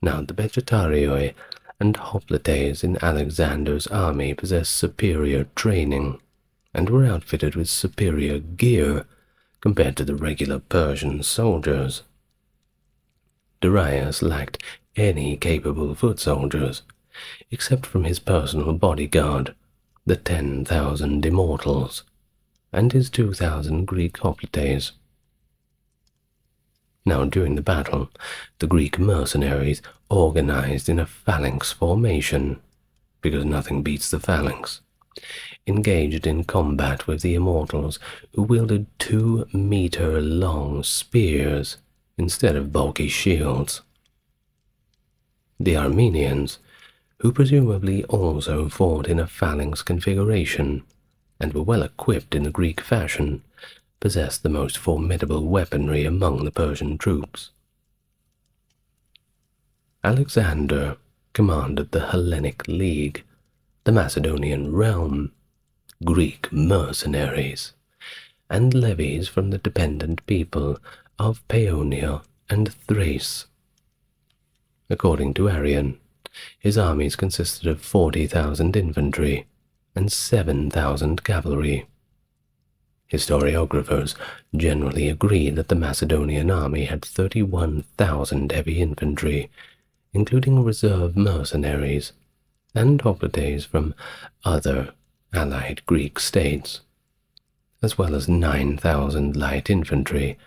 Now, the Pechatarii and hoplites in Alexander's army possessed superior training and were outfitted with superior gear compared to the regular Persian soldiers. Darius lacked any capable foot soldiers, except from his personal bodyguard, the 10,000 immortals, and his 2,000 Greek hoplites. Now, during the battle, the Greek mercenaries organized in a phalanx formation, because nothing beats the phalanx, engaged in combat with the immortals, who wielded 2-meter-long spears instead of bulky shields. The Armenians, who presumably also fought in a phalanx configuration and were well equipped in the Greek fashion, possessed the most formidable weaponry among the Persian troops. Alexander commanded the Hellenic League, the Macedonian realm, Greek mercenaries, and levies from the dependent people of Paeonia and Thrace. According to Arrian, his armies consisted of 40,000 infantry and 7,000 cavalry. Historiographers generally agree that the Macedonian army had 31,000 heavy infantry, including reserve mercenaries and hoplites from other allied Greek states, as well as 9,000 light infantry,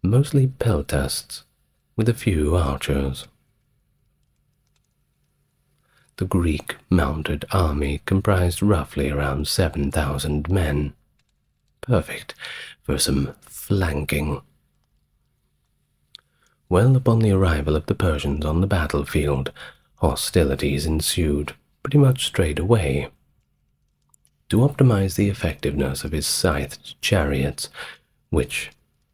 mostly peltasts, with a few archers. The Greek mounted army comprised roughly around 7,000 men, perfect for some flanking. Well, upon the arrival of the Persians on the battlefield, hostilities ensued pretty much straight away. To optimize the effectiveness of his scythed chariots, which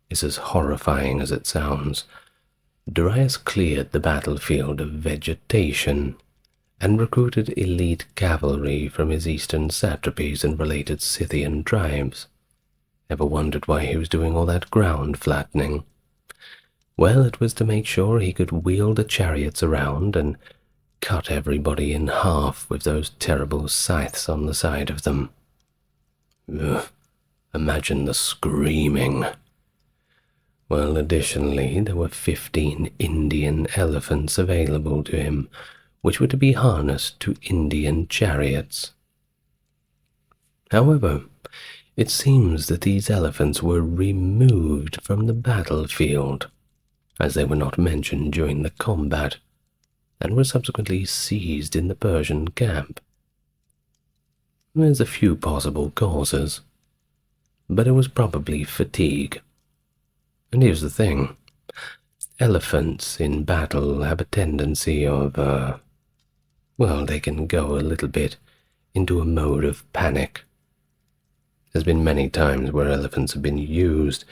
is as horrifying as it sounds, Darius cleared the battlefield of vegetation and recruited elite cavalry from his eastern satrapies and related Scythian tribes. Ever wondered why he was doing all that ground flattening? Well, it was to make sure he could wheel the chariots around and cut everybody in half with those terrible scythes on the side of them. Ugh, imagine the screaming. Well, additionally, there were 15 Indian elephants available to him, which were to be harnessed to Indian chariots. However, it seems that these elephants were removed from the battlefield, as they were not mentioned during the combat, and were subsequently seized in the Persian camp. There's a few possible causes, but it was probably fatigue. And here's the thing. Elephants in battle have a tendency of, they can go a little bit into a mode of panic. There's been many times where elephants have been used,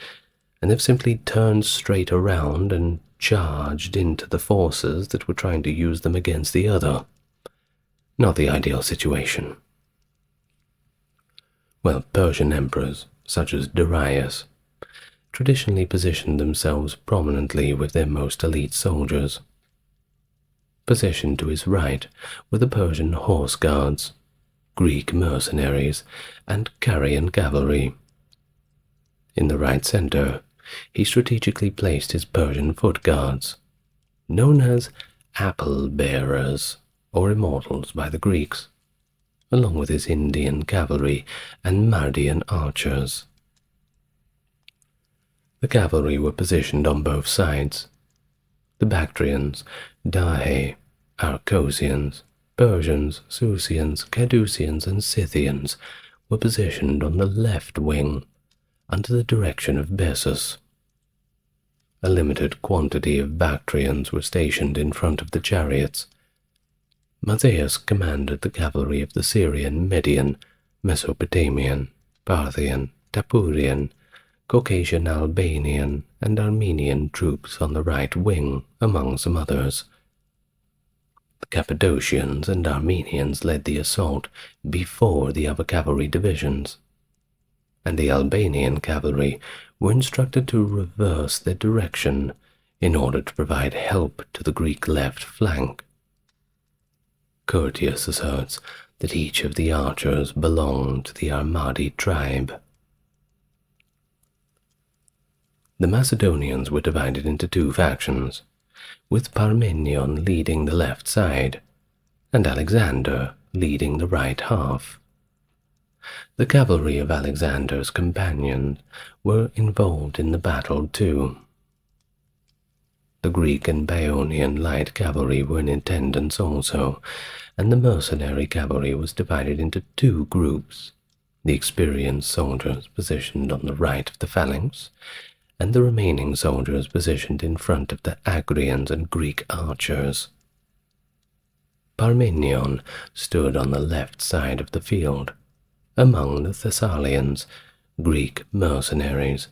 and they've simply turned straight around and charged into the forces that were trying to use them against the other. Not the ideal situation. Well, Persian emperors, such as Darius, traditionally positioned themselves prominently with their most elite soldiers. Positioned to his right were the Persian horse guards, Greek mercenaries, and Carian cavalry. In the right center, he strategically placed his Persian foot guards, known as apple-bearers or immortals by the Greeks, along with his Indian cavalry and Mardian archers. The cavalry were positioned on both sides. The Bactrians, Dahe, Arcosians, Persians, Susians, Cadusians, and Scythians were positioned on the left wing, under the direction of Bessus. A limited quantity of Bactrians were stationed in front of the chariots. Matthias commanded the cavalry of the Syrian, Median, Mesopotamian, Parthian, Tapurian, Caucasian, Albanian, and Armenian troops on the right wing, among some others. The Cappadocians and Armenians led the assault before the other cavalry divisions, and the Albanian cavalry were instructed to reverse their direction in order to provide help to the Greek left flank. Curtius asserts that each of the archers belonged to the Armadi tribe. The Macedonians were divided into two factions, with Parmenion leading the left side, and Alexander leading the right half. The cavalry of Alexander's companions were involved in the battle too. The Greek and Paeonian light cavalry were in attendance also, and the mercenary cavalry was divided into two groups, the experienced soldiers positioned on the right of the phalanx, and the remaining soldiers positioned in front of the Agrians and Greek archers. Parmenion stood on the left side of the field, among the Thessalians, Greek mercenaries,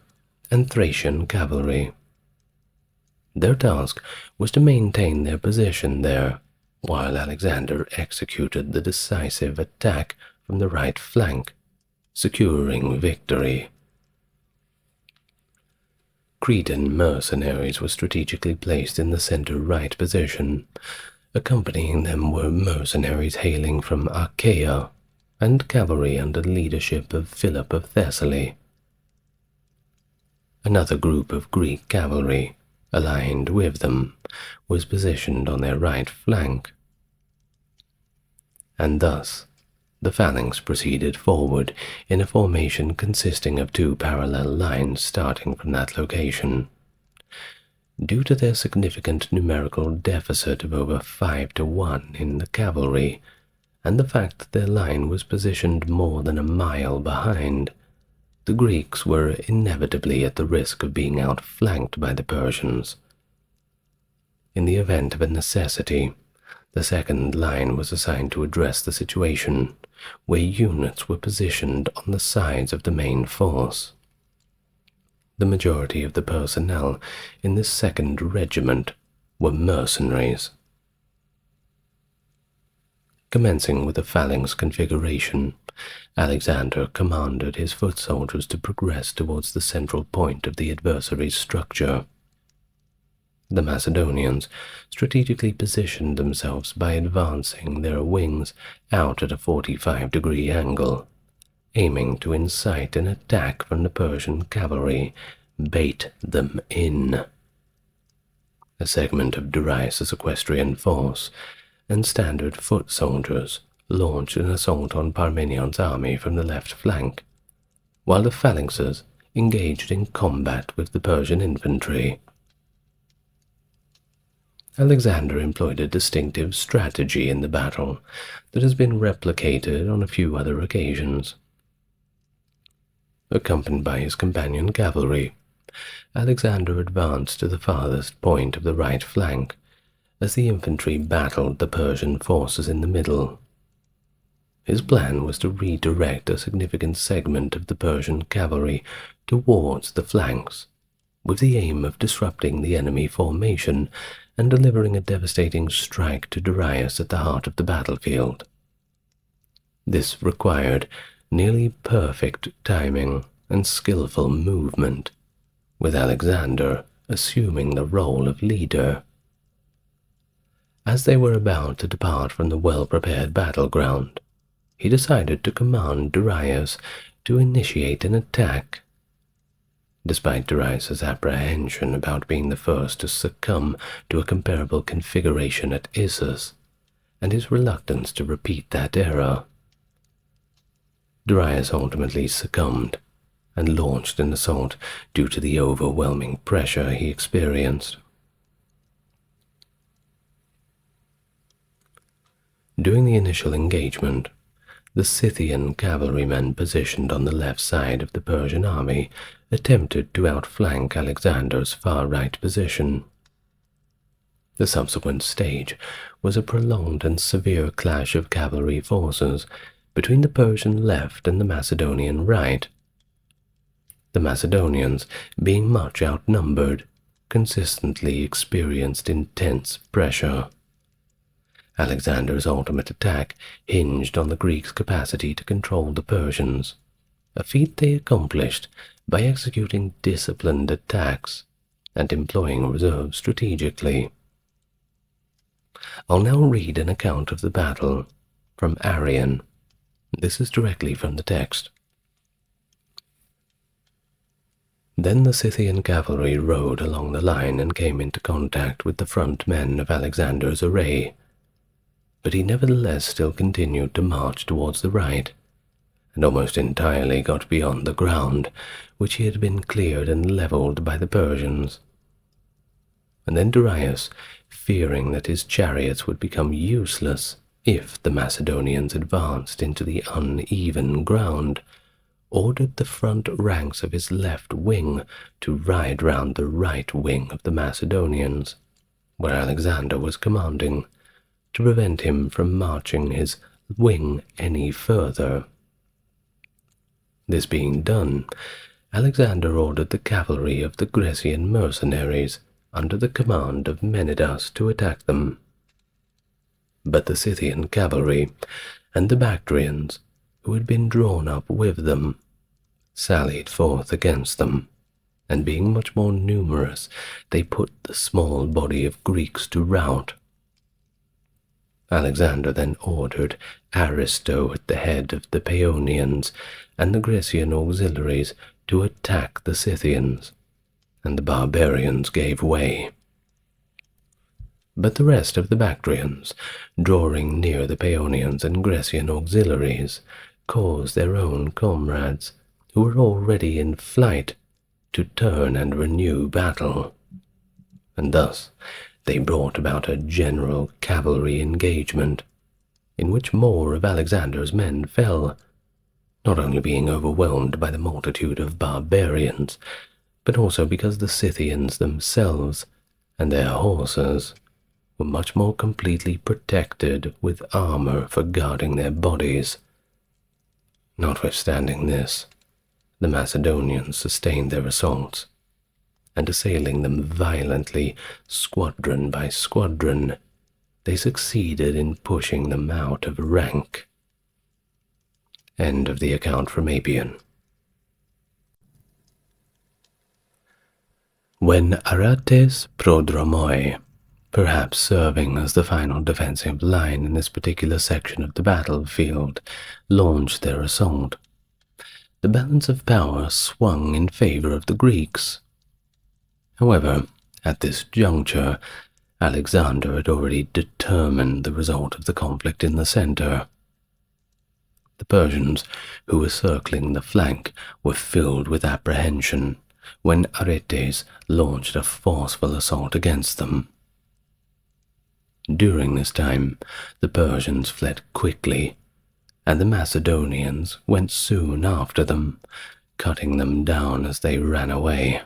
and Thracian cavalry. Their task was to maintain their position there, while Alexander executed the decisive attack from the right flank, securing victory. Cretan mercenaries were strategically placed in the center-right position. Accompanying them were mercenaries hailing from Achaia, and cavalry under the leadership of Philip of Thessaly. Another group of Greek cavalry, aligned with them, was positioned on their right flank. And thus, the phalanx proceeded forward in a formation consisting of two parallel lines starting from that location. Due to their significant numerical deficit of over 5-1 in the cavalry, and the fact that their line was positioned more than a mile behind, the Greeks were inevitably at the risk of being outflanked by the Persians. In the event of a necessity, the second line was assigned to address the situation, where units were positioned on the sides of the main force. The majority of the personnel in this second regiment were mercenaries. Commencing with the phalanx configuration, Alexander commanded his foot soldiers to progress towards the central point of the adversary's structure. The Macedonians strategically positioned themselves by advancing their wings out at a 45-degree angle, aiming to incite an attack from the Persian cavalry, bait them in. A segment of Darius' equestrian force and standard foot soldiers launched an assault on Parmenion's army from the left flank, while the phalanxes engaged in combat with the Persian infantry. Alexander employed a distinctive strategy in the battle that has been replicated on a few other occasions. Accompanied by his companion cavalry, Alexander advanced to the farthest point of the right flank as the infantry battled the Persian forces in the middle. His plan was to redirect a significant segment of the Persian cavalry towards the flanks, with the aim of disrupting the enemy formation and delivering a devastating strike to Darius at the heart of the battlefield. This required nearly perfect timing and skillful movement, with Alexander assuming the role of leader. As they were about to depart from the well-prepared battleground, he decided to command Darius to initiate an attack. Despite Darius' apprehension about being the first to succumb to a comparable configuration at Issus, and his reluctance to repeat that error, Darius ultimately succumbed and launched an assault due to the overwhelming pressure he experienced. During the initial engagement, the Scythian cavalrymen positioned on the left side of the Persian army attempted to outflank Alexander's far-right position. The subsequent stage was a prolonged and severe clash of cavalry forces between the Persian left and the Macedonian right. The Macedonians, being much outnumbered, consistently experienced intense pressure. Alexander's ultimate attack hinged on the Greeks' capacity to control the Persians, a feat they accomplished by executing disciplined attacks and employing reserves strategically. I'll now read an account of the battle from Arrian. This is directly from the text. Then the Scythian cavalry rode along the line and came into contact with the front men of Alexander's array, but he nevertheless still continued to march towards the right, and almost entirely got beyond the ground, which he had been cleared and levelled by the Persians. And then Darius, fearing that his chariots would become useless if the Macedonians advanced into the uneven ground, ordered the front ranks of his left wing to ride round the right wing of the Macedonians, where Alexander was commanding, to prevent him from marching his wing any further. This being done, Alexander ordered the cavalry of the Grecian mercenaries under the command of Menidas to attack them. But the Scythian cavalry and the Bactrians, who had been drawn up with them, sallied forth against them, and being much more numerous, they put the small body of Greeks to rout. Alexander then ordered Aristo at the head of the Paeonians and the Grecian auxiliaries to attack the Scythians, and the barbarians gave way. But the rest of the Bactrians, drawing near the Paeonians and Grecian auxiliaries, caused their own comrades, who were already in flight, to turn and renew battle. And thus they brought about a general cavalry engagement, in which more of Alexander's men fell, not only being overwhelmed by the multitude of barbarians, but also because the Scythians themselves and their horses were much more completely protected with armor for guarding their bodies. Notwithstanding this, the Macedonians sustained their assaults, and assailing them violently, squadron by squadron, they succeeded in pushing them out of rank. End of the account from Appian. When Arates Prodromoi, perhaps serving as the final defensive line in this particular section of the battlefield, launched their assault, the balance of power swung in favor of the Greeks. However, at this juncture, Alexander had already determined the result of the conflict in the center. The Persians, who were circling the flank, were filled with apprehension when Aretes launched a forceful assault against them. During this time, the Persians fled quickly, and the Macedonians went soon after them, cutting them down as they ran away.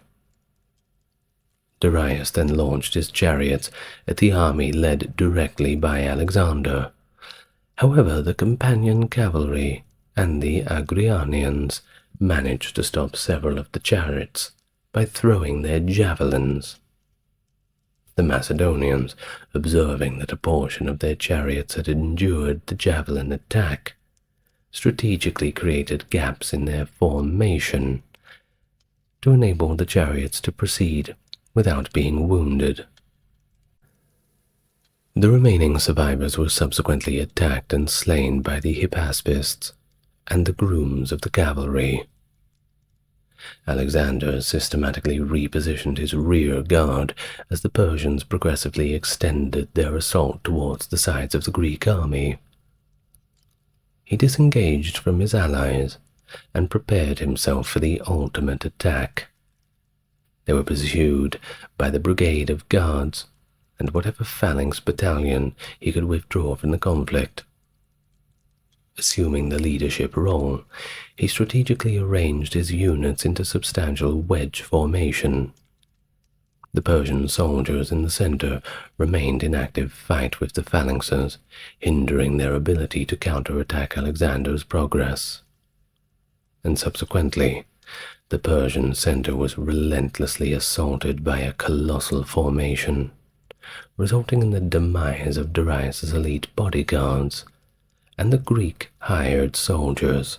Darius then launched his chariots at the army led directly by Alexander. However, the companion cavalry and the Agrianians managed to stop several of the chariots by throwing their javelins. The Macedonians, observing that a portion of their chariots had endured the javelin attack, strategically created gaps in their formation to enable the chariots to proceed without being wounded. The remaining survivors were subsequently attacked and slain by the Hypaspists and the grooms of the cavalry. Alexander systematically repositioned his rear guard as the Persians progressively extended their assault towards the sides of the Greek army. He disengaged from his allies and prepared himself for the ultimate attack. They were pursued by the brigade of guards and whatever phalanx battalion he could withdraw from the conflict. Assuming the leadership role, he strategically arranged his units into substantial wedge formation. The Persian soldiers in the center remained in active fight with the phalanxes, hindering their ability to counterattack Alexander's progress. And subsequently, the Persian center was relentlessly assaulted by a colossal formation, resulting in the demise of Darius's elite bodyguards and the Greek hired soldiers.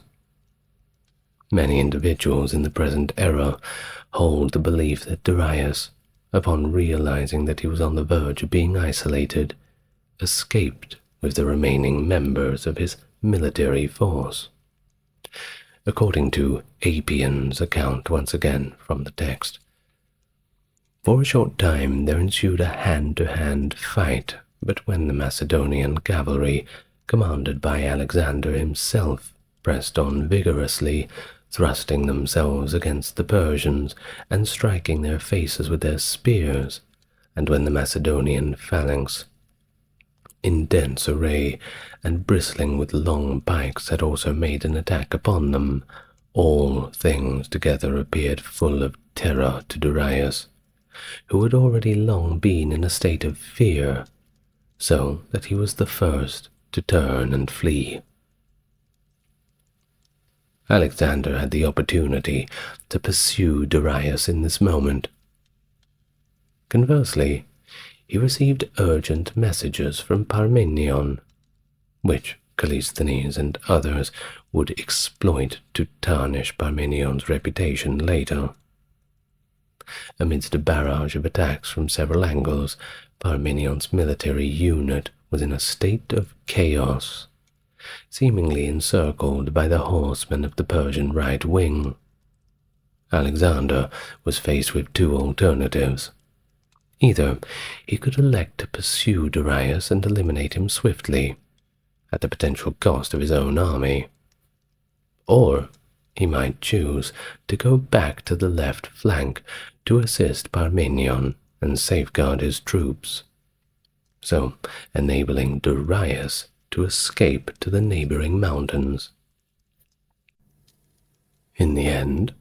Many individuals in the present era hold the belief that Darius, upon realizing that he was on the verge of being isolated, escaped with the remaining members of his military force. According to Appian's account once again from the text, for a short time there ensued a hand-to-hand fight, but when the Macedonian cavalry, commanded by Alexander himself, pressed on vigorously, thrusting themselves against the Persians and striking their faces with their spears, and when the Macedonian phalanx, in dense array and bristling with long pikes, had also made an attack upon them, all things together appeared full of terror to Darius, who had already long been in a state of fear, so that he was the first to turn and flee. Alexander had the opportunity to pursue Darius in this moment. Conversely, he received urgent messages from Parmenion, which Callisthenes and others would exploit to tarnish Parmenion's reputation later. Amidst a barrage of attacks from several angles, Parmenion's military unit was in a state of chaos, seemingly encircled by the horsemen of the Persian right wing. Alexander was faced with two alternatives. Either he could elect to pursue Darius and eliminate him swiftly, at the potential cost of his own army, or he might choose to go back to the left flank to assist Parmenion and safeguard his troops, so enabling Darius to escape to the neighboring mountains. In the end,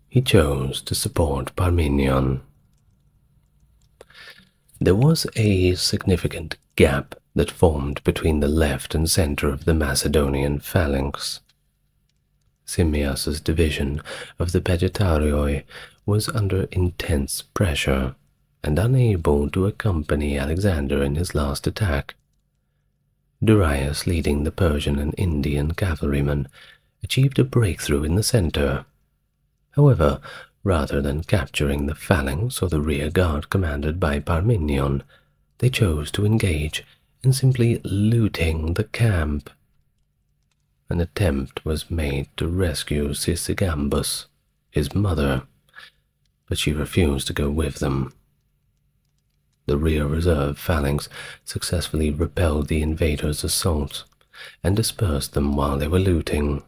he chose to support Parmenion. There was a significant gap that formed between the left and center of the Macedonian phalanx. Simmias's division of the Pegitarioi was under intense pressure and unable to accompany Alexander in his last attack. Darius, leading the Persian and Indian cavalrymen, achieved a breakthrough in the center. However, rather than capturing the phalanx or the rear guard commanded by Parmenion, they chose to engage in simply looting the camp. An attempt was made to rescue Sysigambus, his mother, but she refused to go with them. The rear reserve phalanx successfully repelled the invaders' assaults and dispersed them while they were looting.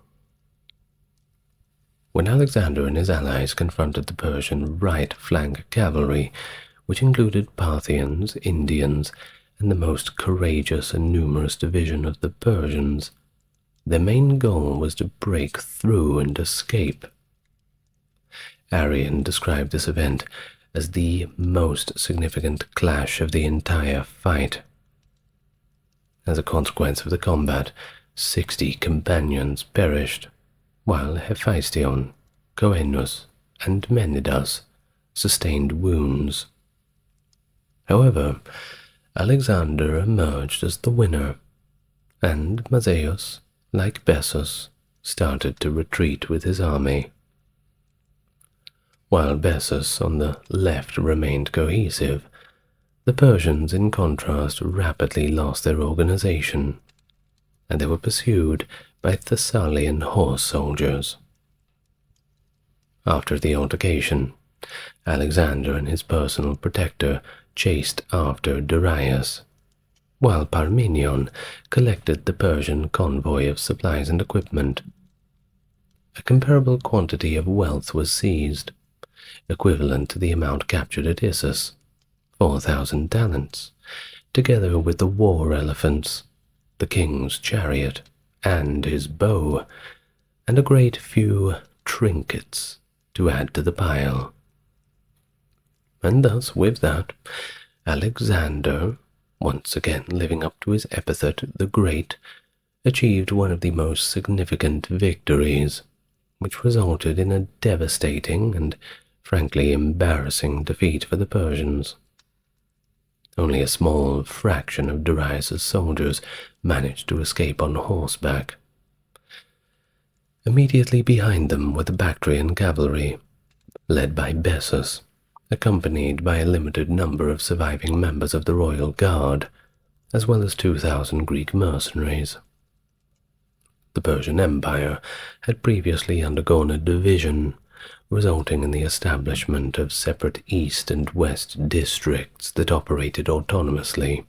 When Alexander and his allies confronted the Persian right flank cavalry, which included Parthians, Indians, and the most courageous and numerous division of the Persians, their main goal was to break through and escape. Arrian described this event as the most significant clash of the entire fight. As a consequence of the combat, 60 companions perished, while Hephaestion, Coenus, and Menidas sustained wounds. However, Alexander emerged as the winner, and Mazaeus, like Bessus, started to retreat with his army. While Bessus on the left remained cohesive, the Persians, in contrast, rapidly lost their organization, and they were pursued by Thessalian horse soldiers. After the altercation, Alexander and his personal protector chased after Darius, while Parmenion collected the Persian convoy of supplies and equipment. A comparable quantity of wealth was seized, equivalent to the amount captured at Issus, 4,000 talents, together with the war elephants, the king's chariot, and his bow, and a great few trinkets to add to the pile. And thus, with that, Alexander, once again living up to his epithet, the Great, achieved one of the most significant victories, which resulted in a devastating and frankly embarrassing defeat for the Persians. Only a small fraction of Darius's soldiers managed to escape on horseback. Immediately behind them were the Bactrian cavalry, led by Bessus, accompanied by a limited number of surviving members of the royal guard, as well as 2,000 Greek mercenaries. The Persian Empire had previously undergone a division, resulting in the establishment of separate east and west districts that operated autonomously.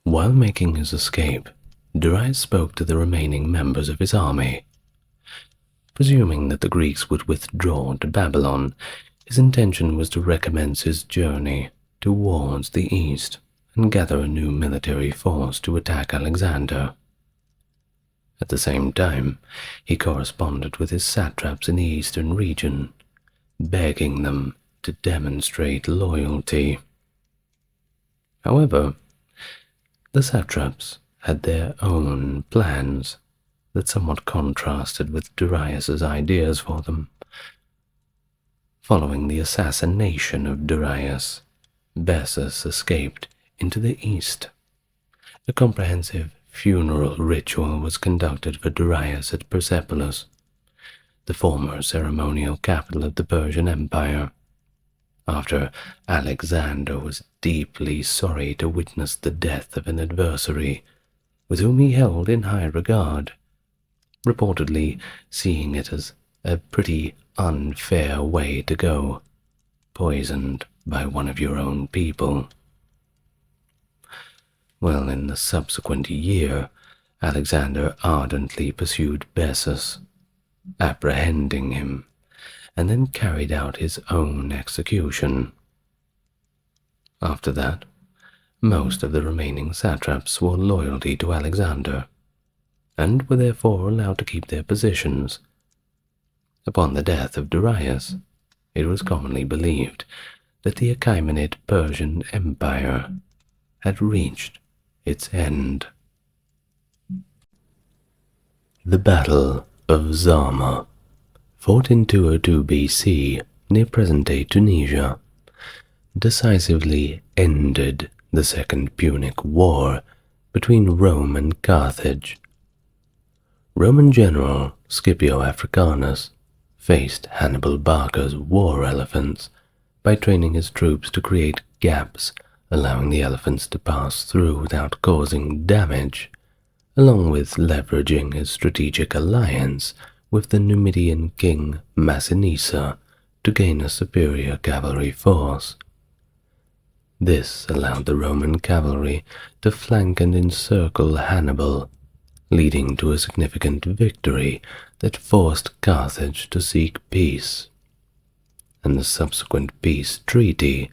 While making his escape, Darius spoke to the remaining members of his army. Presuming that the Greeks would withdraw to Babylon, his intention was to recommence his journey towards the east and gather a new military force to attack Alexander. At the same time, he corresponded with his satraps in the eastern region, begging them to demonstrate loyalty. However, the satraps had their own plans that somewhat contrasted with Darius's ideas for them. Following the assassination of Darius, Bessus escaped into the east. A comprehensive funeral ritual was conducted for Darius at Persepolis, the former ceremonial capital of the Persian Empire, after Alexander was deeply sorry to witness the death of an adversary with whom he held in high regard, reportedly seeing it as a pretty unfair way to go, poisoned by one of your own people. Well, in the subsequent year, Alexander ardently pursued Bessus, apprehending him, and then carried out his own execution. After that, most of the remaining satraps swore loyalty to Alexander, and were therefore allowed to keep their positions. Upon the death of Darius, it was commonly believed that the Achaemenid Persian Empire had reached its end. The Battle of Zama, fought in 202 BC near present-day Tunisia, decisively ended the Second Punic War between Rome and Carthage. Roman general Scipio Africanus faced Hannibal Barca's war elephants by training his troops to create gaps, allowing the elephants to pass through without causing damage, along with leveraging his strategic alliance with the Numidian king Massinissa to gain a superior cavalry force. This allowed the Roman cavalry to flank and encircle Hannibal, leading to a significant victory that forced Carthage to seek peace. And the subsequent peace treaty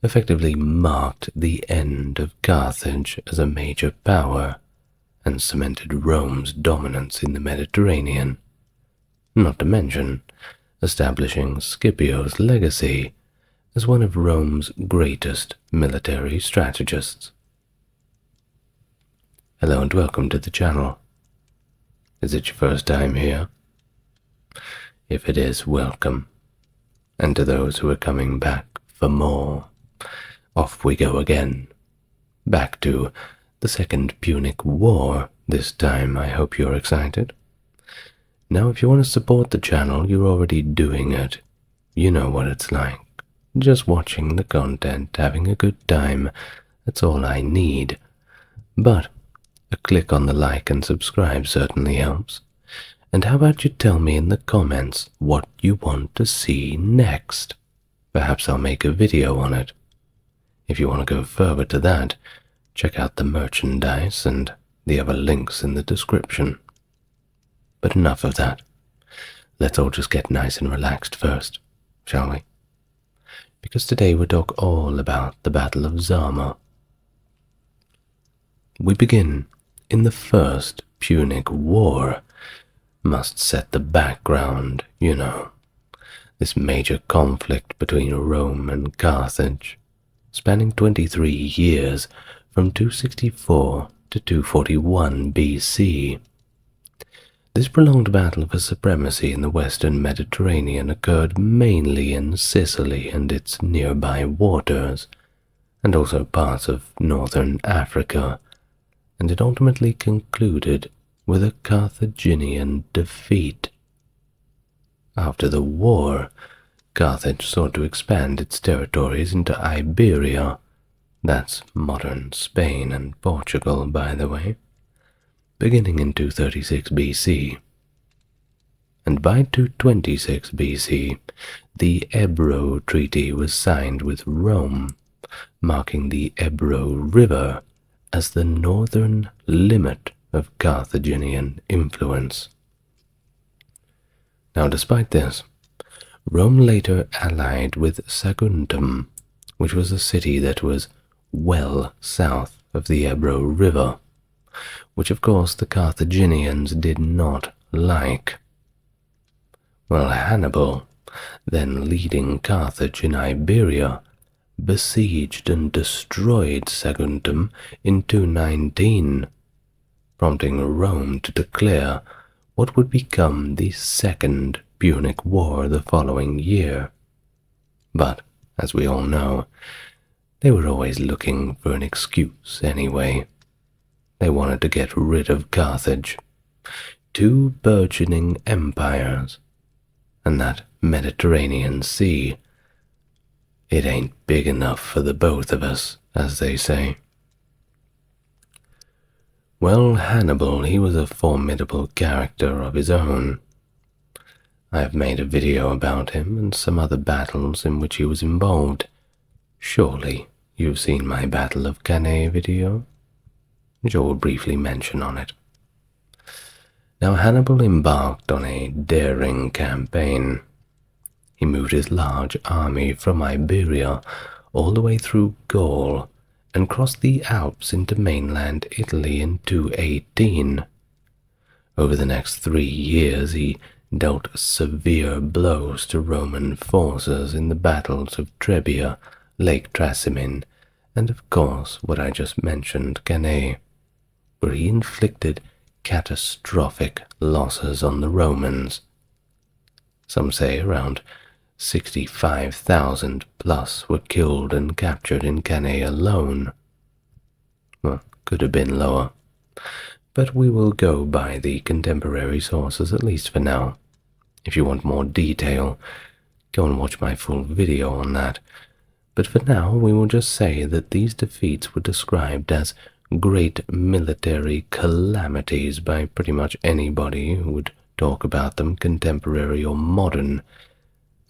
effectively marked the end of Carthage as a major power and cemented Rome's dominance in the Mediterranean, not to mention establishing Scipio's legacy as one of Rome's greatest military strategists. Hello and welcome to the channel. Is it your first time here? If it is, welcome. And to those who are coming back for more, off we go again. Back to the Second Punic War this time. I hope you're excited. Now, if you want to support the channel, you're already doing it. You know what it's like. Just watching the content, having a good time. That's all I need. But a click on the like and subscribe certainly helps. And how about you tell me in the comments what you want to see next? Perhaps I'll make a video on it. If you want to go further to that, check out the merchandise and the other links in the description. But enough of that. Let's all just get nice and relaxed first, shall we? Because today we'll talk all about the Battle of Zama. We begin in the First Punic War. Must set the background, you know. This major conflict between Rome and Carthage, spanning 23 years from 264 to 241 BC. This prolonged battle for supremacy in the western Mediterranean occurred mainly in Sicily and its nearby waters, and also parts of northern Africa, and it ultimately concluded with a Carthaginian defeat. After the war, Carthage sought to expand its territories into Iberia. That's modern Spain and Portugal, by the way, beginning in 236 BC. And by 226 BC, the Ebro Treaty was signed with Rome, marking the Ebro River as the northern limit of Carthaginian influence. Now, despite this, Rome later allied with Saguntum, which was a city that was well south of the Ebro River, which of course the Carthaginians did not like. Well, Hannibal, then leading Carthage in Iberia, besieged and destroyed Saguntum in 219, prompting Rome to declare what would become the Second Punic War the following year. But, as we all know, they were always looking for an excuse anyway. They wanted to get rid of Carthage, two burgeoning empires, and that Mediterranean Sea. It ain't big enough for the both of us, as they say. Well, Hannibal, he was a formidable character of his own. I have made a video about him and some other battles in which he was involved. Surely you've seen my Battle of Cannae video, which I will briefly mention on it. Now, Hannibal embarked on a daring campaign. He moved his large army from Iberia all the way through Gaul and crossed the Alps into mainland Italy in 218. Over the next 3 years, he dealt severe blows to Roman forces in the battles of Trebia, Lake Trasimene, and of course what I just mentioned, Cannae, where he inflicted catastrophic losses on the Romans. Some say around 65,000 plus were killed and captured in Cannae alone. Well, could have been lower, but we will go by the contemporary sources at least for now. If you want more detail, go and watch my full video on that. But for now, we will just say that these defeats were described as great military calamities by pretty much anybody who would talk about them, contemporary or modern,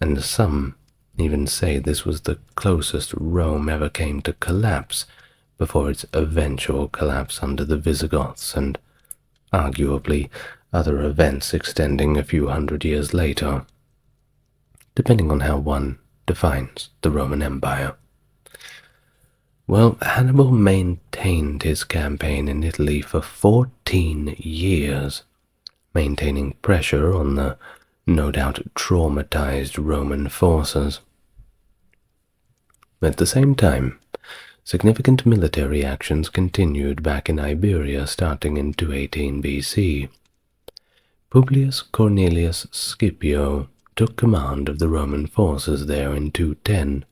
and some even say this was the closest Rome ever came to collapse before its eventual collapse under the Visigoths and arguably other events extending a few hundred years later, depending on how one defines the Roman Empire. Well, Hannibal maintained his campaign in Italy for 14 years, maintaining pressure on the no doubt traumatized Roman forces. At the same time, significant military actions continued back in Iberia starting in 218 BC. Publius Cornelius Scipio took command of the Roman forces there in 210,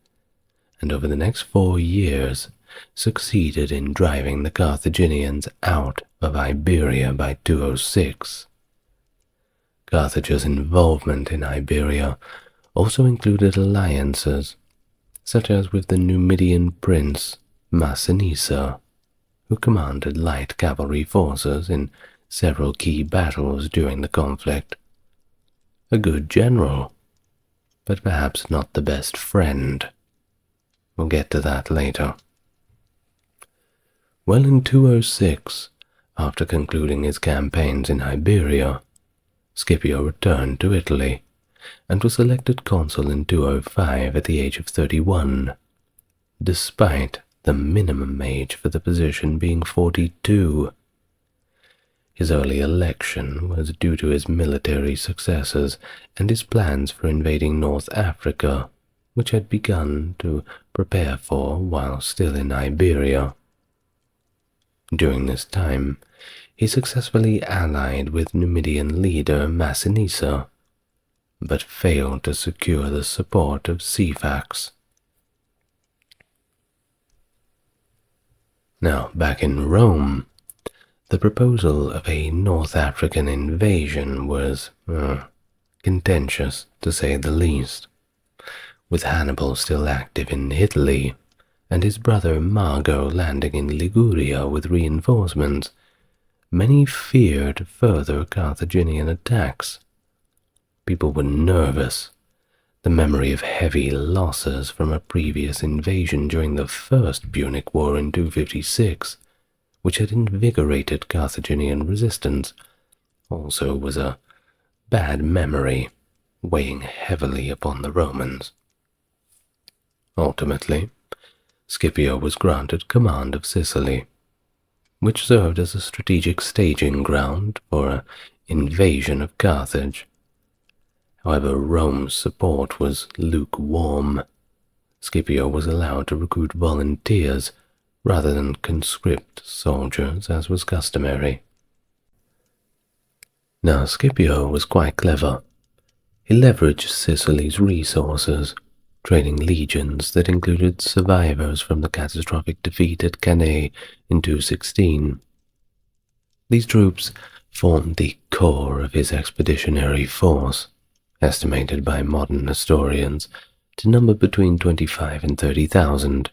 and over the next 4 years succeeded in driving the Carthaginians out of Iberia by 206. Carthage's involvement in Iberia also included alliances, such as with the Numidian prince Massinissa, who commanded light cavalry forces in several key battles during the conflict. A good general, but perhaps not the best friend. We'll get to that later. Well, in 206, after concluding his campaigns in Iberia, Scipio returned to Italy and was elected consul in 205 at the age of 31, despite the minimum age for the position being 42. His early election was due to his military successes and his plans for invading North Africa, which had begun to prepare for while still in Iberia. During this time, he successfully allied with Numidian leader Massinissa, but failed to secure the support of Cefax. Now, back in Rome, The proposal of a North African invasion was contentious, to say the least. With Hannibal still active in Italy, and his brother Mago landing in Liguria with reinforcements, many feared further Carthaginian attacks. People were nervous. The memory of heavy losses from a previous invasion during the First Punic War in 256, which had invigorated Carthaginian resistance, also was a bad memory, weighing heavily upon the Romans. Ultimately, Scipio was granted command of Sicily, which served as a strategic staging ground for an invasion of Carthage. However, Rome's support was lukewarm. Scipio was allowed to recruit volunteers rather than conscript soldiers, as was customary. Now, Scipio was quite clever. He leveraged Sicily's resources, training legions that included survivors from the catastrophic defeat at Cannae in 216. These troops formed the core of his expeditionary force, estimated by modern historians to number between 25 and 30,000,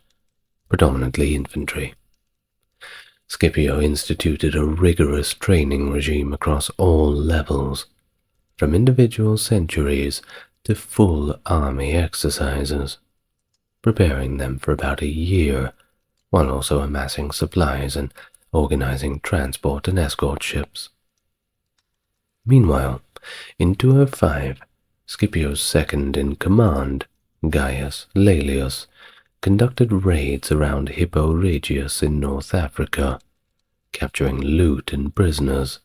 predominantly infantry. Scipio instituted a rigorous training regime across all levels, from individual centuries to full army exercises, preparing them for about a year, while also amassing supplies and organizing transport and escort ships. Meanwhile, in 205, Scipio's second-in-command, Gaius Laelius, conducted raids around Hippo Regius in North Africa, capturing loot and prisoners.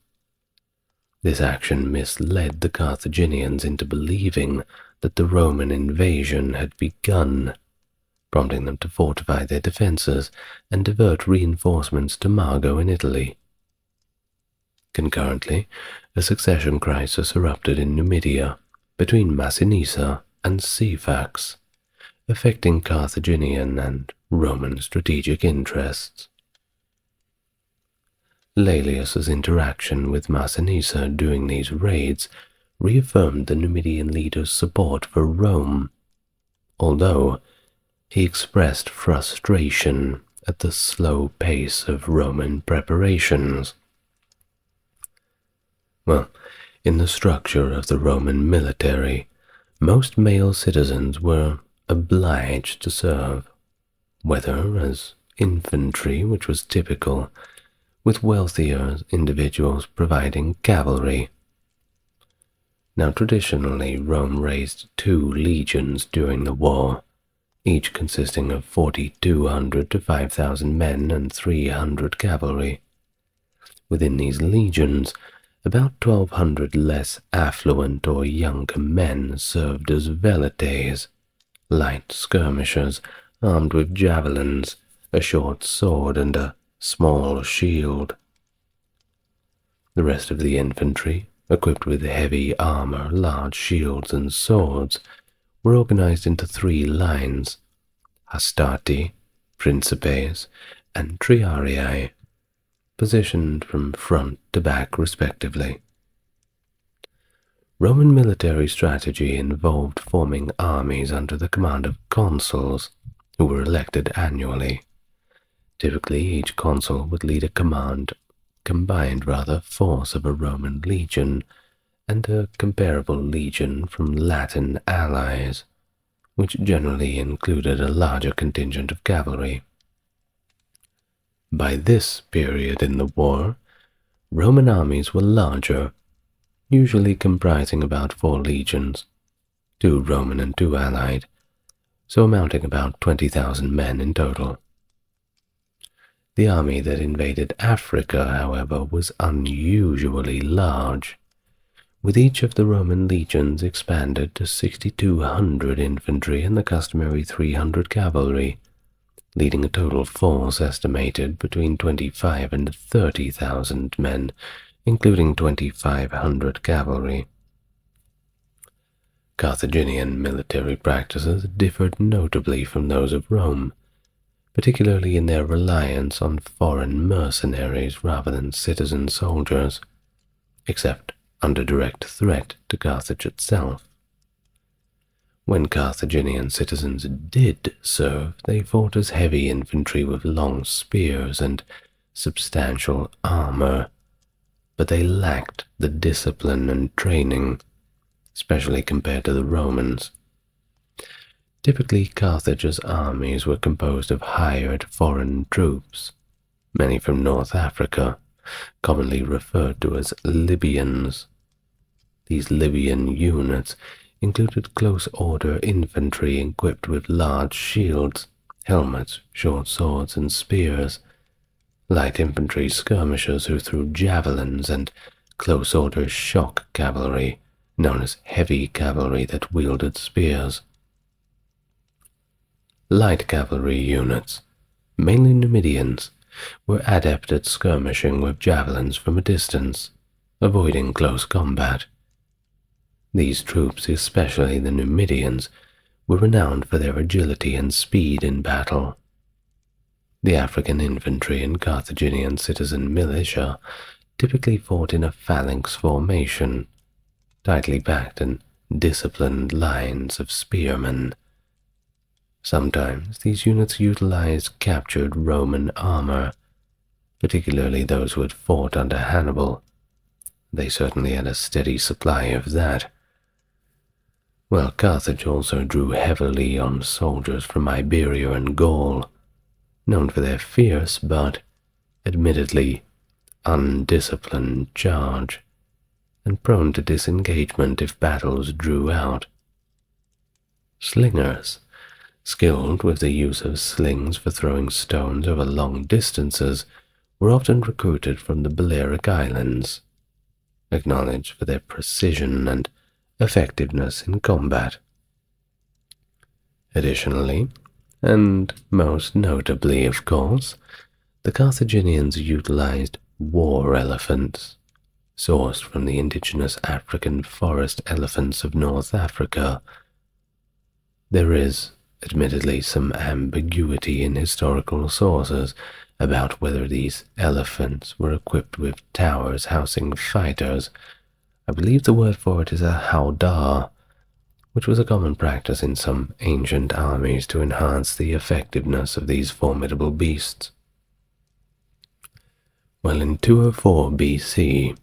This action misled the Carthaginians into believing that the Roman invasion had begun, prompting them to fortify their defenses and divert reinforcements to Mago in Italy. Concurrently, a succession crisis erupted in Numidia between Massinissa and Syphax, affecting Carthaginian and Roman strategic interests. Laelius's interaction with Massinissa during these raids reaffirmed the Numidian leader's support for Rome, although he expressed frustration at the slow pace of Roman preparations. Well, in the structure of the Roman military, most male citizens were obliged to serve, whether as infantry, which was typical, with wealthier individuals providing cavalry. Now, traditionally, Rome raised 2 legions during the war, each consisting of 4,200 to 5,000 men and 300 cavalry. Within these legions, about 1,200 less affluent or younger men served as velites, light skirmishers armed with javelins, a short sword, and a small shield. The rest of the infantry, equipped with heavy armor, large shields, and swords, were organized into 3 lines: hastati, principes, and triarii, positioned from front to back respectively. Roman military strategy involved forming armies under the command of consuls, who were elected annually. Typically, each consul would lead a combined force of a Roman legion and a comparable legion from Latin allies, which generally included a larger contingent of cavalry. By this period in the war, Roman armies were larger, usually comprising about 4 legions, 2 Roman and 2 allied, so amounting about 20,000 men in total. The army that invaded Africa, however, was unusually large, with each of the Roman legions expanded to 6,200 infantry and the customary 300 cavalry, leading a total force estimated between 25 and 30,000 men, including 2,500 cavalry. Carthaginian military practices differed notably from those of Rome, particularly in their reliance on foreign mercenaries rather than citizen soldiers, except under direct threat to Carthage itself. When Carthaginian citizens did serve, they fought as heavy infantry with long spears and substantial armor, but they lacked the discipline and training, especially compared to the Romans. Typically, Carthage's armies were composed of hired foreign troops, many from North Africa, commonly referred to as Libyans. These Libyan units included close-order infantry equipped with large shields, helmets, short swords, and spears, light infantry skirmishers who threw javelins, and close-order shock cavalry, known as heavy cavalry that wielded spears. Light cavalry units, mainly Numidians, were adept at skirmishing with javelins from a distance, avoiding close combat. These troops, especially the Numidians, were renowned for their agility and speed in battle. The African infantry and Carthaginian citizen militia typically fought in a phalanx formation, tightly packed and disciplined lines of spearmen. Sometimes these units utilized captured Roman armor, particularly those who had fought under Hannibal. They certainly had a steady supply of that. While Carthage also drew heavily on soldiers from Iberia and Gaul, known for their fierce but, admittedly, undisciplined charge, and prone to disengagement if battles drew out. Slingers, skilled with the use of slings for throwing stones over long distances, were often recruited from the Balearic Islands, acknowledged for their precision and effectiveness in combat. Additionally, and most notably of course, the Carthaginians utilized war elephants, sourced from the indigenous African forest elephants of North Africa. There is, admittedly, some ambiguity in historical sources about whether these elephants were equipped with towers housing fighters. I believe the word for it is a howdah, which was a common practice in some ancient armies to enhance the effectiveness of these formidable beasts. Well, in 204 BC,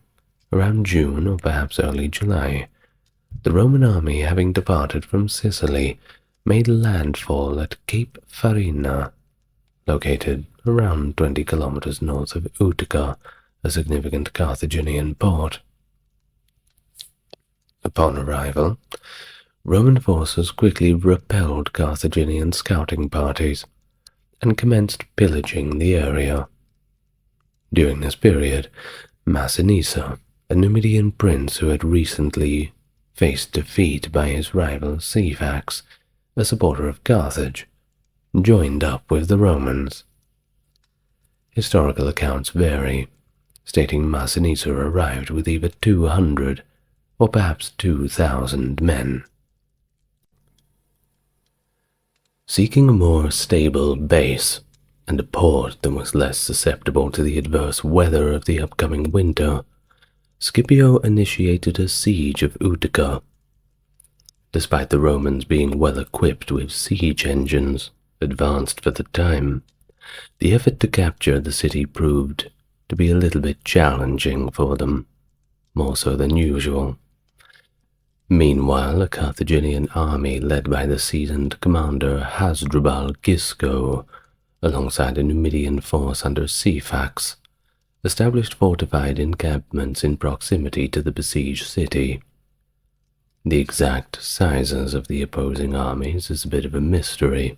around June or perhaps early July, the Roman army, having departed from Sicily, made landfall at Cape Farina, located around 20 kilometers north of Utica, a significant Carthaginian port. Upon arrival, Roman forces quickly repelled Carthaginian scouting parties and commenced pillaging the area. During this period, Massinissa, a Numidian prince who had recently faced defeat by his rival Syphax, a supporter of Carthage, joined up with the Romans. Historical accounts vary, stating Massinissa arrived with either 200 or perhaps 2,000 men. Seeking a more stable base and a port that was less susceptible to the adverse weather of the upcoming winter, Scipio initiated a siege of Utica. Despite the Romans being well equipped with siege engines, advanced for the time, the effort to capture the city proved to be a little bit challenging for them, more so than usual. Meanwhile, a Carthaginian army led by the seasoned commander Hasdrubal Gisco, alongside a Numidian force under Syphax, established fortified encampments in proximity to the besieged city. The exact sizes of the opposing armies is a bit of a mystery,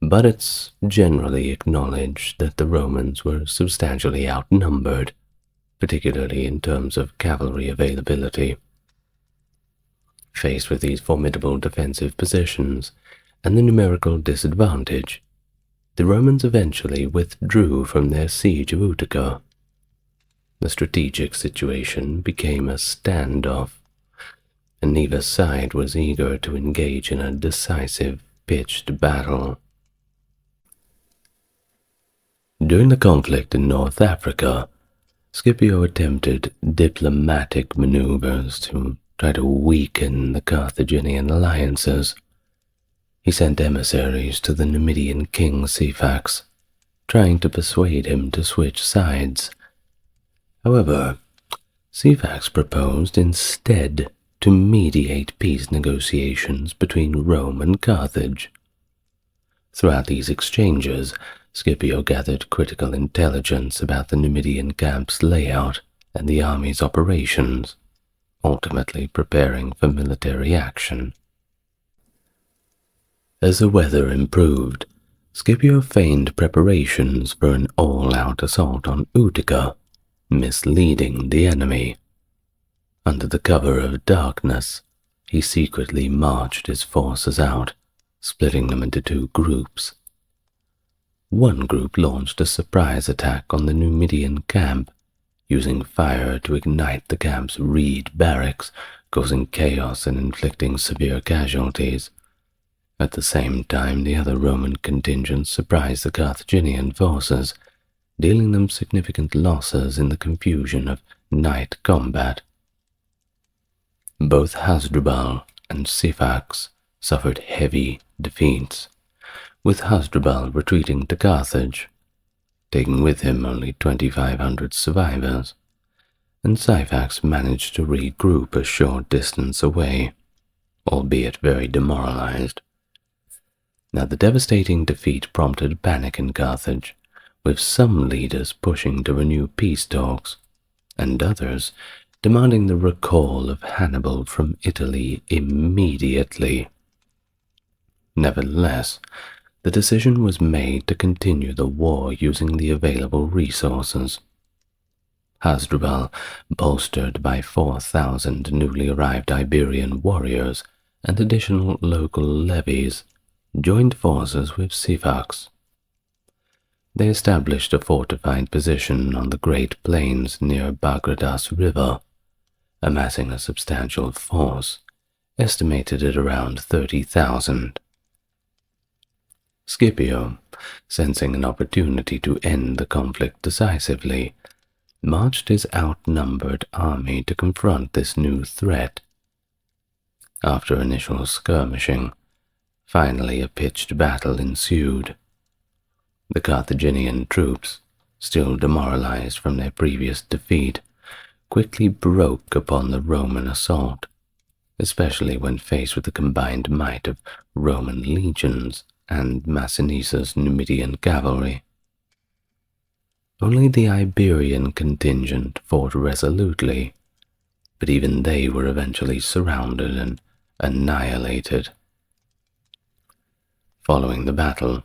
but it's generally acknowledged that the Romans were substantially outnumbered, particularly in terms of cavalry availability. Faced with these formidable defensive positions and the numerical disadvantage, the Romans eventually withdrew from their siege of Utica. The strategic situation became a standoff, and neither side was eager to engage in a decisive, pitched battle. During the conflict in North Africa, Scipio attempted diplomatic maneuvers to try to weaken the Carthaginian alliances. He sent emissaries to the Numidian king Syphax, trying to persuade him to switch sides. However, Syphax proposed instead to mediate peace negotiations between Rome and Carthage. Throughout these exchanges, Scipio gathered critical intelligence about the Numidian camp's layout and the army's operations, ultimately preparing for military action. As the weather improved, Scipio feigned preparations for an all-out assault on Utica, misleading the enemy. Under the cover of darkness, he secretly marched his forces out, splitting them into two groups. One group launched a surprise attack on the Numidian camp, using fire to ignite the camp's reed barracks, causing chaos and inflicting severe casualties. At the same time, the other Roman contingent surprised the Carthaginian forces, dealing them significant losses in the confusion of night combat. Both Hasdrubal and Syphax suffered heavy defeats, with Hasdrubal retreating to Carthage, taking with him only 2,500 survivors, and Syphax managed to regroup a short distance away, albeit very demoralized. Now, the devastating defeat prompted panic in Carthage, with some leaders pushing to renew peace talks, and others demanding the recall of Hannibal from Italy immediately. Nevertheless, the decision was made to continue the war using the available resources. Hasdrubal, bolstered by 4,000 newly arrived Iberian warriors and additional local levies, joined forces with Syphax. They established a fortified position on the Great Plains near Bagradas River, amassing a substantial force, estimated at around 30,000. Scipio, sensing an opportunity to end the conflict decisively, marched his outnumbered army to confront this new threat. After initial skirmishing, finally a pitched battle ensued. The Carthaginian troops, still demoralized from their previous defeat, quickly broke upon the Roman assault, especially when faced with the combined might of Roman legions and Massinissa's Numidian cavalry. Only the Iberian contingent fought resolutely, but even they were eventually surrounded and annihilated. Following the battle,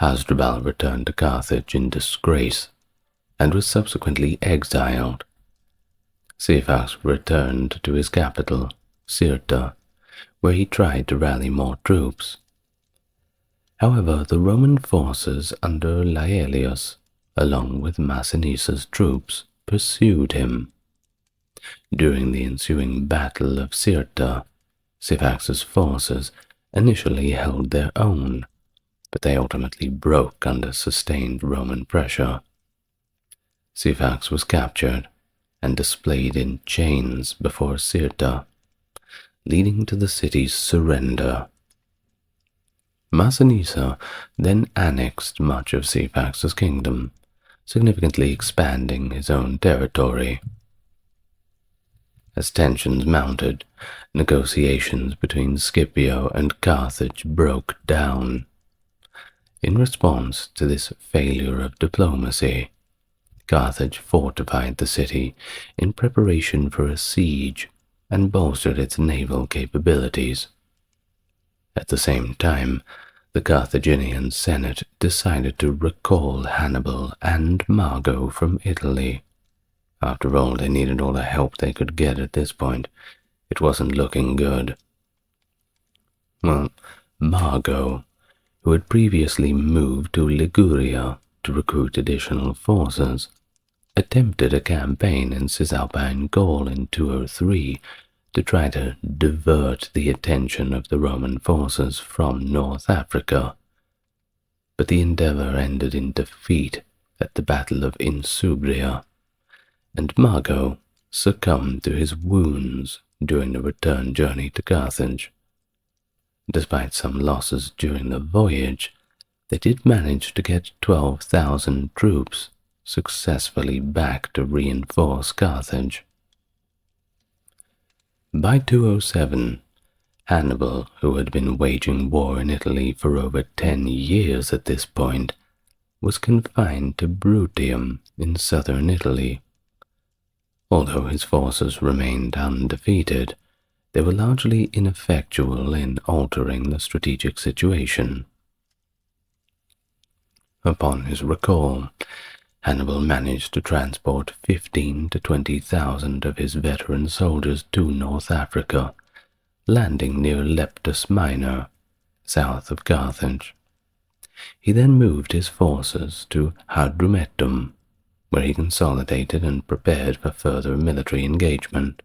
Hasdrubal returned to Carthage in disgrace and was subsequently exiled. Syphax returned to his capital, Cirta, where he tried to rally more troops. However, the Roman forces under Laelius, along with Massinissa's troops, pursued him. During the ensuing Battle of Cirta, Syphax's forces initially held their own, but they ultimately broke under sustained Roman pressure. Syphax was captured and displayed in chains before Cirta, leading to the city's surrender. Massinissa then annexed much of Syphax's kingdom, significantly expanding his own territory. As tensions mounted, negotiations between Scipio and Carthage broke down. In response to this failure of diplomacy, Carthage fortified the city in preparation for a siege and bolstered its naval capabilities. At the same time, the Carthaginian Senate decided to recall Hannibal and Mago from Italy. After all, they needed all the help they could get at this point. It wasn't looking good. Well, Mago, who had previously moved to Liguria to recruit additional forces, attempted a campaign in Cisalpine Gaul in 203 to try to divert the attention of the Roman forces from North Africa. But the endeavor ended in defeat at the Battle of Insubria, and Mago succumbed to his wounds during the return journey to Carthage. Despite some losses during the voyage, they did manage to get 12,000 troops successfully back to reinforce Carthage. By 207, Hannibal, who had been waging war in Italy for over 10 years at this point, was confined to Bruttium in southern Italy. Although his forces remained undefeated, they were largely ineffectual in altering the strategic situation. Upon his recall, Hannibal managed to transport 15,000 to 20,000 of his veteran soldiers to North Africa, landing near Leptus Minor, south of Carthage. He then moved his forces to Hadrumetum, where he consolidated and prepared for further military engagement.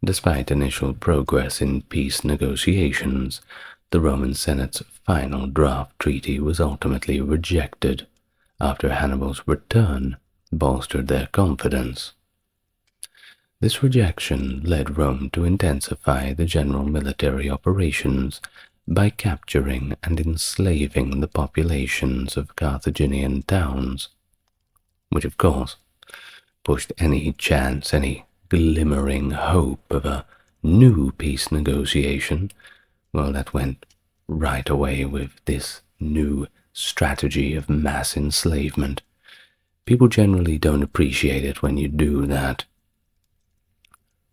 Despite initial progress in peace negotiations, the Roman Senate's final draft treaty was ultimately rejected after Hannibal's return bolstered their confidence. This rejection led Rome to intensify the general military operations by capturing and enslaving the populations of Carthaginian towns, which of course pushed any glimmering hope of a new peace negotiation, well, that went right away with this new strategy of mass enslavement. People generally don't appreciate it when you do that.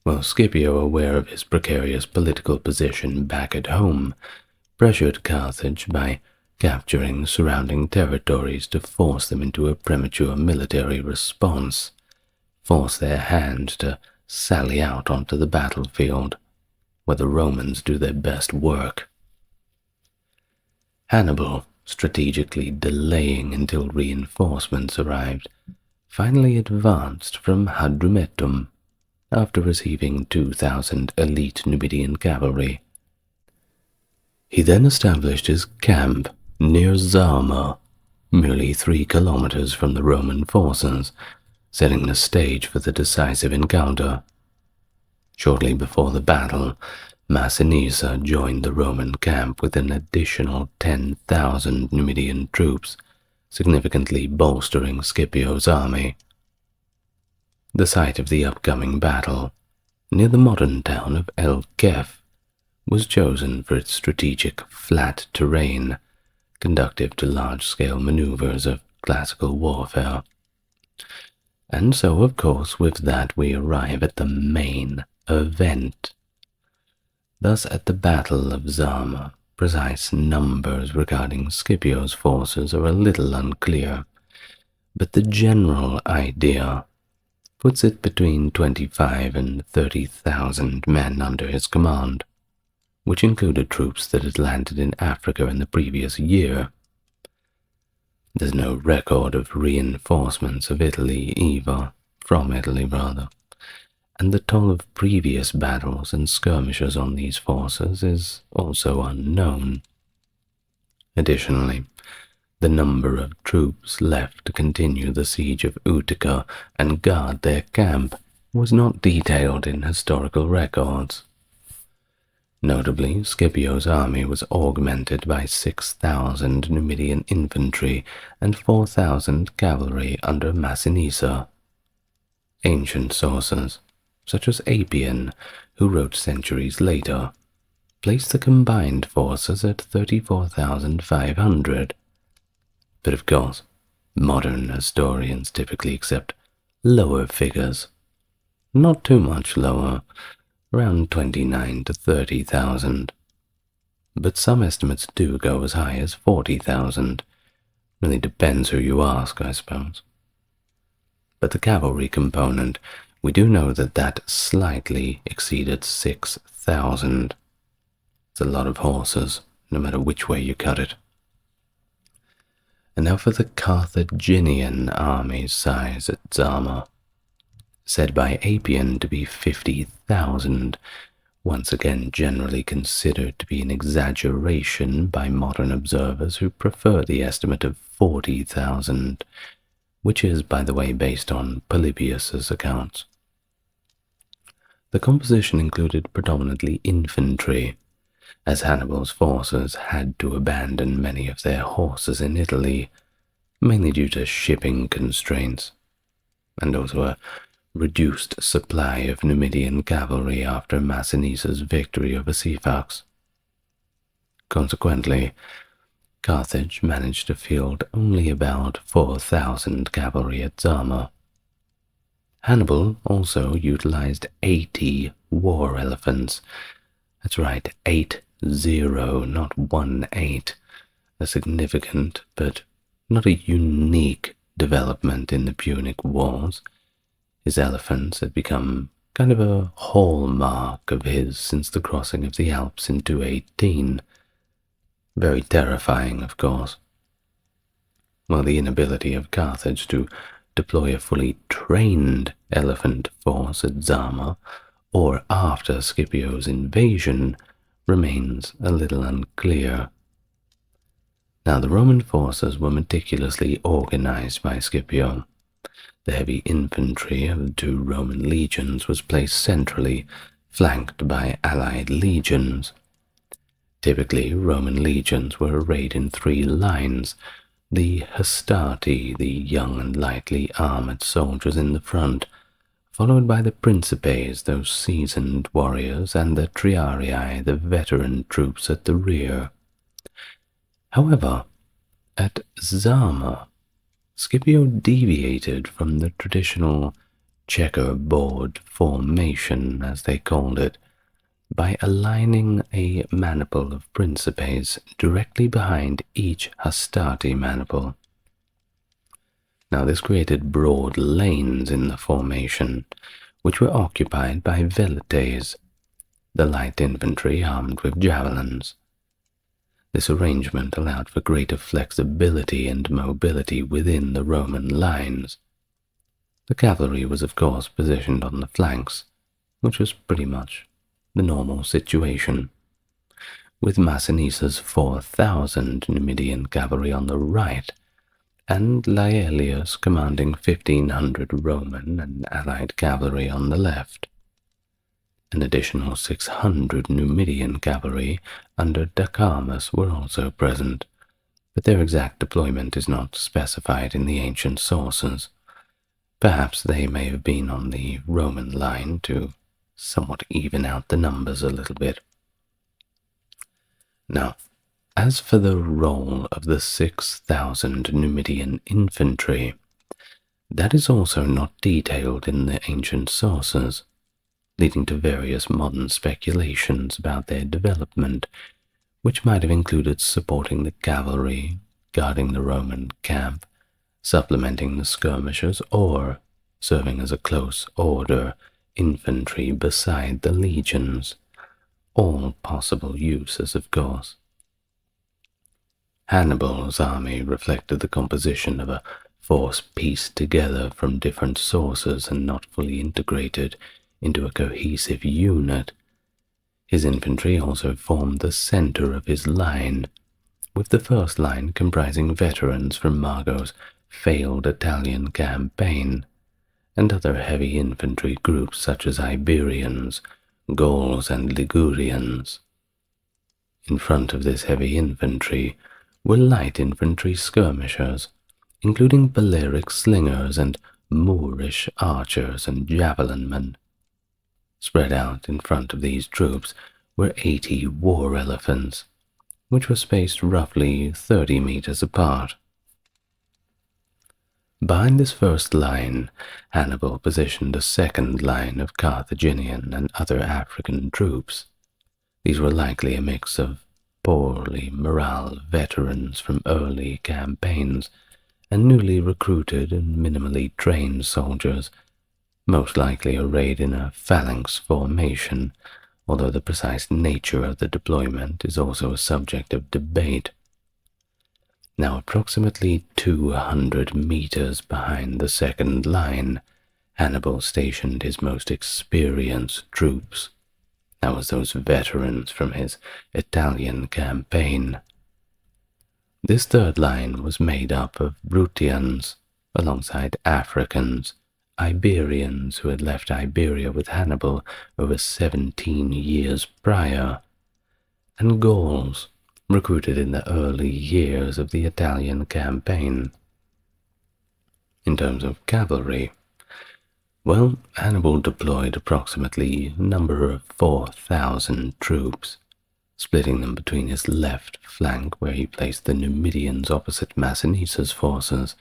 Well, Scipio, aware of his precarious political position back at home, pressured Carthage by capturing surrounding territories to force them into a premature military response, force their hand to sally out onto the battlefield, where the Romans do their best work. Hannibal, strategically delaying until reinforcements arrived, finally advanced from Hadrumetum after receiving 2,000 elite Numidian cavalry. He then established his camp near Zama, merely 3 kilometers from the Roman forces, setting the stage for the decisive encounter. Shortly before the battle, Massinissa joined the Roman camp with an additional 10,000 Numidian troops, significantly bolstering Scipio's army. The site of the upcoming battle, near the modern town of El Kef, was chosen for its strategic flat terrain, conducive to large-scale maneuvers of classical warfare. And so, of course, with that we arrive at the main event. Thus, at the Battle of Zama, precise numbers regarding Scipio's forces are a little unclear, but the general idea puts it between 25,000 and 30,000 men under his command, which included troops that had landed in Africa in the previous year. There's no record of reinforcements from Italy, and the toll of previous battles and skirmishes on these forces is also unknown. Additionally, the number of troops left to continue the siege of Utica and guard their camp was not detailed in historical records. Notably, Scipio's army was augmented by 6,000 Numidian infantry and 4,000 cavalry under Massinissa. Ancient sources, such as Appian, who wrote centuries later, placed the combined forces at 34,500. But of course, modern historians typically accept lower figures, not too much lower, around 29,000 to 30,000. But some estimates do go as high as 40,000. Really depends who you ask, I suppose. But the cavalry component, we do know that slightly exceeded 6,000. It's a lot of horses, no matter which way you cut it. And now for the Carthaginian army's size at Zama. Said by Appian to be 50,000, once again generally considered to be an exaggeration by modern observers who prefer the estimate of 40,000, which is, by the way, based on Polybius's accounts. The composition included predominantly infantry, as Hannibal's forces had to abandon many of their horses in Italy, mainly due to shipping constraints, and also a reduced supply of Numidian cavalry after Massinissa's victory over Sifax. Consequently, Carthage managed to field only about 4,000 cavalry at Zama. Hannibal also utilized 80 war elephants. That's right, 80, not 18. A significant, but not a unique development in the Punic Wars. His elephants had become kind of a hallmark of his since the crossing of the Alps in 218. Very terrifying, of course. While the inability of Carthage to deploy a fully trained elephant force at Zama or after Scipio's invasion remains a little unclear. Now, the Roman forces were meticulously organized by Scipio. The heavy infantry of the two Roman legions was placed centrally, flanked by allied legions. Typically, Roman legions were arrayed in 3 lines, the Hastati, the young and lightly armored soldiers in the front, followed by the Principes, those seasoned warriors, and the Triarii, the veteran troops at the rear. However, at Zama, Scipio deviated from the traditional checkerboard formation, as they called it, by aligning a maniple of Principes directly behind each Hastati maniple. Now, this created broad lanes in the formation, which were occupied by velites, the light infantry armed with javelins. This arrangement allowed for greater flexibility and mobility within the Roman lines. The cavalry was, of course, positioned on the flanks, which was pretty much the normal situation, with Massinissa's 4,000 Numidian cavalry on the right, and Laelius commanding 1,500 Roman and allied cavalry on the left. An additional 600 Numidian cavalry under Dacamus were also present, but their exact deployment is not specified in the ancient sources. Perhaps they may have been on the Roman line to somewhat even out the numbers a little bit. Now, as for the role of the 6,000 Numidian infantry, that is also not detailed in the ancient sources, leading to various modern speculations about their development, which might have included supporting the cavalry, guarding the Roman camp, supplementing the skirmishers, or serving as a close order infantry beside the legions. All possible uses, of course. Hannibal's army reflected the composition of a force pieced together from different sources and not fully integrated into a cohesive unit. His infantry also formed the center of his line, with the first line comprising veterans from Mago's failed Italian campaign, and other heavy infantry groups such as Iberians, Gauls, and Ligurians. In front of this heavy infantry were light infantry skirmishers, including Balearic slingers and Moorish archers and javelin men. Spread out in front of these troops were 80 war elephants, which were spaced roughly 30 meters apart. Behind this first line, Hannibal positioned a second line of Carthaginian and other African troops. These were likely a mix of poorly morale veterans from early campaigns and newly recruited and minimally trained soldiers, most likely arrayed in a phalanx formation, although the precise nature of the deployment is also a subject of debate. Now, approximately 200 meters behind the second line, Hannibal stationed his most experienced troops. That was those veterans from his Italian campaign. This third line was made up of Bruttians, alongside Africans, Iberians who had left Iberia with Hannibal over 17 years prior, and Gauls, recruited in the early years of the Italian campaign. In terms of cavalry, well, Hannibal deployed approximately a number of 4,000 troops, splitting them between his left flank, where he placed the Numidians opposite Massinissa's forces,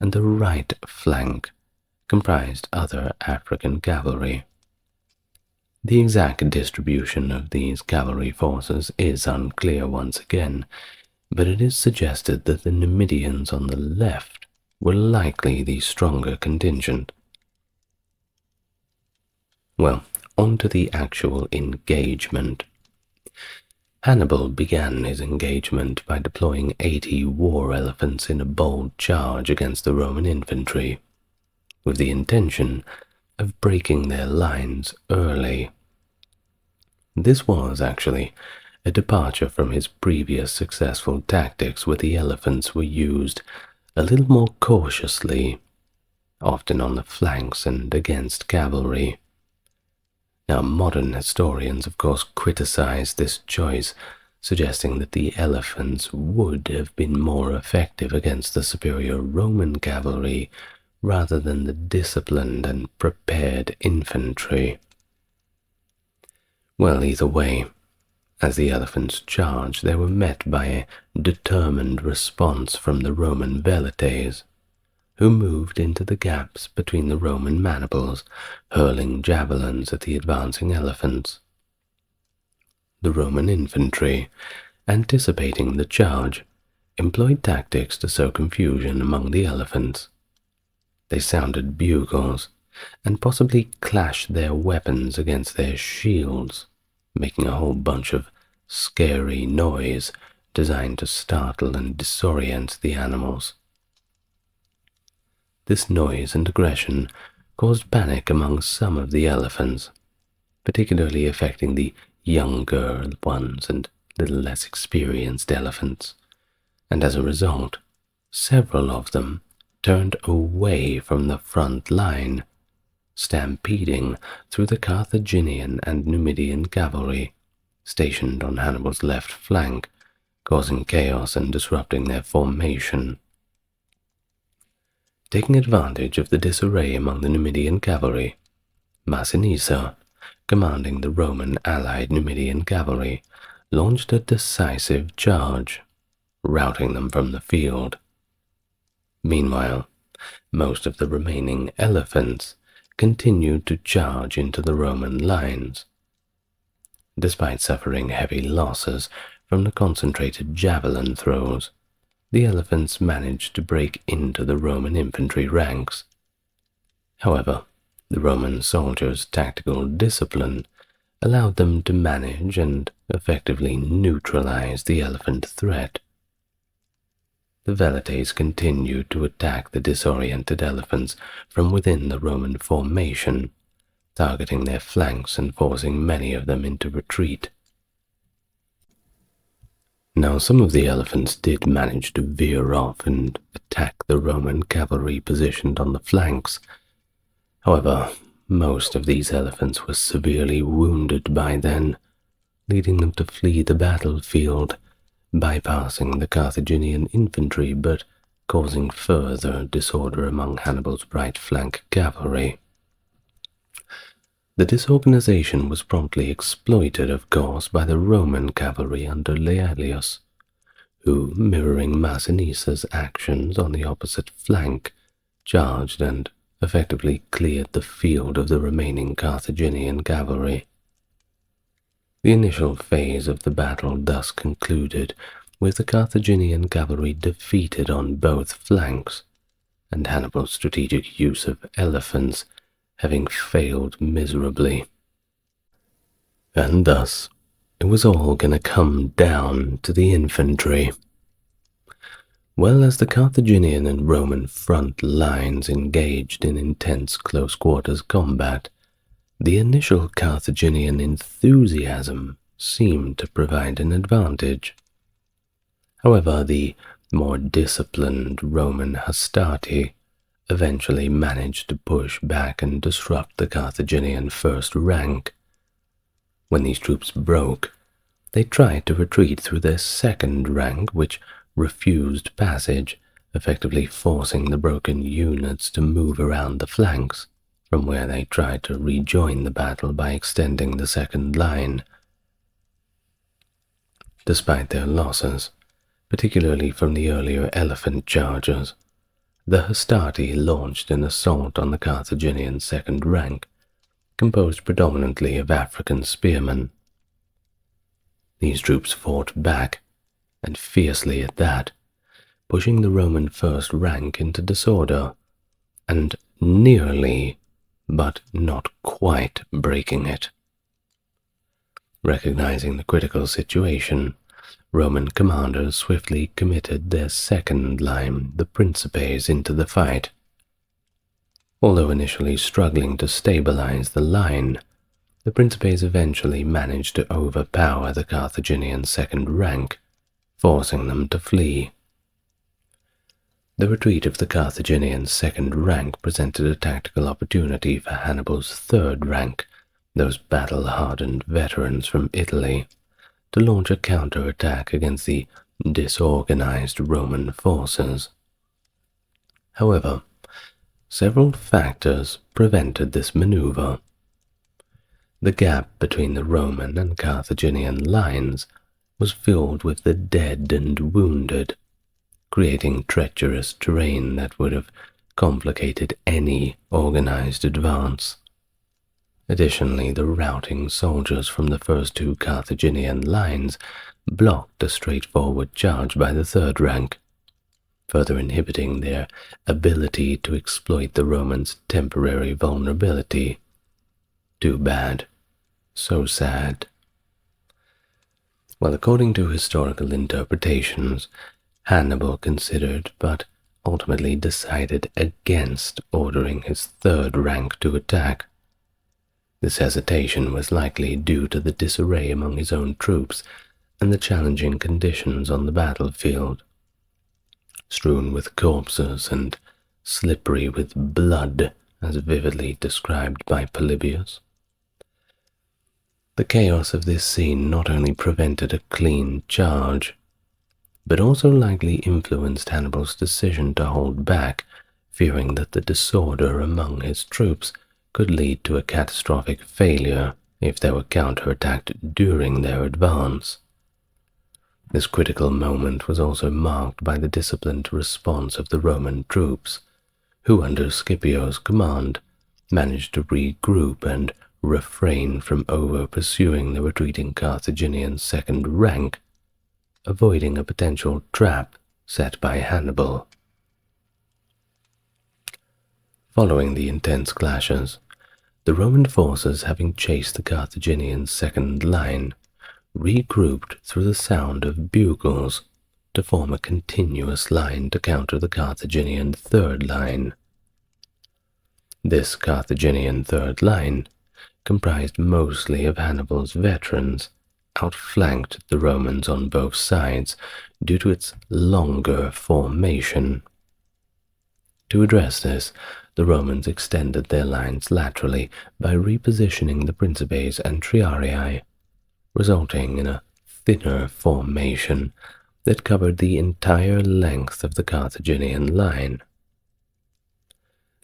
and the right flank comprised other African cavalry. The exact distribution of these cavalry forces is unclear once again, but it is suggested that the Numidians on the left were likely the stronger contingent. Well, on to the actual engagement. Hannibal began his engagement by deploying 80 war elephants in a bold charge against the Roman infantry, with the intention of breaking their lines early. This was, actually, a departure from his previous successful tactics, where the elephants were used a little more cautiously, often on the flanks and against cavalry. Now, modern historians, of course, criticize this choice, suggesting that the elephants would have been more effective against the superior Roman cavalry rather than the disciplined and prepared infantry. Well, either way, as the elephants charged, they were met by a determined response from the Roman velites, who moved into the gaps between the Roman maniples, hurling javelins at the advancing elephants. The Roman infantry, anticipating the charge, employed tactics to sow confusion among the elephants. They sounded bugles, and possibly clashed their weapons against their shields, making a whole bunch of scary noise designed to startle and disorient the animals. This noise and aggression caused panic among some of the elephants, particularly affecting the younger ones and little less experienced elephants, and as a result, several of them turned away from the front line, stampeding through the Carthaginian and Numidian cavalry stationed on Hannibal's left flank, causing chaos and disrupting their formation. Taking advantage of the disarray among the Numidian cavalry, Massinissa, commanding the Roman allied Numidian cavalry, launched a decisive charge, routing them from the field. Meanwhile, most of the remaining elephants continued to charge into the Roman lines. Despite suffering heavy losses from the concentrated javelin throws, the elephants managed to break into the Roman infantry ranks. However, the Roman soldiers' tactical discipline allowed them to manage and effectively neutralize the elephant threat. The velites continued to attack the disoriented elephants from within the Roman formation, targeting their flanks and forcing many of them into retreat. Now, some of the elephants did manage to veer off and attack the Roman cavalry positioned on the flanks. However, most of these elephants were severely wounded by then, leading them to flee the battlefield, bypassing the Carthaginian infantry but causing further disorder among Hannibal's right flank cavalry. The disorganization was promptly exploited, of course, by the Roman cavalry under Laelius, who, mirroring Massinissa's actions on the opposite flank, charged and effectively cleared the field of the remaining Carthaginian cavalry. The initial phase of the battle thus concluded, with the Carthaginian cavalry defeated on both flanks, and Hannibal's strategic use of elephants having failed miserably. And thus, it was all going to come down to the infantry. Well, as the Carthaginian and Roman front lines engaged in intense close-quarters combat, The initial Carthaginian enthusiasm seemed to provide an advantage. However, the more disciplined Roman hastati eventually managed to push back and disrupt the Carthaginian first rank. When these troops broke, they tried to retreat through their second rank, which refused passage, effectively forcing the broken units to move around the flanks, from where they tried to rejoin the battle by extending the second line. Despite their losses, particularly from the earlier elephant chargers, the hastati launched an assault on the Carthaginian second rank, composed predominantly of African spearmen. These troops fought back, and fiercely at that, pushing the Roman first rank into disorder, and nearly, but not quite, breaking it. Recognizing the critical situation, Roman commanders swiftly committed their second line, the Principes, into the fight. Although initially struggling to stabilize the line, the Principes eventually managed to overpower the Carthaginian second rank, forcing them to flee. The retreat of the Carthaginian second rank presented a tactical opportunity for Hannibal's third rank, those battle-hardened veterans from Italy, to launch a counterattack against the disorganized Roman forces. However, several factors prevented this maneuver. The gap between the Roman and Carthaginian lines was filled with the dead and wounded, creating treacherous terrain that would have complicated any organized advance. Additionally, the routing soldiers from the first two Carthaginian lines blocked a straightforward charge by the third rank, further inhibiting their ability to exploit the Romans' temporary vulnerability. Too bad. So sad. Well, according to historical interpretations, Hannibal considered, but ultimately decided against ordering his third rank to attack. This hesitation was likely due to the disarray among his own troops and the challenging conditions on the battlefield. Strewn with corpses and slippery with blood, as vividly described by Polybius. The chaos of this scene not only prevented a clean charge, but also likely influenced Hannibal's decision to hold back, fearing that the disorder among his troops could lead to a catastrophic failure if they were counterattacked during their advance. This critical moment was also marked by the disciplined response of the Roman troops, who under Scipio's command managed to regroup and refrain from over-pursuing the retreating Carthaginian second rank, avoiding a potential trap set by Hannibal. Following the intense clashes, the Roman forces, having chased the Carthaginian second line, regrouped through the sound of bugles to form a continuous line to counter the Carthaginian third line. This Carthaginian third line, comprised mostly of Hannibal's veterans, outflanked the Romans on both sides due to its longer formation. To address this, the Romans extended their lines laterally by repositioning the Principes and Triarii, resulting in a thinner formation that covered the entire length of the Carthaginian line.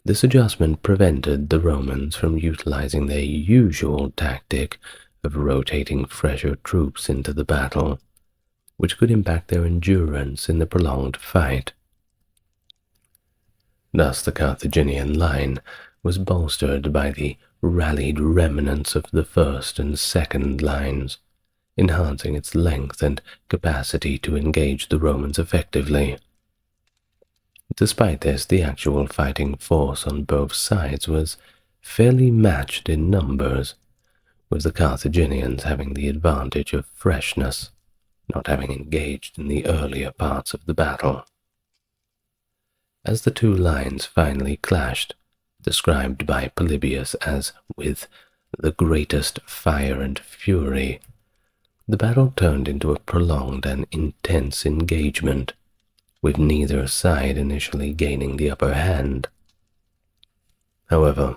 This adjustment prevented the Romans from utilizing their usual tactic of rotating fresher troops into the battle, which could impact their endurance in the prolonged fight. Thus the Carthaginian line was bolstered by the rallied remnants of the first and second lines, enhancing its length and capacity to engage the Romans effectively. Despite this, the actual fighting force on both sides was fairly matched in numbers, with the Carthaginians having the advantage of freshness, not having engaged in the earlier parts of the battle. As the two lines finally clashed, described by Polybius as with the greatest fire and fury, the battle turned into a prolonged and intense engagement, with neither side initially gaining the upper hand. However,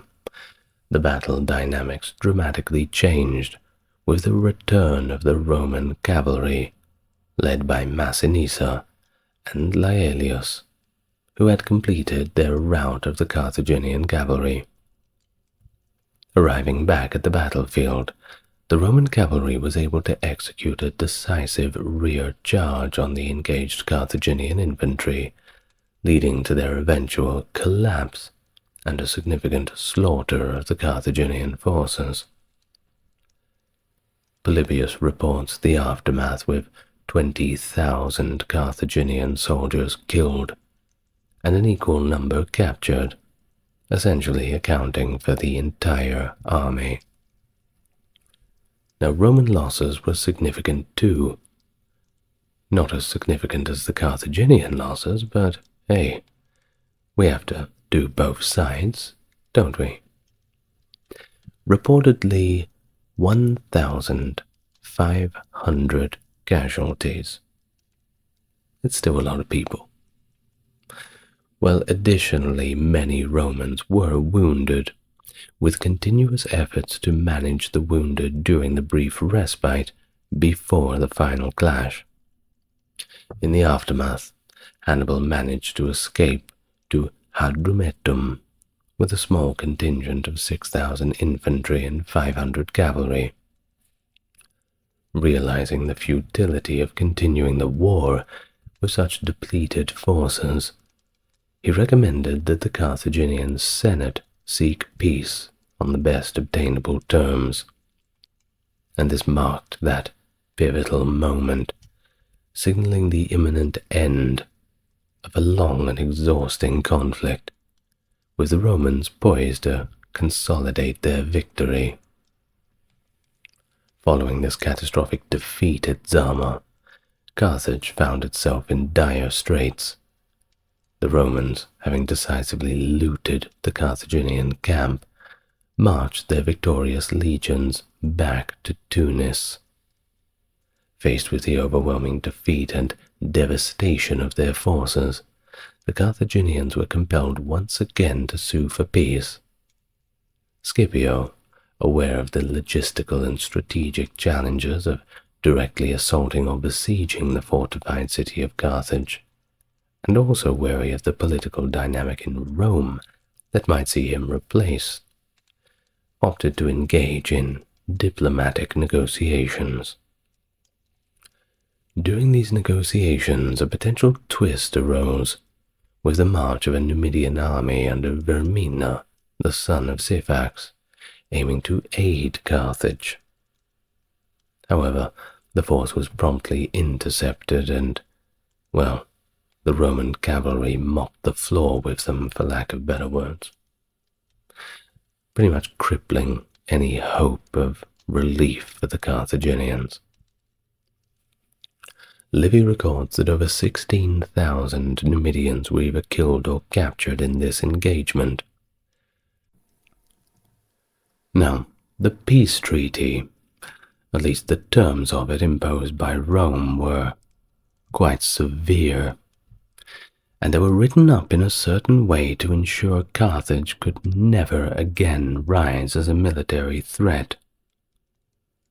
the battle dynamics dramatically changed with the return of the Roman cavalry, led by Massinissa and Laelius, who had completed their rout of the Carthaginian cavalry. Arriving back at the battlefield, the Roman cavalry was able to execute a decisive rear charge on the engaged Carthaginian infantry, leading to their eventual collapse and a significant slaughter of the Carthaginian forces. Polybius reports the aftermath with 20,000 Carthaginian soldiers killed and an equal number captured, essentially accounting for the entire army. Now, Roman losses were significant too. Not as significant as the Carthaginian losses, but hey, we have to do both sides, don't we? Reportedly 1,500 casualties. It's still a lot of people. Well, additionally, many Romans were wounded, with continuous efforts to manage the wounded during the brief respite before the final clash. In the aftermath, Hannibal managed to escape to Hadrumetum with a small contingent of 6,000 infantry and 500 cavalry. Realizing the futility of continuing the war with such depleted forces, he recommended that the Carthaginian Senate seek peace on the best obtainable terms, and this marked that pivotal moment, signaling the imminent end of a long and exhausting conflict, with the Romans poised to consolidate their victory. Following this catastrophic defeat at Zama, Carthage found itself in dire straits. The Romans, having decisively looted the Carthaginian camp, marched their victorious legions back to Tunis. Faced with the overwhelming defeat and devastation of their forces, the Carthaginians were compelled once again to sue for peace. Scipio, aware of the logistical and strategic challenges of directly assaulting or besieging the fortified city of Carthage, and also wary of the political dynamic in Rome that might see him replaced, opted to engage in diplomatic negotiations. During these negotiations, a potential twist arose, with the march of a Numidian army under Vermina, the son of Syphax, aiming to aid Carthage. However, the force was promptly intercepted and, well, the Roman cavalry mopped the floor with them, for lack of better words, pretty much crippling any hope of relief for the Carthaginians. Livy records that over 16,000 Numidians were either killed or captured in this engagement. Now, the peace treaty, at least the terms of it imposed by Rome, were quite severe, and they were written up in a certain way to ensure Carthage could never again rise as a military threat.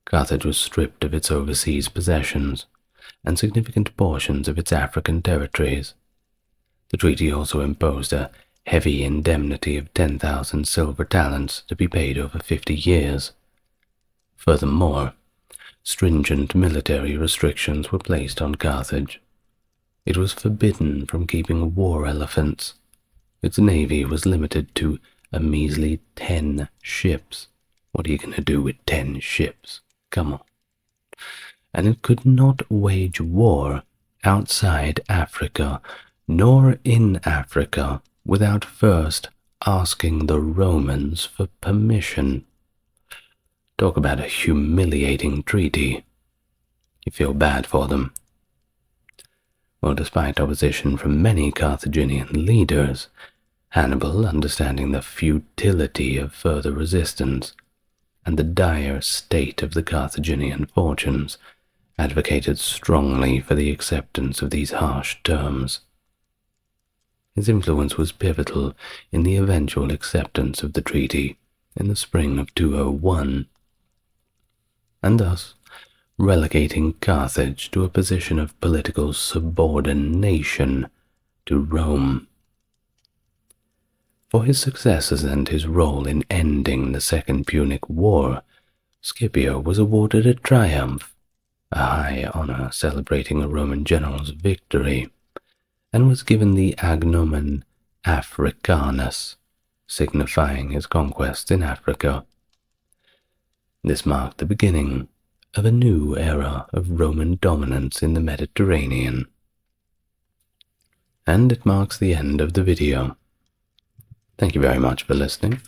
Carthage was stripped of its overseas possessions and significant portions of its African territories. The treaty also imposed a heavy indemnity of 10,000 silver talents to be paid over 50 years. Furthermore, stringent military restrictions were placed on Carthage. It was forbidden from keeping war elephants. Its navy was limited to a measly 10 ships. What are you going to do with 10 ships? Come on. And it could not wage war outside Africa, nor in Africa, without first asking the Romans for permission. Talk about a humiliating treaty. You feel bad for them. Well, despite opposition from many Carthaginian leaders, Hannibal, understanding the futility of further resistance, and the dire state of the Carthaginian fortunes, advocated strongly for the acceptance of these harsh terms. His influence was pivotal in the eventual acceptance of the treaty in the spring of 201, and thus relegating Carthage to a position of political subordination to Rome. For his successes and his role in ending the Second Punic War, Scipio was awarded a triumph, a high honor celebrating a Roman general's victory, and was given the agnomen Africanus, signifying his conquests in Africa. This marked the beginning of a new era of Roman dominance in the Mediterranean. And it marks the end of the video. Thank you very much for listening.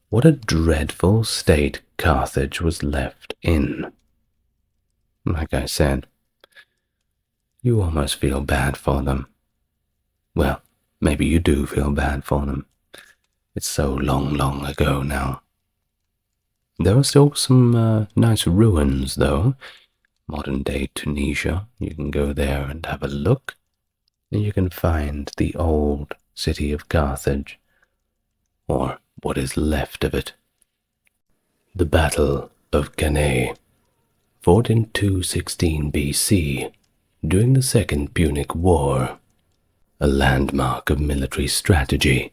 What a dreadful state Carthage was left in. Like I said, you almost feel bad for them. Well, maybe you do feel bad for them. It's so long ago now. There are still some nice ruins, though. Modern-day Tunisia. You can go there and have a look. And you can find the old city of Carthage, or what is left of it. The Battle of Cannae, fought in 216 BC, during the Second Punic War, a landmark of military strategy,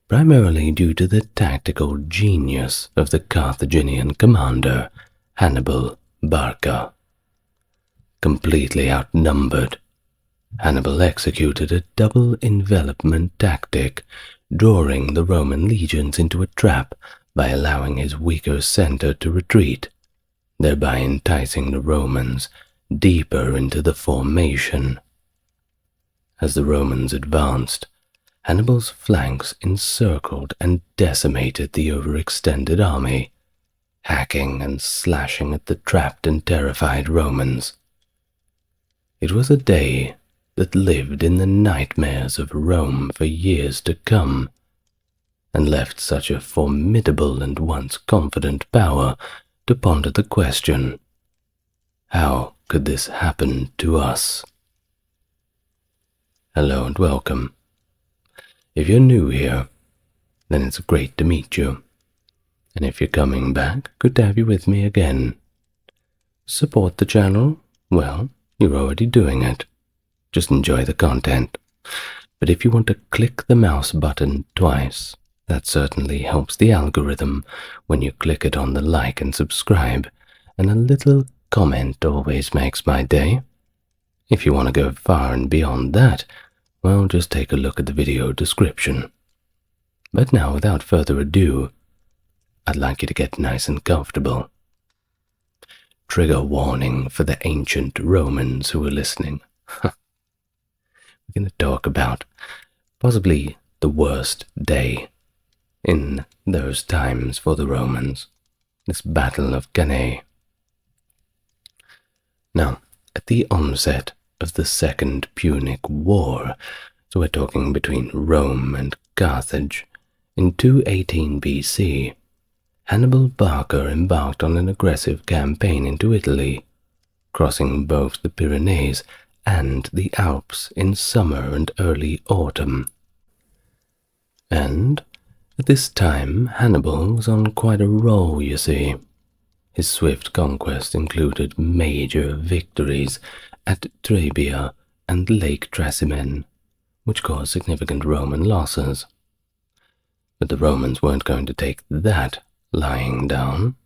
primarily due to the tactical genius of the Carthaginian commander Hannibal Barca. Completely outnumbered, Hannibal executed a double envelopment tactic, drawing the Roman legions into a trap by allowing his weaker center to retreat, thereby enticing the Romans deeper into the formation. As the Romans advanced, Hannibal's flanks encircled and decimated the overextended army, hacking and slashing at the trapped and terrified Romans. It was a day that lived in the nightmares of Rome for years to come, and left such a formidable and once confident power to ponder the question, how could this happen to us? Hello and welcome. If you're new here, then it's great to meet you. And if you're coming back, good to have you with me again. Support the channel? Well, you're already doing it. Just enjoy the content. But if you want to click the mouse button twice, that certainly helps the algorithm when you click it on the like and subscribe, and a little comment always makes my day. If you want to go far and beyond that, well, just take a look at the video description. But now, without further ado, I'd like you to get nice and comfortable. Trigger warning for the ancient Romans who are listening. We're going to talk about possibly the worst day in those times for the Romans, this Battle of Cannae. Now, at the onset of the Second Punic War, so we're talking between Rome and Carthage, in 218 BC, Hannibal Barca embarked on an aggressive campaign into Italy, crossing both the Pyrenees and the Alps in summer and early autumn. And at this time, Hannibal was on quite a roll, you see. His swift conquest included major victories at Trebia and Lake Trasimene, which caused significant Roman losses. But the Romans weren't going to take that lying down.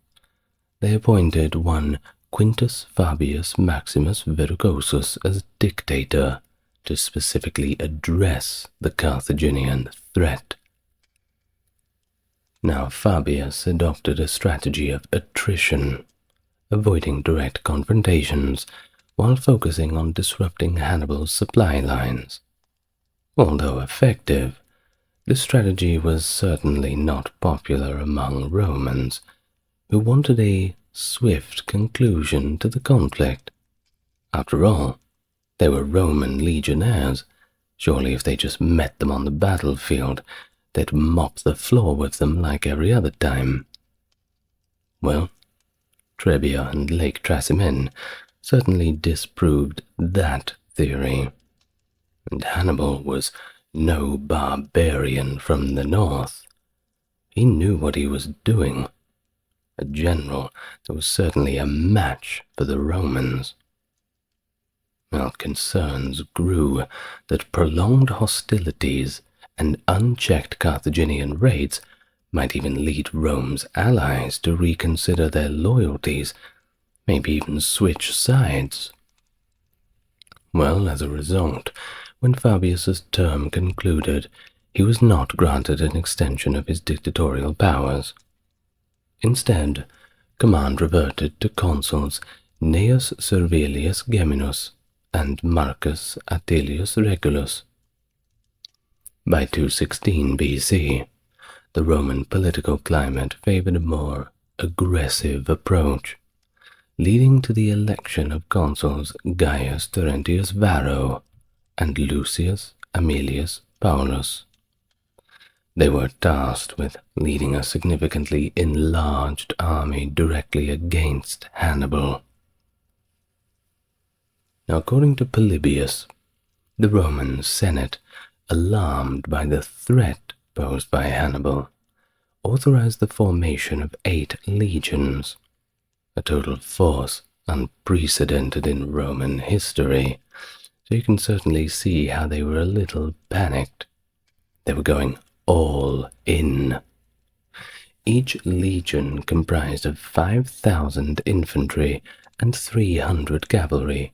They appointed one Quintus Fabius Maximus Verrucosus as dictator to specifically address the Carthaginian threat. Now Fabius adopted a strategy of attrition, avoiding direct confrontations while focusing on disrupting Hannibal's supply lines. Although effective, this strategy was certainly not popular among Romans, who wanted a swift conclusion to the conflict. After all, they were Roman legionnaires. Surely if they just met them on the battlefield, they'd mop the floor with them like every other time. Well, Trebia and Lake Trasimene certainly disproved that theory, and Hannibal was no barbarian from the north. He knew what he was doing. A general that was certainly a match for the Romans. Now concerns grew that prolonged hostilities and unchecked Carthaginian raids might even lead Rome's allies to reconsider their loyalties, maybe even switch sides. Well, as a result, when Fabius's term concluded, he was not granted an extension of his dictatorial powers. Instead, command reverted to consuls Gnaeus Servilius Geminus and Marcus Atilius Regulus. By 216 BC, the Roman political climate favored a more aggressive approach, leading to the election of consuls Gaius Terentius Varro and Lucius Aemilius Paulus. They were tasked with leading a significantly enlarged army directly against Hannibal. Now, according to Polybius, the Roman Senate, alarmed by the threat posed by Hannibal, authorized the formation of 8 legions, a total force unprecedented in Roman history, so you can certainly see how they were a little panicked. They were going all in. Each legion comprised of 5,000 infantry and 300 cavalry,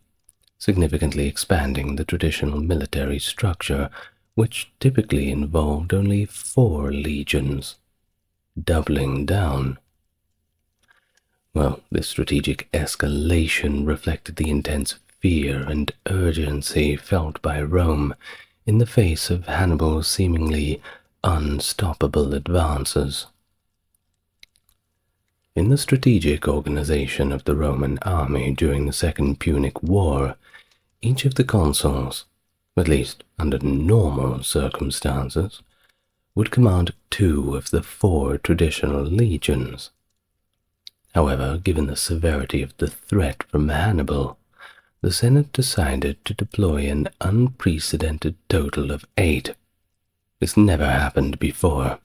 significantly expanding the traditional military structure, which typically involved only 4 legions, doubling down. Well, this strategic escalation reflected the intense fear and urgency felt by Rome in the face of Hannibal's seemingly unstoppable advances. In the strategic organization of the Roman army during the Second Punic War, each of the consuls, at least under normal circumstances, would command 2 of the 4 traditional legions. However, given the severity of the threat from Hannibal, the Senate decided to deploy an unprecedented total of 8. This never happened before.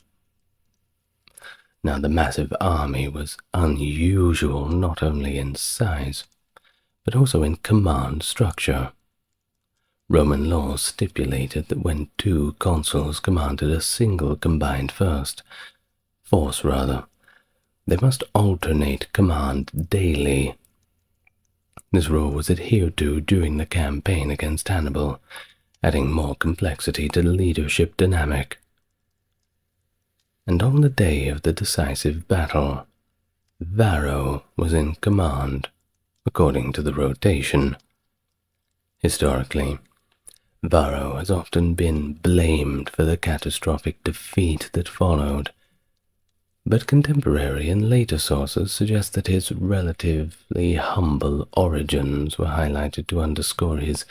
Now, the massive army was unusual not only in size, but also in command structure. Roman law stipulated that when 2 consuls commanded a single combined force, they must alternate command daily. This rule was adhered to during the campaign against Hannibal, adding more complexity to the leadership dynamic. And on the day of the decisive battle, Varro was in command, according to the rotation. Historically, Varro has often been blamed for the catastrophic defeat that followed, but contemporary and later sources suggest that his relatively humble origins were highlighted to underscore his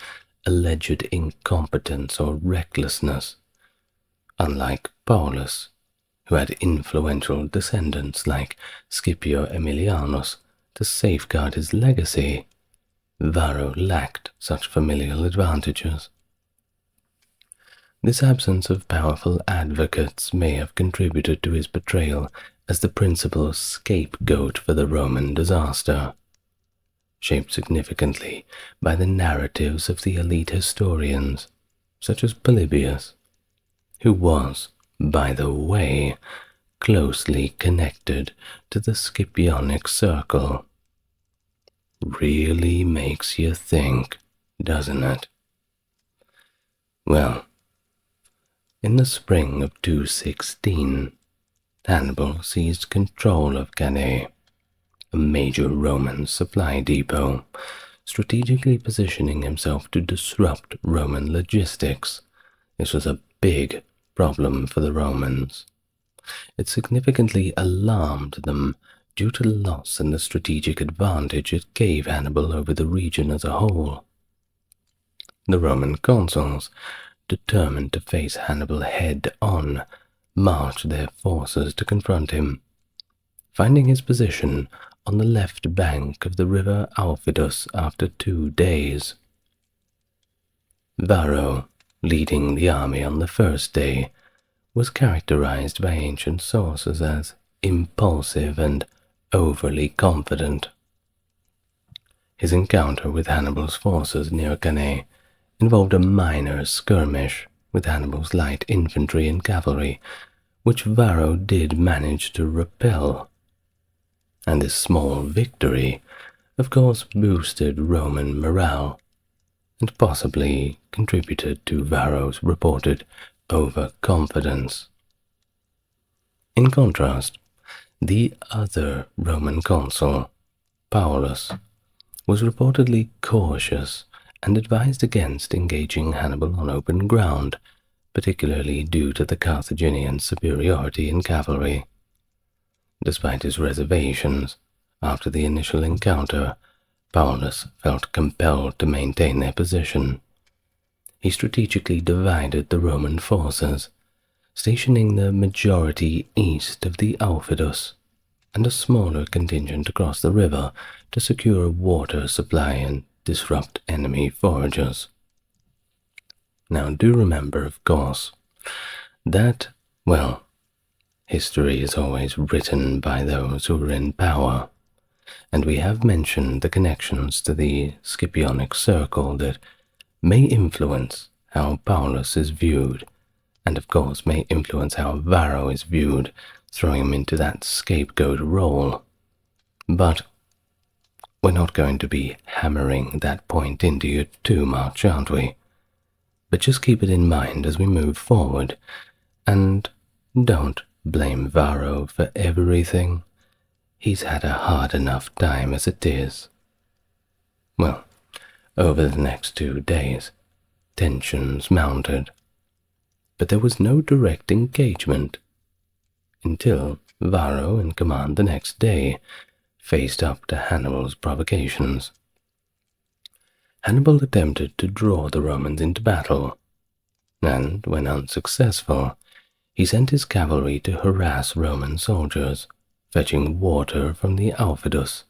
alleged incompetence or recklessness. Unlike Paulus, who had influential descendants like Scipio Aemilianus to safeguard his legacy, Varro lacked such familial advantages. This absence of powerful advocates may have contributed to his portrayal as the principal scapegoat for the Roman disaster, shaped significantly by the narratives of the elite historians, such as Polybius, who was, by the way, closely connected to the Scipionic circle. Really makes you think, doesn't it? Well, in the spring of 216, Hannibal seized control of Cannae, a major Roman supply depot, strategically positioning himself to disrupt Roman logistics. This was a big problem for the Romans. It significantly alarmed them due to loss in the strategic advantage it gave Hannibal over the region as a whole. The Roman consuls, determined to face Hannibal head-on, marched their forces to confront him. finding his position on the left bank of the river Aufidus after 2 days. Varro, leading the army on the first day, was characterized by ancient sources as impulsive and overly confident. His encounter with Hannibal's forces near Cannae involved a minor skirmish with Hannibal's light infantry and cavalry, which Varro did manage to repel. And this small victory, of course, boosted Roman morale, and possibly contributed to Varro's reported overconfidence. In contrast, the other Roman consul, Paulus, was reportedly cautious and advised against engaging Hannibal on open ground, particularly due to the Carthaginian superiority in cavalry. Despite his reservations, after the initial encounter, Paulus felt compelled to maintain their position. He strategically divided the Roman forces, stationing the majority east of the Aufidus and a smaller contingent across the river to secure water supply and disrupt enemy foragers. Now do remember, of course, that, well, history is always written by those who are in power, and we have mentioned the connections to the Scipionic circle that may influence how Paulus is viewed, and of course may influence how Varro is viewed, throwing him into that scapegoat role. But we're not going to be hammering that point into you too much, aren't we? But just keep it in mind as we move forward, and don't blame Varro for everything. He's had a hard enough time as it is. Well, over the next 2 days, tensions mounted, but there was no direct engagement until Varro, in command the next day, faced up to Hannibal's provocations. Hannibal attempted to draw the Romans into battle, and, when unsuccessful, he sent his cavalry to harass Roman soldiers, fetching water from the Aufidus,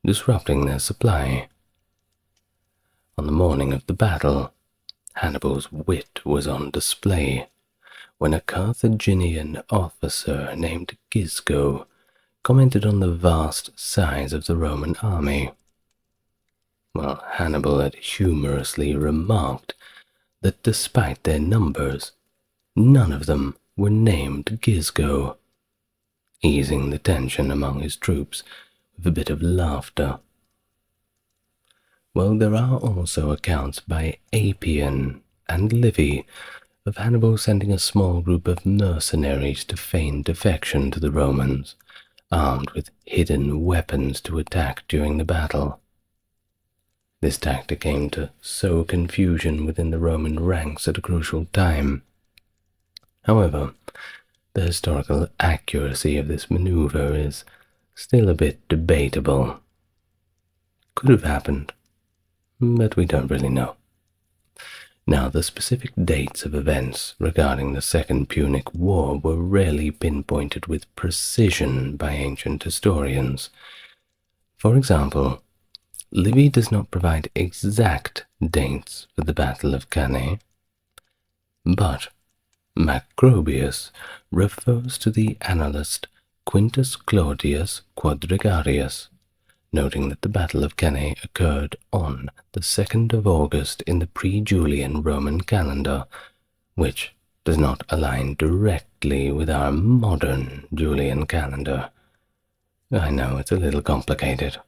disrupting their supply. On the morning of the battle, Hannibal's wit was on display when a Carthaginian officer named Gisco commented on the vast size of the Roman army. Well, Hannibal had humorously remarked that despite their numbers, none of them were named Gisco, easing the tension among his troops with a bit of laughter. Well, there are also accounts by Appian and Livy of Hannibal sending a small group of mercenaries to feign defection to the Romans, armed with hidden weapons to attack during the battle. This tactic aimed to sow confusion within the Roman ranks at a crucial time. However, the historical accuracy of this maneuver is still a bit debatable. Could have happened, but we don't really know. Now, the specific dates of events regarding the Second Punic War were rarely pinpointed with precision by ancient historians. For example, Livy does not provide exact dates for the Battle of Cannae, but Macrobius refers to the annalist Quintus Claudius Quadrigarius, noting that the Battle of Cannae occurred on the 2nd of August in the pre-Julian Roman calendar, which does not align directly with our modern Julian calendar. I know it's a little complicated.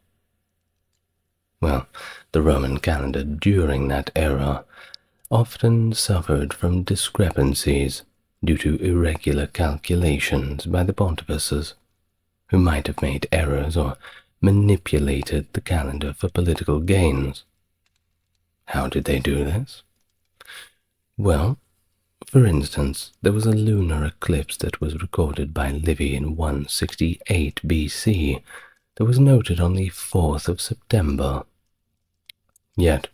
Well, the Roman calendar during that era often suffered from discrepancies due to irregular calculations by the pontifices, who might have made errors or manipulated the calendar for political gains. How did they do this? Well, for instance, there was a lunar eclipse that was recorded by Livy in 168 BC that was noted on the 4th of September. Yet,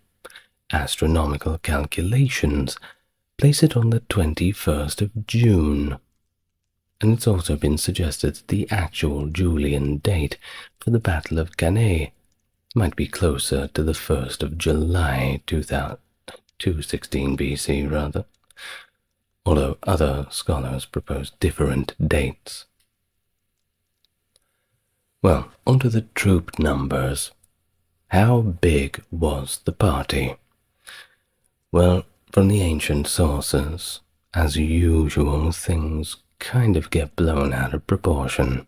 astronomical calculations place it on the 21st of June. and it's also been suggested that the actual Julian date for the Battle of Cannae might be closer to the 1st of July 216 BC rather, although other scholars propose different dates. Well, onto the troop numbers. How big was the party? Well, from the ancient sources, as usual, things kind of get blown out of proportion.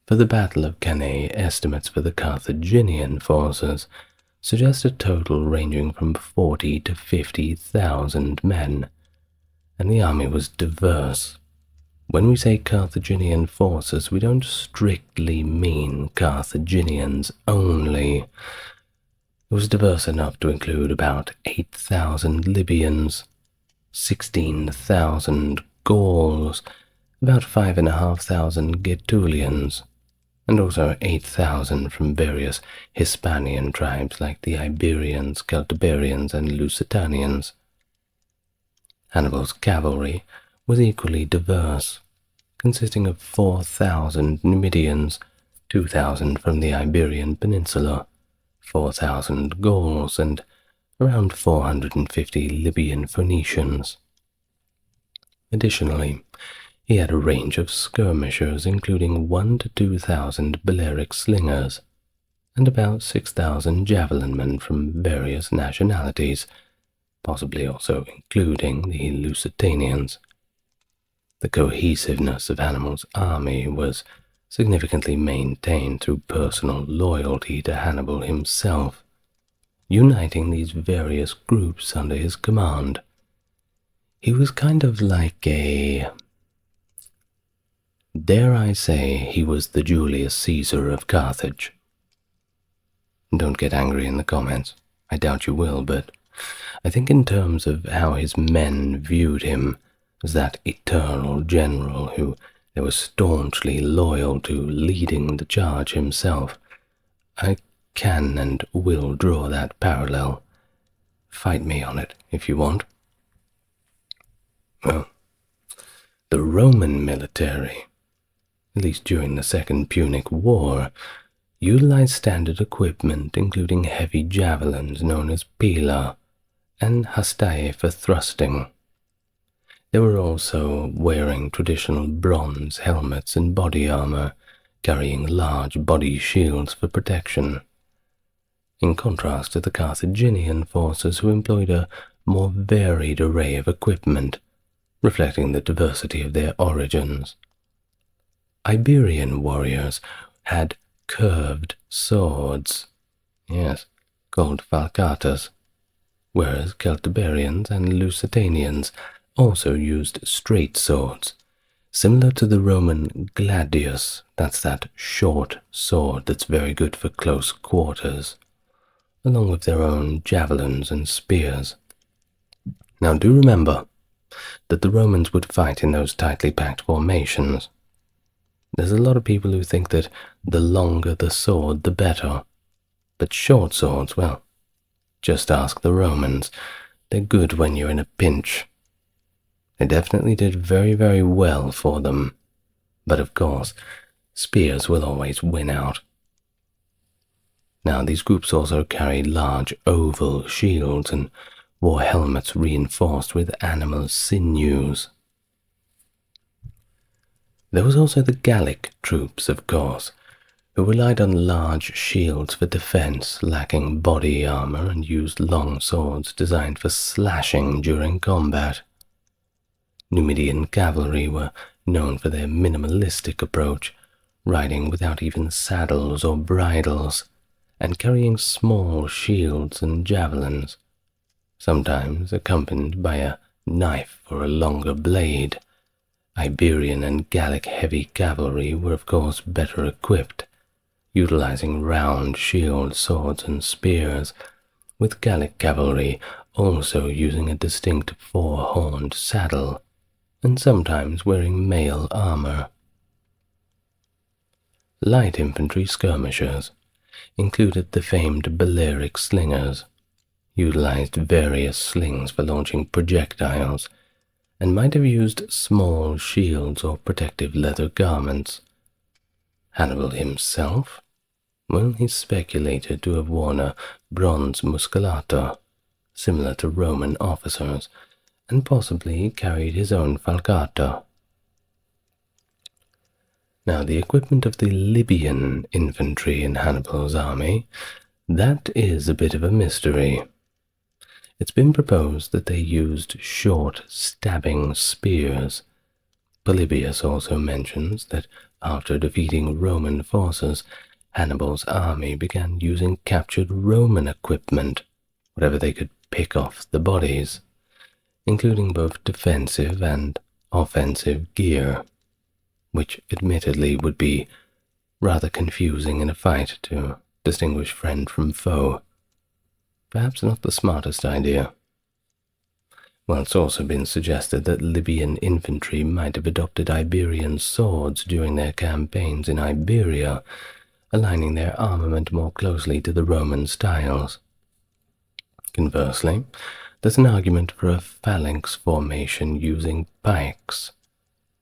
For the Battle of Cannae, estimates for the Carthaginian forces suggest a total ranging from 40 to 50,000 men, and the army was diverse. When we say Carthaginian forces, we don't strictly mean Carthaginians only. It was diverse enough to include about 8,000 Libyans, 16,000 Gauls, about 5,500 Gaetulians, and also 8,000 from various Hispanian tribes like the Iberians, Celtiberians, and Lusitanians. Hannibal's cavalry was equally diverse, consisting of 4,000 Numidians, 2,000 from the Iberian Peninsula, 4,000 Gauls, and around 450 Libyan Phoenicians. Additionally, he had a range of skirmishers, including 1,000 to 2,000 Balearic slingers, and about 6,000 javelin men from various nationalities, possibly also including the Lusitanians. The cohesiveness of Hannibal's army was significantly maintained through personal loyalty to Hannibal himself, uniting these various groups under his command. He was kind of like dare I say, he was the Julius Caesar of Carthage. Don't get angry in the comments. I doubt you will, but I think in terms of how his men viewed him as that eternal general who they were staunchly loyal to leading the charge himself, I can and will draw that parallel. Fight me on it if you want. Well, the Roman military, at least during the Second Punic War, utilized standard equipment including heavy javelins known as pila and hastae for thrusting. They were also wearing traditional bronze helmets and body armor, carrying large body shields for protection, in contrast to the Carthaginian forces who employed a more varied array of equipment, reflecting the diversity of their origins. Iberian warriors had curved swords, yes, called falcatas, whereas Celtiberians and Lusitanians also used straight swords, similar to the Roman gladius, that's that short sword that's very good for close quarters, along with their own javelins and spears. Now do remember that the Romans would fight in those tightly packed formations. There's a lot of people who think that the longer the sword, the better. But short swords, well, just ask the Romans. They're good when you're in a pinch. They definitely did very, very well for them. But of course, spears will always win out. Now, these groups also carried large oval shields and wore helmets reinforced with animal sinews. There was also the Gallic troops, of course, who relied on large shields for defense, lacking body armor, and used long swords designed for slashing during combat. Numidian cavalry were known for their minimalistic approach, riding without even saddles or bridles, and carrying small shields and javelins, sometimes accompanied by a knife or a longer blade. Iberian and Gallic heavy cavalry were of course better equipped, utilizing round shields, swords, and spears, with Gallic cavalry also using a distinct four-horned saddle, and sometimes wearing mail armor. Light infantry skirmishers included the famed Balearic slingers, utilized various slings for launching projectiles, and might have used small shields or protective leather garments. Hannibal himself? Well, he's speculated to have worn a bronze musculata, similar to Roman officers, and possibly carried his own falcata. Now, the equipment of the Libyan infantry in Hannibal's army, that is a bit of a mystery. It's been proposed that they used short, stabbing spears. Polybius also mentions that after defeating Roman forces, Hannibal's army began using captured Roman equipment, whatever they could pick off the bodies, including both defensive and offensive gear, which admittedly would be rather confusing in a fight to distinguish friend from foe. Perhaps not the smartest idea. Well, it's also been suggested that Libyan infantry might have adopted Iberian swords during their campaigns in Iberia, aligning their armament more closely to the Roman styles. Conversely, there's an argument for a phalanx formation using pikes,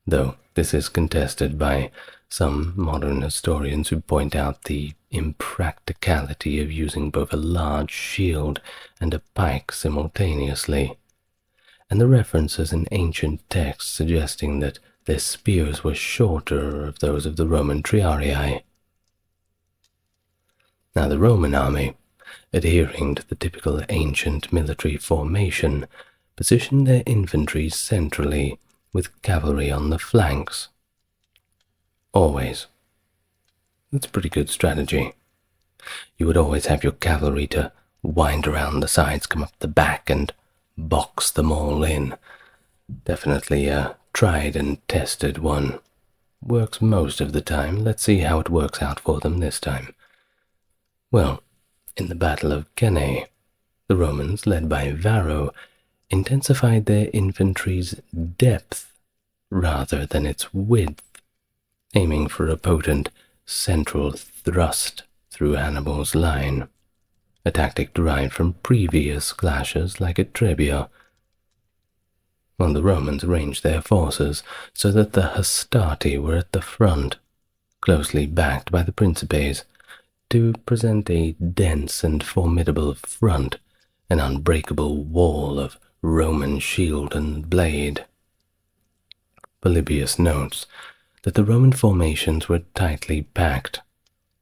though this is contested by some modern historians who point out the impracticality of using both a large shield and a pike simultaneously, and the references in ancient texts suggesting that their spears were shorter of those of the Roman triarii. Now, the Roman army, adhering to the typical ancient military formation, positioned their infantry centrally with cavalry on the flanks. Always. That's a pretty good strategy. You would always have your cavalry to wind around the sides, come up the back, and box them all in. Definitely a tried and tested one. Works most of the time. Let's see how it works out for them this time. Well, in the Battle of Cannae, the Romans, led by Varro, intensified their infantry's depth rather than its width, aiming for a potent central thrust through Hannibal's line, a tactic derived from previous clashes like at Trebia. While the Romans arranged their forces so that the Hastati were at the front, closely backed by the Principes, to present a dense and formidable front, an unbreakable wall of Roman shield and blade. Polybius notes that the Roman formations were tightly packed,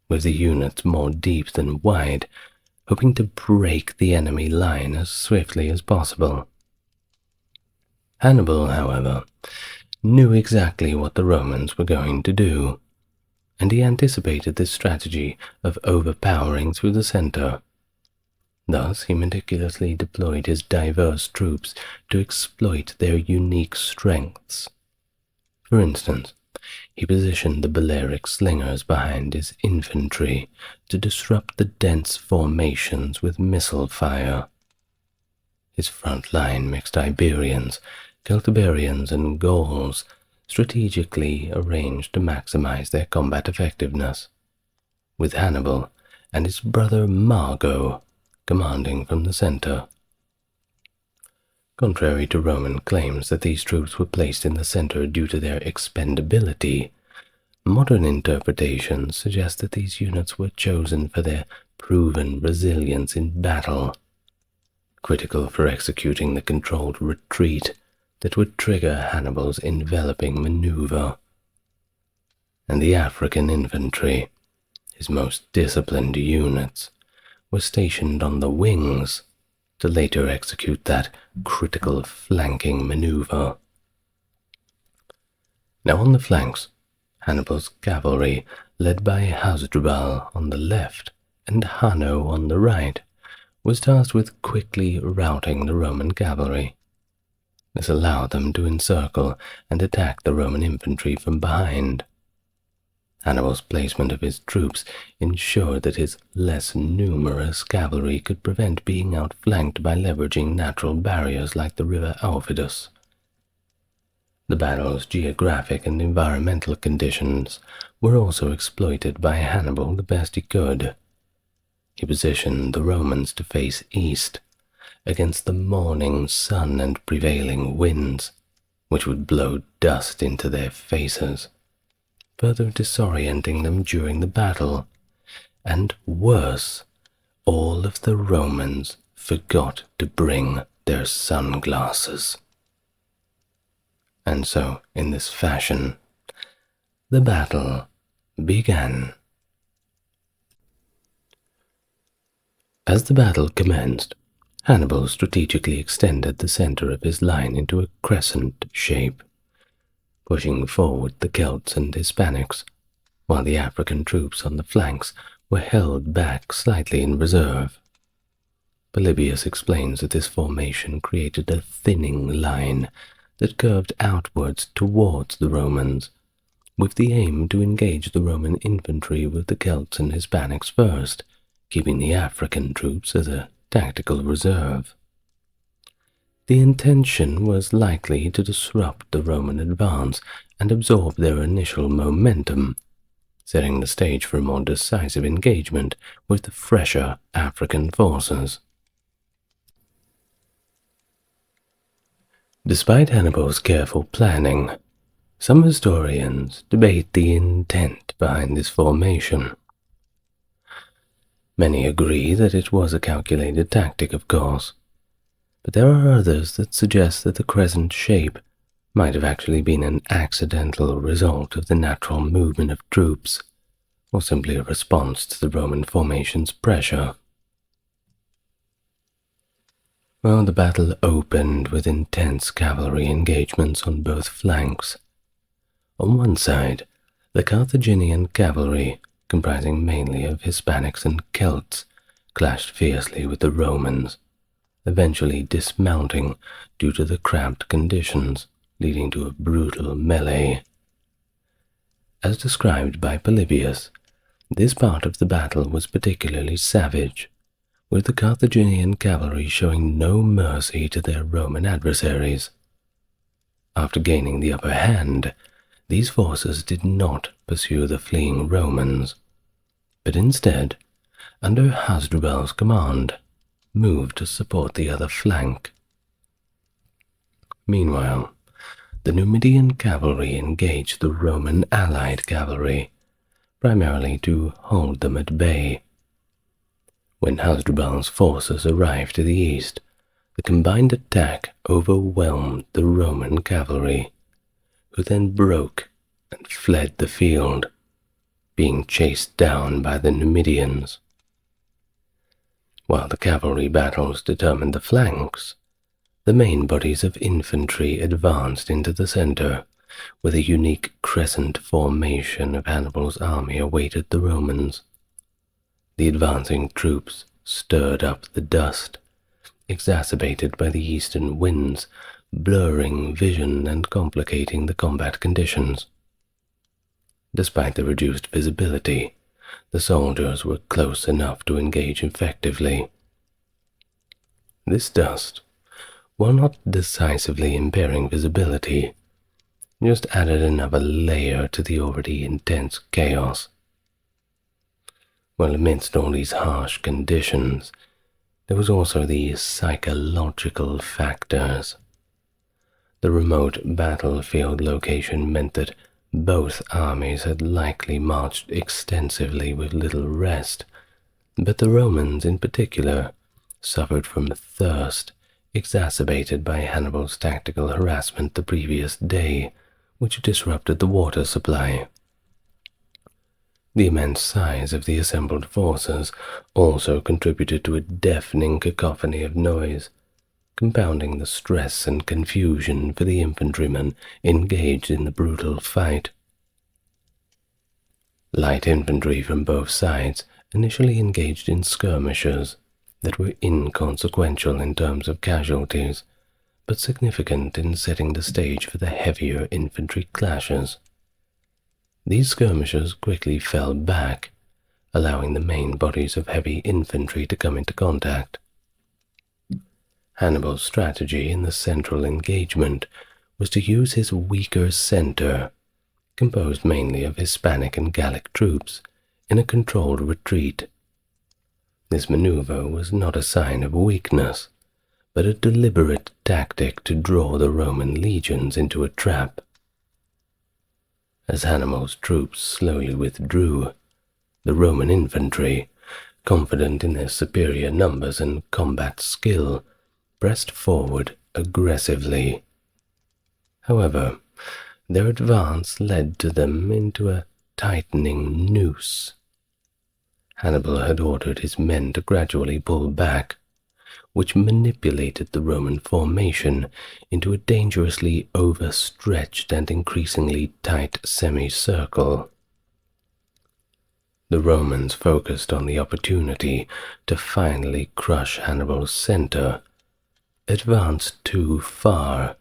with the units more deep than wide, hoping to break the enemy line as swiftly as possible. Hannibal, however, knew exactly what the Romans were going to do, and he anticipated this strategy of overpowering through the center. Thus, he meticulously deployed his diverse troops to exploit their unique strengths. For instance, he positioned the Balearic slingers behind his infantry to disrupt the dense formations with missile fire. His front line mixed Iberians, Celtiberians, and Gauls, strategically arranged to maximize their combat effectiveness, with Hannibal and his brother Mago commanding from the center. Contrary to Roman claims that these troops were placed in the center due to their expendability, modern interpretations suggest that these units were chosen for their proven resilience in battle, critical for executing the controlled retreat that would trigger Hannibal's enveloping maneuver. And the African infantry, his most disciplined units, were stationed on the wings to later execute that critical flanking maneuver. Now on the flanks, Hannibal's cavalry, led by Hasdrubal on the left and Hanno on the right, was tasked with quickly routing the Roman cavalry. This allowed them to encircle and attack the Roman infantry from behind. Hannibal's placement of his troops ensured that his less numerous cavalry could prevent being outflanked by leveraging natural barriers like the river Aufidus. The battle's geographic and environmental conditions were also exploited by Hannibal the best he could. He positioned the Romans to face east, against the morning sun and prevailing winds, which would blow dust into their faces, further disorienting them during the battle. And worse, all of the Romans forgot to bring their sunglasses. And so, in this fashion, the battle began. As the battle commenced, Hannibal strategically extended the center of his line into a crescent shape, pushing forward the Celts and Hispanics, while the African troops on the flanks were held back slightly in reserve. Polybius explains that this formation created a thinning line that curved outwards towards the Romans, with the aim to engage the Roman infantry with the Celts and Hispanics first, keeping the African troops as a tactical reserve. The intention was likely to disrupt the Roman advance and absorb their initial momentum, setting the stage for a more decisive engagement with the fresher African forces. Despite Hannibal's careful planning, some historians debate the intent behind this formation. Many agree that it was a calculated tactic, of course, but there are others that suggest that the crescent shape might have actually been an accidental result of the natural movement of troops, or simply a response to the Roman formation's pressure. Well, the battle opened with intense cavalry engagements on both flanks. On one side, the Carthaginian cavalry, comprising mainly of Hispanics and Celts, clashed fiercely with the Romans, eventually dismounting due to the cramped conditions, leading to a brutal melee. As described by Polybius, this part of the battle was particularly savage, with the Carthaginian cavalry showing no mercy to their Roman adversaries. After gaining the upper hand, these forces did not pursue the fleeing Romans, but instead, under Hasdrubal's command, moved to support the other flank. Meanwhile, the Numidian cavalry engaged the Roman allied cavalry, primarily to hold them at bay. When Hasdrubal's forces arrived to the east, the combined attack overwhelmed the Roman cavalry, who then broke and fled the field, being chased down by the Numidians. While the cavalry battles determined the flanks, the main bodies of infantry advanced into the center, where the unique crescent formation of Hannibal's army awaited the Romans. The advancing troops stirred up the dust, exacerbated by the eastern winds, blurring vision and complicating the combat conditions. Despite the reduced visibility, the soldiers were close enough to engage effectively. This dust, while not decisively impairing visibility, just added another layer to the already intense chaos. While amidst all these harsh conditions, there was also the psychological factors. The remote battlefield location meant that both armies had likely marched extensively with little rest, but the Romans in particular suffered from thirst, exacerbated by Hannibal's tactical harassment the previous day, which disrupted the water supply. The immense size of the assembled forces also contributed to a deafening cacophony of noise, compounding the stress and confusion for the infantrymen engaged in the brutal fight. Light infantry from both sides initially engaged in skirmishes that were inconsequential in terms of casualties, but significant in setting the stage for the heavier infantry clashes. These skirmishes quickly fell back, allowing the main bodies of heavy infantry to come into contact. Hannibal's strategy in the central engagement was to use his weaker center, composed mainly of Hispanic and Gallic troops, in a controlled retreat. This maneuver was not a sign of weakness, but a deliberate tactic to draw the Roman legions into a trap. As Hannibal's troops slowly withdrew, the Roman infantry, confident in their superior numbers and combat skill, pressed forward aggressively. However, their advance led to them into a tightening noose. Hannibal had ordered his men to gradually pull back, which manipulated the Roman formation into a dangerously overstretched and increasingly tight semicircle. The Romans focused on the opportunity to finally crush Hannibal's center, advanced too far,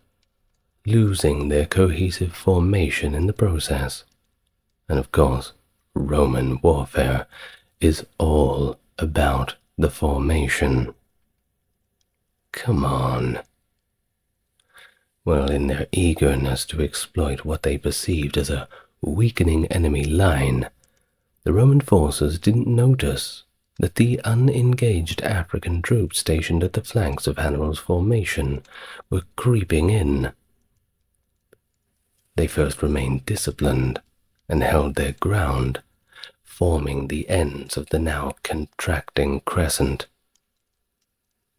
losing their cohesive formation in the process. And of course, Roman warfare is all about the formation. Come on. Well, in their eagerness to exploit what they perceived as a weakening enemy line, the Roman forces didn't notice that the unengaged African troops stationed at the flanks of Hannibal's formation were creeping in. They first remained disciplined and held their ground, forming the ends of the now contracting crescent.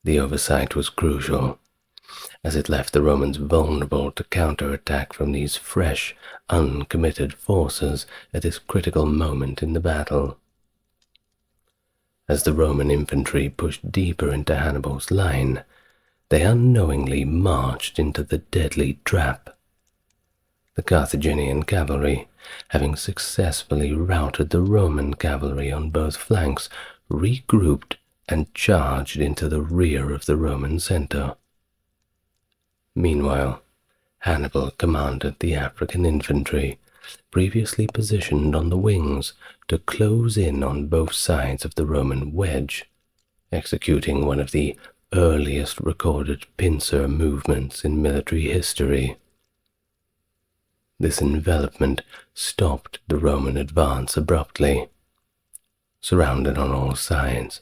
The oversight was crucial, as it left the Romans vulnerable to counterattack from these fresh, uncommitted forces at this critical moment in the battle. As the Roman infantry pushed deeper into Hannibal's line, they unknowingly marched into the deadly trap. The Carthaginian cavalry, having successfully routed the Roman cavalry on both flanks, regrouped and charged into the rear of the Roman center. Meanwhile, Hannibal commanded the African infantry, previously positioned on the wings, to close in on both sides of the Roman wedge, executing one of the earliest recorded pincer movements in military history. This envelopment stopped the Roman advance abruptly. Surrounded on all sides,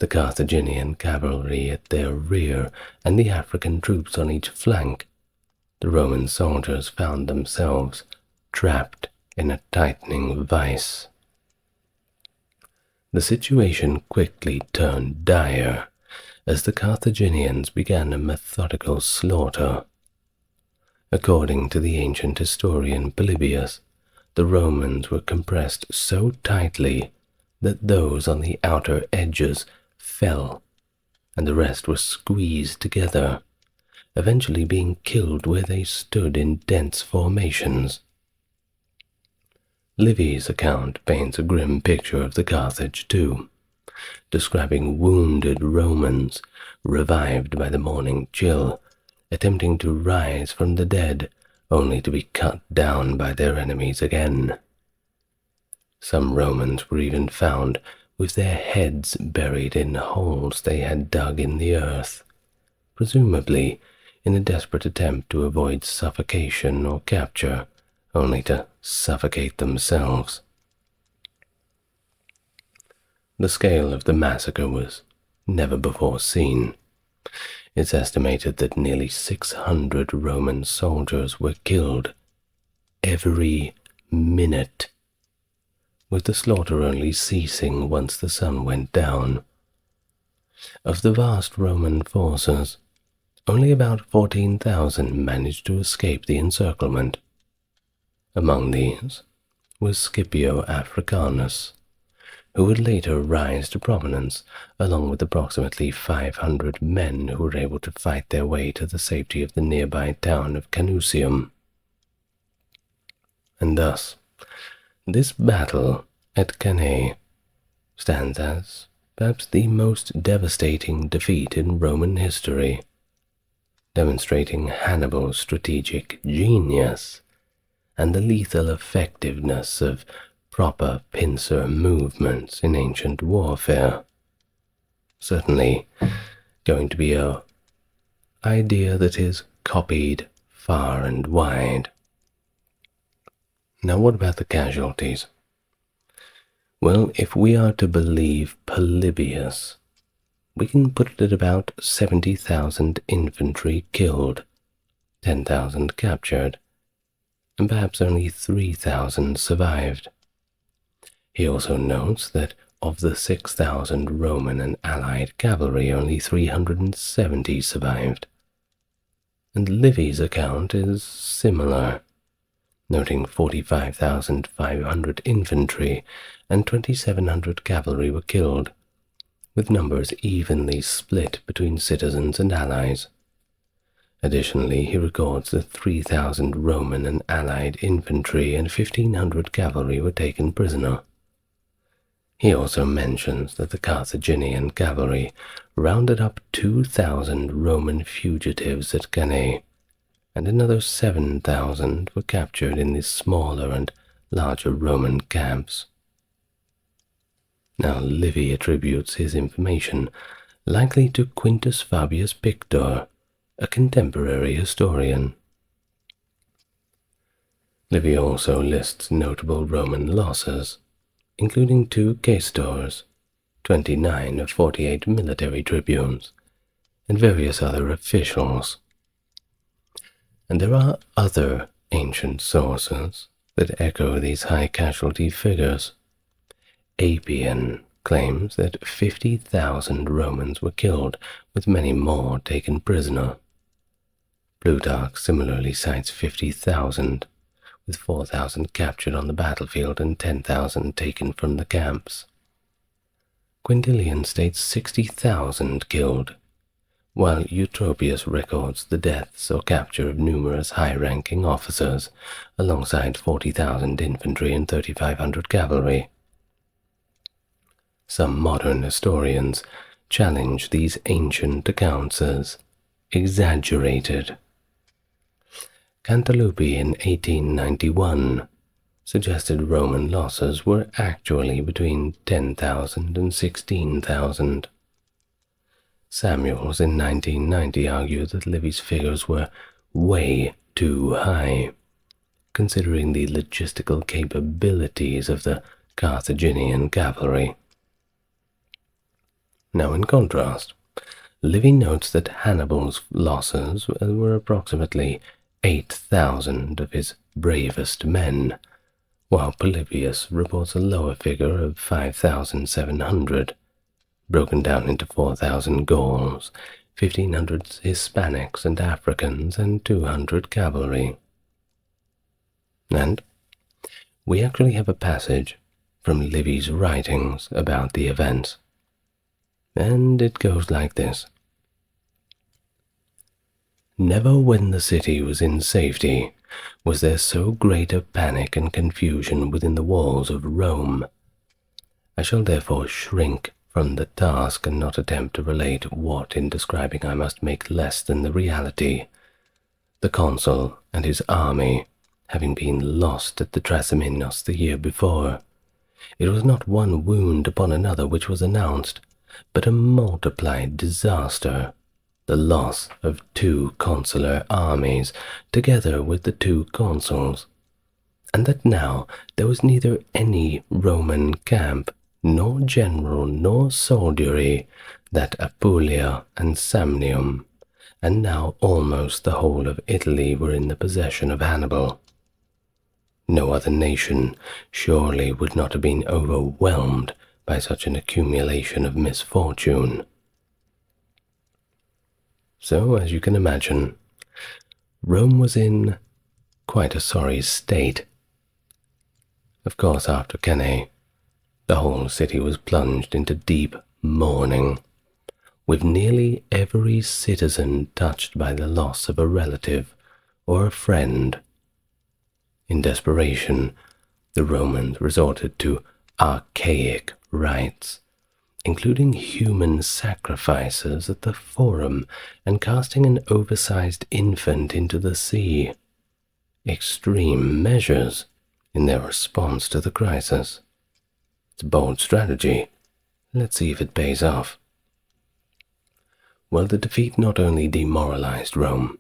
the Carthaginian cavalry at their rear and the African troops on each flank, the Roman soldiers found themselves trapped in a tightening vice. The situation quickly turned dire as the Carthaginians began a methodical slaughter. According to the ancient historian Polybius, the Romans were compressed so tightly that those on the outer edges fell, and the rest were squeezed together, eventually being killed where they stood in dense formations. Livy's account paints a grim picture of the Carthage too, describing wounded Romans, revived by the morning chill, attempting to rise from the dead, only to be cut down by their enemies again. Some Romans were even found with their heads buried in holes they had dug in the earth, presumably in a desperate attempt to avoid suffocation or capture, only to suffocate themselves. The scale of the massacre was never before seen. It's estimated that nearly 600 Roman soldiers were killed every minute, with the slaughter only ceasing once the sun went down. Of the vast Roman forces, only about 14,000 managed to escape the encirclement. Among these was Scipio Africanus, who would later rise to prominence, along with approximately 500 men who were able to fight their way to the safety of the nearby town of Canusium. And thus, this battle at Cannae stands as perhaps the most devastating defeat in Roman history, demonstrating Hannibal's strategic genius and the lethal effectiveness of proper pincer movements in ancient warfare. Certainly going to be an idea that is copied far and wide. Now, what about the casualties? Well, if we are to believe Polybius, we can put it at about 70,000 infantry killed, 10,000 captured, and perhaps only 3,000 survived. He also notes that of the 6,000 Roman and allied cavalry, only 370 survived. And Livy's account is similar, noting 45,500 infantry and 2,700 cavalry were killed, with numbers evenly split between citizens and allies. Additionally, he records that 3,000 Roman and allied infantry and 1,500 cavalry were taken prisoner. He also mentions that the Carthaginian cavalry rounded up 2,000 Roman fugitives at Cannae, and another 7,000 were captured in the smaller and larger Roman camps. Now Livy attributes his information likely to Quintus Fabius Pictor, a contemporary historian. Livy also lists notable Roman losses, including 2 quaestors, 29 of 48 military tribunes, and various other officials. And there are other ancient sources that echo these high casualty figures. Appian claims that 50,000 Romans were killed, with many more taken prisoner. Plutarch similarly cites 50,000, with 4,000 captured on the battlefield and 10,000 taken from the camps. Quintilian states 60,000 killed, while Eutropius records the deaths or capture of numerous high-ranking officers, alongside 40,000 infantry and 3,500 cavalry. Some modern historians challenge these ancient accounts as exaggerated. Cantalupi in 1891 suggested Roman losses were actually between 10,000 and 16,000. Samuels in 1990 argued that Livy's figures were way too high, considering the logistical capabilities of the Carthaginian cavalry. Now, in contrast, Livy notes that Hannibal's losses were approximately 8,000 of his bravest men, while Polybius reports a lower figure of 5,700, broken down into 4,000 Gauls, 1,500 Hispanics and Africans, and 200 cavalry. And we actually have a passage from Livy's writings about the events. And it goes like this. Never when the city was in safety was there so great a panic and confusion within the walls of Rome. I shall therefore shrink from the task and not attempt to relate what in describing I must make less than the reality. The consul and his army having been lost at the Trasiminos the year before, it was not one wound upon another which was announced, but a multiplied disaster, the loss of 2 consular armies, together with the 2 consuls, and that now there was neither any Roman camp, nor general, nor soldiery, that Apulia and Samnium, and now almost the whole of Italy were in the possession of Hannibal. No other nation surely would not have been overwhelmed by such an accumulation of misfortune. So, as you can imagine, Rome was in quite a sorry state. Of course, after Cannae, the whole city was plunged into deep mourning, with nearly every citizen touched by the loss of a relative or a friend. In desperation, the Romans resorted to archaic rites, including human sacrifices at the Forum and casting an oversized infant into the sea. Extreme measures in their response to the crisis. It's a bold strategy. Let's see if it pays off. Well, the defeat not only demoralized Rome,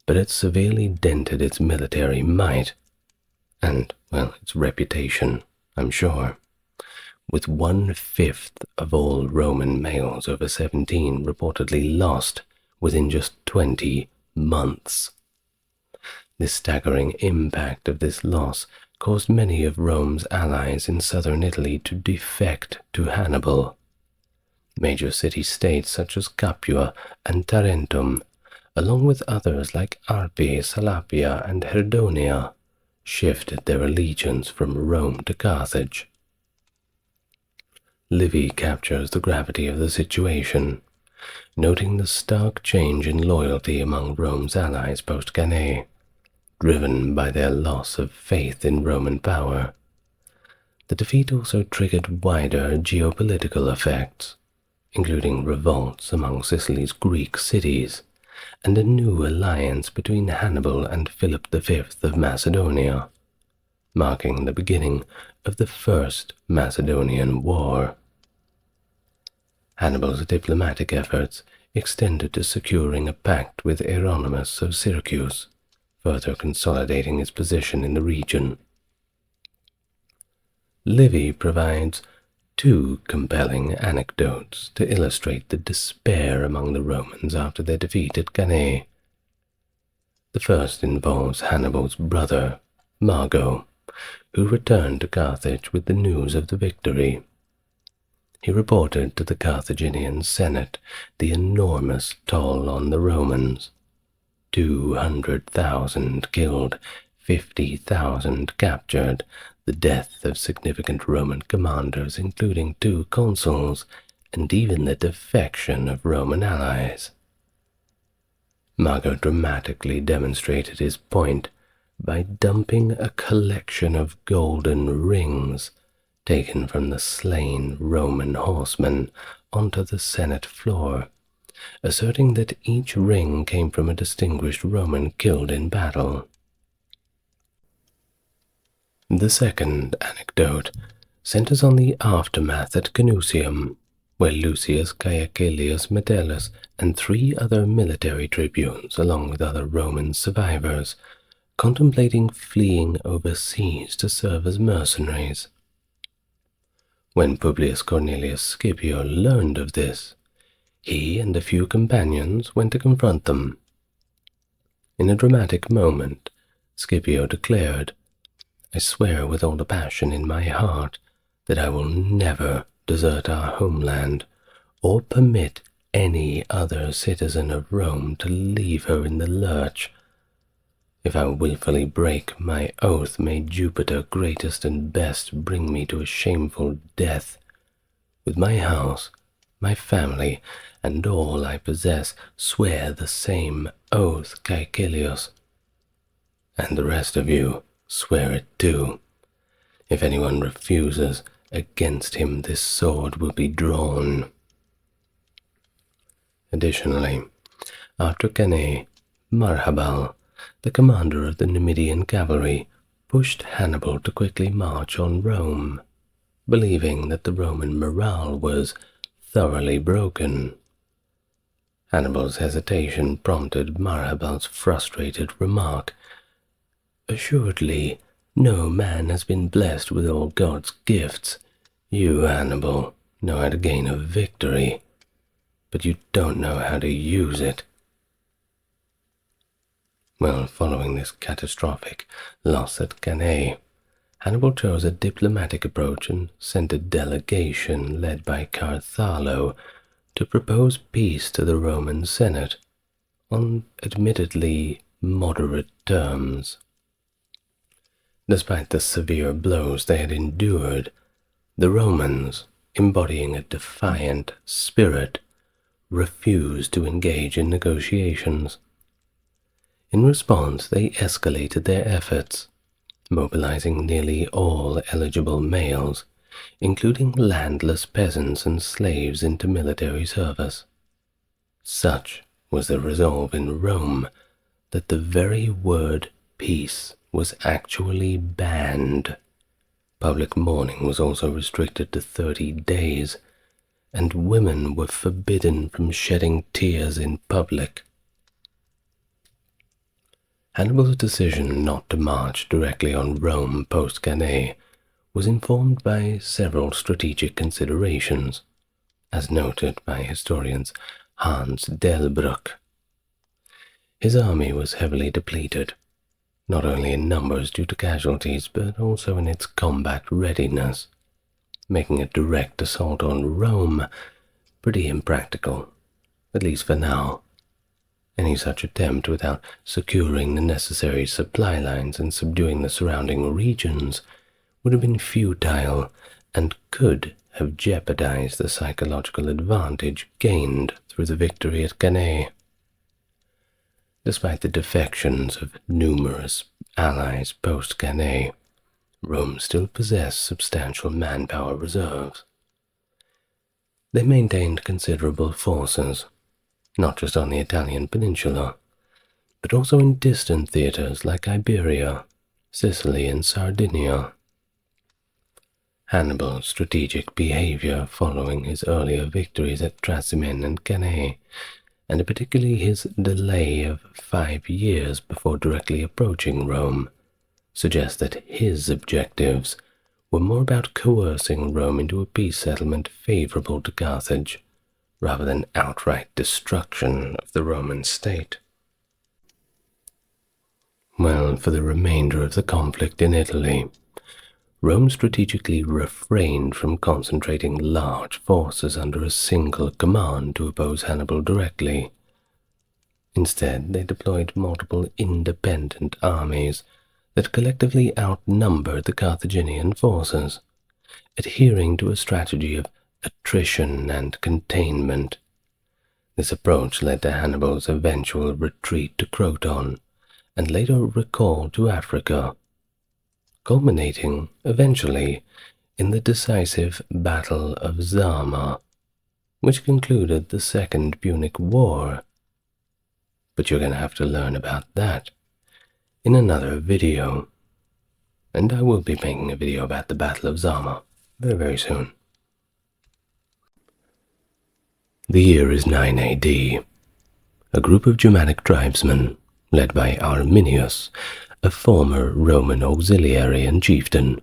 but it severely dented its military might, and, well, its reputation, I'm sure. with 1/5 of all Roman males over 17 reportedly lost within just 20 months. The staggering impact of this loss caused many of Rome's allies in southern Italy to defect to Hannibal. Major city-states such as Capua and Tarentum, along with others like Arpi, Salapia, and Herdonia, shifted their allegiance from Rome to Carthage. Livy captures the gravity of the situation, noting the stark change in loyalty among Rome's allies post-Cannae, driven by their loss of faith in Roman power. The defeat also triggered wider geopolitical effects, including revolts among Sicily's Greek cities, and a new alliance between Hannibal and Philip V of Macedonia, marking the beginning of the First Macedonian War. Hannibal's diplomatic efforts extended to securing a pact with Hieronymus of Syracuse, further consolidating his position in the region. Livy provides two compelling anecdotes to illustrate the despair among the Romans after their defeat at Cannae. The first involves Hannibal's brother, Mago, who returned to Carthage with the news of the victory. He reported to the Carthaginian Senate the enormous toll on the Romans: 200,000 killed, 50,000 captured, the death of significant Roman commanders, including 2 consuls, and even the defection of Roman allies. Mago dramatically demonstrated his point by dumping a collection of golden rings taken from the slain Roman horsemen onto the Senate floor, asserting that each ring came from a distinguished Roman killed in battle. The second anecdote centers on the aftermath at Canusium, where Lucius Caecilius Metellus and 3 other military tribunes, along with other Roman survivors, contemplating fleeing overseas to serve as mercenaries. When Publius Cornelius Scipio learned of this, he and a few companions went to confront them. In a dramatic moment, Scipio declared, "I swear with all the passion in my heart that I will never desert our homeland or permit any other citizen of Rome to leave her in the lurch. If I willfully break my oath, may Jupiter, greatest and best, bring me to a shameful death. With my house, my family, and all I possess, swear the same oath, Caecilius. And the rest of you, swear it too. If anyone refuses, against him this sword will be drawn." Additionally, after Cannae, Marhabal, the commander of the Numidian cavalry, pushed Hannibal to quickly march on Rome, believing that the Roman morale was thoroughly broken. Hannibal's hesitation prompted Marhabal's frustrated remark, "Assuredly, no man has been blessed with all God's gifts. You, Hannibal, know how to gain a victory, but you don't know how to use it." Well, following this catastrophic loss at Cannae, Hannibal chose a diplomatic approach and sent a delegation led by Carthalo to propose peace to the Roman Senate on admittedly moderate terms. Despite the severe blows they had endured, the Romans, embodying a defiant spirit, refused to engage in negotiations. In response, they escalated their efforts, mobilizing nearly all eligible males, including landless peasants and slaves, into military service. Such was the resolve in Rome that the very word peace was actually banned. Public mourning was also restricted to 30 days, and women were forbidden from shedding tears in public. Hannibal's decision not to march directly on Rome post-Cannae was informed by several strategic considerations, as noted by historians Hans Delbruck. His army was heavily depleted, not only in numbers due to casualties, but also in its combat readiness, making a direct assault on Rome pretty impractical, at least for now. Any such attempt without securing the necessary supply lines and subduing the surrounding regions would have been futile and could have jeopardized the psychological advantage gained through the victory at Cannae. Despite the defections of numerous allies post-Cannae, Rome still possessed substantial manpower reserves. They maintained considerable forces, not just on the Italian peninsula, but also in distant theaters like Iberia, Sicily, and Sardinia. Hannibal's strategic behavior following his earlier victories at Trasimene and Cannae, and particularly his delay of 5 years before directly approaching Rome, suggests that his objectives were more about coercing Rome into a peace settlement favorable to Carthage, rather than outright destruction of the Roman state. Well, for the remainder of the conflict in Italy, Rome strategically refrained from concentrating large forces under a single command to oppose Hannibal directly. Instead, they deployed multiple independent armies that collectively outnumbered the Carthaginian forces, adhering to a strategy of attrition and containment. This approach led to Hannibal's eventual retreat to Croton and later recall to Africa, culminating eventually in the decisive Battle of Zama, which concluded the Second Punic War. But you're going to have to learn about that in another video, and I will be making a video about the Battle of Zama very, very soon. The year is 9 AD. A group of Germanic tribesmen, led by Arminius, a former Roman auxiliary and chieftain,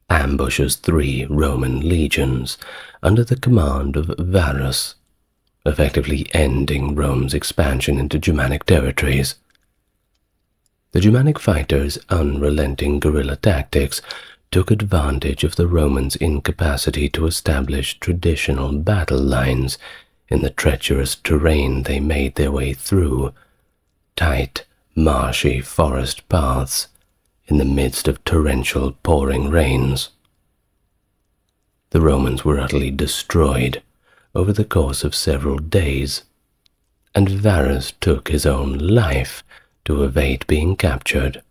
ambushes 3 Roman legions under the command of Varus, effectively ending Rome's expansion into Germanic territories. The Germanic fighters' unrelenting guerrilla tactics took advantage of the Romans' incapacity to establish traditional battle lines in the treacherous terrain they made their way through, tight, marshy forest paths in the midst of torrential pouring rains. The Romans were utterly destroyed over the course of several days, and Varus took his own life to evade being captured.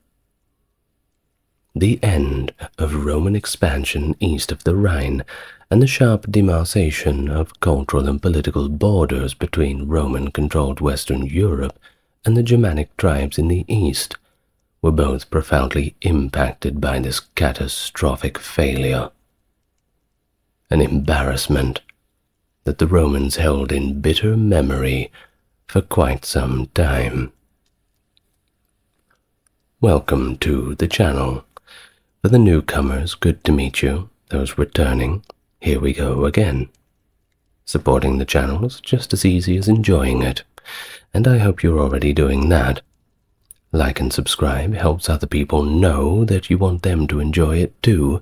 The end of Roman expansion east of the Rhine and the sharp demarcation of cultural and political borders between Roman-controlled Western Europe and the Germanic tribes in the east were both profoundly impacted by this catastrophic failure, an embarrassment that the Romans held in bitter memory for quite some time. Welcome to the channel. For the newcomers, good to meet you. Those returning, here we go again. Supporting the channel is just as easy as enjoying it, and I hope you're already doing that. Like and subscribe helps other people know that you want them to enjoy it too,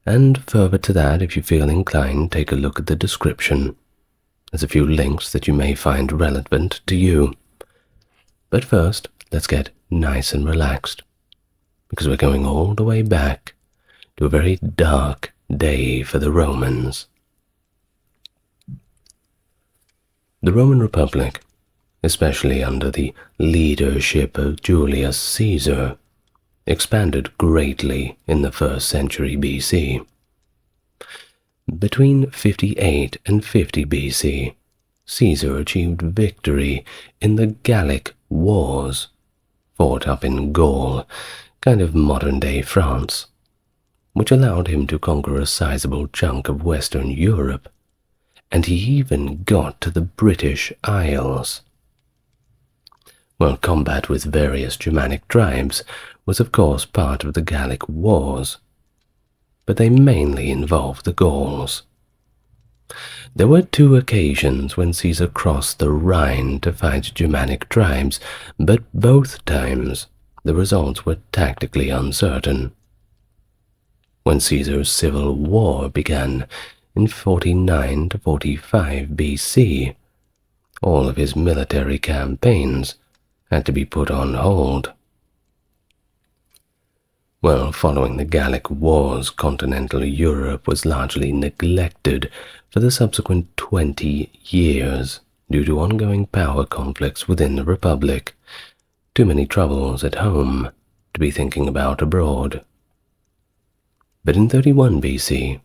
and further to that, if you feel inclined, take a look at the description. There's a few links that you may find relevant to you. But first, let's get nice and relaxed, because we're going all the way back to a very dark day for the Romans. The Roman Republic, especially under the leadership of Julius Caesar, expanded greatly in the 1st century BC. Between 58 and 50 BC, Caesar achieved victory in the Gallic Wars, fought up in Gaul, kind of modern-day France, which allowed him to conquer a sizable chunk of Western Europe, and he even got to the British Isles. Well, combat with various Germanic tribes was of course part of the Gallic Wars. but they mainly involved the Gauls. There were 2 occasions when Caesar crossed the Rhine to fight Germanic tribes, but both times the results were tactically uncertain. When Caesar's civil war began in 49 to 45 BC, all of his military campaigns had to be put on hold. Well, following the Gallic Wars, continental Europe was largely neglected for the subsequent 20 years due to ongoing power conflicts within the Republic. Too many troubles at home to be thinking about abroad. But in 31 BC,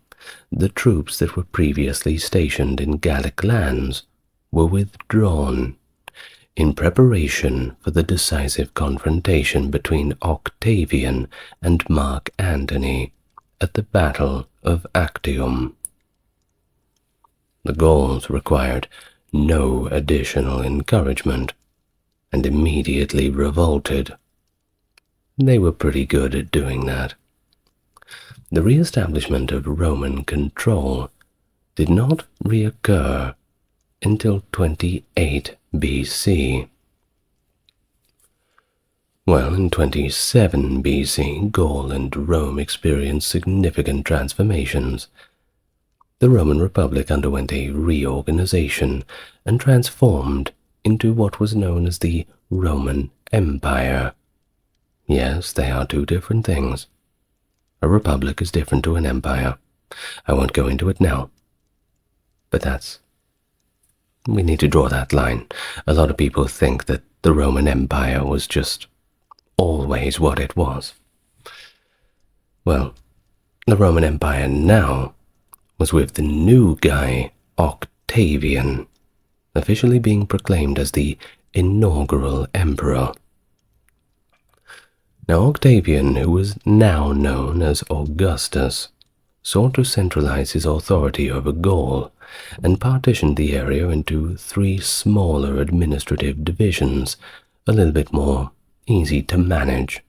the troops that were previously stationed in Gallic lands were withdrawn in preparation for the decisive confrontation between Octavian and Mark Antony at the Battle of Actium. The Gauls required no additional encouragement and immediately revolted. They were pretty good at doing that. The re-establishment of Roman control did not reoccur until 28 BC. Well, in 27 BC, Gaul and Rome experienced significant transformations. The Roman Republic underwent a reorganization and transformed into what was known as the Roman Empire. Yes, they are 2 different things. A republic is different to an empire. I won't go into it now. But we need to draw that line. A lot of people think that the Roman Empire was just always what it was. Well, the Roman Empire now was with the new guy, Octavian, officially being proclaimed as the inaugural emperor. Now Octavian, who was now known as Augustus, sought to centralize his authority over Gaul and partitioned the area into 3 smaller administrative divisions, a little bit more easy to manage.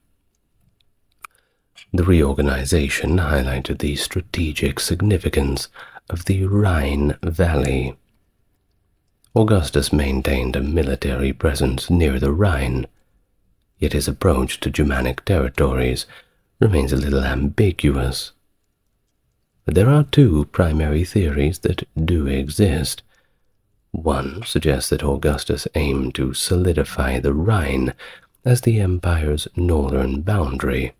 The reorganization highlighted the strategic significance of the Rhine Valley. Augustus maintained a military presence near the Rhine, yet his approach to Germanic territories remains a little ambiguous. But there are 2 primary theories that do exist. One suggests that Augustus aimed to solidify the Rhine as the empire's northern boundary.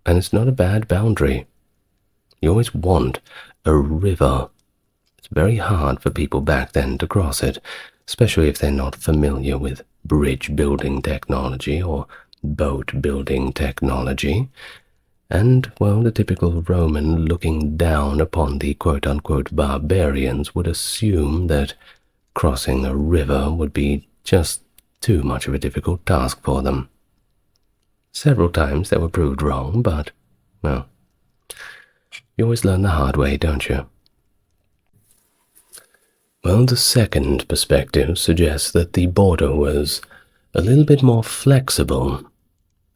And it's not a bad boundary. You always want a river. It's very hard for people back then to cross it, especially if they're not familiar with bridge building technology or boat building technology. And, well, the typical Roman looking down upon the quote-unquote barbarians would assume that crossing a river would be just too much of a difficult task for them. Several times they were proved wrong, but, well, you always learn the hard way, don't you? Well, the second perspective suggests that the border was a little bit more flexible,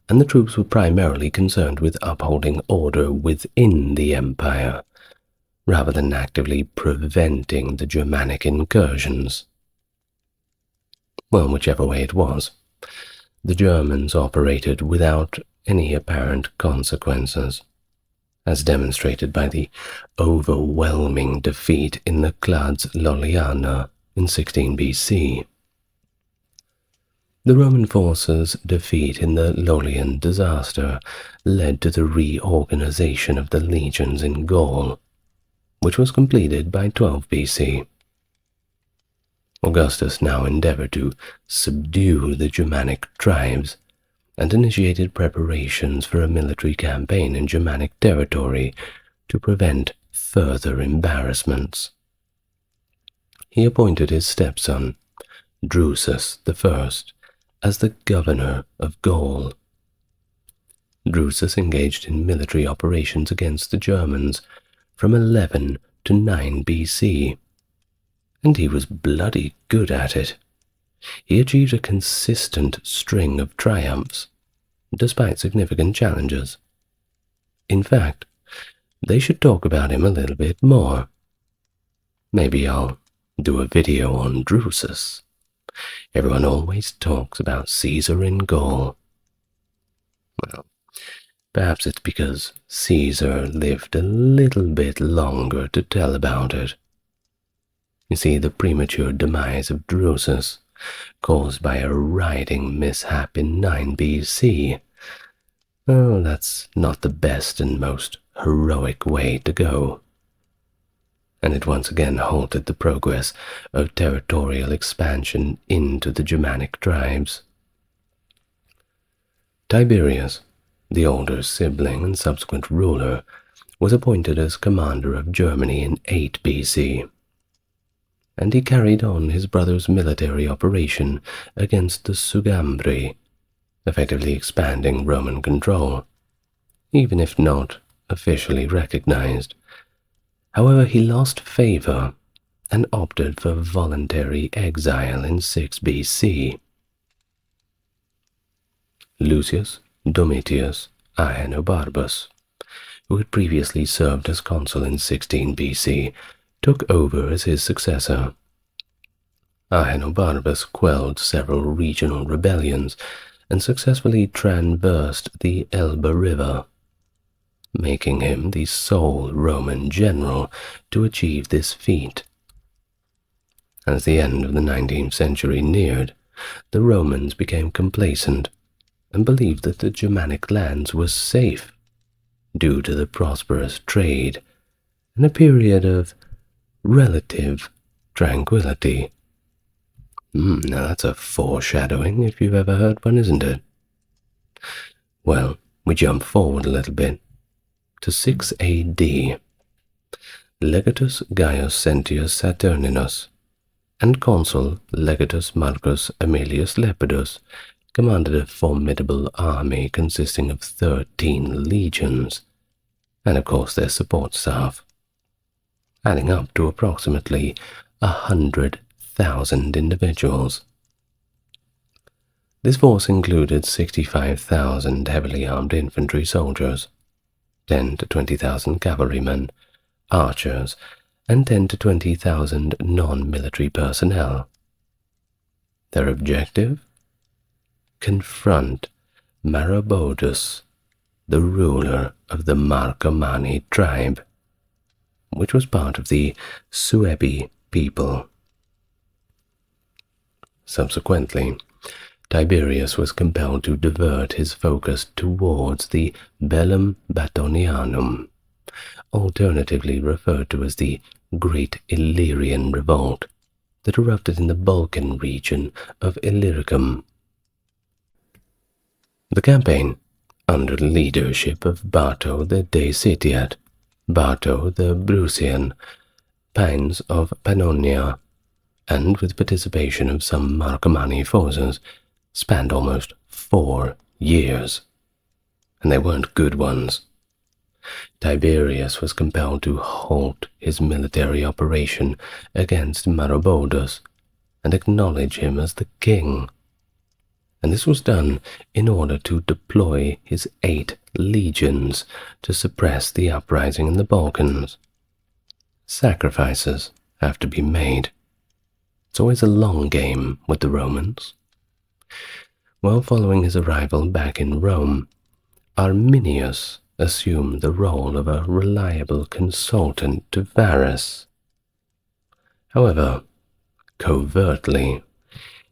and the troops were primarily concerned with upholding order within the empire, rather than actively preventing the Germanic incursions. Well, whichever way it was, the Germans operated without any apparent consequences, as demonstrated by the overwhelming defeat in the Clades Lolliana in 16 BC. The Roman forces' defeat in the Lollian disaster led to the reorganization of the legions in Gaul, which was completed by 12 BC. Augustus now endeavored to subdue the Germanic tribes and initiated preparations for a military campaign in Germanic territory to prevent further embarrassments. He appointed his stepson, Drusus I, as the governor of Gaul. Drusus engaged in military operations against the Germans from 11 to 9 BC, and he was bloody good at it. He achieved a consistent string of triumphs, despite significant challenges. In fact, They should talk about him a little bit more. Maybe I'll do a video on Drusus. Everyone always talks about Caesar in Gaul. Well, perhaps it's because Caesar lived a little bit longer to tell about it. You see, the premature demise of Drusus, caused by a riding mishap in 9 BC, oh, that's not the best and most heroic way to go. And it once again halted the progress of territorial expansion into the Germanic tribes. Tiberius, the older sibling and subsequent ruler, was appointed as commander of Germany in 8 BC, and he carried on his brother's military operation against the Sugambri, effectively expanding Roman control, even if not officially recognized. However, he lost favor and opted for voluntary exile in 6 BC. Lucius Domitius Ahenobarbus, who had previously served as consul in 16 BC, took over as his successor. Ahenobarbus quelled several regional rebellions and successfully traversed the Elbe River, making him the sole Roman general to achieve this feat. As the end of the 19th century neared, the Romans became complacent and believed that the Germanic lands were safe due to the prosperous trade and a period of relative tranquility. Now that's a foreshadowing if you've ever heard one, isn't it? Well, we jump forward a little bit to 6 AD. Legatus Gaius Sentius Saturninus and consul Legatus Marcus Aemilius Lepidus commanded a formidable army consisting of 13 legions, and of course their support staff, adding up to approximately 100,000 individuals. This force included 65,000 heavily armed infantry soldiers, 10 to 20,000 cavalrymen, archers, and 10 to 20,000 non-military personnel. Their objective? Confront Maroboduus, the ruler of the Marcomanni tribe, which was part of the Suebi people. Subsequently, Tiberius was compelled to divert his focus towards the Bellum Battonianum, alternatively referred to as the Great Illyrian Revolt, that erupted in the Balkan region of Illyricum. The campaign, under the leadership of Bato the Decisive, Bato the Brusian, Pines of Pannonia, and with participation of some Marcomanni forces, spanned almost 4 years, and they weren't good ones. Tiberius was compelled to halt his military operation against Maroboduus and acknowledge him as the king, and this was done in order to deploy his 8 legions to suppress the uprising in the Balkans. Sacrifices have to be made. It's always a long game with the Romans. Well, following his arrival back in Rome, Arminius assumed the role of a reliable consultant to Varus. However, covertly,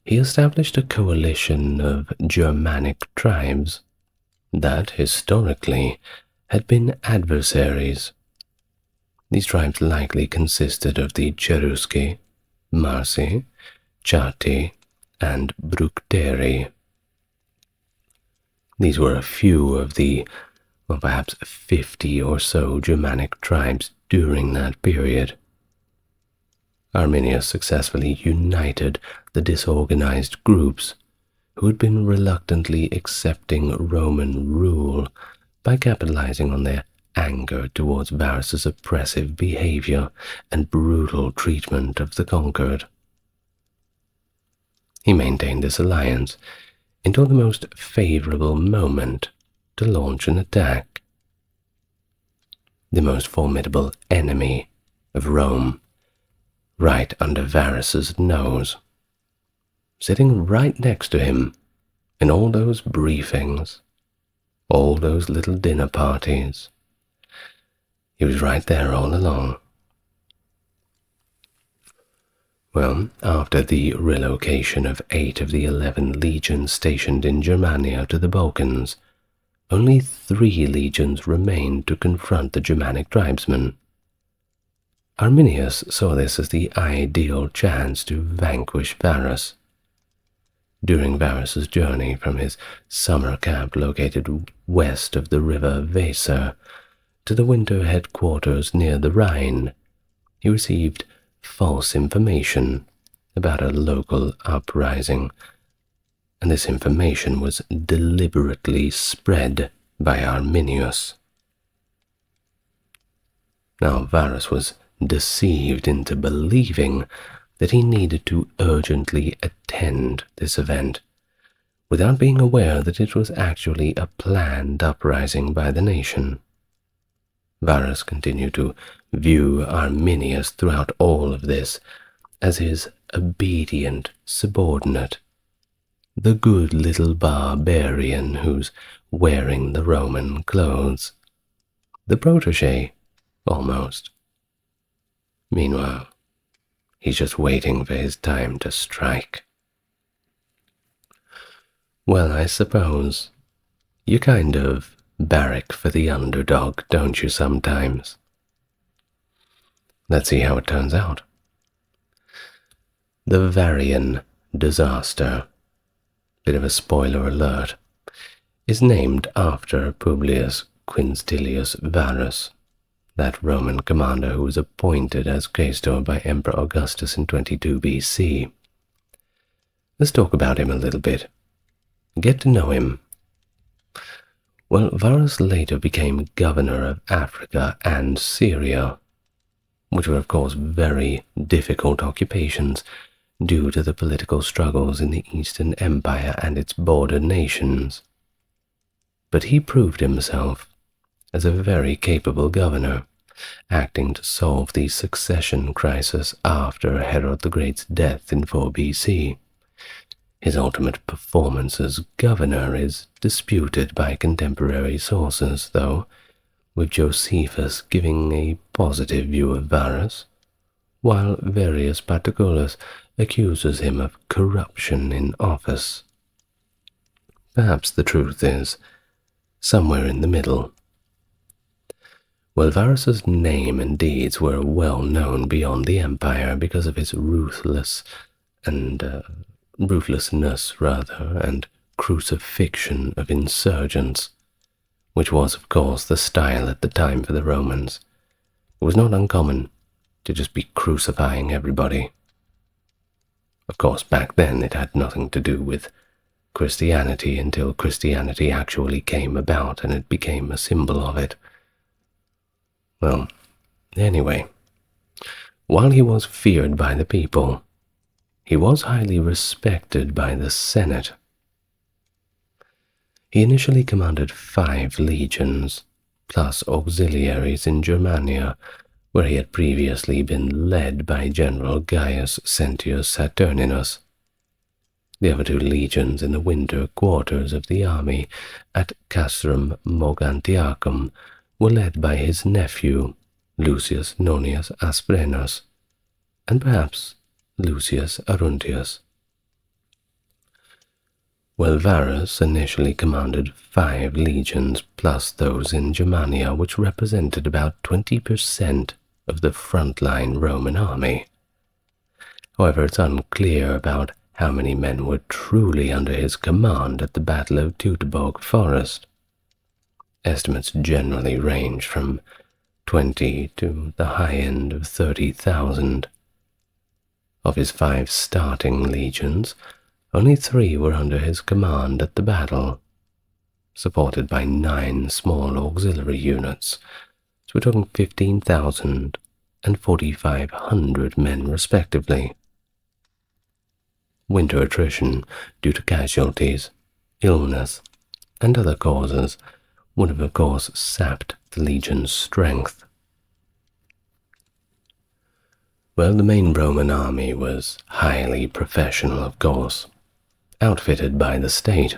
he established a coalition of Germanic tribes that, historically, had been adversaries. These tribes likely consisted of the Cherusci, Marsi, Chatti, and Bructeri. These were a few of the, perhaps 50 or so Germanic tribes during that period. Arminius successfully united the disorganized groups who had been reluctantly accepting Roman rule by capitalizing on their anger towards Varus's oppressive behavior and brutal treatment of the conquered. He maintained this alliance until the most favorable moment to launch an attack. the most formidable enemy of Rome, right under Varus's nose, sitting right next to him in all those briefings, all those little dinner parties. He was right there all along. Well, after the relocation of 8 of the 11 legions stationed in Germania to the Balkans, only 3 legions remained to confront the Germanic tribesmen. Arminius saw this as the ideal chance to vanquish Varus. During Varus's journey from his summer camp located west of the river Weser to the winter headquarters near the Rhine, he received false information about a local uprising, and this information was deliberately spread by Arminius. Now Varus was deceived into believing that he needed to urgently attend this event, without being aware that it was actually a planned uprising by the nation. Varus continued to view Arminius throughout all of this as his obedient subordinate, the good little barbarian who's wearing the Roman clothes, the protégé, almost. Meanwhile, he's just waiting for his time to strike. Well, I suppose you kind of barrack for the underdog, don't you, sometimes? Let's see how it turns out. The Varian disaster, bit of a spoiler alert, is named after Publius Quinctilius Varus, that Roman commander who was appointed as quaestor by Emperor Augustus in 22 BC. Let's talk about him a little bit. Get to know him. Well, Varus later became governor of Africa and Syria, which were of course very difficult occupations due to the political struggles in the Eastern Empire and its border nations. But he proved himself as a very capable governor, acting to solve the succession crisis after Herod the Great's death in 4 BC. His ultimate performance as governor is disputed by contemporary sources, though, with Josephus giving a positive view of Varus, while Varius Paterculus accuses him of corruption in office. Perhaps the truth is somewhere in the middle. Well, Varus's name and deeds were well known beyond the empire because of his ruthlessness and crucifixion of insurgents, which was, of course, the style at the time for the Romans. It was not uncommon to just be crucifying everybody. Of course, back then it had nothing to do with Christianity until Christianity actually came about and it became a symbol of it. Well, anyway, while he was feared by the people, he was highly respected by the Senate. He initially commanded 5 legions, plus auxiliaries in Germania, where he had previously been led by General Gaius Sentius Saturninus. The other 2 legions in the winter quarters of the army at Castrum Moguntiacum were led by his nephew, Lucius Nonius Asprenus, and perhaps Lucius Aruntius. Well, Varus initially commanded 5 legions plus those in Germania, which represented about 20% of the frontline Roman army. However, it's unclear about how many men were truly under his command at the Battle of Teutoburg Forest. Estimates generally range from 20 to the high end of 30,000. Of his 5 starting legions, only 3 were under his command at the battle, supported by 9 small auxiliary units, so we're talking 15,000 and 4,500 men respectively. Winter attrition due to casualties, illness, and other causes would have of course sapped the legion's strength. Well, the main Roman army was highly professional, of course, outfitted by the state.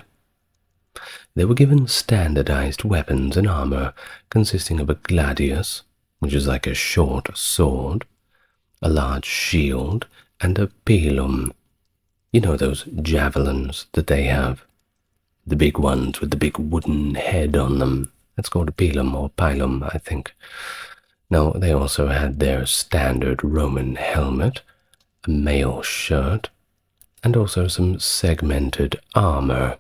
They were given standardized weapons and armor consisting of a gladius, which is like a short sword, a large shield, and a pilum. You know those javelins that they have? The big ones with the big wooden head on them. That's called a pilum or pilum, I think. Now, they also had their standard Roman helmet, a mail shirt, and also some segmented armor.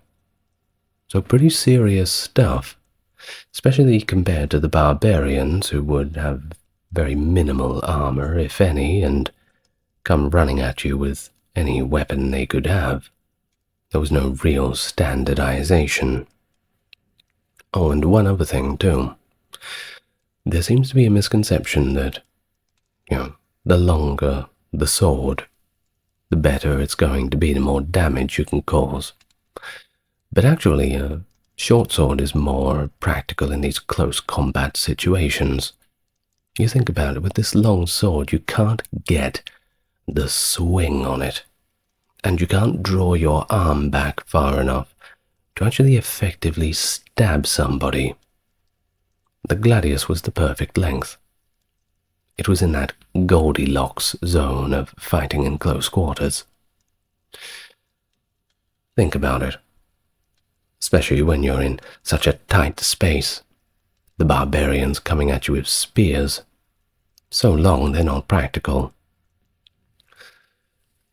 So pretty serious stuff, especially compared to the barbarians who would have very minimal armor, if any, and come running at you with any weapon they could have. There was no real standardization. Oh, and one other thing, too. There seems to be a misconception that, the longer the sword, the better it's going to be, the more damage you can cause. But actually, a short sword is more practical in these close combat situations. You think about it, with this long sword, you can't get the swing on it, and you can't draw your arm back far enough to actually effectively stab somebody. The gladius was the perfect length. It was in that Goldilocks zone of fighting in close quarters. Think about it. Especially when you're in such a tight space. The barbarians coming at you with spears. So long they're not practical.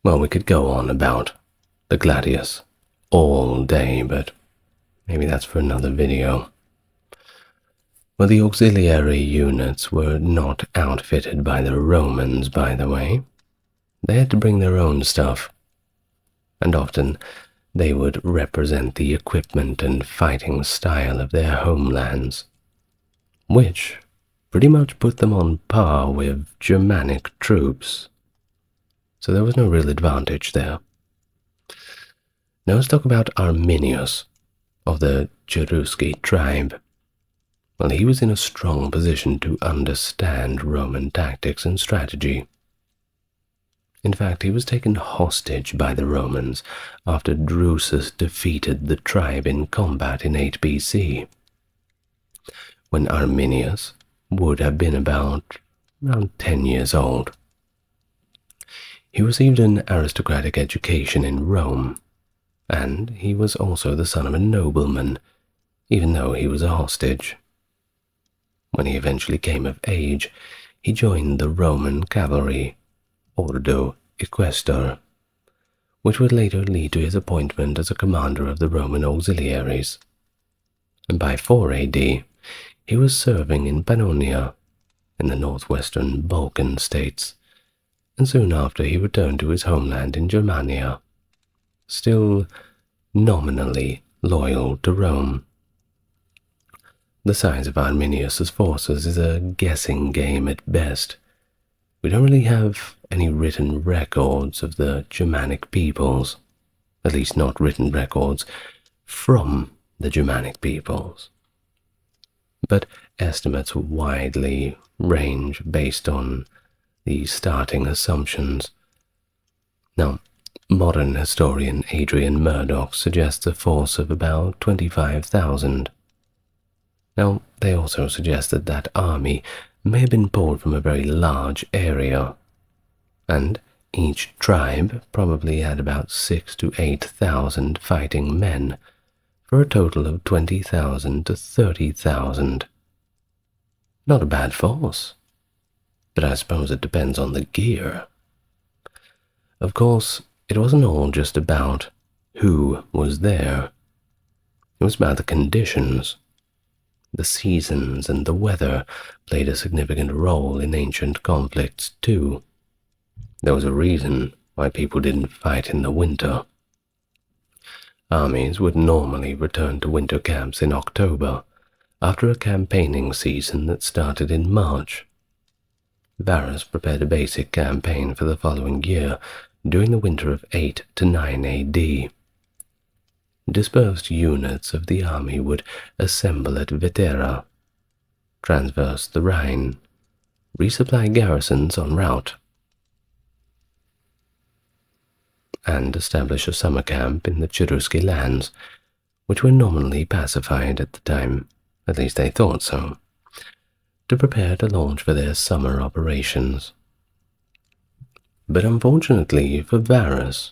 Well, we could go on about the gladius all day, but maybe that's for another video. Well, the auxiliary units were not outfitted by the Romans, by the way. They had to bring their own stuff, and often they would represent the equipment and fighting style of their homelands, which pretty much put them on par with Germanic troops. So there was no real advantage there. Now let's talk about Arminius, of the Cherusci tribe. Well, he was in a strong position to understand Roman tactics and strategy. In fact, he was taken hostage by the Romans after Drusus defeated the tribe in combat in 8 BC, when Arminius would have been around 10 years old. He received an aristocratic education in Rome, and he was also the son of a nobleman, even though he was a hostage. When he eventually came of age, he joined the Roman cavalry, Ordo Equestor, which would later lead to his appointment as a commander of the Roman auxiliaries. And by 4 AD, he was serving in Pannonia, in the northwestern Balkan states, and soon after he returned to his homeland in Germania, still nominally loyal to Rome. The size of Arminius's forces is a guessing game at best. We don't really have any written records of the Germanic peoples, at least not written records from the Germanic peoples. But estimates widely range based on the starting assumptions. Now, modern historian Adrian Murdoch suggests a force of about 25,000. Now, they also suggest that that army may have been pulled from a very large area, and each tribe probably had about 6,000 to 8,000 fighting men, for a total of 20,000 to 30,000. Not a bad force, but I suppose it depends on the gear. Of course, it wasn't all just about who was there. It was about the conditions. The seasons and the weather played a significant role in ancient conflicts too. There was a reason why people didn't fight in the winter. Armies would normally return to winter camps in October, after a campaigning season that started in March. Varus prepared a basic campaign for the following year during the winter of 8 to 9 AD. Dispersed units of the army would assemble at Vetera, transverse the Rhine, resupply garrisons en route, and establish a summer camp in the Cherusci lands, which were nominally pacified at the time, at least they thought so, to prepare to launch for their summer operations. But unfortunately for Varus,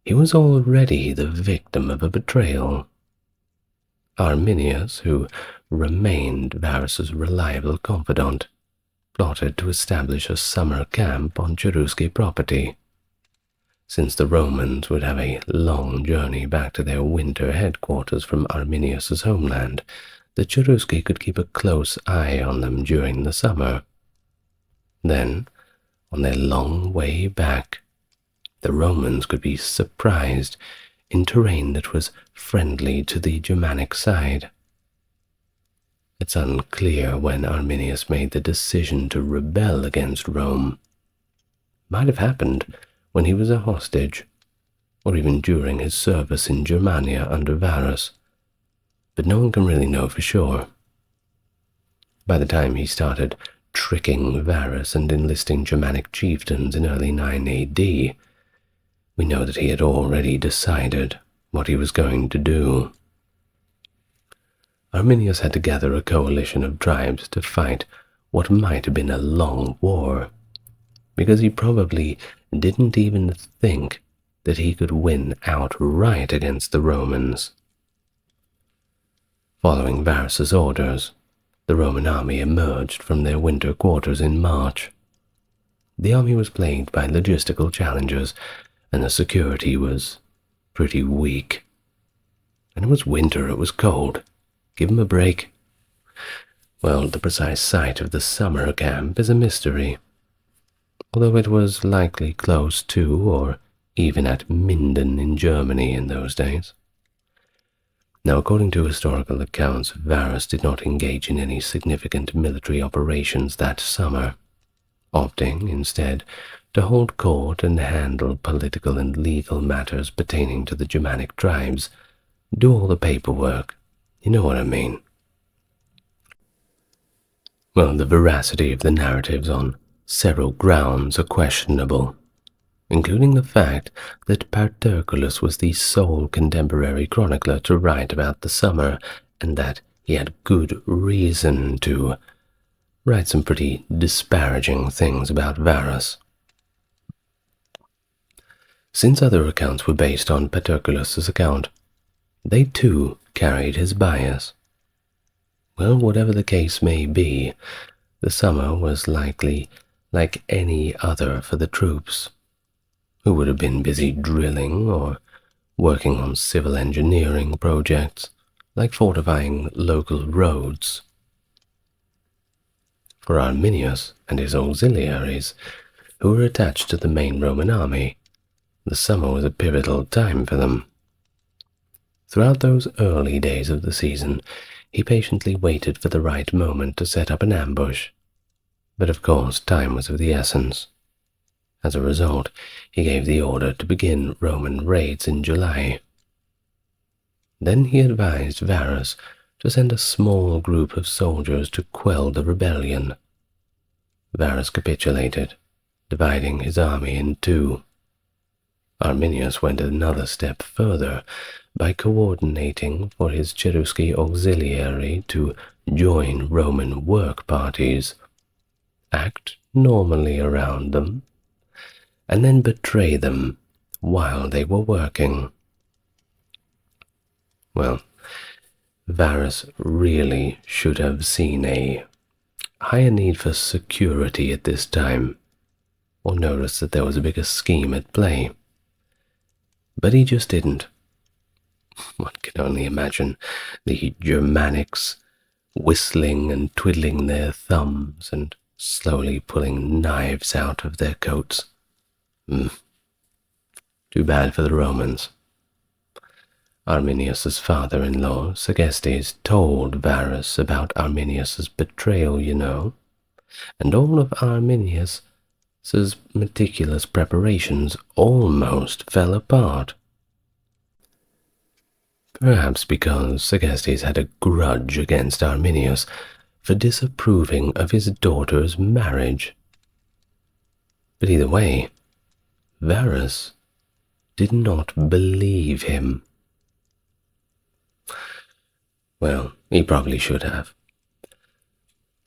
he was already the victim of a betrayal. Arminius, who remained Varus's reliable confidant, plotted to establish a summer camp on Cherusci property. Since the Romans would have a long journey back to their winter headquarters from Arminius's homeland, the Cherusci could keep a close eye on them during the summer. Then, on their long way back, the Romans could be surprised in terrain that was friendly to the Germanic side. It's unclear when Arminius made the decision to rebel against Rome. Might have happened when he was a hostage, or even during his service in Germania under Varus, but no one can really know for sure. By the time he started tricking Varus and enlisting Germanic chieftains in early 9 AD, we know that he had already decided what he was going to do. Arminius had to gather a coalition of tribes to fight what might have been a long war, because he probably didn't even think that he could win outright against the Romans. Following Varus's orders, the Roman army emerged from their winter quarters in March. The army was plagued by logistical challenges, and the security was pretty weak. And it was winter, it was cold. Give him a break. Well, the precise site of the summer camp is a mystery, although it was likely close to or even at Minden in Germany in those days. Now, according to historical accounts, Varus did not engage in any significant military operations that summer, opting instead to hold court and handle political and legal matters pertaining to the Germanic tribes, do all the paperwork. You know what I mean. Well, the veracity of the narratives on several grounds are questionable, including the fact that Paterculus was the sole contemporary chronicler to write about the summer, and that he had good reason to write some pretty disparaging things about Varus. Since other accounts were based on Paterculus's account, they too carried his bias. Well, whatever the case may be, the summer was likely like any other for the troops, who would have been busy drilling or working on civil engineering projects, like fortifying local roads. For Arminius and his auxiliaries, who were attached to the main Roman army, the summer was a pivotal time for them. Throughout those early days of the season, he patiently waited for the right moment to set up an ambush. But of course, time was of the essence. As a result, he gave the order to begin Roman raids in July. Then he advised Varus to send a small group of soldiers to quell the rebellion. Varus capitulated, dividing his army in two. Arminius went another step further by coordinating for his Cherusci auxiliary to join Roman work parties, act normally around them, and then betray them while they were working. Well, Varus really should have seen a higher need for security at this time, or noticed that there was a bigger scheme at play. But he just didn't. One can only imagine the Germanics whistling and twiddling their thumbs and slowly pulling knives out of their coats. Too bad for the Romans. Arminius's father-in-law, Segestes, told Varus about Arminius's betrayal, you know, and all of Arminius's meticulous preparations almost fell apart. Perhaps because Segestes had a grudge against Arminius, for disapproving of his daughter's marriage. But either way, Varus did not believe him. Well, he probably should have.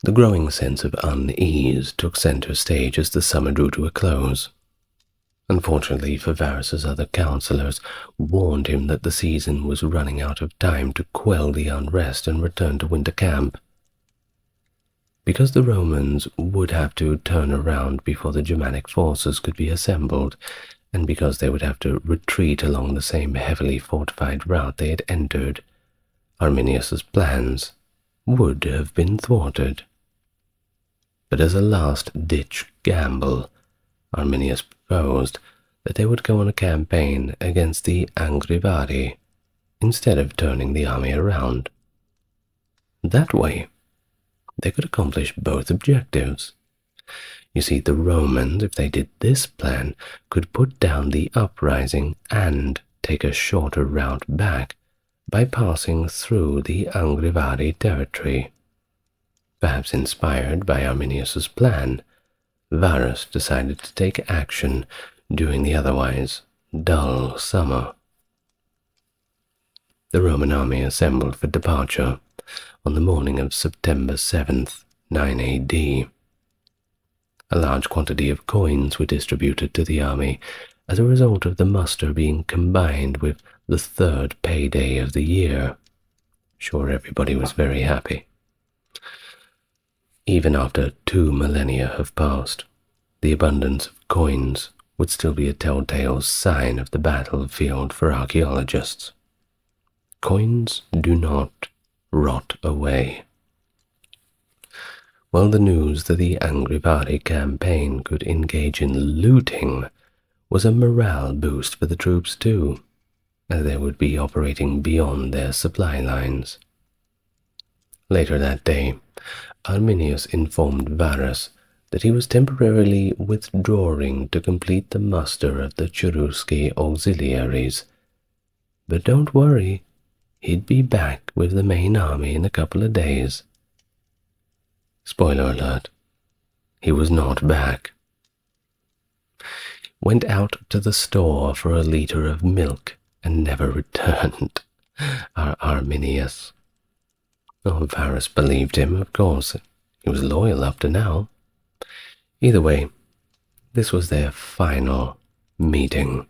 The growing sense of unease took center stage as the summer drew to a close. Unfortunately for Varus's other counselors warned him that the season was running out of time to quell the unrest and return to winter camp. Because the Romans would have to turn around before the Germanic forces could be assembled, and because they would have to retreat along the same heavily fortified route they had entered, Arminius's plans would have been thwarted. But as a last-ditch gamble, Arminius proposed that they would go on a campaign against the Angrivari instead of turning the army around. That way, they could accomplish both objectives. You see, the Romans, if they did this plan, could put down the uprising and take a shorter route back by passing through the Angrivari territory. Perhaps inspired by Arminius's plan, Varus decided to take action during the otherwise dull summer. The Roman army assembled for departure on the morning of September 7th, 9 AD. A large quantity of coins were distributed to the army as a result of the muster being combined with the third payday of the year. Sure, everybody was very happy. Even after 2 millennia have passed, the abundance of coins would still be a telltale sign of the battlefield for archaeologists. Coins do not rot away. While the news that the Angrivari campaign could engage in looting was a morale boost for the troops too, as they would be operating beyond their supply lines. Later that day, Arminius informed Varus that he was temporarily withdrawing to complete the muster of the Cherusci auxiliaries. But don't worry, he'd be back with the main army in a couple of days. Spoiler alert, he was not back. Went out to the store for a liter of milk and never returned. Arminius. Oh, Varus believed him, of course. He was loyal up to now. Either way, this was their final meeting.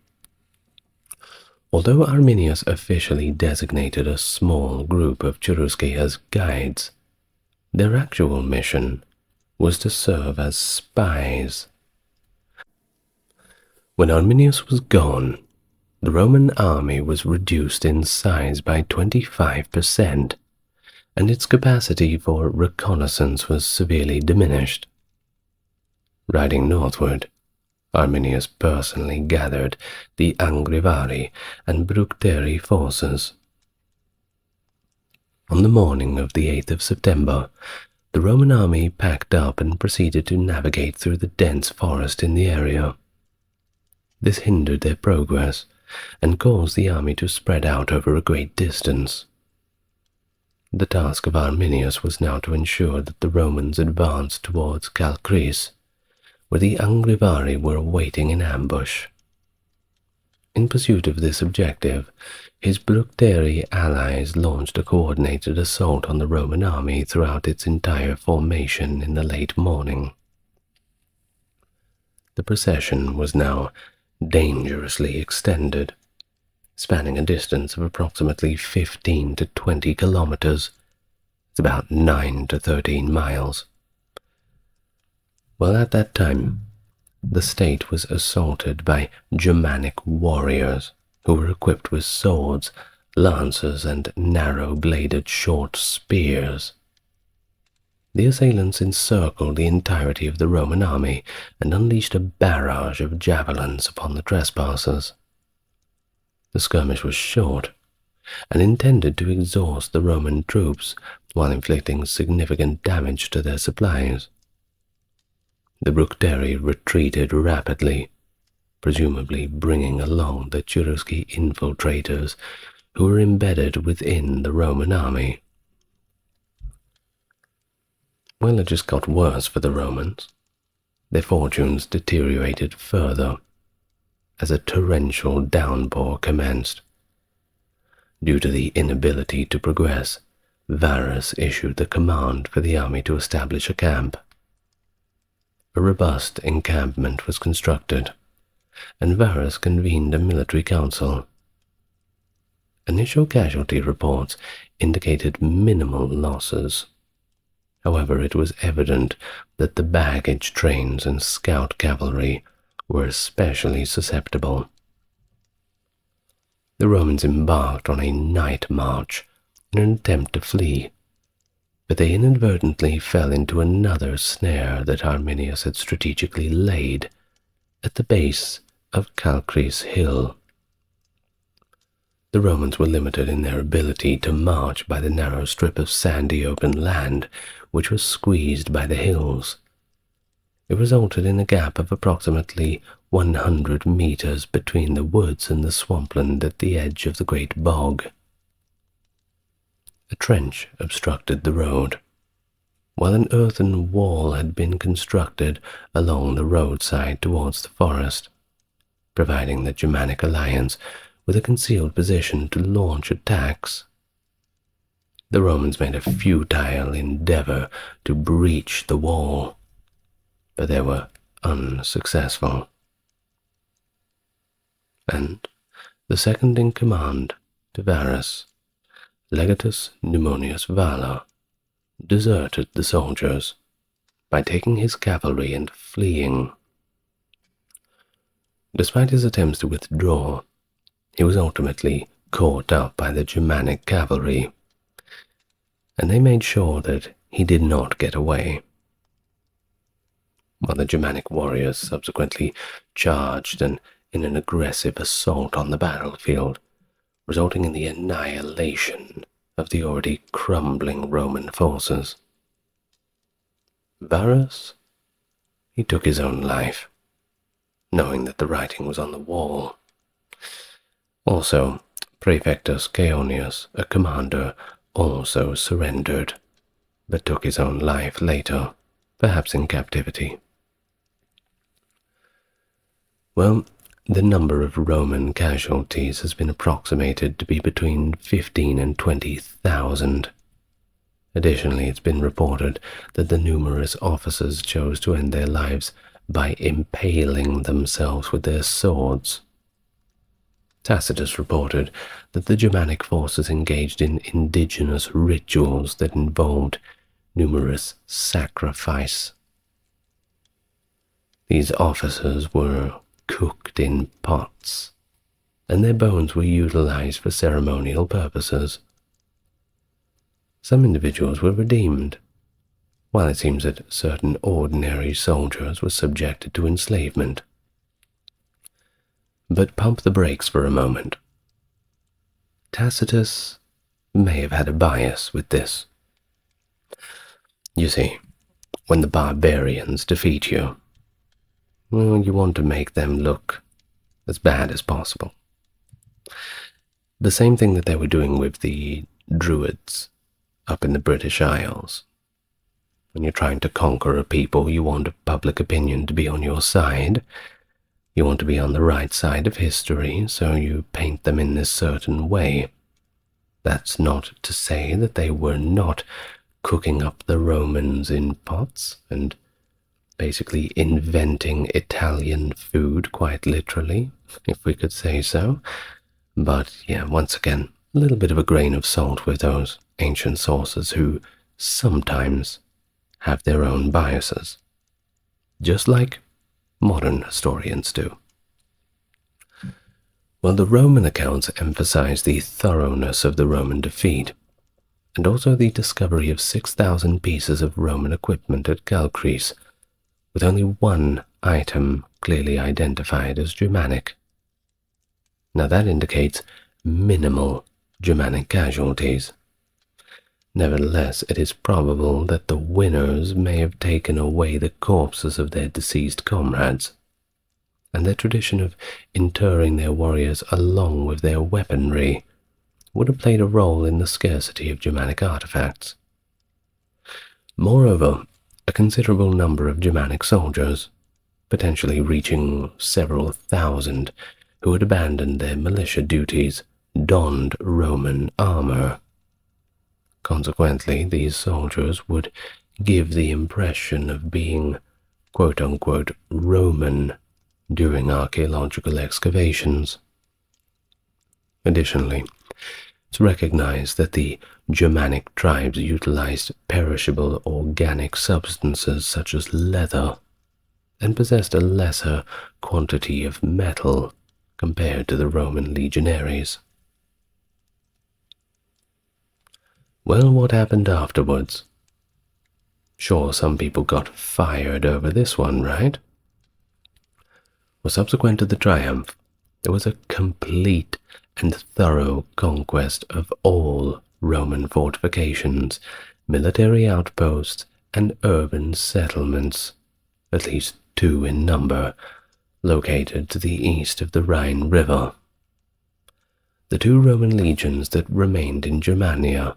Although Arminius officially designated a small group of Cherusci as guides, their actual mission was to serve as spies. When Arminius was gone, the Roman army was reduced in size by 25%, and its capacity for reconnaissance was severely diminished. Riding northward, Arminius personally gathered the Angrivari and Bructeri forces. On the morning of the 8th of September, the Roman army packed up and proceeded to navigate through the dense forest in the area. This hindered their progress and caused the army to spread out over a great distance. The task of Arminius was now to ensure that the Romans advanced towards Calchris, where the Angrivari were awaiting in ambush. In pursuit of this objective, his Bructeri allies launched a coordinated assault on the Roman army throughout its entire formation in the late morning. The procession was now dangerously extended, spanning a distance of approximately 15 to 20 kilometers. It's about 9 to 13 miles. Well, at that time, the state was assaulted by Germanic warriors who were equipped with swords, lances, and narrow-bladed short spears. The assailants encircled the entirety of the Roman army and unleashed a barrage of javelins upon the trespassers. The skirmish was short and intended to exhaust the Roman troops while inflicting significant damage to their supplies. The Bructeri retreated rapidly, presumably bringing along the Cherusci infiltrators who were embedded within the Roman army. Well, it just got worse for the Romans. Their fortunes deteriorated further as a torrential downpour commenced. Due to the inability to progress, Varus issued the command for the army to establish a camp. A robust encampment was constructed, and Varus convened a military council. Initial casualty reports indicated minimal losses. However, it was evident that the baggage trains and scout cavalry were especially susceptible. The Romans embarked on a night march in an attempt to flee, but they inadvertently fell into another snare that Arminius had strategically laid at the base of Calchris Hill. The Romans were limited in their ability to march by the narrow strip of sandy open land which was squeezed by the hills. It resulted in a gap of approximately 100 meters between the woods and the swampland at the edge of the great bog. A trench obstructed the road, while an earthen wall had been constructed along the roadside towards the forest, providing the Germanic alliance with a concealed position to launch attacks. The Romans made a futile endeavor to breach the wall, but they were unsuccessful. And the second in command to Varus, Legatus Pneumonius Valor, deserted the soldiers by taking his cavalry and fleeing. Despite his attempts to withdraw, he was ultimately caught up by the Germanic cavalry, and they made sure that he did not get away. While the Germanic warriors subsequently charged in an aggressive assault on the battlefield, resulting in the annihilation of the already crumbling Roman forces. Varus, he took his own life, knowing that the writing was on the wall. Also, Praefectus Caeonius, a commander, also surrendered, but took his own life later, perhaps in captivity. Well, the number of Roman casualties has been approximated to be between 15 and 20,000. Additionally, it's been reported that the numerous officers chose to end their lives by impaling themselves with their swords. Tacitus reported that the Germanic forces engaged in indigenous rituals that involved numerous sacrifice. These officers were cooked in pots, and their bones were utilized for ceremonial purposes. Some individuals were redeemed, while it seems that certain ordinary soldiers were subjected to enslavement. But pump the brakes for a moment. Tacitus may have had a bias with this. You see, when the barbarians defeat you, well, you want to make them look as bad as possible. The same thing that they were doing with the Druids up in the British Isles. When you're trying to conquer a people, you want public opinion to be on your side. You want to be on the right side of history, so you paint them in this certain way. That's not to say that they were not cooking up the Romans in pots and basically inventing Italian food, quite literally, if we could say so. But yeah, once again, a little bit of a grain of salt with those ancient sources who sometimes have their own biases, just like modern historians do. Well, the Roman accounts emphasize the thoroughness of the Roman defeat, and also the discovery of 6,000 pieces of Roman equipment at Calchris, with only one item clearly identified as Germanic. Now that indicates minimal Germanic casualties. Nevertheless, it is probable that the winners may have taken away the corpses of their deceased comrades, and their tradition of interring their warriors along with their weaponry would have played a role in the scarcity of Germanic artifacts. Moreover, a considerable number of Germanic soldiers, potentially reaching several thousand, who had abandoned their militia duties, donned Roman armor. Consequently, these soldiers would give the impression of being quote-unquote Roman during archaeological excavations. Additionally, it's recognized that the Germanic tribes utilized perishable organic substances such as leather and possessed a lesser quantity of metal compared to the Roman legionaries. Well, what happened afterwards? Sure, some people got fired over this one, right? Well, subsequent to the triumph, there was a complete and thorough conquest of all Roman fortifications, military outposts, and urban settlements, at least 2 in number, located to the east of the Rhine River. The 2 Roman legions that remained in Germania,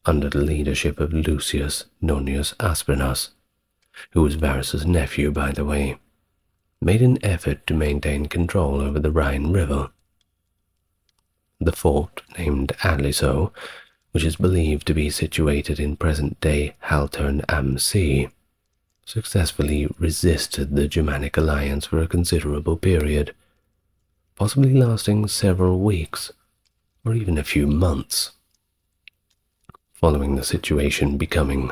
under the leadership of Lucius Nonius Asprenas, who was Varus's nephew, by the way, made an effort to maintain control over the Rhine River. The fort, named Adliso, which is believed to be situated in present-day Haltern am See, successfully resisted the Germanic alliance for a considerable period, possibly lasting several weeks or even a few months. Following the situation becoming,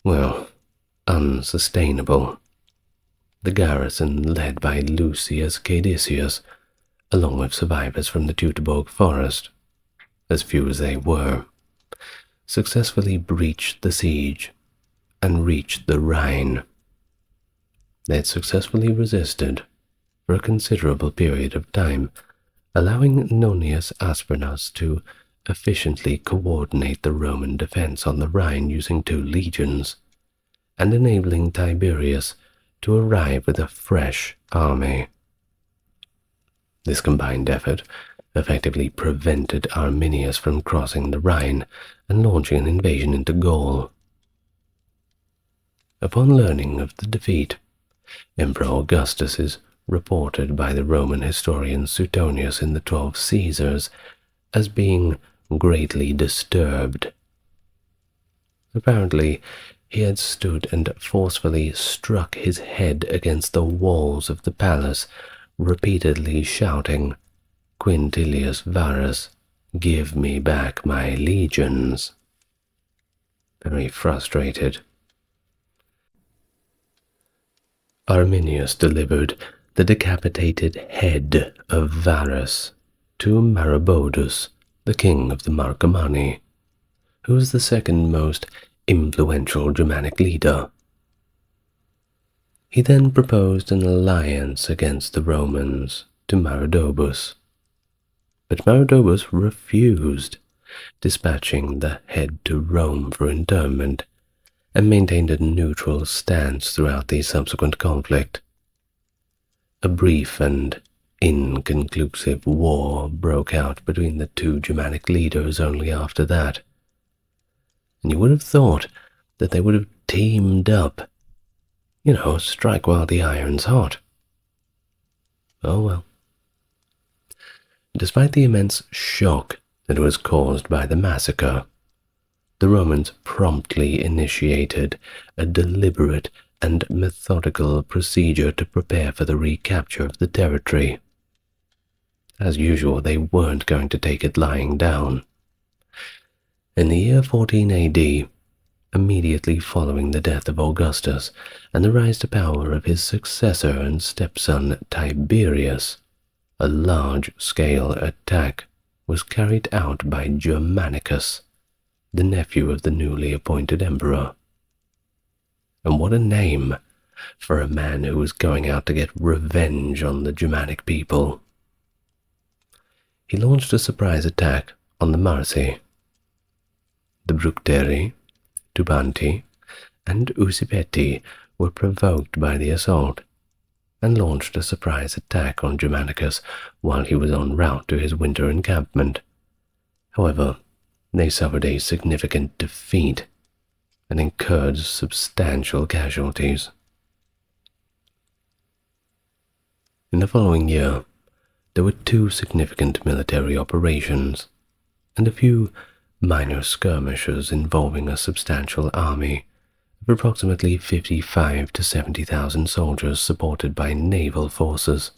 well, unsustainable, the garrison led by Lucius Caedicius, along with survivors from the Teutoburg forest, as few as they were, successfully breached the siege and reached the Rhine. They had successfully resisted for a considerable period of time, allowing Nonius Asprenas to efficiently coordinate the Roman defense on the Rhine using 2 legions, and enabling Tiberius to arrive with a fresh army. This combined effort effectively prevented Arminius from crossing the Rhine and launching an invasion into Gaul. Upon learning of the defeat, Emperor Augustus is reported by the Roman historian Suetonius in the 12 Caesars as being greatly disturbed. Apparently, he had stood and forcefully struck his head against the walls of the palace, repeatedly shouting, "Quintilius Varus, give me back my legions." Very frustrated. Arminius delivered the decapitated head of Varus to Marabodus, the king of the Marcomanni, who was the second most influential Germanic leader. He then proposed an alliance against the Romans to Marodobus, but Marodobus refused, dispatching the head to Rome for interment, and maintained a neutral stance throughout the subsequent conflict. A brief and inconclusive war broke out between the 2 Germanic leaders only after that, and you would have thought that they would have teamed up. Strike while the iron's hot. Oh well. Despite the immense shock that was caused by the massacre, the Romans promptly initiated a deliberate and methodical procedure to prepare for the recapture of the territory. As usual, they weren't going to take it lying down. In the year 14 AD, immediately following the death of Augustus and the rise to power of his successor and stepson Tiberius, a large-scale attack was carried out by Germanicus, the nephew of the newly appointed emperor. And what a name for a man who was going out to get revenge on the Germanic people. He launched a surprise attack on the Marsi. The Bructeri, Tubanti, and Usipeti were provoked by the assault, and launched a surprise attack on Germanicus while he was en route to his winter encampment. However, they suffered a significant defeat, and incurred substantial casualties. In the following year, there were 2 significant military operations and a few minor skirmishes involving a substantial army of approximately 55 to 70,000 soldiers supported by naval forces.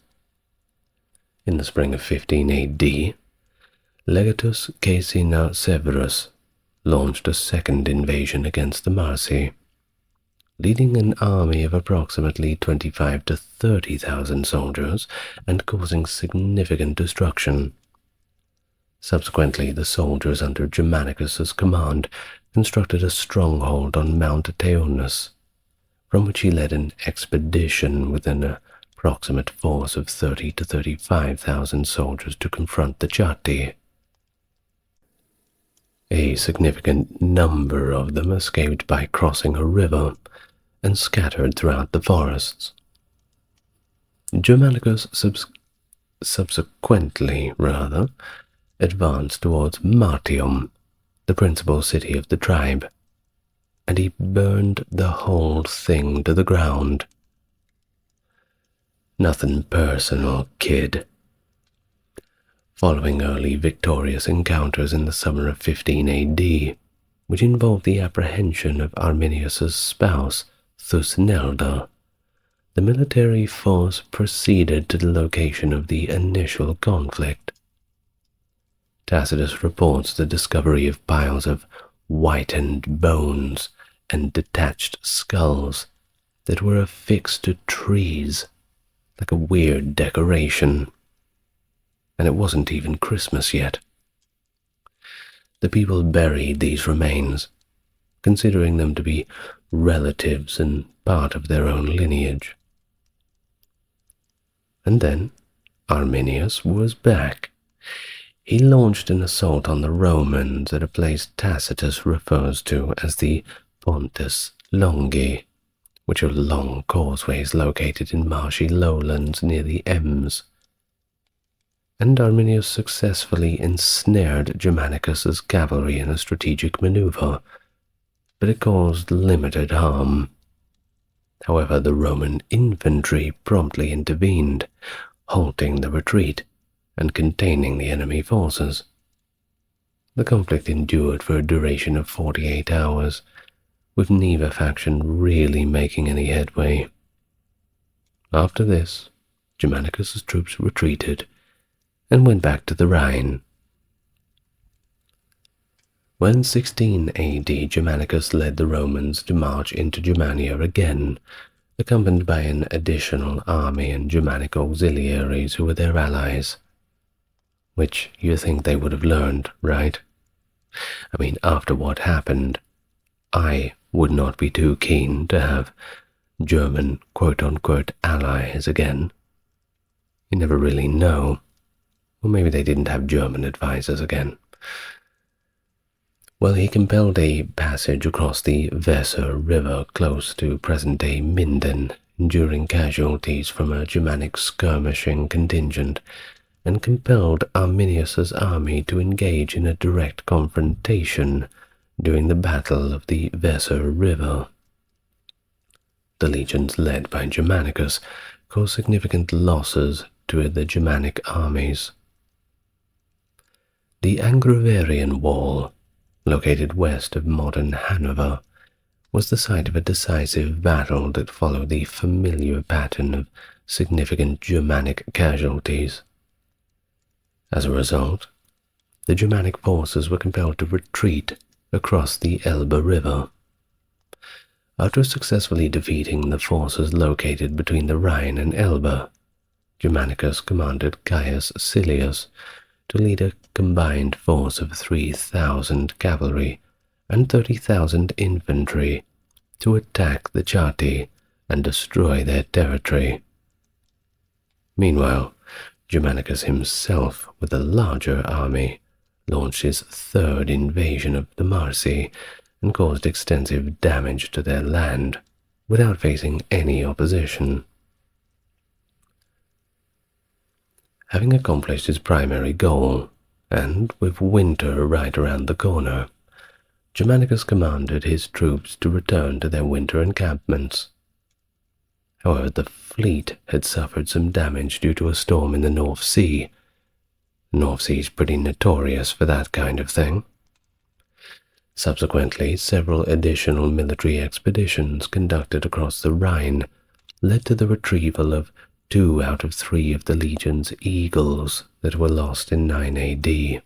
In the spring of 15 AD, Legatus Caecina Severus launched a second invasion against the Marsi, leading an army of approximately 25 to 30,000 soldiers and causing significant destruction. Subsequently, the soldiers under Germanicus's command constructed a stronghold on Mount Teonus, from which he led an expedition with an approximate force of 30 to 35,000 soldiers to confront the Chatti. A significant number of them escaped by crossing a river and scattered throughout the forests. Germanicus subsequently advanced towards Martium, the principal city of the tribe, and he burned the whole thing to the ground. Nothing personal, kid. Following early victorious encounters in the summer of 15 AD, which involved the apprehension of Arminius's spouse, Thusnelda, the military force proceeded to the location of the initial conflict. Tacitus reports the discovery of piles of whitened bones and detached skulls that were affixed to trees like a weird decoration. And it wasn't even Christmas yet. The people buried these remains, considering them to be relatives and part of their own lineage. And then Arminius was back. He launched an assault on the Romans at a place Tacitus refers to as the Pontus Longi, which are long causeways located in marshy lowlands near the Ems. And Arminius successfully ensnared Germanicus's cavalry in a strategic maneuver, but it caused limited harm. However, the Roman infantry promptly intervened, halting the retreat and containing the enemy forces. The conflict endured for a duration of 48 hours, with neither faction really making any headway. After this, Germanicus's troops retreated and went back to the Rhine. When 16 AD, Germanicus led the Romans to march into Germania again, accompanied by an additional army and Germanic auxiliaries who were their allies. Which you think they would have learned, right? I mean, after what happened, I would not be too keen to have German quote-unquote allies again. You never really know. Or maybe they didn't have German advisors again. Well, he compelled a passage across the Weser River close to present-day Minden, enduring casualties from a Germanic skirmishing contingent, and compelled Arminius's army to engage in a direct confrontation during the Battle of the Weser River. The legions led by Germanicus caused significant losses to the Germanic armies. The Angrovarian Wall, located west of modern Hanover, was the site of a decisive battle that followed the familiar pattern of significant Germanic casualties. As a result, the Germanic forces were compelled to retreat across the Elbe River. After successfully defeating the forces located between the Rhine and Elbe, Germanicus commanded Caius Silius to lead a combined force of 3,000 cavalry and 30,000 infantry to attack the Chatti and destroy their territory. Meanwhile, Germanicus himself, with a larger army, launched his third invasion of the Marsi and caused extensive damage to their land without facing any opposition. Having accomplished his primary goal, and with winter right around the corner, Germanicus commanded his troops to return to their winter encampments. However, the fleet had suffered some damage due to a storm in the North Sea. North Sea's pretty notorious for that kind of thing. Subsequently, several additional military expeditions conducted across the Rhine led to the retrieval of 2 out of 3 of the legion's eagles that were lost in 9 AD.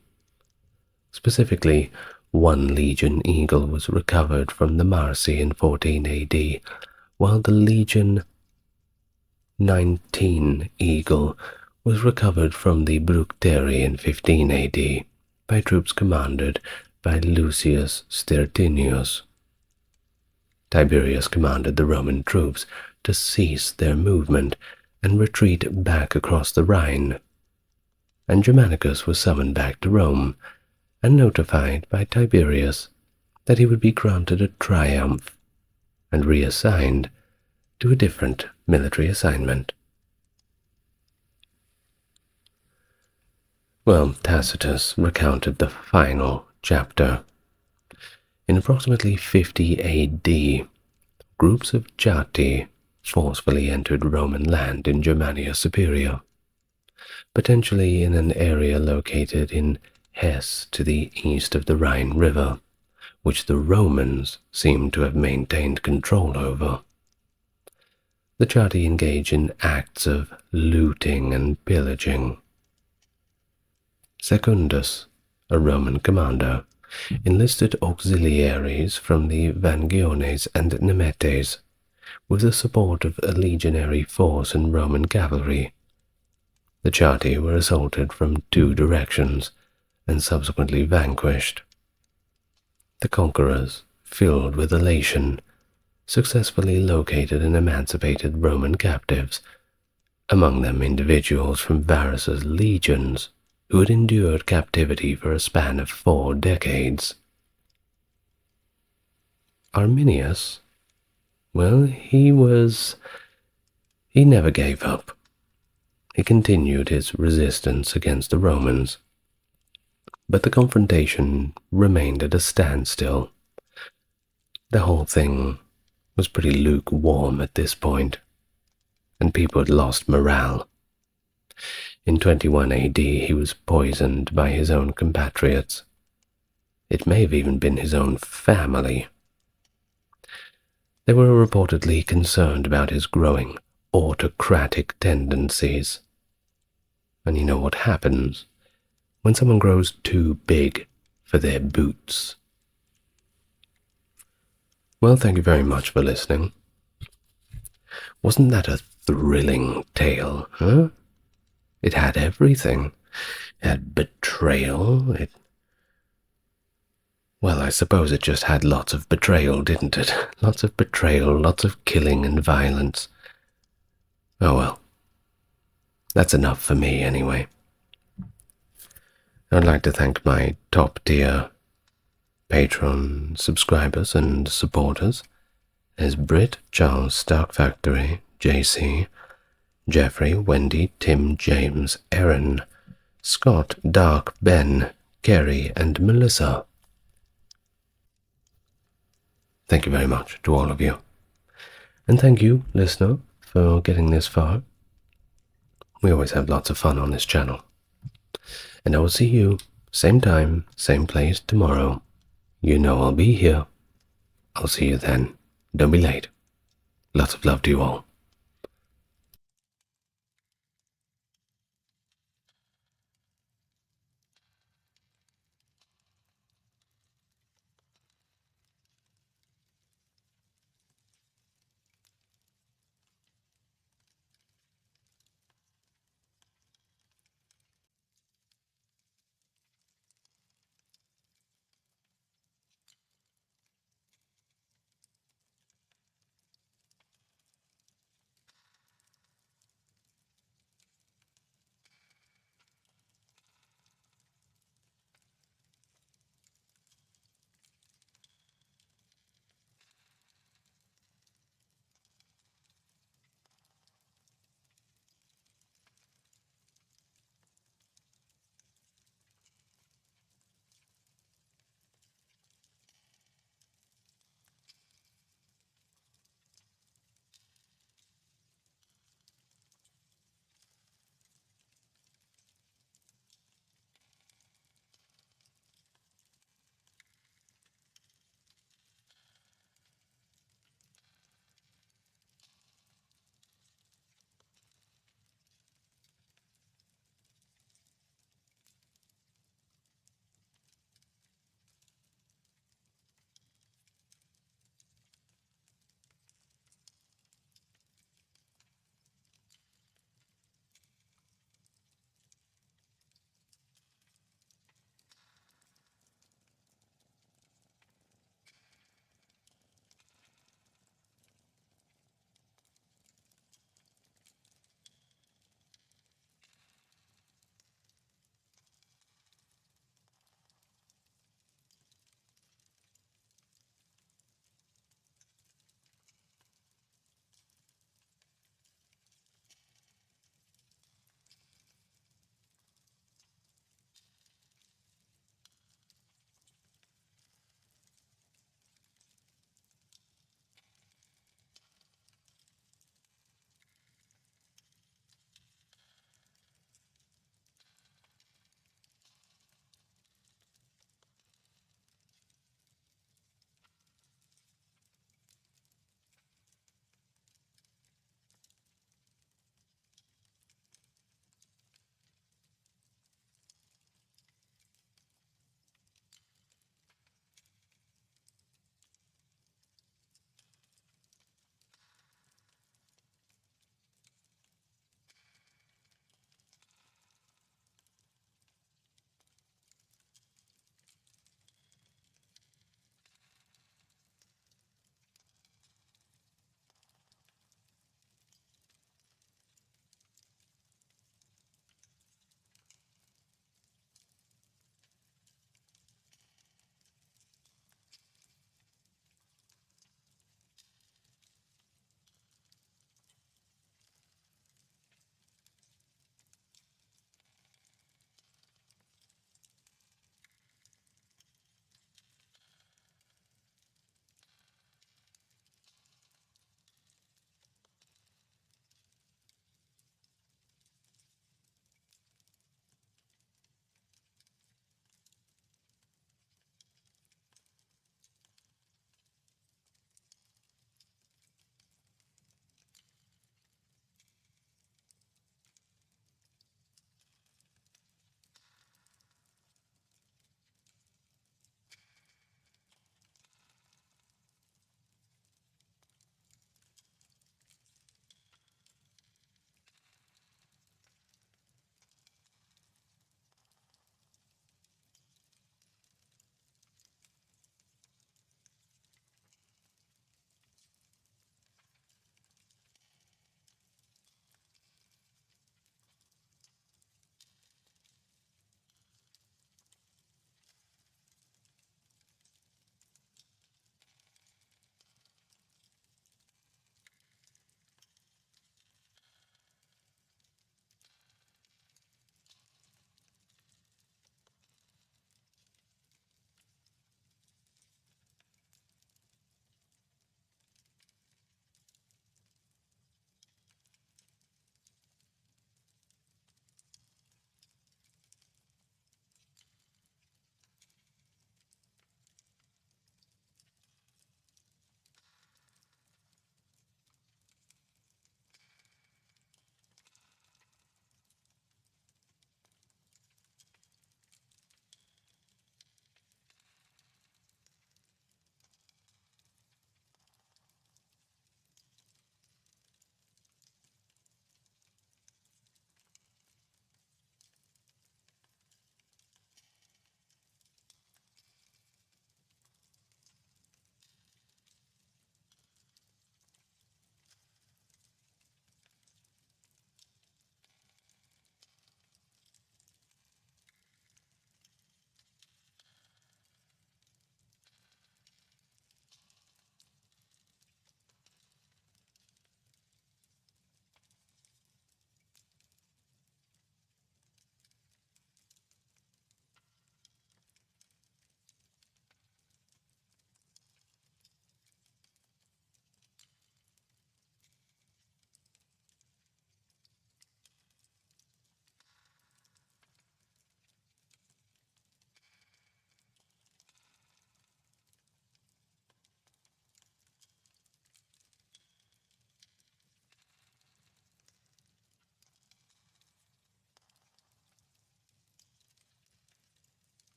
Specifically, 1 legion eagle was recovered from the Marsi in 14 AD, while the legion 19 eagle was recovered from the Bructeri in 15 AD by troops commanded by Lucius Stertinius. Tiberius commanded the Roman troops to cease their movement and retreat back across the Rhine, and Germanicus was summoned back to Rome and notified by Tiberius that he would be granted a triumph and reassigned to a different military assignment. Well, Tacitus recounted the final chapter. In approximately 50 AD, groups of Chatti forcefully entered Roman land in Germania Superior, potentially in an area located in Hesse to the east of the Rhine River, which the Romans seem to have maintained control over. The Chatti engage in acts of looting and pillaging. Secundus, a Roman commander, enlisted auxiliaries from the Vangiones and Nemetes, with the support of a legionary force and Roman cavalry. The Chatti were assaulted from 2 directions and subsequently vanquished. The conquerors, filled with elation, successfully located and emancipated Roman captives, among them individuals from Varus's legions who had endured captivity for a span of 4 decades. Arminius, well, he never gave up. He continued his resistance against the Romans, but the confrontation remained at a standstill. The whole thing was pretty lukewarm at this point, and people had lost morale. In 21 AD, he was poisoned by his own compatriots. It may have even been his own family. They were reportedly concerned about his growing autocratic tendencies. And you know what happens when someone grows too big for their boots. Well, thank you very much for listening. Wasn't that a thrilling tale, huh? It had everything. It had betrayal. Well, I suppose it just had lots of betrayal, didn't it? Lots of betrayal, lots of killing and violence. Oh well. That's enough for me, anyway. I'd like to thank my top-tier Patreon subscribers and supporters as Britt, Charles, Stark Factory, JC, Jeffrey, Wendy, Tim, James, Aaron, Scott, Dark, Ben, Kerry, and Melissa. Thank you very much to all of you. And thank you, listener, for getting this far. We always have lots of fun on this channel. And I will see you, same time, same place tomorrow. You know I'll be here. I'll see you then. Don't be late. Lots of love to you all.